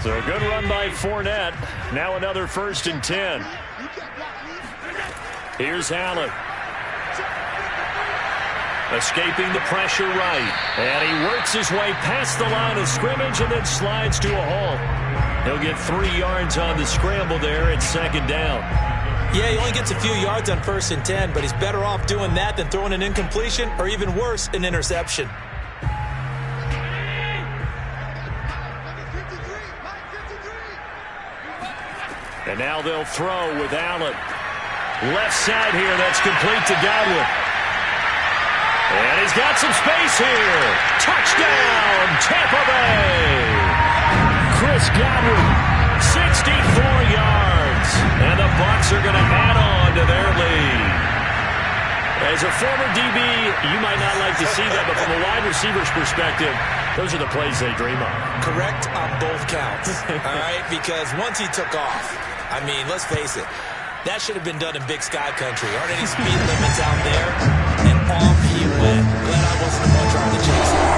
So a good run by Fournette. Now another 1st and 10. Here's Allen. Escaping the pressure right. And he works his way past the line of scrimmage and then slides to a hole. He'll get 3 yards on the scramble there. It's 2nd down. Yeah, he only gets a few yards on 1st and 10, but he's better off doing that than throwing an incompletion or even worse, an interception. And now they'll throw with Allen. Left side here, that's complete to Godwin. And he's got some space here. Touchdown, Tampa Bay. Chris Godwin, 64 yards. And the Bucs are going to add on to their lead. As a former DB, you might not like to see that, but from a wide receiver's perspective, those are the plays they dream of. Correct on both counts, all right? Because once he took off, I mean, let's face it. That should have been done in Big Sky Country. Aren't any speed limits out there? And off he went. Glad I wasn't the one trying to chase him.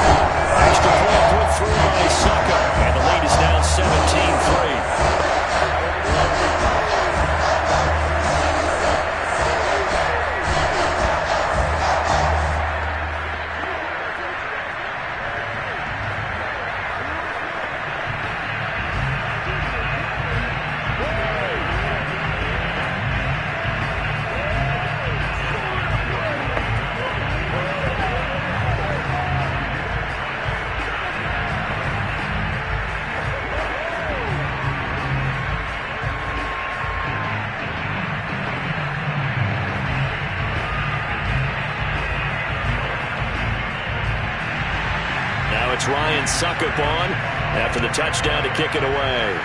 Extra point put through by Suckup. And the lead is now 17-3. It's Ryan Suckup on after the touchdown to kick it away.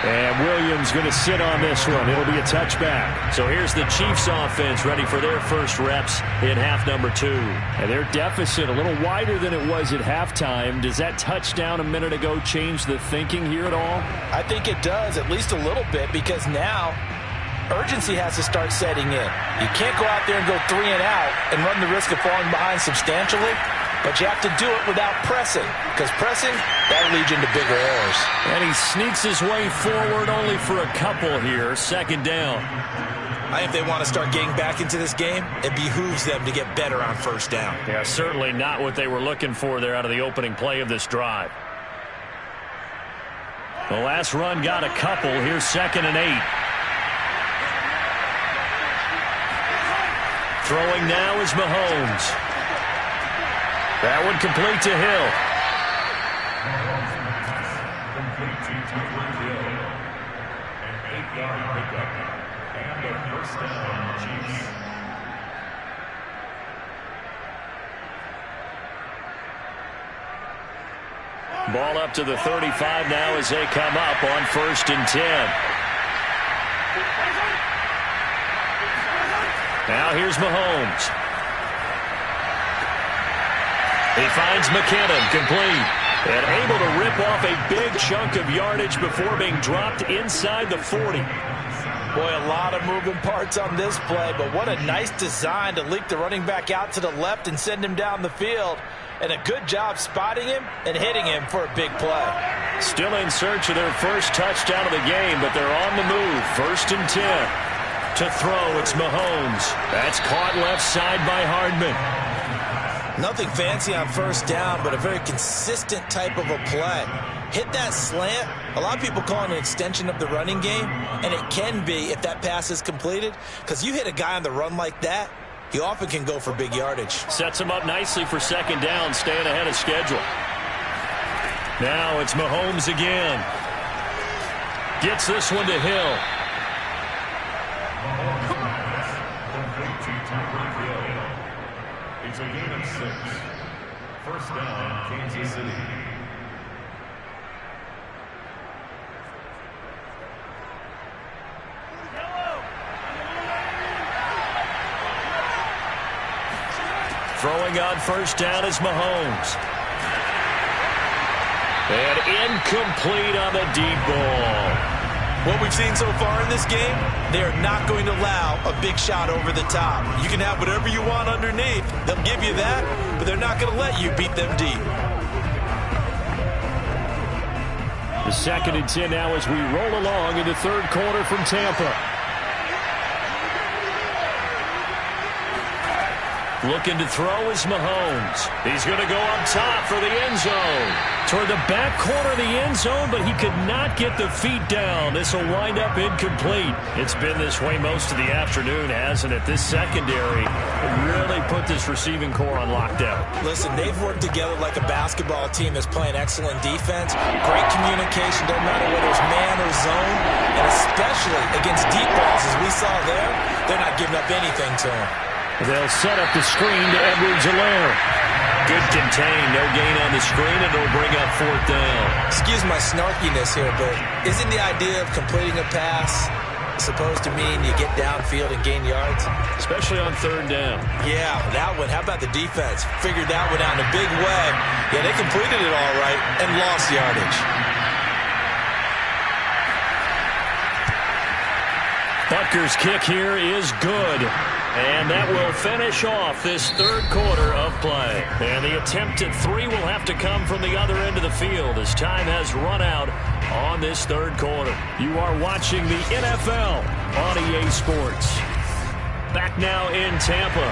And Williams going to sit on this one. It'll be a touchback. So here's the Chiefs offense ready for their first reps in half number 2. And their deficit a little wider than it was at halftime. Does that touchdown a minute ago change the thinking here at all? I think it does, at least a little bit, because now urgency has to start setting in. You can't go out there and go 3 and out and run the risk of falling behind substantially, but you have to do it without pressing, because pressing, that'll lead you into bigger errors. And he sneaks his way forward only for a couple here. Second down. I think if they want to start getting back into this game, it behooves them to get better on first down. Yeah, certainly not what they were looking for there out of the opening play of this drive. The last run got a couple. Here's 2nd and 8. Throwing now is Mahomes. That one complete to Hill. Complete to Tyreek Hill. An 8-yard pickup. And a first down, Chiefs. Ball up to the 35 now as they come up on 1st and 10. Now here's Mahomes. He finds McKinnon, complete. And able to rip off a big chunk of yardage before being dropped inside the 40. Boy, a lot of moving parts on this play, but what a nice design to leak the running back out to the left and send him down the field. And a good job spotting him and hitting him for a big play. Still in search of their first touchdown of the game, but they're on the move. 1st and 10. To throw, it's Mahomes. That's caught left side by Hardman. Nothing fancy on first down, but a very consistent type of a play. Hit that slant. A lot of people call it an extension of the running game, and it can be if that pass is completed, because you hit a guy on the run like that, he often can go for big yardage. Sets him up nicely for 2nd down, staying ahead of schedule. Now it's Mahomes again. Gets this one to Hill. Complete to Tyreek Hill. It's a gain of 6. First down, Kansas City. Throwing on first down is Mahomes. And incomplete on the deep ball. What we've seen so far in this game, they are not going to allow a big shot over the top. You can have whatever you want underneath. They'll give you that, but they're not going to let you beat them deep. The 2nd and 10 now as we roll along in the 3rd quarter from Tampa. Looking to throw is Mahomes. He's going to go up top for the end zone. Toward the back corner of the end zone, but he could not get the feet down. This will wind up incomplete. It's been this way most of the afternoon, hasn't it? This secondary really put this receiving core on lockdown. Listen, they've worked together like a basketball team that's playing excellent defense. Great communication, doesn't matter whether it's man or zone. And especially against deep balls, as we saw there, they're not giving up anything to them. They'll set up the screen to Edwards-Helaire. Good contain, no gain on the screen, and it'll bring up 4th down. Excuse my snarkiness here, but isn't the idea of completing a pass supposed to mean you get downfield and gain yards? Especially on 3rd down. Yeah, that one. How about the defense? Figured that one out in a big way. Yeah, they completed it all right and lost yardage. Rutgers kick here is good. And that will finish off this third quarter of play. And the attempt at three will have to come from the other end of the field as time has run out on this third quarter. You are watching the NFL on EA Sports. Back now in Tampa,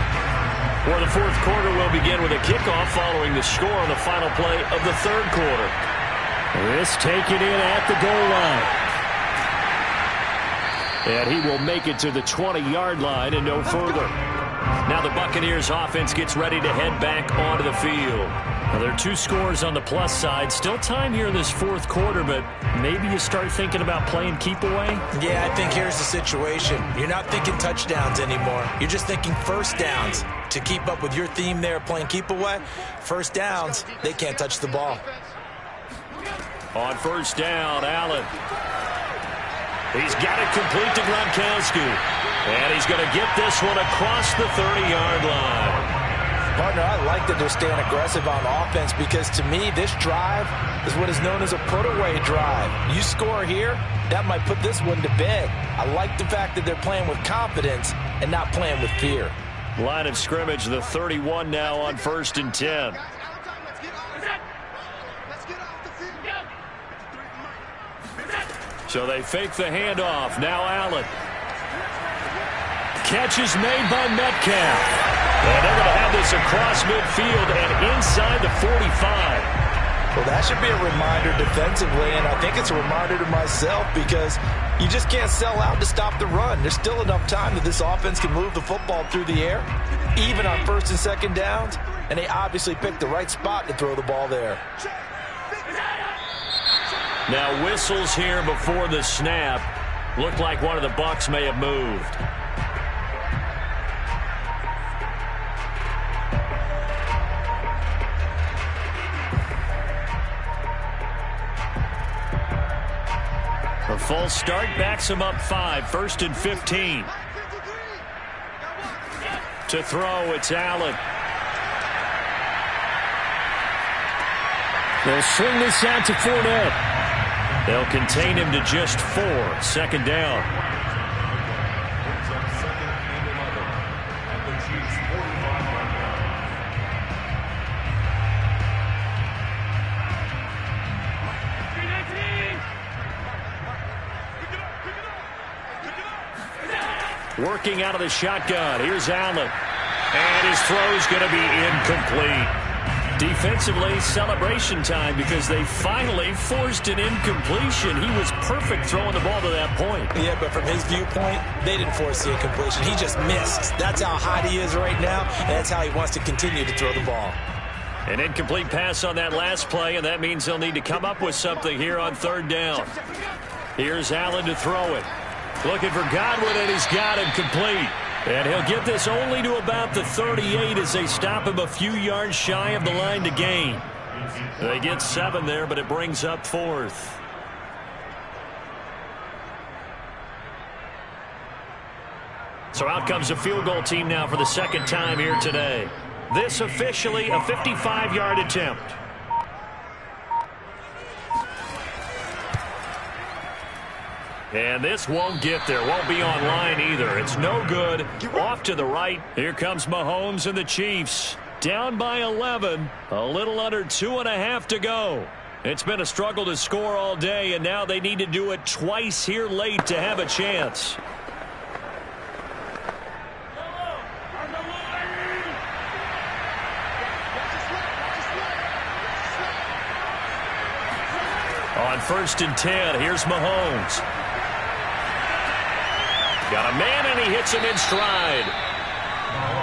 where the fourth quarter will begin with a kickoff following the score on the final play of the third quarter. This taken in at the goal line. And he will make it to the 20-yard line and no further. Now the Buccaneers offense gets ready to head back onto the field. Well, there are 2 scores on the plus side. Still time here in this fourth quarter, but maybe you start thinking about playing keep away? Yeah, I think here's the situation. You're not thinking touchdowns anymore. You're just thinking first downs. To keep up with your theme there, playing keep away, first downs, they can't touch the ball. On first down, Allen. He's got it complete to Gronkowski. And he's going to get this one across the 30-yard line. Partner, I like that they're staying aggressive on offense because to me, this drive is what is known as a put-away drive. You score here, that might put this one to bed. I like the fact that they're playing with confidence and not playing with fear. Line of scrimmage, the 31 now on 1st and 10. So they fake the handoff. Now Allen. Catch is made by Metcalf. And they're going to have this across midfield and inside the 45. Well, that should be a reminder defensively, and I think it's a reminder to myself because you just can't sell out to stop the run. There's still enough time that this offense can move the football through the air, even on first and second downs, and they obviously picked the right spot to throw the ball there. Now whistles here before the snap. Looked like one of the Bucs may have moved. A false start backs him up 5. 1st and 15. To throw, it's Allen. They'll swing this out to Fournette. They'll contain him to just 4. 2nd down. Working out of the shotgun. Here's Allen. And his throw's going to be incomplete. Defensively, celebration time because they finally forced an incompletion. He was perfect throwing the ball to that point. Yeah, but from his viewpoint, they didn't force the incompletion. He just missed. That's how hot he is right now, and that's how he wants to continue to throw the ball. An incomplete pass on that last play, and that means they'll need to come up with something here on 3rd down. Here's Allen to throw it. Looking for Godwin, and he's got him complete. And he'll get this only to about the 38 as they stop him a few yards shy of the line to gain. They get 7 there, but it brings up 4th. So out comes a field goal team now for the 2nd time here today. This officially a 55-yard attempt. And this won't get there. Won't be online either. It's no good. Off to the right. Here comes Mahomes and the Chiefs. Down by 11. A little under 2.5 to go. It's been a struggle to score all day, and now they need to do it twice here late to have a chance. On 1st and 10, here's Mahomes. Got a man, and he hits him in stride.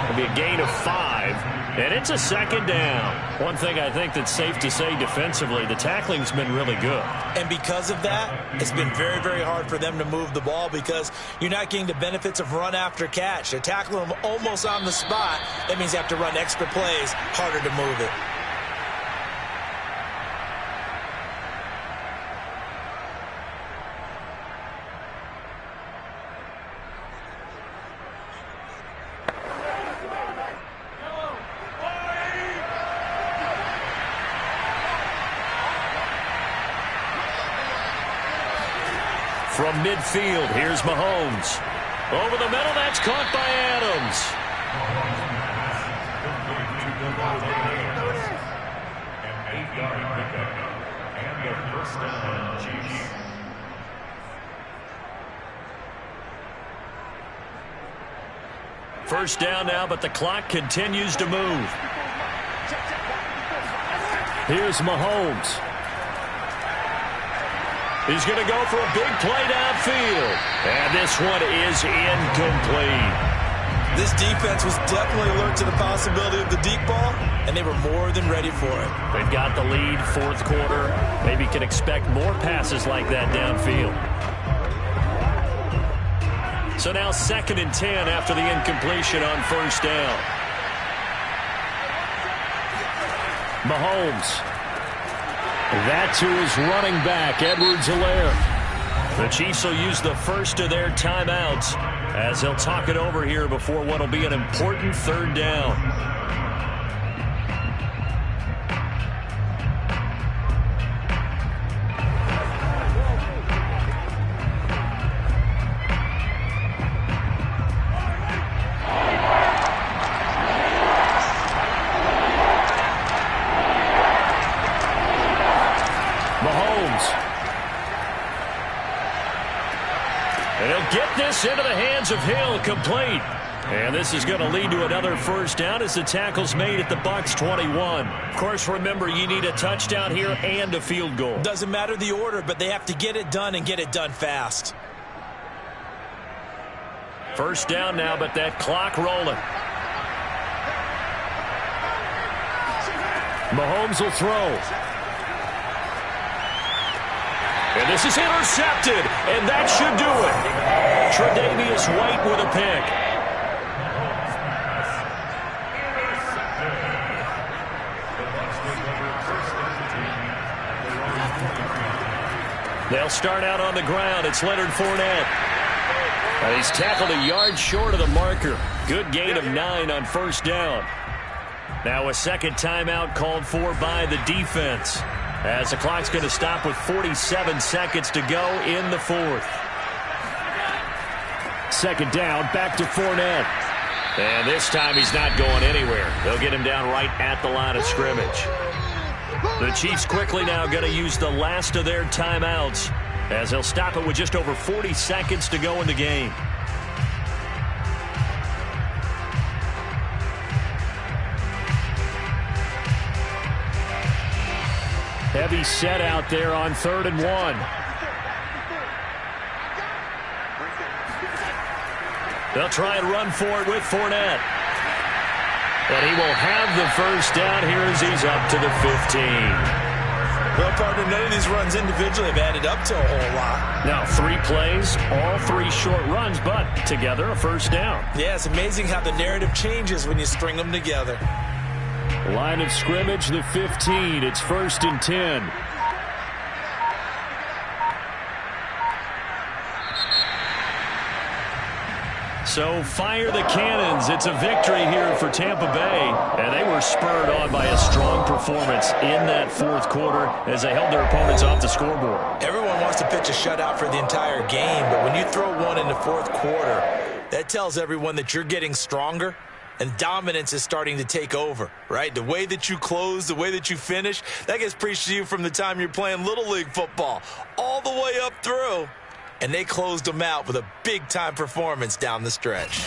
It'll be a gain of 5, and it's a 2nd down. One thing I think that's safe to say defensively, the tackling's been really good. And because of that, it's been very, very hard for them to move the ball because you're not getting the benefits of run after catch. They're tackling them almost on the spot. That means you have to run extra plays, harder to move it. From midfield, here's Mahomes. Over the middle, that's caught by Adams. An 8-yard pickup. And a first down, Chiefs. First down now, but the clock continues to move. Here's Mahomes. He's going to go for a big play downfield. And this one is incomplete. This defense was definitely alert to the possibility of the deep ball, and they were more than ready for it. They've got the lead, fourth quarter. Maybe can expect more passes like that downfield. So now 2nd and 10 after the incompletion on first down. Mahomes. That's who is running back, Edwards-Helaire. The Chiefs will use the first of their timeouts as they'll talk it over here before what will be an important 3rd down. Into the hands of Hill, complete. And this is going to lead to another first down as the tackle's made at the Bucs 21. Of course, remember, you need a touchdown here and a field goal. Doesn't matter the order, but they have to get it done and get it done fast. First down now, but that clock rolling. Mahomes will throw. And this is intercepted, and that should do it. Tre'Davious White with a pick. They'll start out on the ground. It's Leonard Fournette. And he's tackled a yard short of the marker. Good gain of 9 on first down. Now a second timeout called for by the defense, as the clock's going to stop with 47 seconds to go in the 4th. Second down, back to Fournette. And this time he's not going anywhere. They'll get him down right at the line of scrimmage. The Chiefs quickly now going to use the last of their timeouts, as they'll stop it with just over 40 seconds to go in the game. Heavy set out there on 3rd and 1. They'll try and run for it with Fournette. And he will have the first down here as he's up to the 15. Well, partner, none of these runs individually have added up to a whole lot. Now 3 plays, all 3 short runs, but together a first down. Yeah, it's amazing how the narrative changes when you string them together. Line of scrimmage, the 15. It's 1st and 10. So fire the cannons. It's a victory here for Tampa Bay. And they were spurred on by a strong performance in that 4th quarter as they held their opponents off the scoreboard. Everyone wants to pitch a shutout for the entire game, but when you throw one in the 4th quarter, that tells everyone that you're getting stronger. And dominance is starting to take over, right? The way that you close, the way that you finish, that gets preached to you from the time you're playing Little League football all the way up through. And they closed them out with a big-time performance down the stretch.